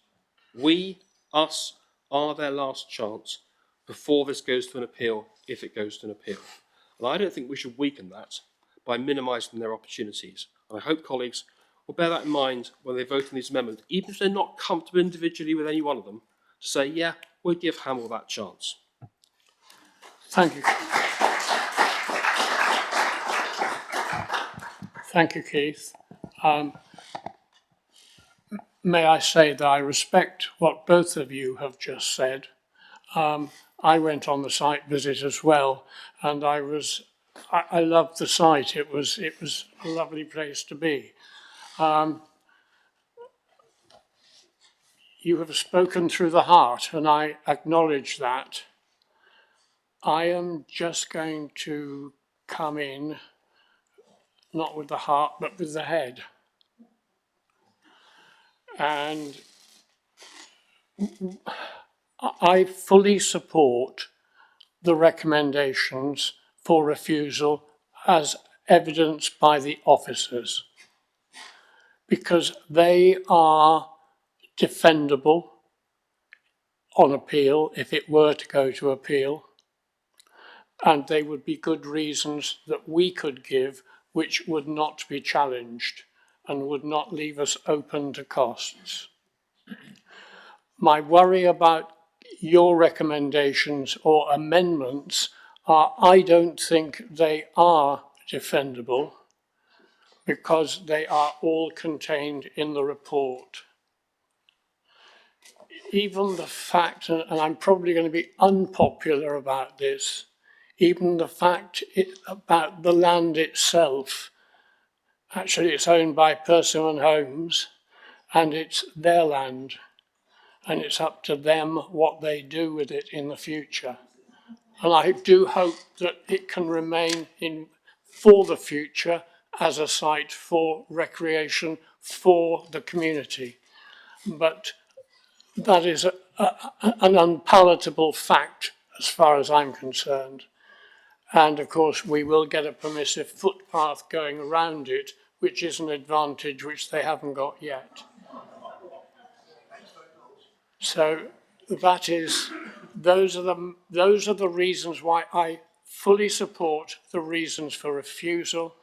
We, us, are their last chance before this goes to an appeal, if it goes to an appeal. And I don't think we should weaken that by minimising their opportunities. And I hope colleagues will bear that in mind when they vote on these amendments, even if they're not comfortable individually with any one of them, to say, yeah, we'll give Hamble that chance. Thank you. Thank you, Keith. May I say that I respect what both of you have just said. I went on the site visit as well, and I loved the site. It was a lovely place to be. You have spoken through the heart, and I acknowledge that. I am just going to come in, not with the heart, but with the head. And I fully support the recommendations for refusal as evidenced by the officers, because they are defendable on appeal if it were to go to appeal, and they would be good reasons that we could give which would not be challenged and would not leave us open to costs. My worry about your recommendations or amendments are I don't think they are defendable because they are all contained in the report. Even the fact, and I'm probably going to be unpopular about this, even the fact about the land itself, actually it's owned by Persimmon Homes and it's their land and it's up to them what they do with it in the future. And I do hope that it can remain for the future as a site for recreation for the community. But that is an unpalatable fact as far as I'm concerned. And of course, we will get a permissive footpath going around it, which is an advantage which they haven't got yet. So that is, those are the reasons why I fully support the reasons for refusal,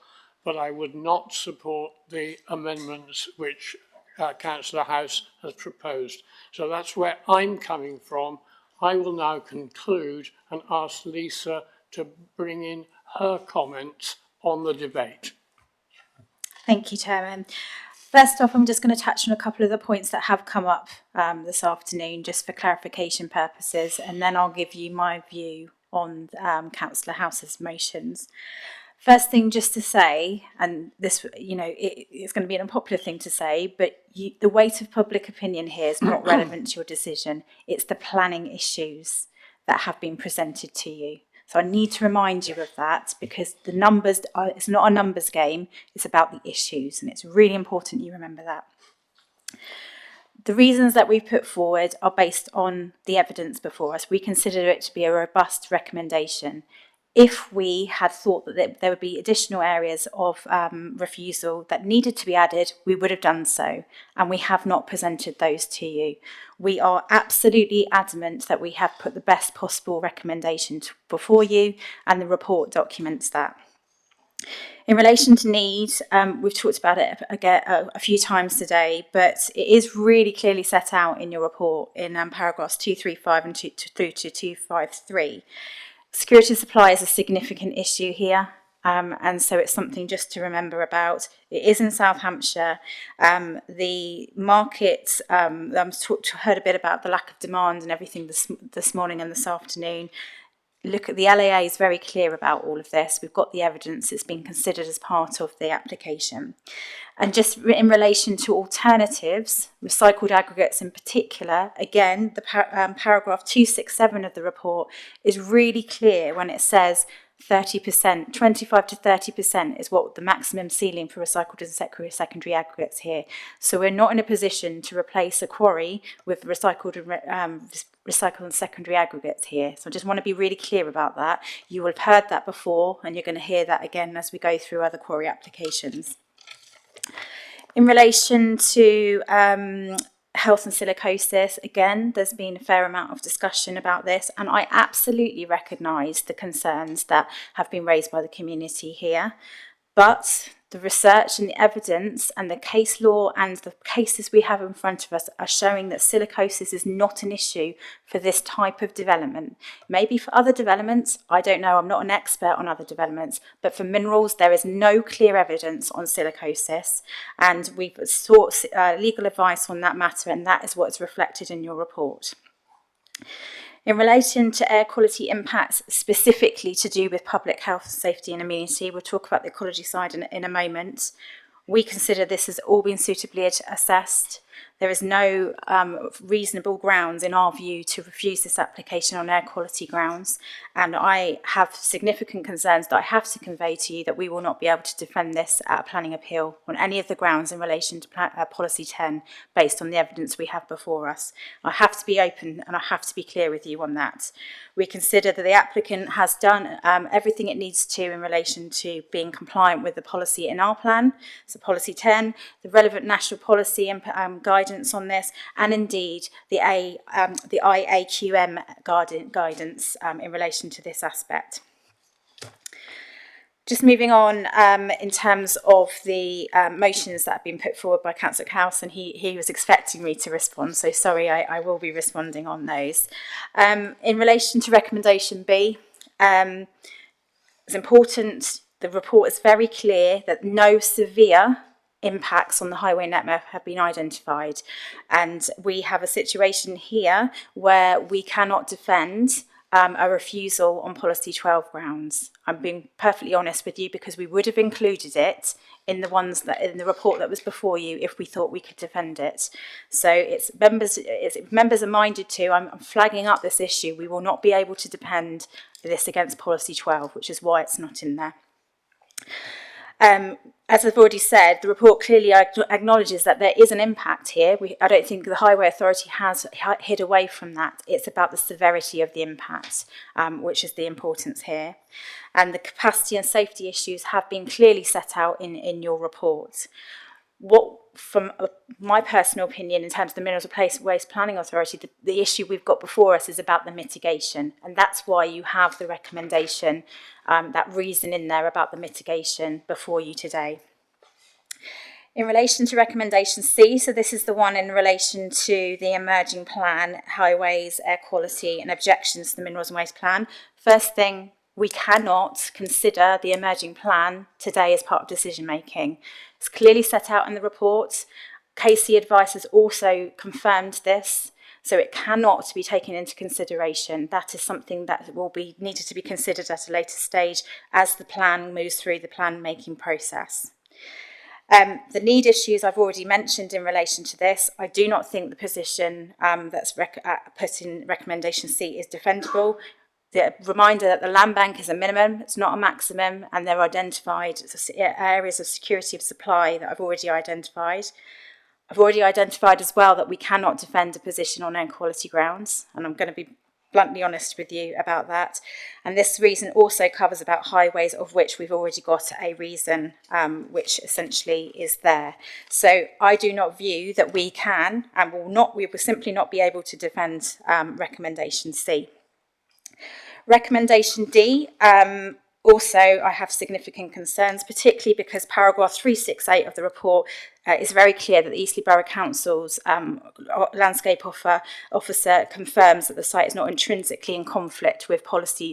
but I would not support the amendments which Councillor House has proposed. So that's where I'm coming from. I will now conclude and ask Lisa to bring in her comments on the debate. Thank you, Chairman. First off, I'm just going to touch on a couple of the points that have come up this afternoon, just for clarification purposes, and then I'll give you my view on Councillor House's motions. First thing just to say, and this, it's going to be an unpopular thing to say, but the weight of public opinion here is not relevant to your decision. It's the planning issues that have been presented to you. So I need to remind you of that because the numbers, it's not a numbers game, it's about the issues, and it's really important you remember that. The reasons that we've put forward are based on the evidence before us. We consider it to be a robust recommendation. If we had thought that there would be additional areas of refusal that needed to be added, we would have done so, and we have not presented those to you. We are absolutely adamant that we have put the best possible recommendation before you, and the report documents that. In relation to need, we've talked about it again a few times today, but it is really clearly set out in your report in paragraphs 235 and through to 253. Security of supply is a significant issue here, and so it's something just to remember about. It is in South Hampshire. The market, heard a bit about the lack of demand and everything this morning and this afternoon. Look at the LAA is very clear about all of this. We've got the evidence. It's been considered as part of the application. And just in relation to alternatives, recycled aggregates in particular, again, the paragraph 267 of the report is really clear when it says 30%, 25 to 30% is what the maximum ceiling for recycled and secondary aggregates here. So we're not in a position to replace a quarry with recycled and secondary aggregates here. So I just want to be really clear about that. You will have heard that before, and you're going to hear that again as we go through other quarry applications. In relation to health and silicosis, again, there's been a fair amount of discussion about this, and I absolutely recognise the concerns that have been raised by the community here. But the research and the evidence and the case law and the cases we have in front of us are showing that silicosis is not an issue for this type of development. Maybe for other developments, I don't know, I'm not an expert on other developments, but for minerals, there is no clear evidence on silicosis, and we've sought legal advice on that matter, and that is what is reflected in your report. In relation to air quality impacts specifically to do with public health, safety and amenity, we'll talk about the ecology side in a moment. We consider this has all been suitably assessed. There is no reasonable grounds, in our view, to refuse this application on air quality grounds, and I have significant concerns that I have to convey to you that we will not be able to defend this at a planning appeal on any of the grounds in relation to Policy 10, based on the evidence we have before us. I have to be open and I have to be clear with you on that. We consider that the applicant has done everything it needs to in relation to being compliant with the policy in our plan, so Policy 10, the relevant national policy and guidance on this, and indeed the IAQM guidance in relation to this aspect. Just moving on in terms of the motions that have been put forward by Councillor House, and he was expecting me to respond, so sorry, I will be responding on those. In relation to recommendation B, it's important, the report is very clear that no severe impacts on the highway network have been identified, and we have a situation here where we cannot defend a refusal on Policy 12 grounds. I'm being perfectly honest with you, because we would have included it in the ones that in the report that was before you if we thought we could defend it. So it's members are minded to, I'm flagging up this issue, we will not be able to defend this against Policy 12, which is why it's not in there. As I've already said, the report clearly acknowledges that there is an impact here. I don't think the Highway Authority has hid away from that. It's about the severity of the impact, which is the importance here. And the capacity and safety issues have been clearly set out in your report. What, from my personal opinion, in terms of the Minerals and Waste Planning Authority, the issue we've got before us is about the mitigation, and that's why you have the recommendation, that reason in there about the mitigation before you today. In relation to recommendation C, so this is the one in relation to the emerging plan, highways, air quality, and objections to the Minerals and Waste Plan. First thing, we cannot consider the emerging plan today as part of decision making. It's clearly set out in the report. KC Advice has also confirmed this, so it cannot be taken into consideration. That is something that will be needed to be considered at a later stage as the plan moves through the plan making process. The need issues I've already mentioned in relation to this. I do not think the position that's put in recommendation C is defendable. The reminder that the land bank is a minimum, it's not a maximum, and they're identified areas of security of supply that I've already identified. I've already identified as well that we cannot defend a position on air quality grounds, and I'm going to be bluntly honest with you about that. And this reason also covers about highways, of which we've already got a reason which essentially is there. So I do not view that we can and we will simply not be able to defend recommendation C. Recommendation D, also I have significant concerns, particularly because paragraph 368 of the report is very clear that the Eastleigh Borough Council's landscape officer confirms that the site is not intrinsically in conflict with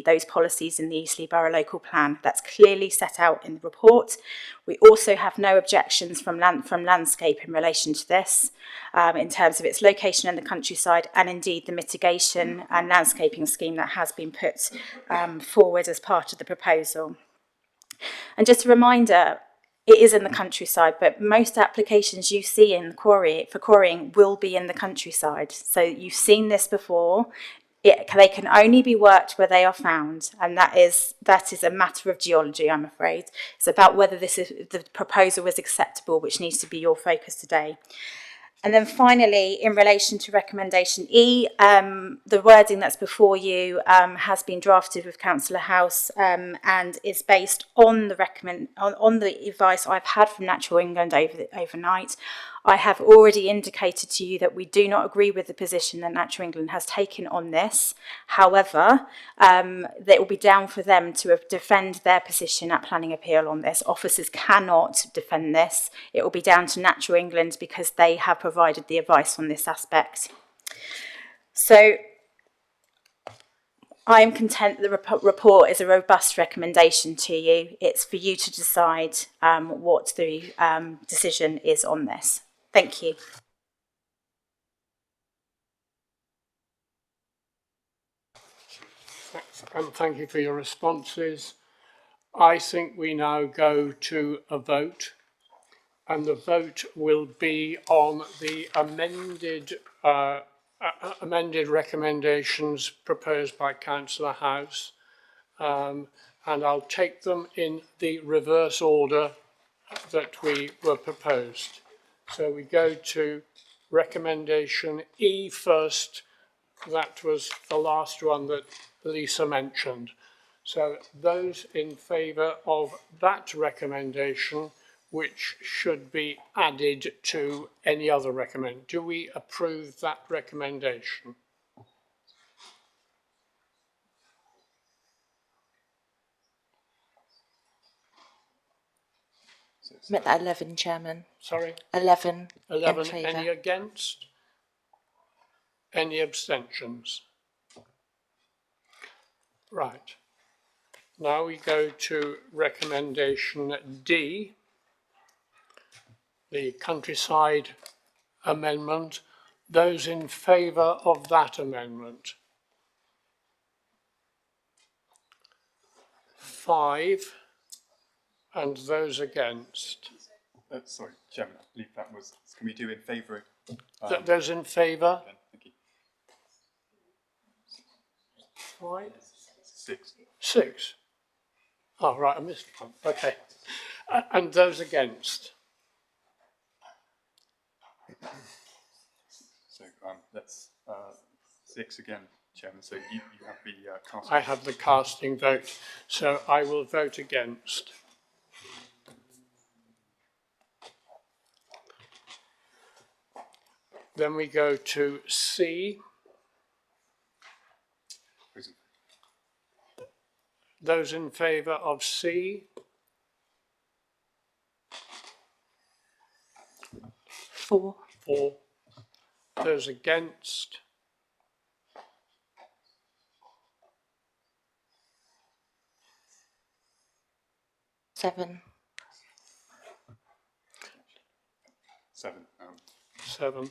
those policies in the Eastleigh Borough Local Plan. That's clearly set out in the report. We also have no objections from landscape in relation to this, in terms of its location in the countryside, and indeed the mitigation and landscaping scheme that has been put forward as part of the proposal. And just a reminder, it is in the countryside, but most applications you see in for quarrying will be in the countryside. So you've seen this before. They can only be worked where they are found, and that is a matter of geology, I'm afraid. It's about whether the proposal was acceptable, which needs to be your focus today. And then finally, in relation to recommendation E, the wording that's before you has been drafted with Councillor House and is based on the advice I've had from Natural England overnight. I have already indicated to you that we do not agree with the position that Natural England has taken on this. However, it will be down for them to defend their position at planning appeal on this. Officers cannot defend this. It will be down to Natural England because they have provided the advice on this aspect. So I am content that the report is a robust recommendation to you. It's for you to decide what the decision is on this. Thank you. And thank you for your responses. I think we now go to a vote. and the vote will be on the amended recommendations proposed by Councillor House, and I'll take them in the reverse order that we were proposed. So we go to recommendation E first. That was the last one that Lisa mentioned. So those in favour of that recommendation, which should be added to any other recommendation. Do we approve that recommendation? I'm at that 11, Chairman. Sorry? 11. 11. Any against? Any abstentions? Right. Now we go to recommendation D, the countryside amendment. Those in favour of that amendment? 5. And those against? Sorry, Chairman, I believe that was, can we do in favour? Those in favour? Thank you. 5? 6. 6. Oh, right, I missed one. Okay. And those against? So that's 6 again, Chairman. So you have the casting. I have the casting vote, so I will vote against. Then we go to C. Those in favour of C? 4. 4. Those against? 7. 7. 7.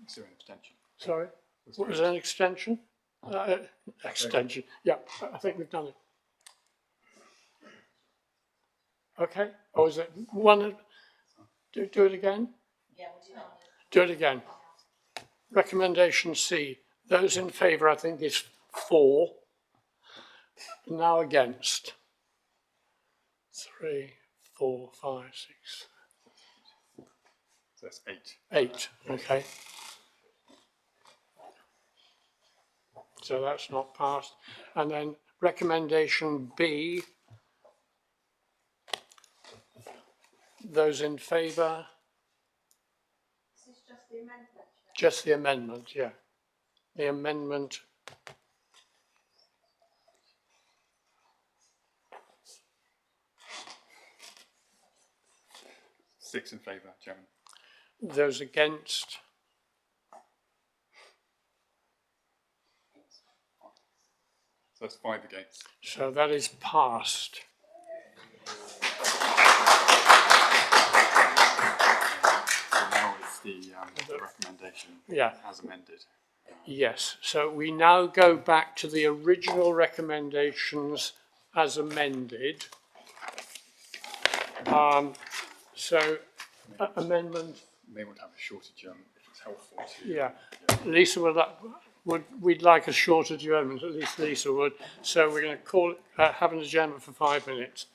Is there an abstention? Sorry? What was an extension? Extension. Yeah, I think we've done it. Okay. Or is it one? Do it again? Yeah, do it again. Recommendation C. Those in favour, I think, is 4. Now against. 3, 4, 5, 6. So that's 8. 8, okay. So that's not passed. And then recommendation B. Those in favour? This is just the amendment. Just the amendment, yeah. The amendment. Six in favour, Chairman. Those against? So that's 5 against. So that is passed. So now it's the recommendation as amended. Yes, so we now go back to the original recommendations as amended. Amendment. You may want to have a shorter if it's helpful to. Yeah, Lisa we'd like a shorter adjournment, at least Lisa would. So we're going to have an adjournment for 5 minutes.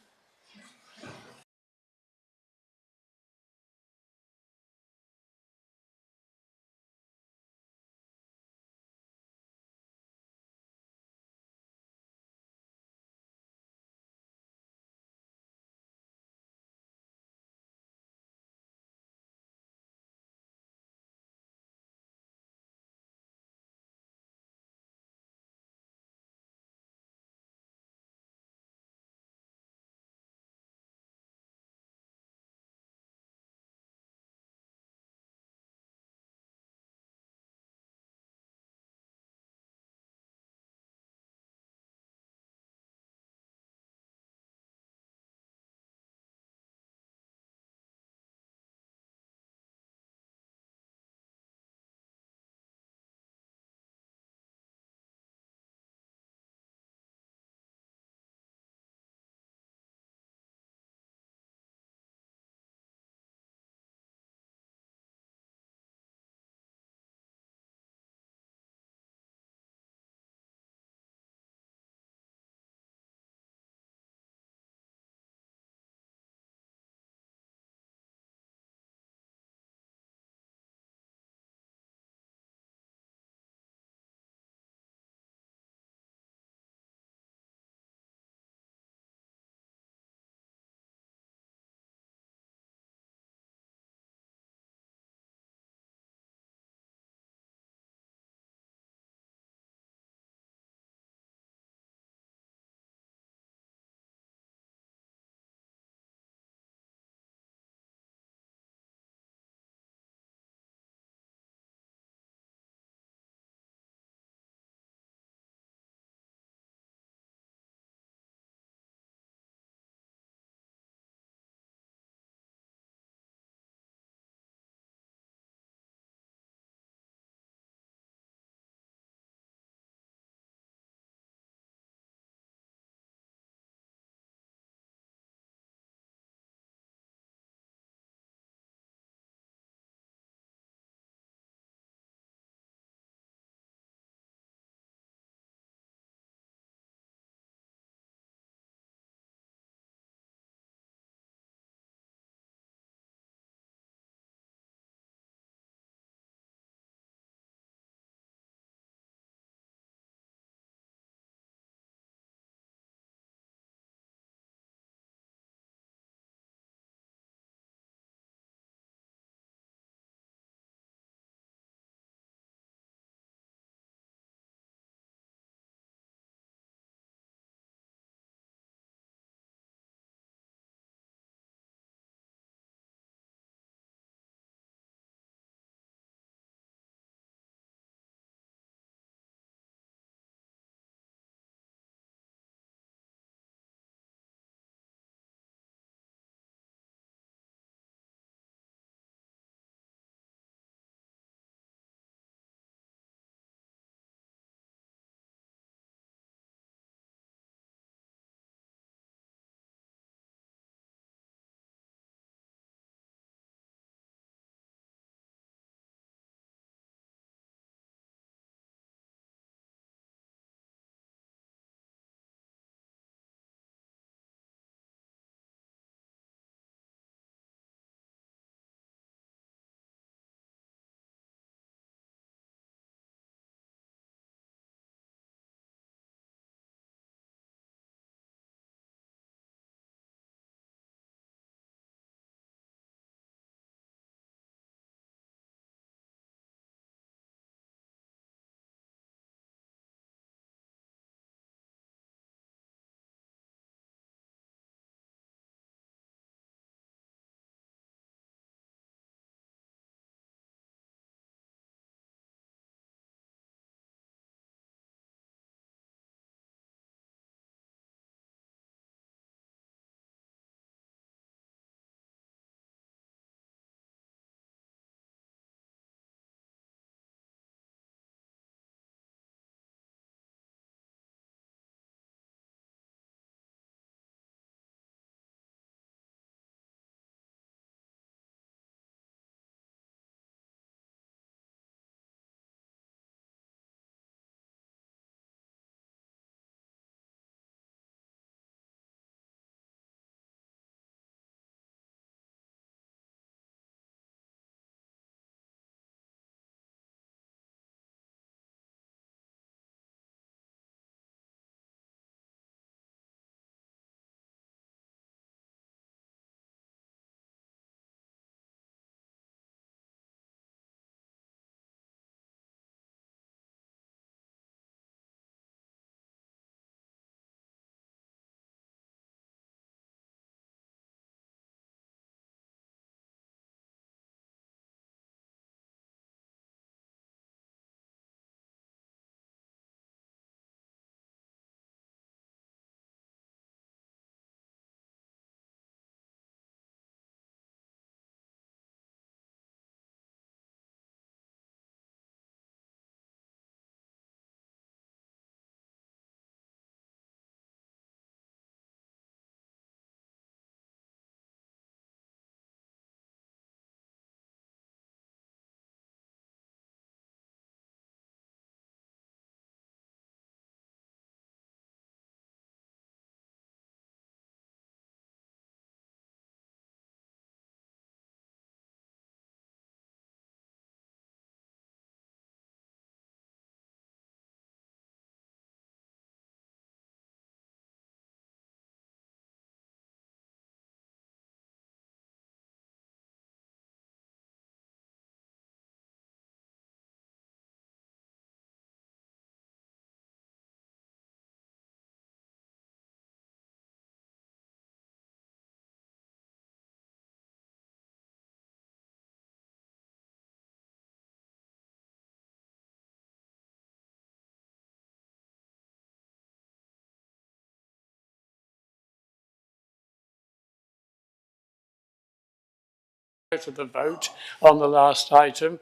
to the vote on the last item.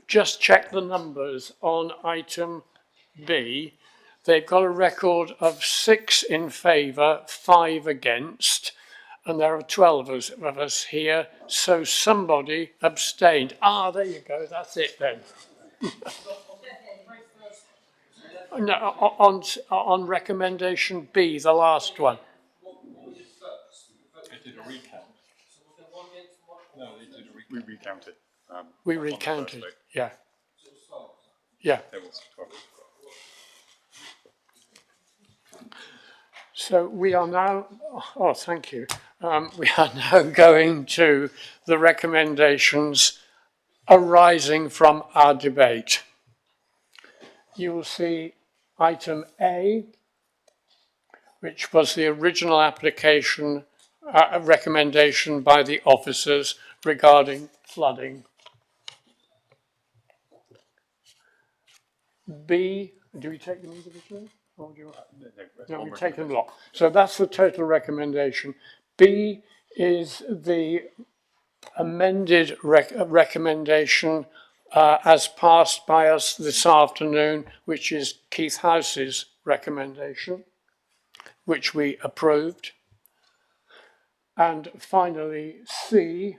Just check the numbers on item B. They've got a record of 6 in favour, 5 against, and there are 12 of us here, so somebody abstained. Ah, there you go, that's it then. No, on recommendation B, the last one. They did a recount. No, they did we recounted. We recounted, yeah. Yeah. There was 12. So we are now, oh, thank you. We are now going to the recommendations arising from our debate. You will see item A, which was the original application recommendation by the officers regarding flooding. B, do we take them individually? Or do you, no, we take them lot. So that's the total recommendation. B is the amended recommendation as passed by us this afternoon, which is Keith House's recommendation, which we approved. And finally, C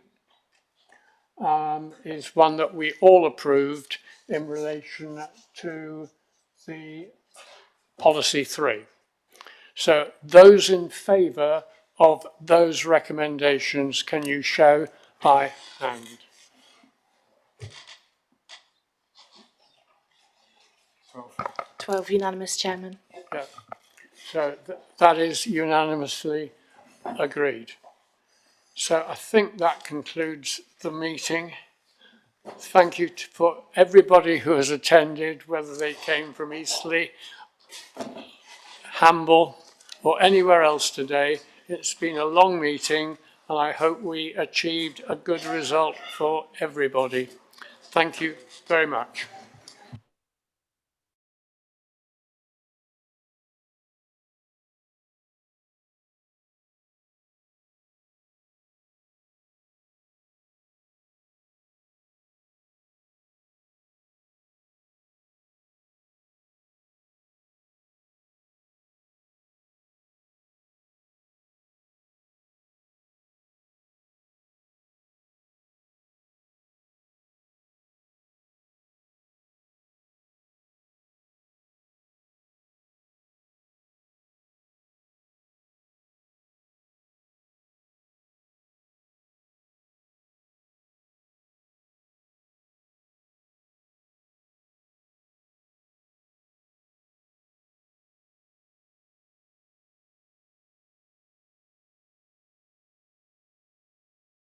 is one that we all approved in relation to the policy 3. So those in favour of those recommendations, can you show by hand? – 12 unanimous, Chairman. Yeah. So that is unanimously agreed. So I think that concludes the meeting. Thank you for everybody who has attended, whether they came from Eastleigh, Hamble, or anywhere else today. It's been a long meeting, and I hope we achieved a good result for everybody. Thank you very much.